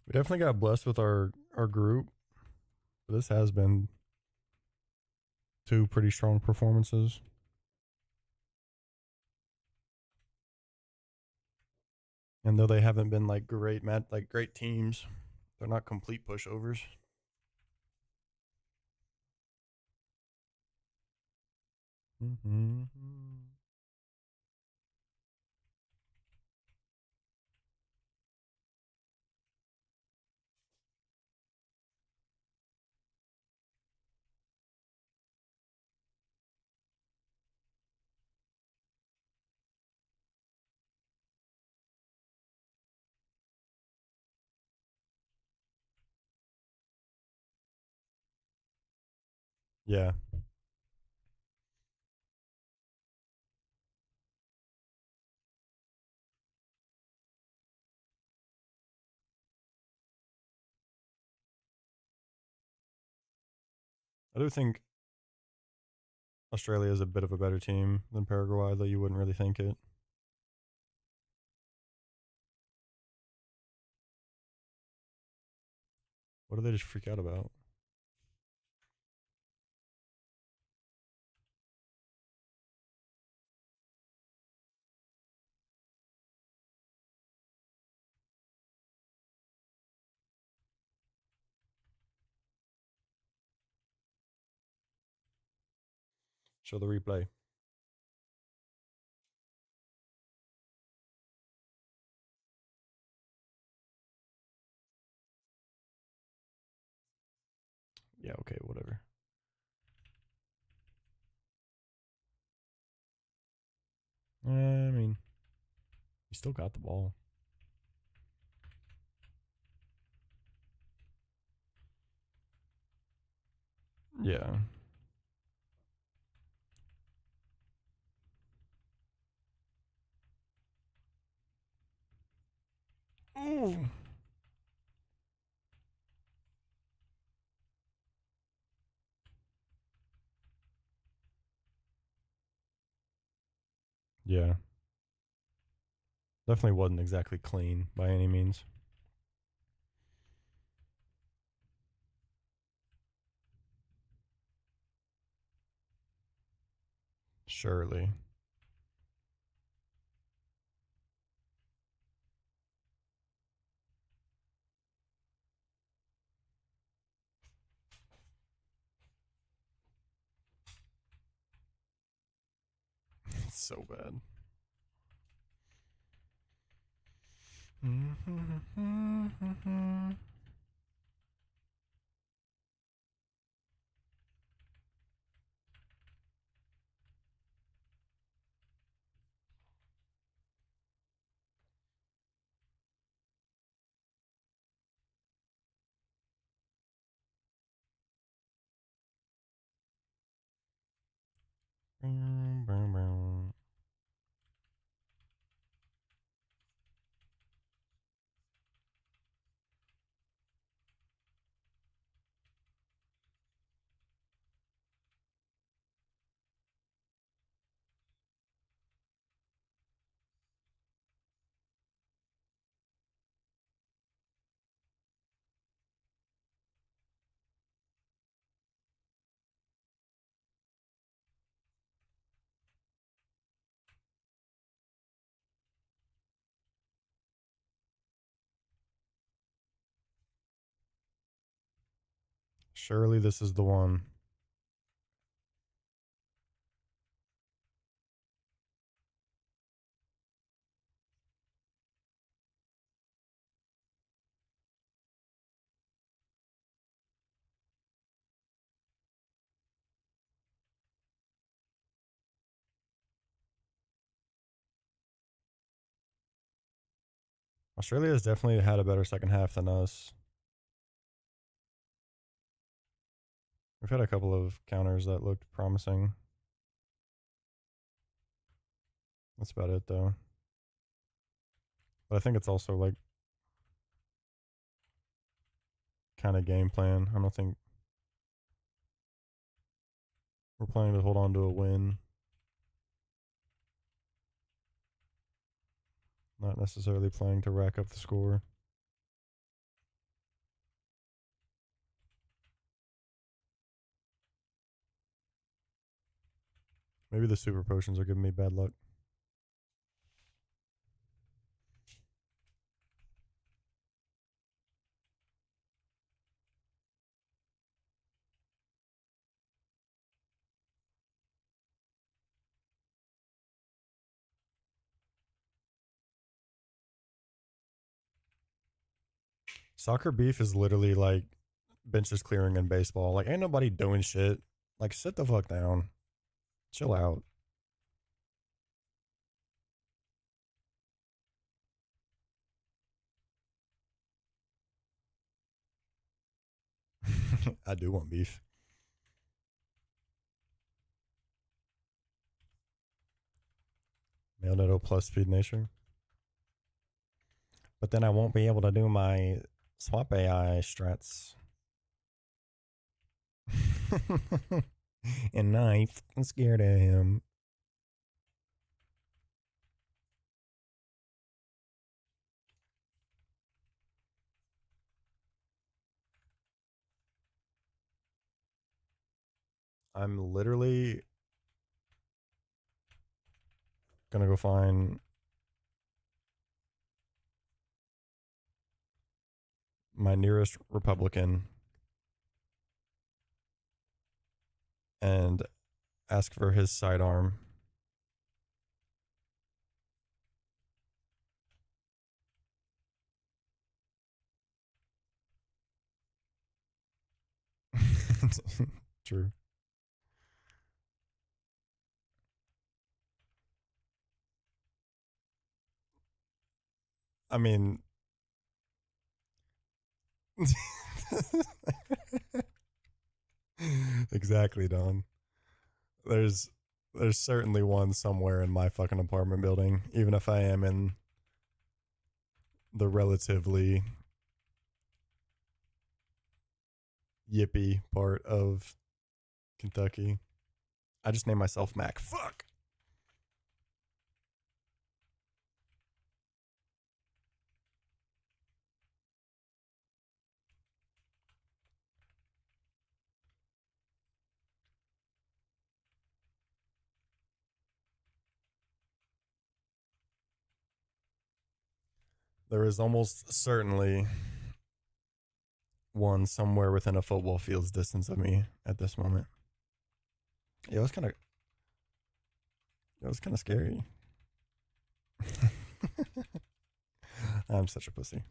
We definitely got blessed with our group. But this has been two pretty strong performances. And though they haven't been like great teams, they're not complete pushovers. Mm-hmm. Yeah. I do think Australia is a bit of a better team than Paraguay, though you wouldn't really think it. What do they just freak out about? Show the replay. Yeah, okay, whatever. I mean, he still got the ball. Yeah. Ooh. Yeah. Definitely wasn't exactly clean by any means. Surely. It's so bad. Surely this is the one. Australia has definitely had a better second half than us. We've had a couple of counters that looked promising. That's about it, though. But I think it's also like kind of game plan. I don't think we're planning to hold on to a win. Not necessarily playing to rack up the score. Maybe the super potions are giving me bad luck. Soccer beef is literally like benches clearing in baseball. Like, ain't nobody doing shit. Like, sit the fuck down. Chill out. I do want beef. Mailnetto plus speed nature. But then I won't be able to do my swap AI strats. And knife. I'm scared of him. I'm literally gonna go find my nearest Republican and ask for his sidearm. True. I mean, exactly, Don. There's there's certainly one somewhere in my fucking apartment building, even if I am in the relatively yippy part of Kentucky. I just named myself Mac. Fuck. There is almost certainly one somewhere within a football field's distance of me at this moment. Yeah, it was kind of scary. I'm such a pussy.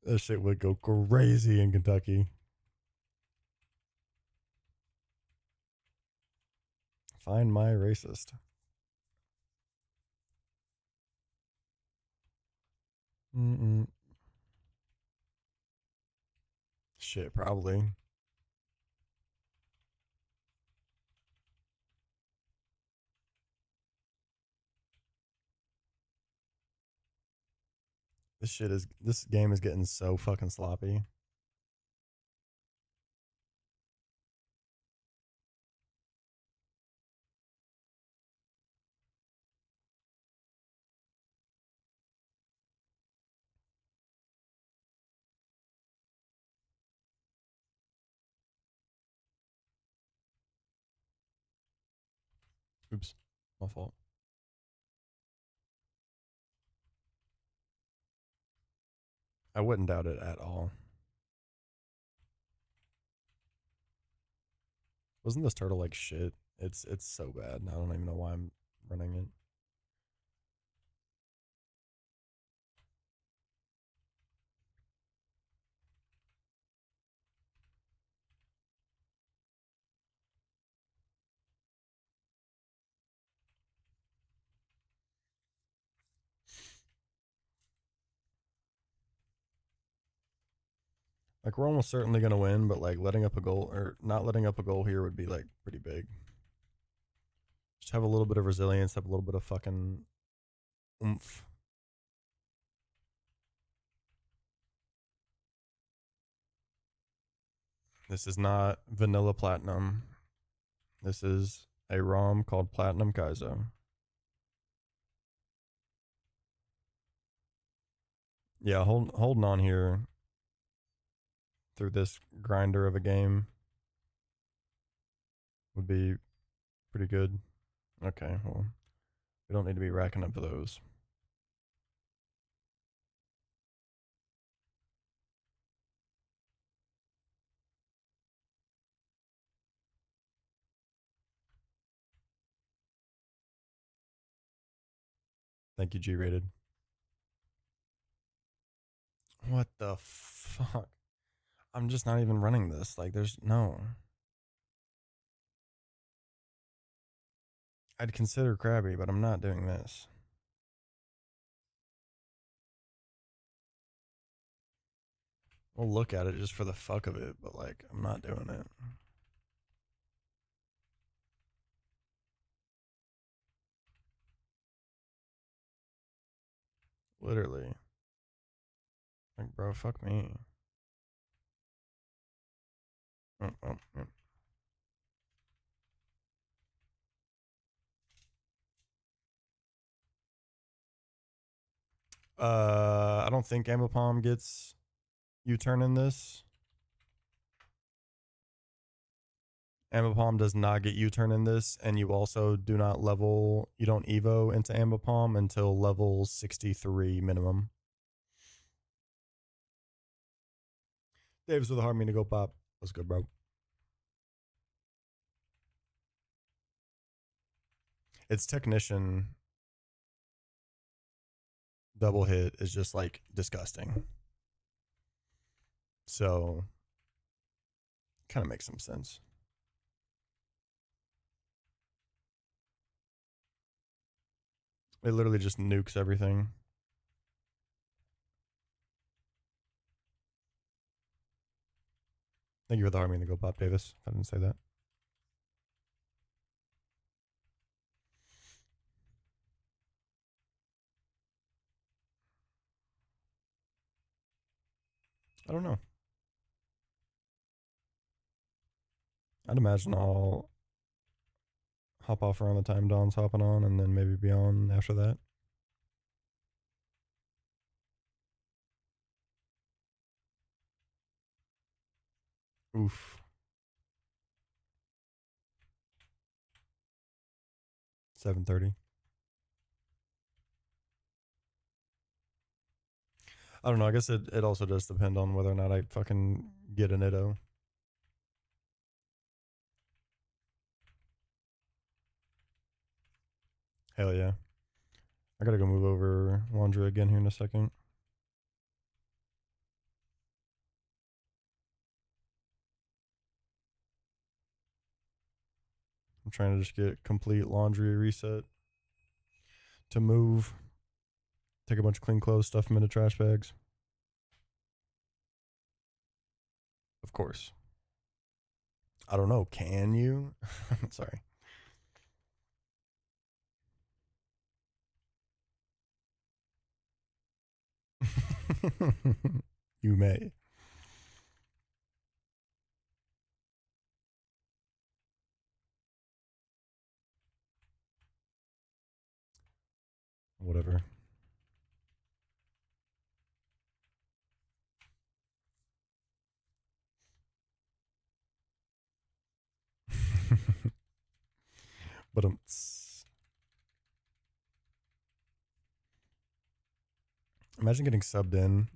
That shit would go crazy in Kentucky. Find my racist. Mm-mm. Shit, probably. This game is getting so fucking sloppy. Oops, my fault. I wouldn't doubt it at all. Wasn't this turtle like shit? It's so bad. I don't even know why I'm running it. Like we're almost certainly gonna win, but like letting up a goal or not letting up a goal here would be like pretty big. Just have a little bit of resilience, have a little bit of fucking oomph. This is not vanilla platinum. This is a ROM called Platinum Kaizo. Yeah, holding on here through this grinder of a game would be pretty good. Okay, well, we don't need to be racking up those. Thank you, G rated. What the fuck? I'm just not even running this. Like, there's no. I'd consider Krabby, but I'm not doing this. We'll look at it just for the fuck of it, but like, I'm not doing it. Literally. Like, bro, fuck me. Oh, oh, oh. I don't think Ambipom gets U-turn in this. Ambipom does not get U-turn in this, and you also do not level, you don't Evo into Ambipom until level 63 minimum. Dave's with a hard mean to go pop. Let's go, bro. Its technician double hit is just like disgusting. So, kind of makes some sense. It literally just nukes everything. Thank you for the hard mean to go pop, Davis. I didn't say that. I don't know. I'd imagine I'll hop off around the time Dawn's hopping on and then maybe be on after that. Oof. 7:30. I don't know. I guess it also does depend on whether or not I fucking get an Itto. Hell yeah. I gotta go move over laundry again here in a second. I'm trying to just get complete laundry reset to move. Take a bunch of clean clothes, stuff them into trash bags. Of course. I don't know. Can you? Sorry. You may. Whatever. But Imagine getting subbed in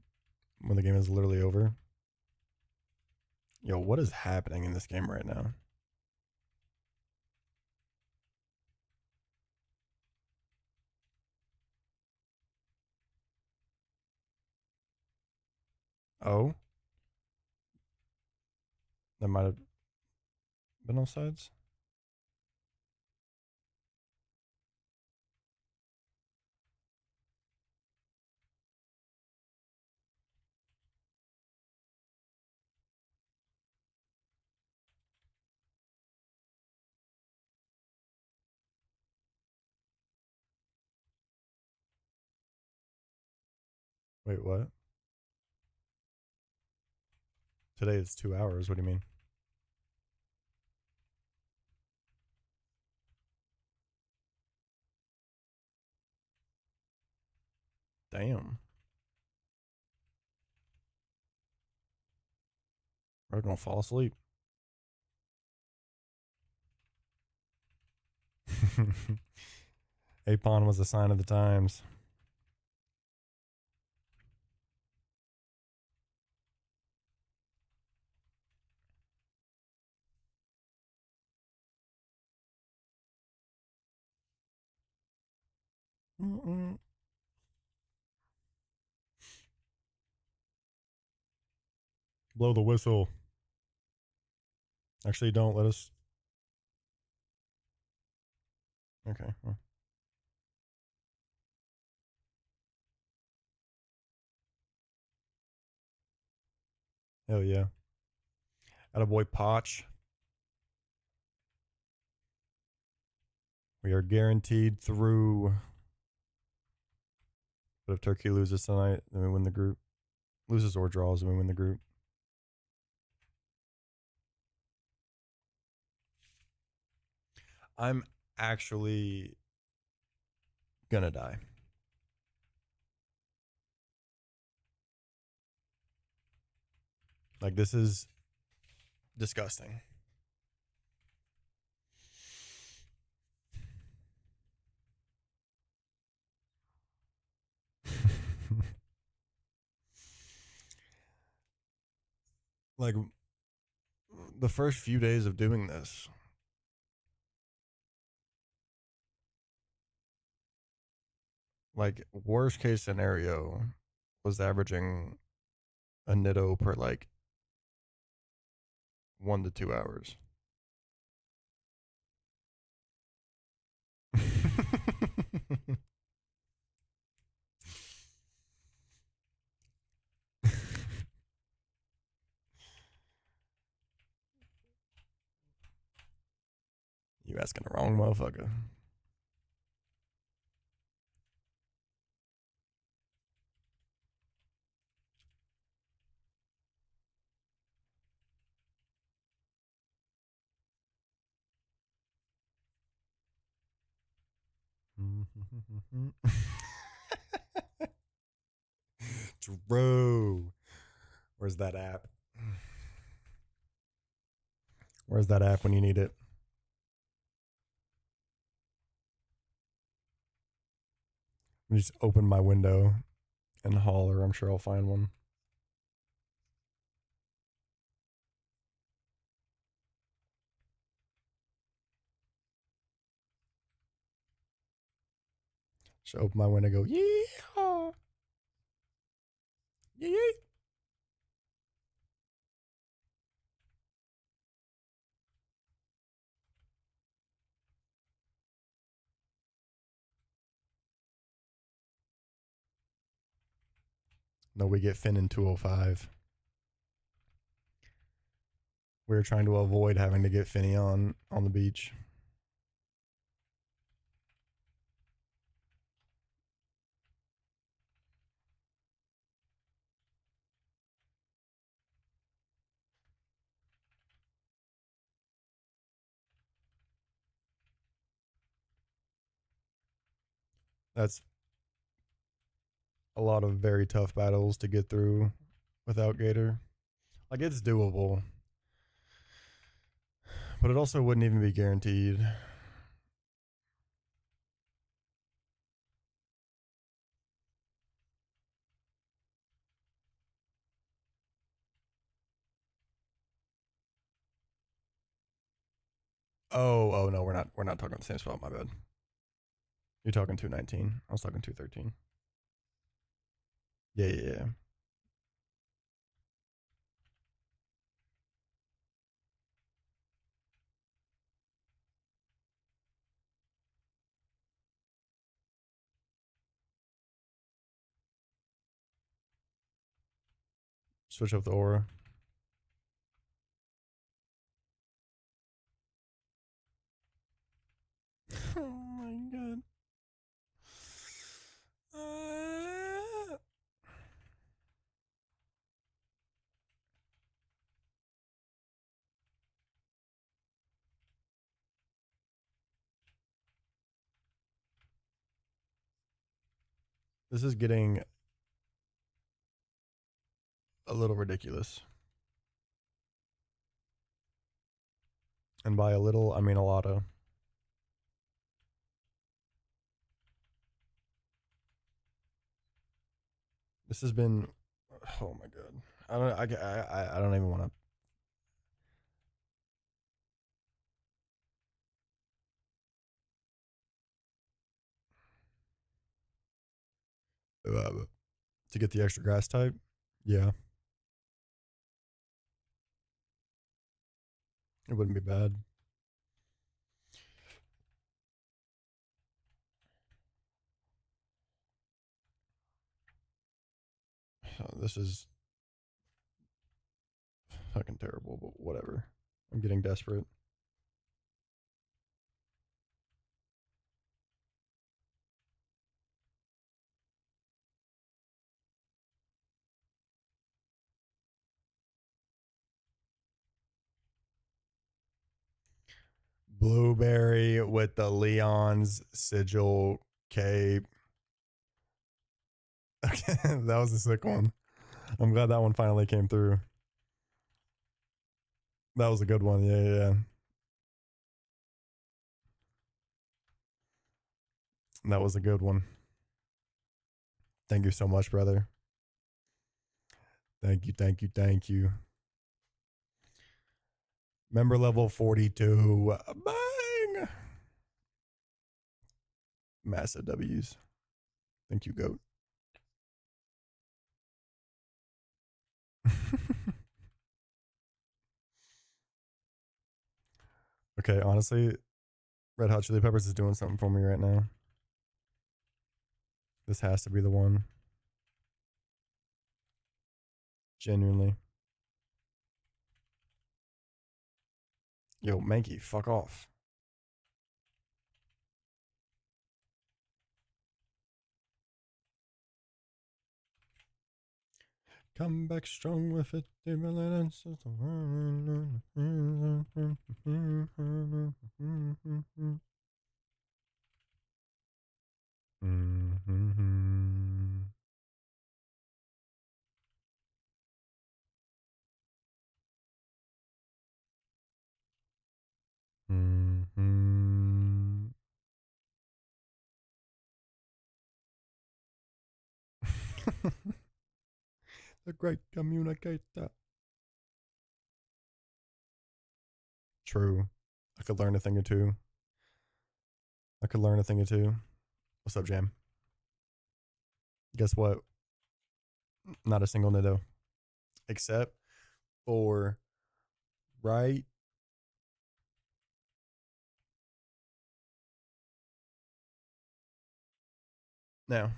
when the game is literally over. Yo, what is happening in this game right now? Oh, that might have been offsides. Wait, what? Today is 2 hours. What do you mean? Damn. We're gonna fall asleep. Apon was a sign of the times. Mm-mm. Blow the whistle. Actually, don't let us. Okay. Well. Hell yeah. Attaboy Potch. We are guaranteed through. But if Turkey loses tonight, then we win the group. Loses or draws, then we win the group. I'm actually gonna die. Like, this is disgusting. Like, the first few days of doing this, like, worst case scenario was averaging a nitto per like 1 to 2 hours. You asking the wrong motherfucker. Drew. Where's that app? Where's that app when you need it? Let me just open my window and holler. I'm sure I'll find one. Just open my window and go, yeah. Yeah. No, we get Finn in 205. We were trying to avoid having to get Finny on the beach. That's a lot of very tough battles to get through without Gator. Like, it's doable, but it also wouldn't even be guaranteed. Oh no, we're not talking the same spot. My bad. You're talking 219. I was talking 213. Yeah. Switch up the aura. Oh my god. This is getting a little ridiculous. And by a little, I mean a lot of. This has been, oh my god. I don't even want to get the extra grass type. Yeah, it wouldn't be bad. This is fucking terrible, but whatever. I'm getting desperate. Blueberry with the Leon's sigil cape. Okay, that was a sick one. I'm glad that one finally came through. That was a good one. Yeah. That was a good one. Thank you so much, brother. Thank you. Member level 42. Bang! Massive W's. Thank you, GOAT. Okay, honestly, Red Hot Chili Peppers is doing something for me right now. This has to be the one. Genuinely. Yo, Mankey, fuck off. Come back strong with 50 million. The great communicator. True. I could learn a thing or two. What's up, Jam? Guess what? Not a single Nido. Except for right now.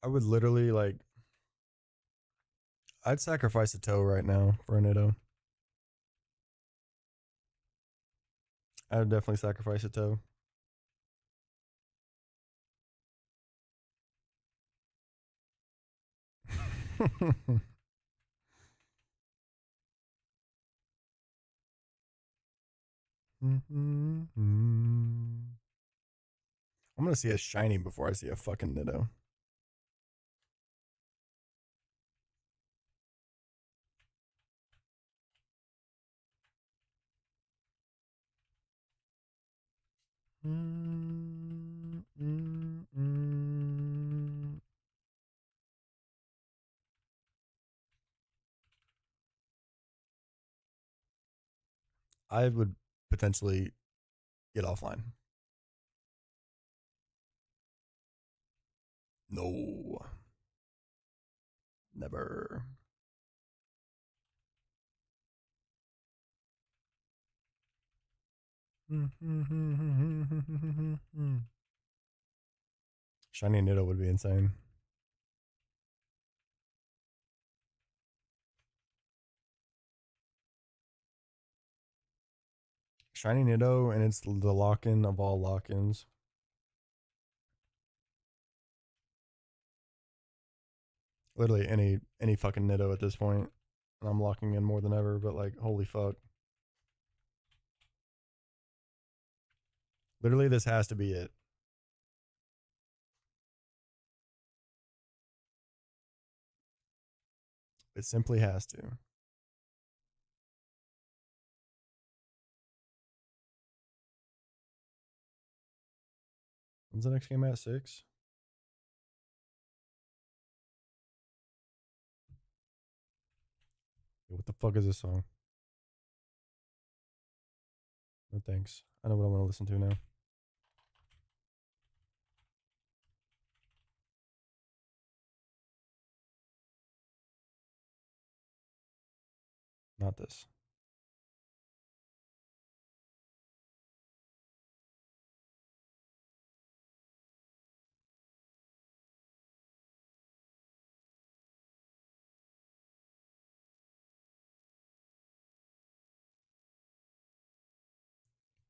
I would literally like I'd sacrifice a toe right now for a Nido. I would definitely sacrifice a toe. I'm gonna see a shiny before I see a fucking Nitto. I would potentially get offline. No, never. Shiny Nitto would be insane. Shiny Nitto, and it's the lock-in of all lock-ins. Literally any fucking Nitto at this point, and I'm locking in more than ever. But like, holy fuck! Literally, this has to be it. It simply has to. When's the next game at 6? Yo, what the fuck is this song? No thanks. I know what I want to listen to now. Not this.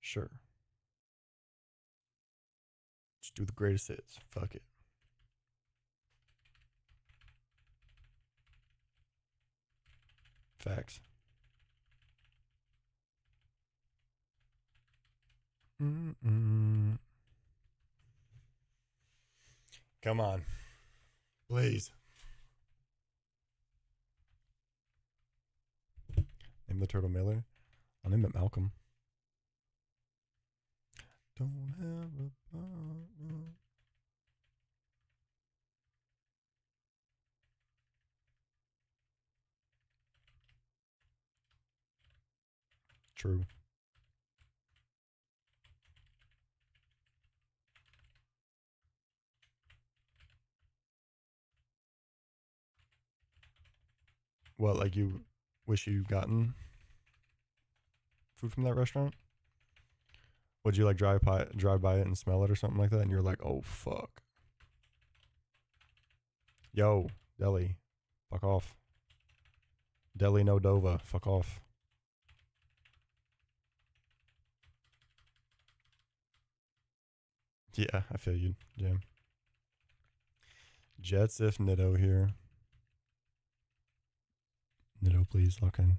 Sure. Just do the greatest hits. Fuck it. Facts. Come on. Please. Name the turtle Miller. I'll name it Malcolm. Don't have a partner. True. What, like you wish you'd gotten food from that restaurant? Would you like drive by it and smell it or something like that? And you're like, oh fuck. Yo, deli, fuck off. Deli no Dova, fuck off. Yeah, I feel you, Jim. Jets if Nitto here. Nitto, please lock in.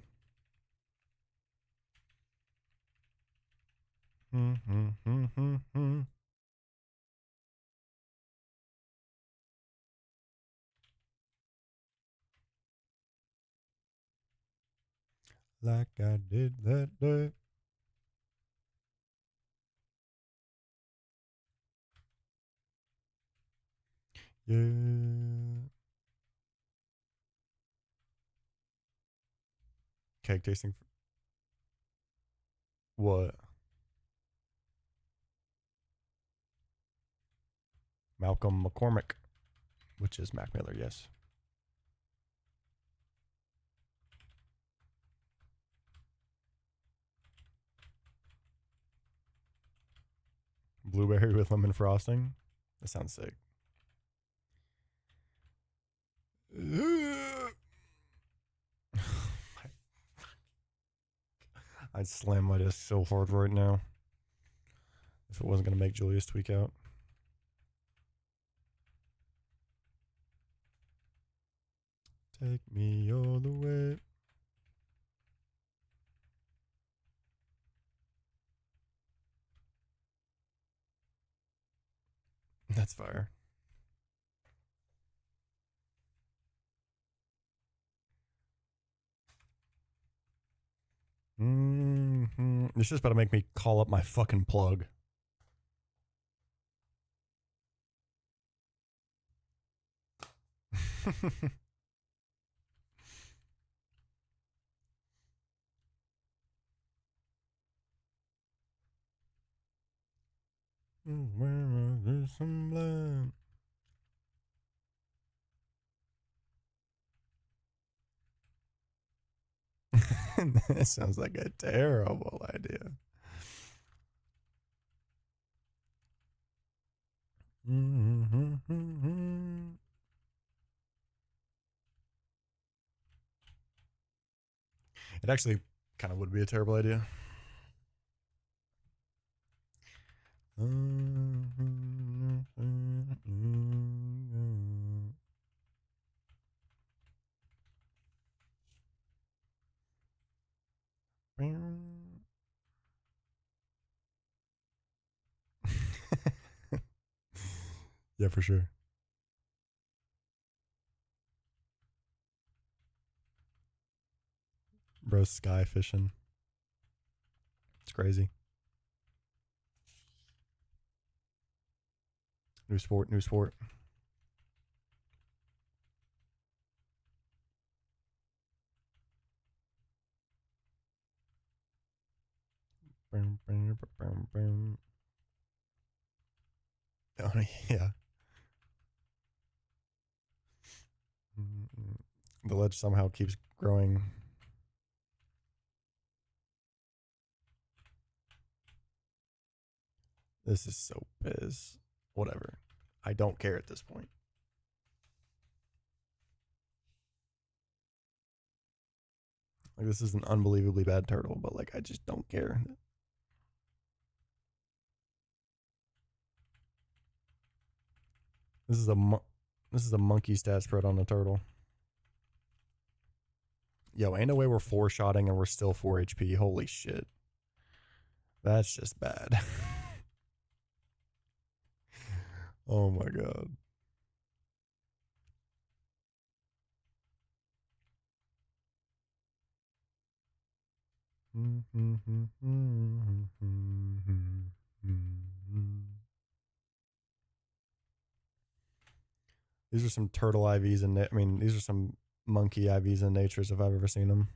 Like I did that day. Yeah. Cake tasting. What? Malcolm McCormick, which is Mac Miller, yes. Blueberry with lemon frosting. That sounds sick. I'd slam my disc so hard right now if it wasn't going to make Julius tweak out. Take me all the way. That's fire. It's just about to make me call up my fucking plug. Where is some blood? That sounds like a terrible idea. It actually kind of would be a terrible idea. Yeah, for sure. Bro, sky fishing. It's crazy. New sport, new sport. Oh, yeah. The ledge somehow keeps growing. This is so piss. Whatever. I don't care at this point. Like, this is an unbelievably bad turtle, but like I just don't care. This is a monkey stat spread on a turtle. Yo, ain't no way we're 4-shotting and we're still 4 HP. Holy shit. That's just bad. Oh my god. These are some turtle IVs and I mean, these are some monkey IVs in natures if I've ever seen them.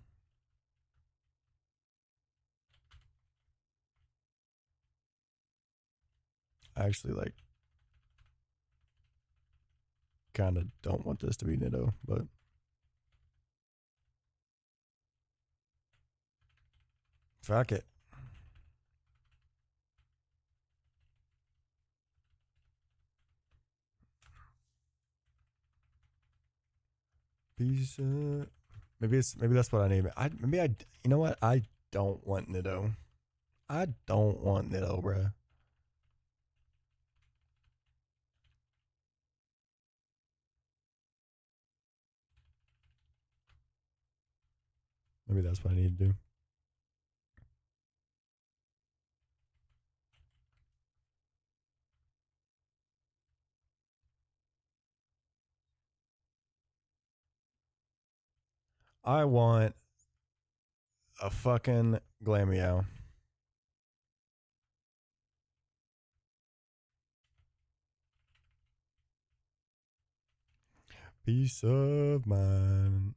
I actually like kind of don't want this to be Nido, but fuck it. Peace. Maybe that's what I need. You know what? I don't want Nido. I don't want Nido, bruh. Maybe that's what I need to do. I want a fucking Glammeow. Peace of mind.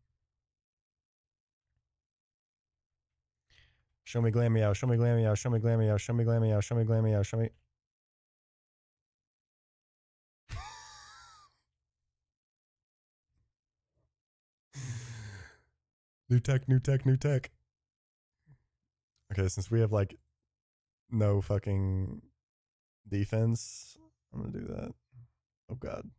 Show me Glammeow. Show me Glammeow. Show me Glammeow. Show me Glammeow. Show me Glammeow. Show me. New tech, new tech, new tech. Okay, since we have like no fucking defense, I'm gonna do that. Oh god.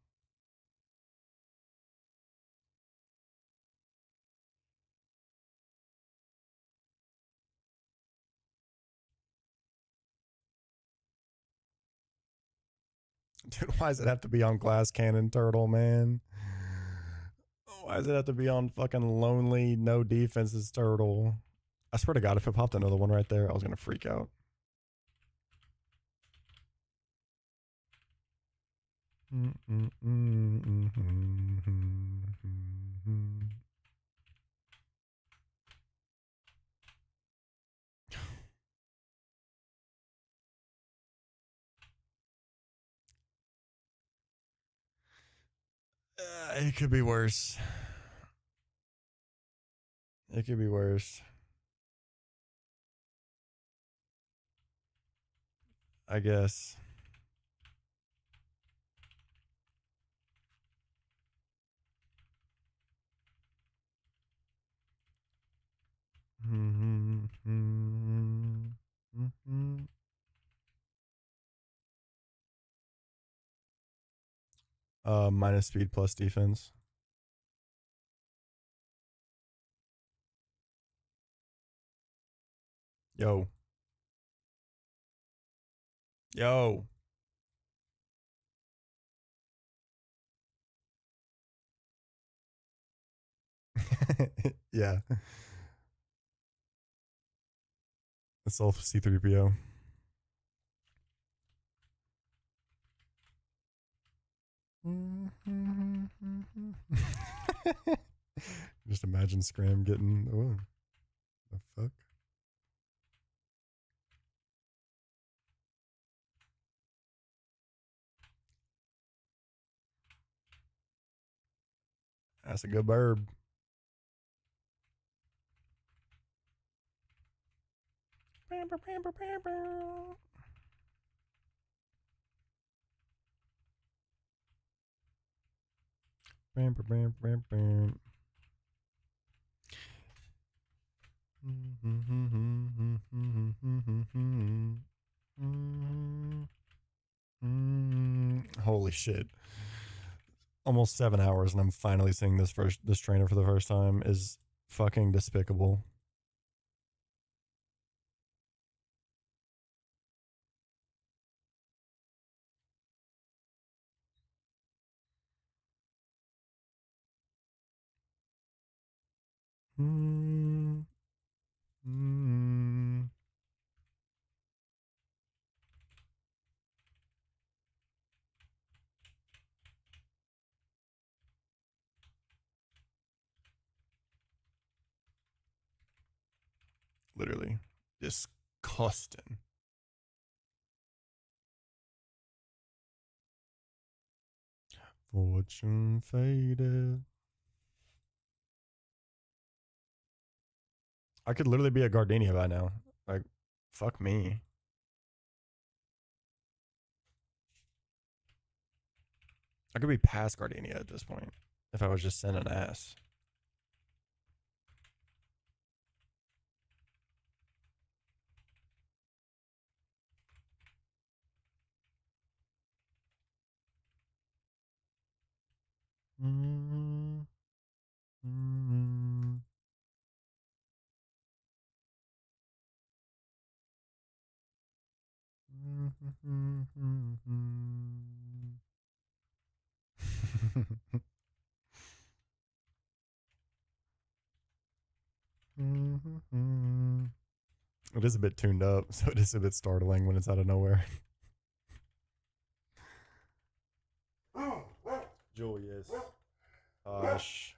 Dude, why does it have to be on glass cannon turtle, man? Why does it have to be on fucking lonely, no defenses turtle? I swear to God, if it popped another one right there, I was gonna freak out. It could be worse. It could be worse. I guess. Minus speed plus defense. Yo. Yo. Yeah. It's all C3PO. Just imagine Scram getting. Oh, the fuck? That's a good burb. Holy shit. Almost 7 hours and I'm finally seeing this trainer for the first time is fucking despicable. Literally disgusting. Fortune faded. I could literally be a gardenia by now. Like, fuck me. I could be past gardenia at this point if I was just sending ass. Mm-hmm. Mm-hmm. It is a bit tuned up, so it is a bit startling when it's out of nowhere. Julius. Hush.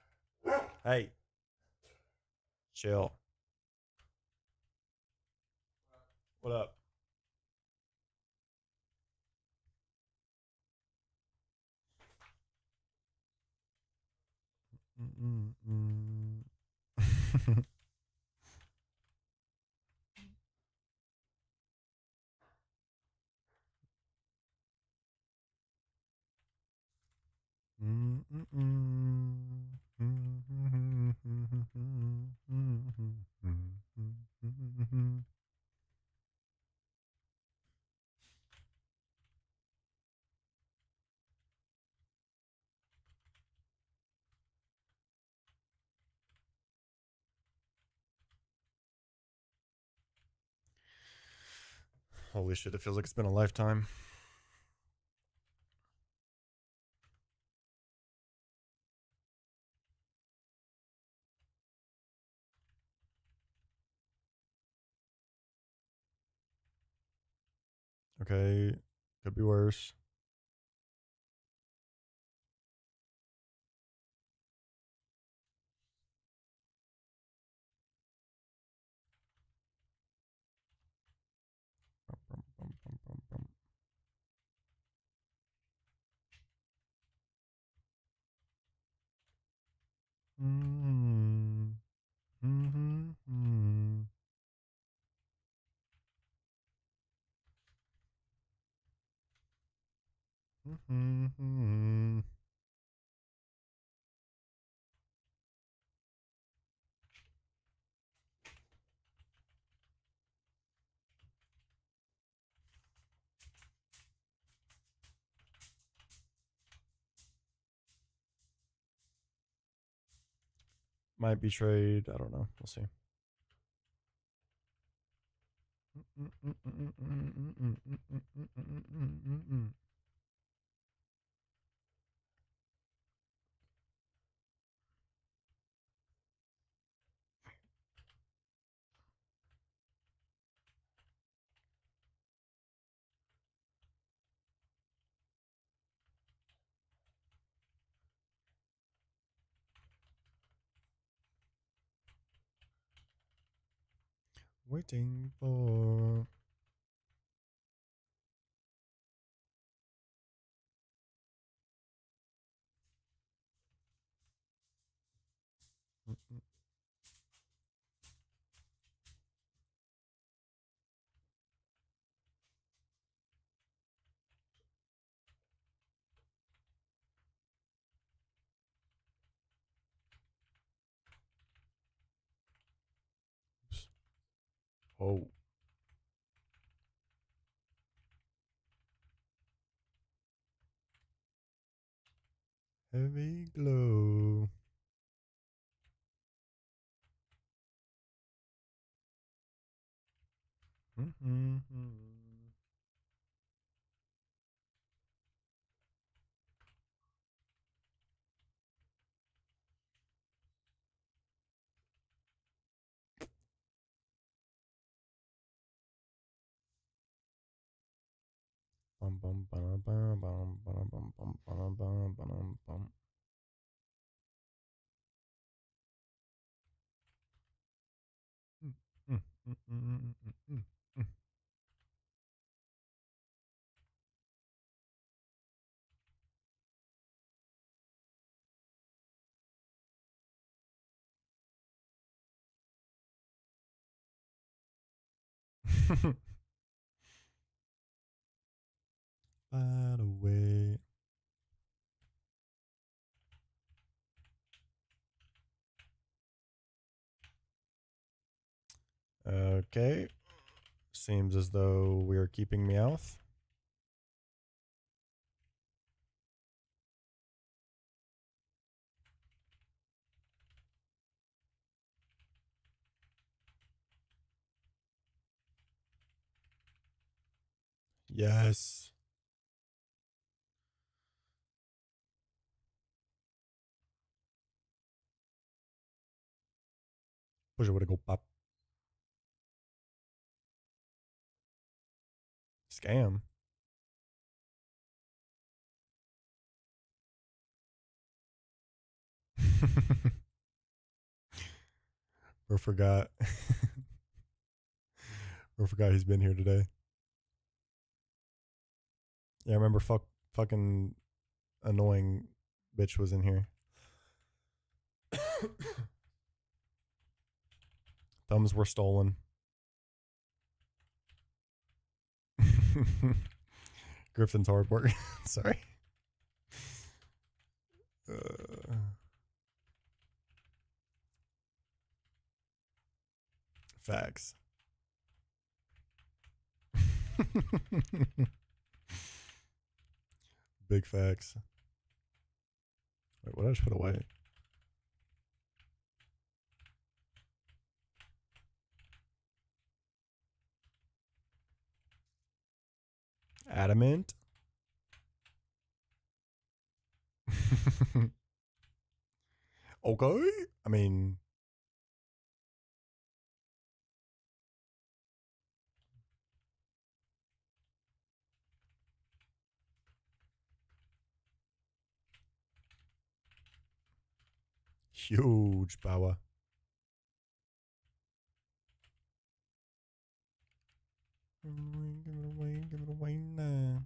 Hey. Chill. What up? Holy shit, it feels like it's been a lifetime. Okay, could be worse. Mm-hmm. Mm-hmm. Mm-hmm. Might be trade. I don't know. We'll see. Waiting for. Oh. Heavy glow. Mm-hmm. Bum bum bum bum bum bum bum bum bum bum bum bum. By the way. Okay. Seems as though we are keeping Meowth. Yes. Push it would go pop. Scam. or forgot. or forgot he's been here today. Yeah, I remember fucking annoying bitch was in here. Thumbs were stolen. Griffin's hard work. Sorry. Facts. Big facts. Wait, what did I just put away? Adamant. Okay. I mean, huge power. Give it away, give it away now.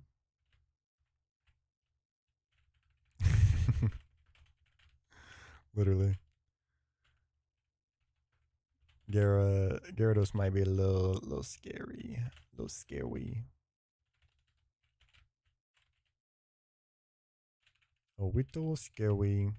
Literally. Gyarados might be a little scary. A little scary. A little scary.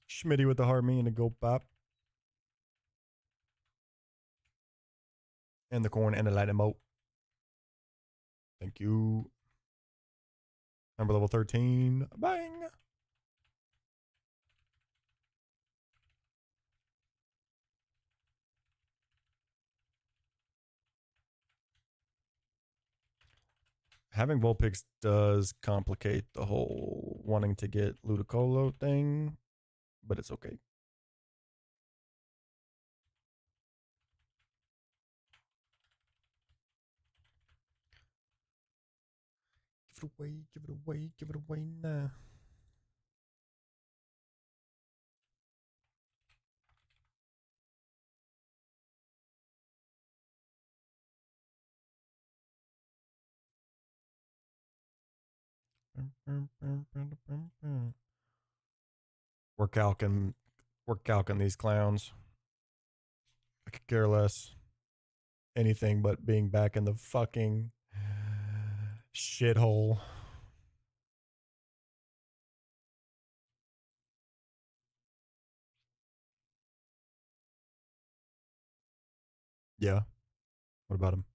Schmitty with the heart me and the gold pop. And the corn and the light emote. Thank you. Number level 13. Bang. Having Vulpix does complicate the whole wanting to get Ludicolo thing, but it's okay. Give it away, give it away, give it away now. We're calking these clowns. I could care less. Anything but being back in the fucking shithole. Yeah. What about him?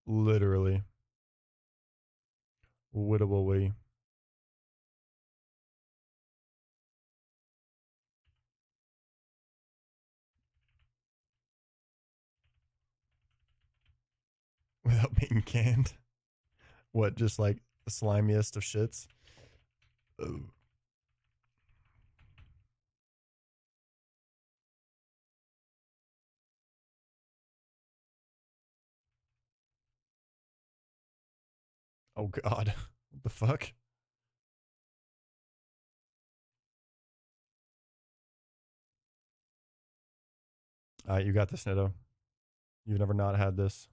Literally. Wittaway. Without being canned. What, just like the slimiest of shits? Ugh. Oh god. What the fuck? Alright, you got this, Nitto. You've never not had this.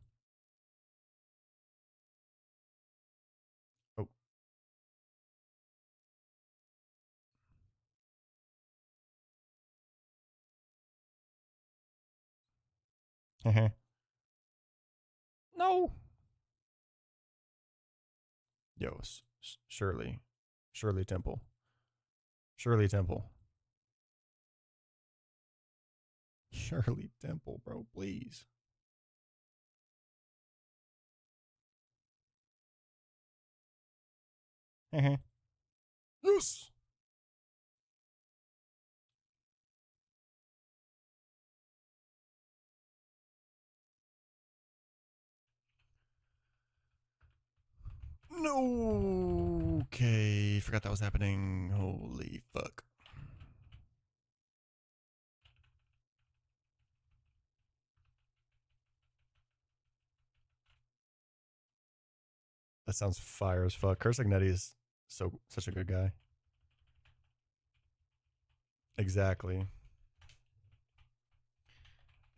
Oh. No. Yo, Shirley. Shirley Temple. Shirley Temple. Shirley Temple, bro, please. Yes. No. Okay, forgot that was happening. Holy fuck. That sounds fire as fuck. Cursignetti is such a good guy. Exactly.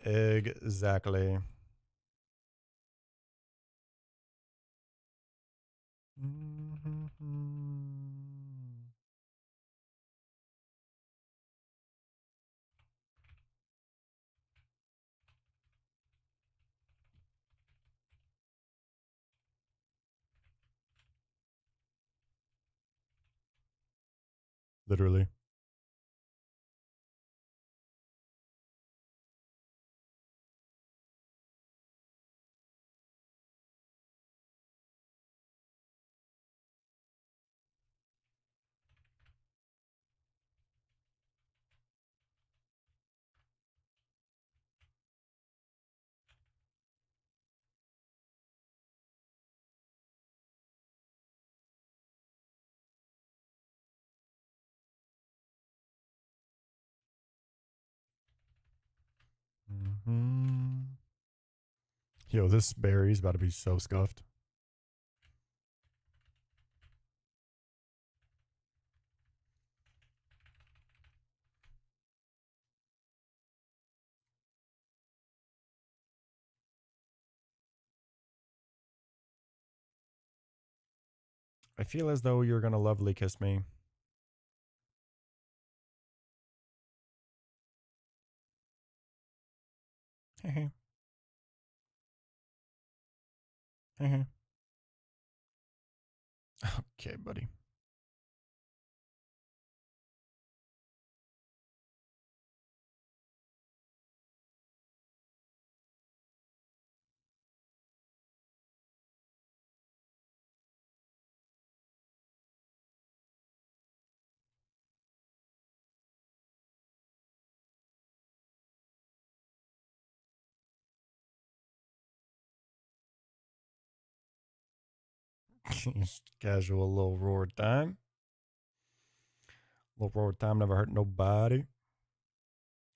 Exactly. Literally. Yo, this berry's about to be so scuffed. I feel as though you're gonna lovely kiss me. Okay, buddy. Casual little roar time. Little roar time never hurt nobody.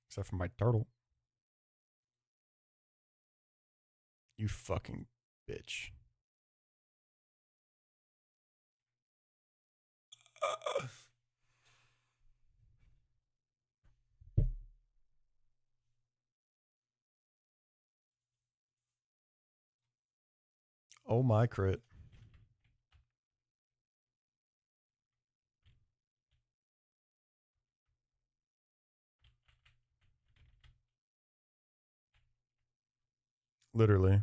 Except for my turtle. You fucking bitch. Oh my crit. Literally.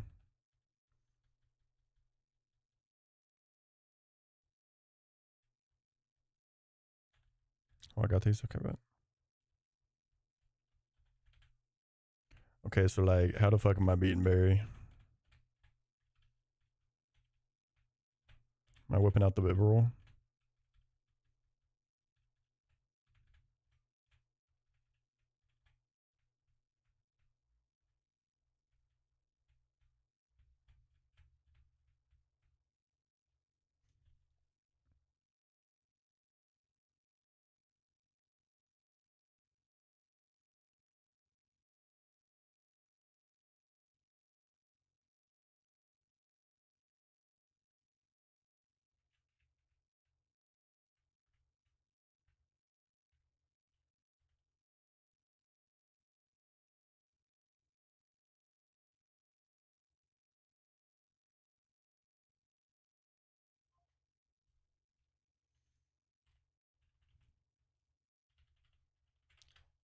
Oh, I got these. Okay, but okay, so like, how the fuck am I beating Barry? Am I whipping out the bib roll?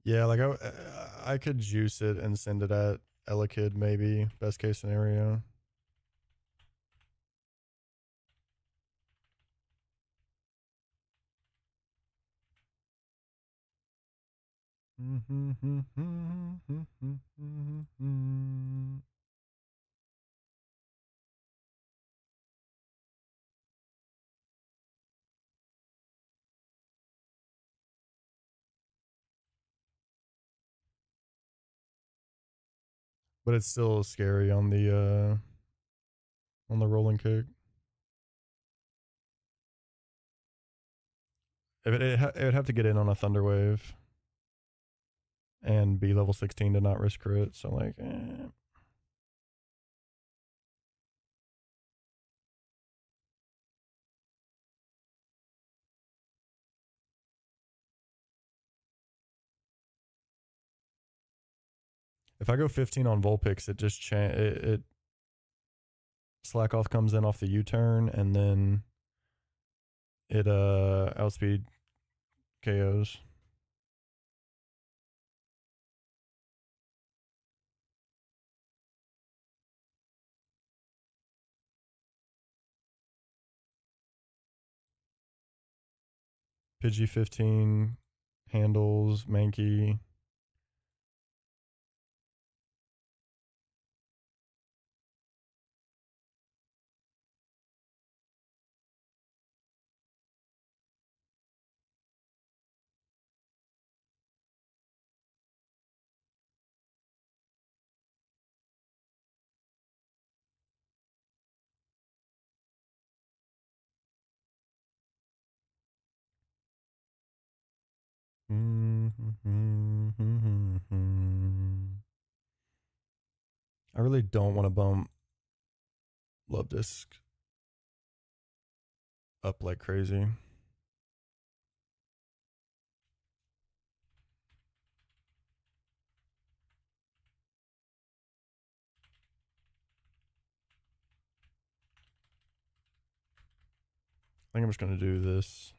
Yeah, like I could juice it and send it at Elekid maybe. Best case scenario. But it's still scary on the rolling kick. It would have to get in on a thunder wave and be level 16 to not risk crit. So like, if I go 15 on Vulpix, it just it slack off comes in off the U-turn and then it outspeed KOs. Pidgey 15 handles Mankey. I really don't want to bump Love Disc up like crazy. I think I'm just gonna do this.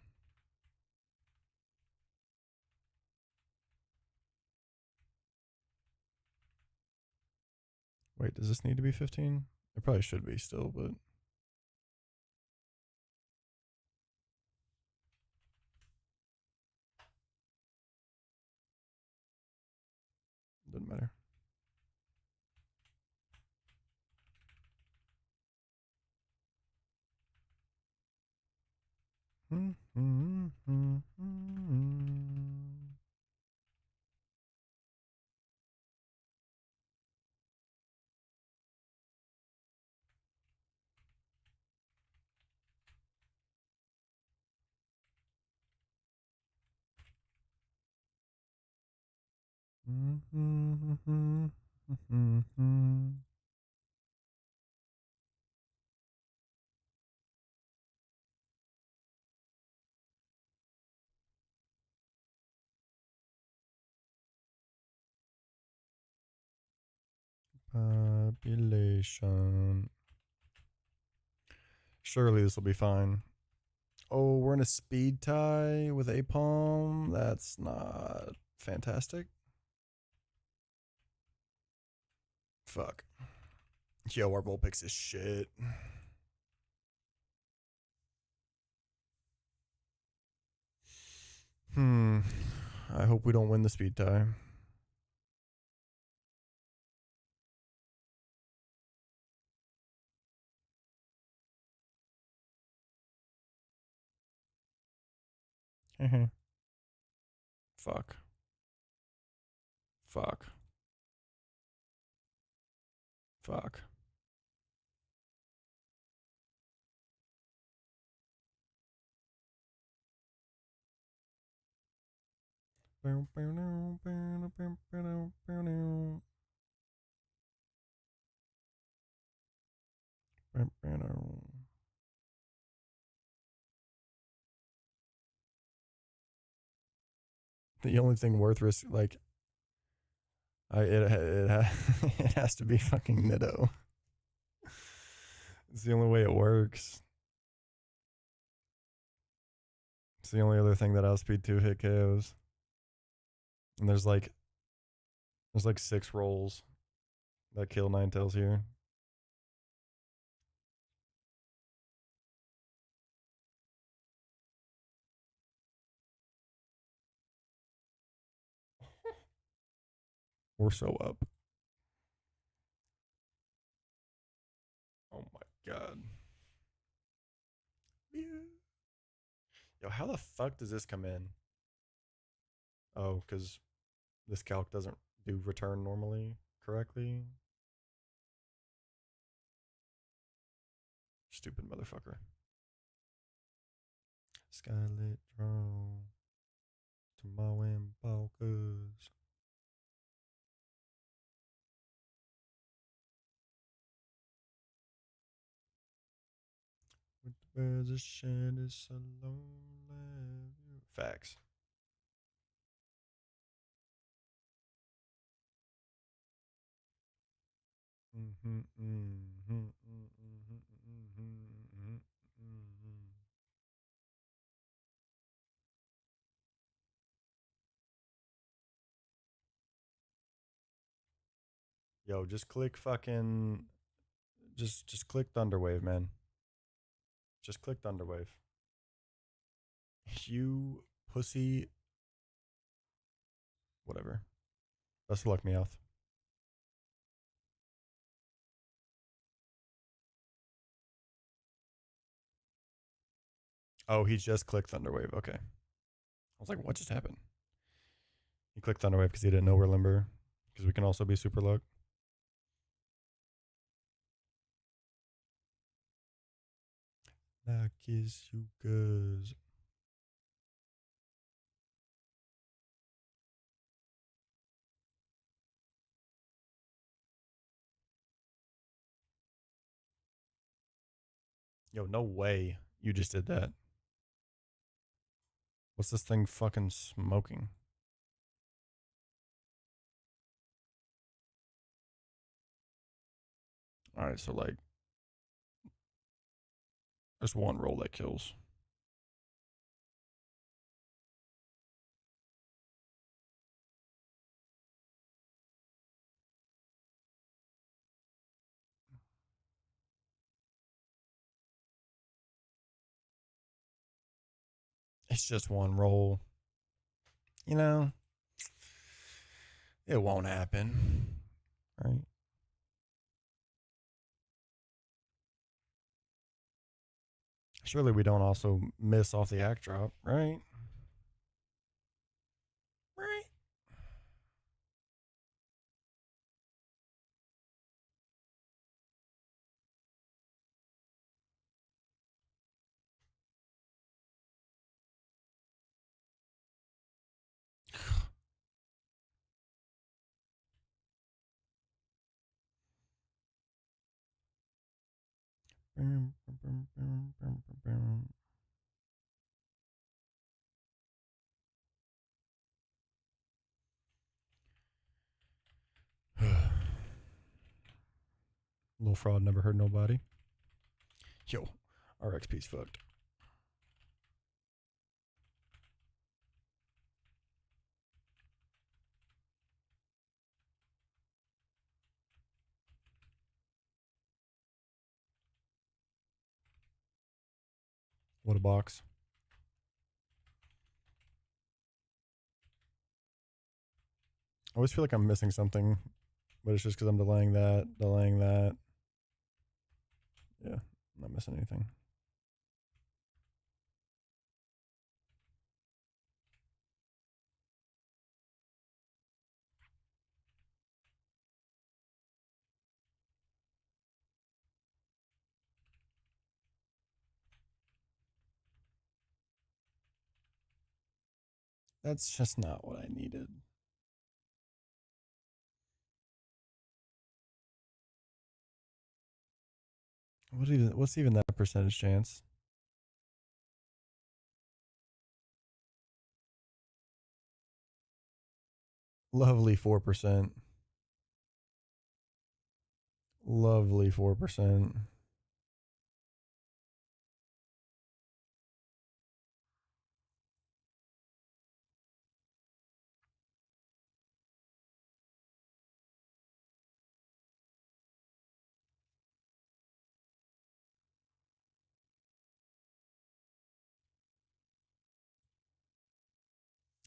Wait, does this need to be 15? It probably should be still, but doesn't matter. Population. Surely this will be fine. Oh, we're in a speed tie with a palm. That's not fantastic. Fuck. Yo, our bull picks is shit. I hope we don't win the speed tie. Fuck. Fuck. Fuck. The only thing worth risk, like, it has to be fucking Nido. It's the only way it works. It's the only other thing that outspeed 2 hit KOs. And there's like 6 rolls that kill Ninetales here. We're so up. Oh my god. Yo, how the fuck does this come in? Oh, because this calc doesn't do return normally correctly. Stupid motherfucker. Skylit draw. Tomorrow and Balkers. With the birds of shed is alone. Facts. Yo, just click fucking just click Thunderwave, man. Just click Thunderwave. You pussy. Whatever. Best of luck, Meowth. Oh, he just clicked Thunderwave. Okay. I was like, what just happened? He clicked Thunderwave because he didn't know we're Limber. Because we can also be Super Luck. I kiss you cuz. Yo, no way you just did that. What's this thing fucking smoking? Alright, so like there's one roll that kills. It's just one roll. You know, it won't happen. Right? Surely we don't also miss off the act drop, right? Right. Little fraud never hurt nobody. Yo, our XP's fucked. What a box. I always feel like I'm missing something, but it's just because I'm delaying that, delaying that. Yeah, I'm not missing anything. That's just not what I needed. What's even that percentage chance? Lovely 4%. Lovely 4%.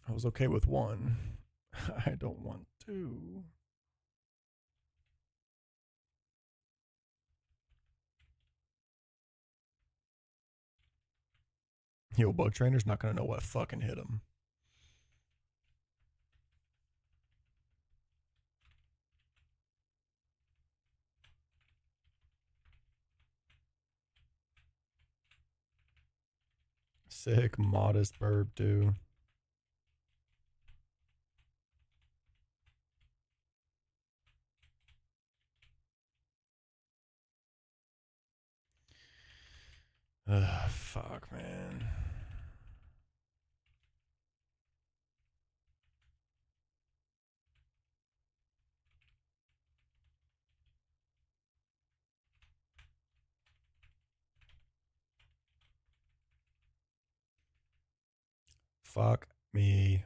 I was okay with one. I don't want two. Yo, Bug Trainer's not gonna know what fucking hit him. Sick, modest burb, too. Ugh, fuck, man. Fuck me.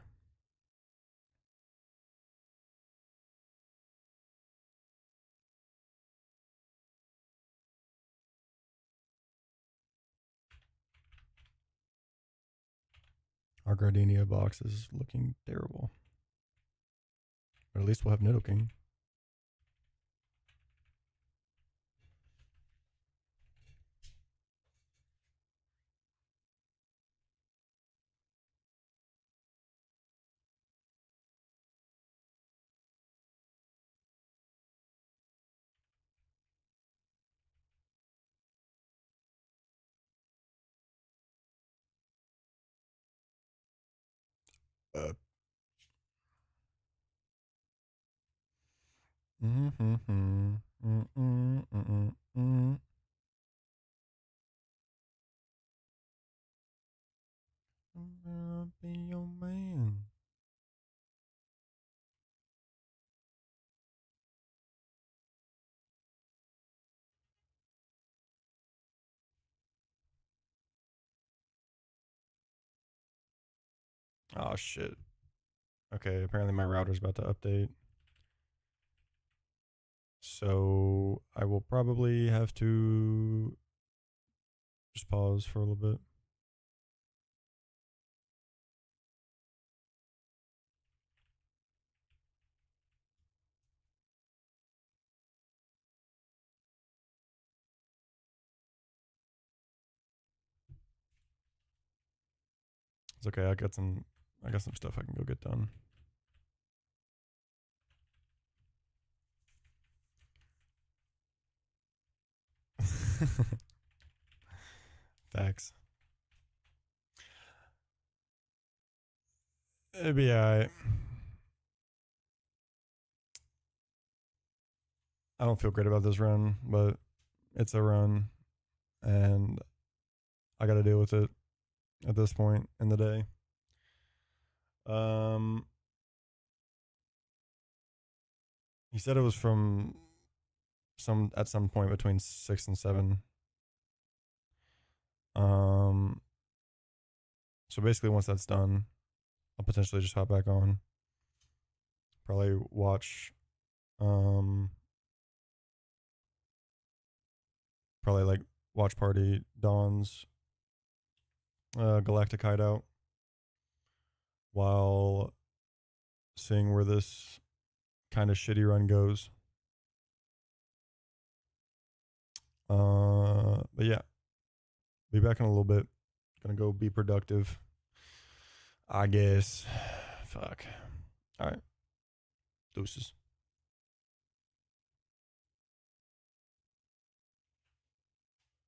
Our Gardenia box is looking terrible. But at least we'll have Nidoking. Uh. Mm-hmm. Mm-mm, mm-mm, mm. I'll be your man. Oh, shit. Okay, apparently my router's about to update. So I will probably have to just pause for a little bit. It's okay. I got some stuff I can go get done. Facts. It'd be alright. I don't feel great about this run, but it's a run, and I got to deal with it at this point in the day. He said it was from at some point between 6 and 7. So basically, once that's done, I'll potentially just hop back on. Probably watch, probably like watch party Dawn's Galactic Hideout while seeing where this kind of shitty run goes. But yeah, be back in a little bit. Gonna go be productive, I guess. Fuck. All right. Deuces.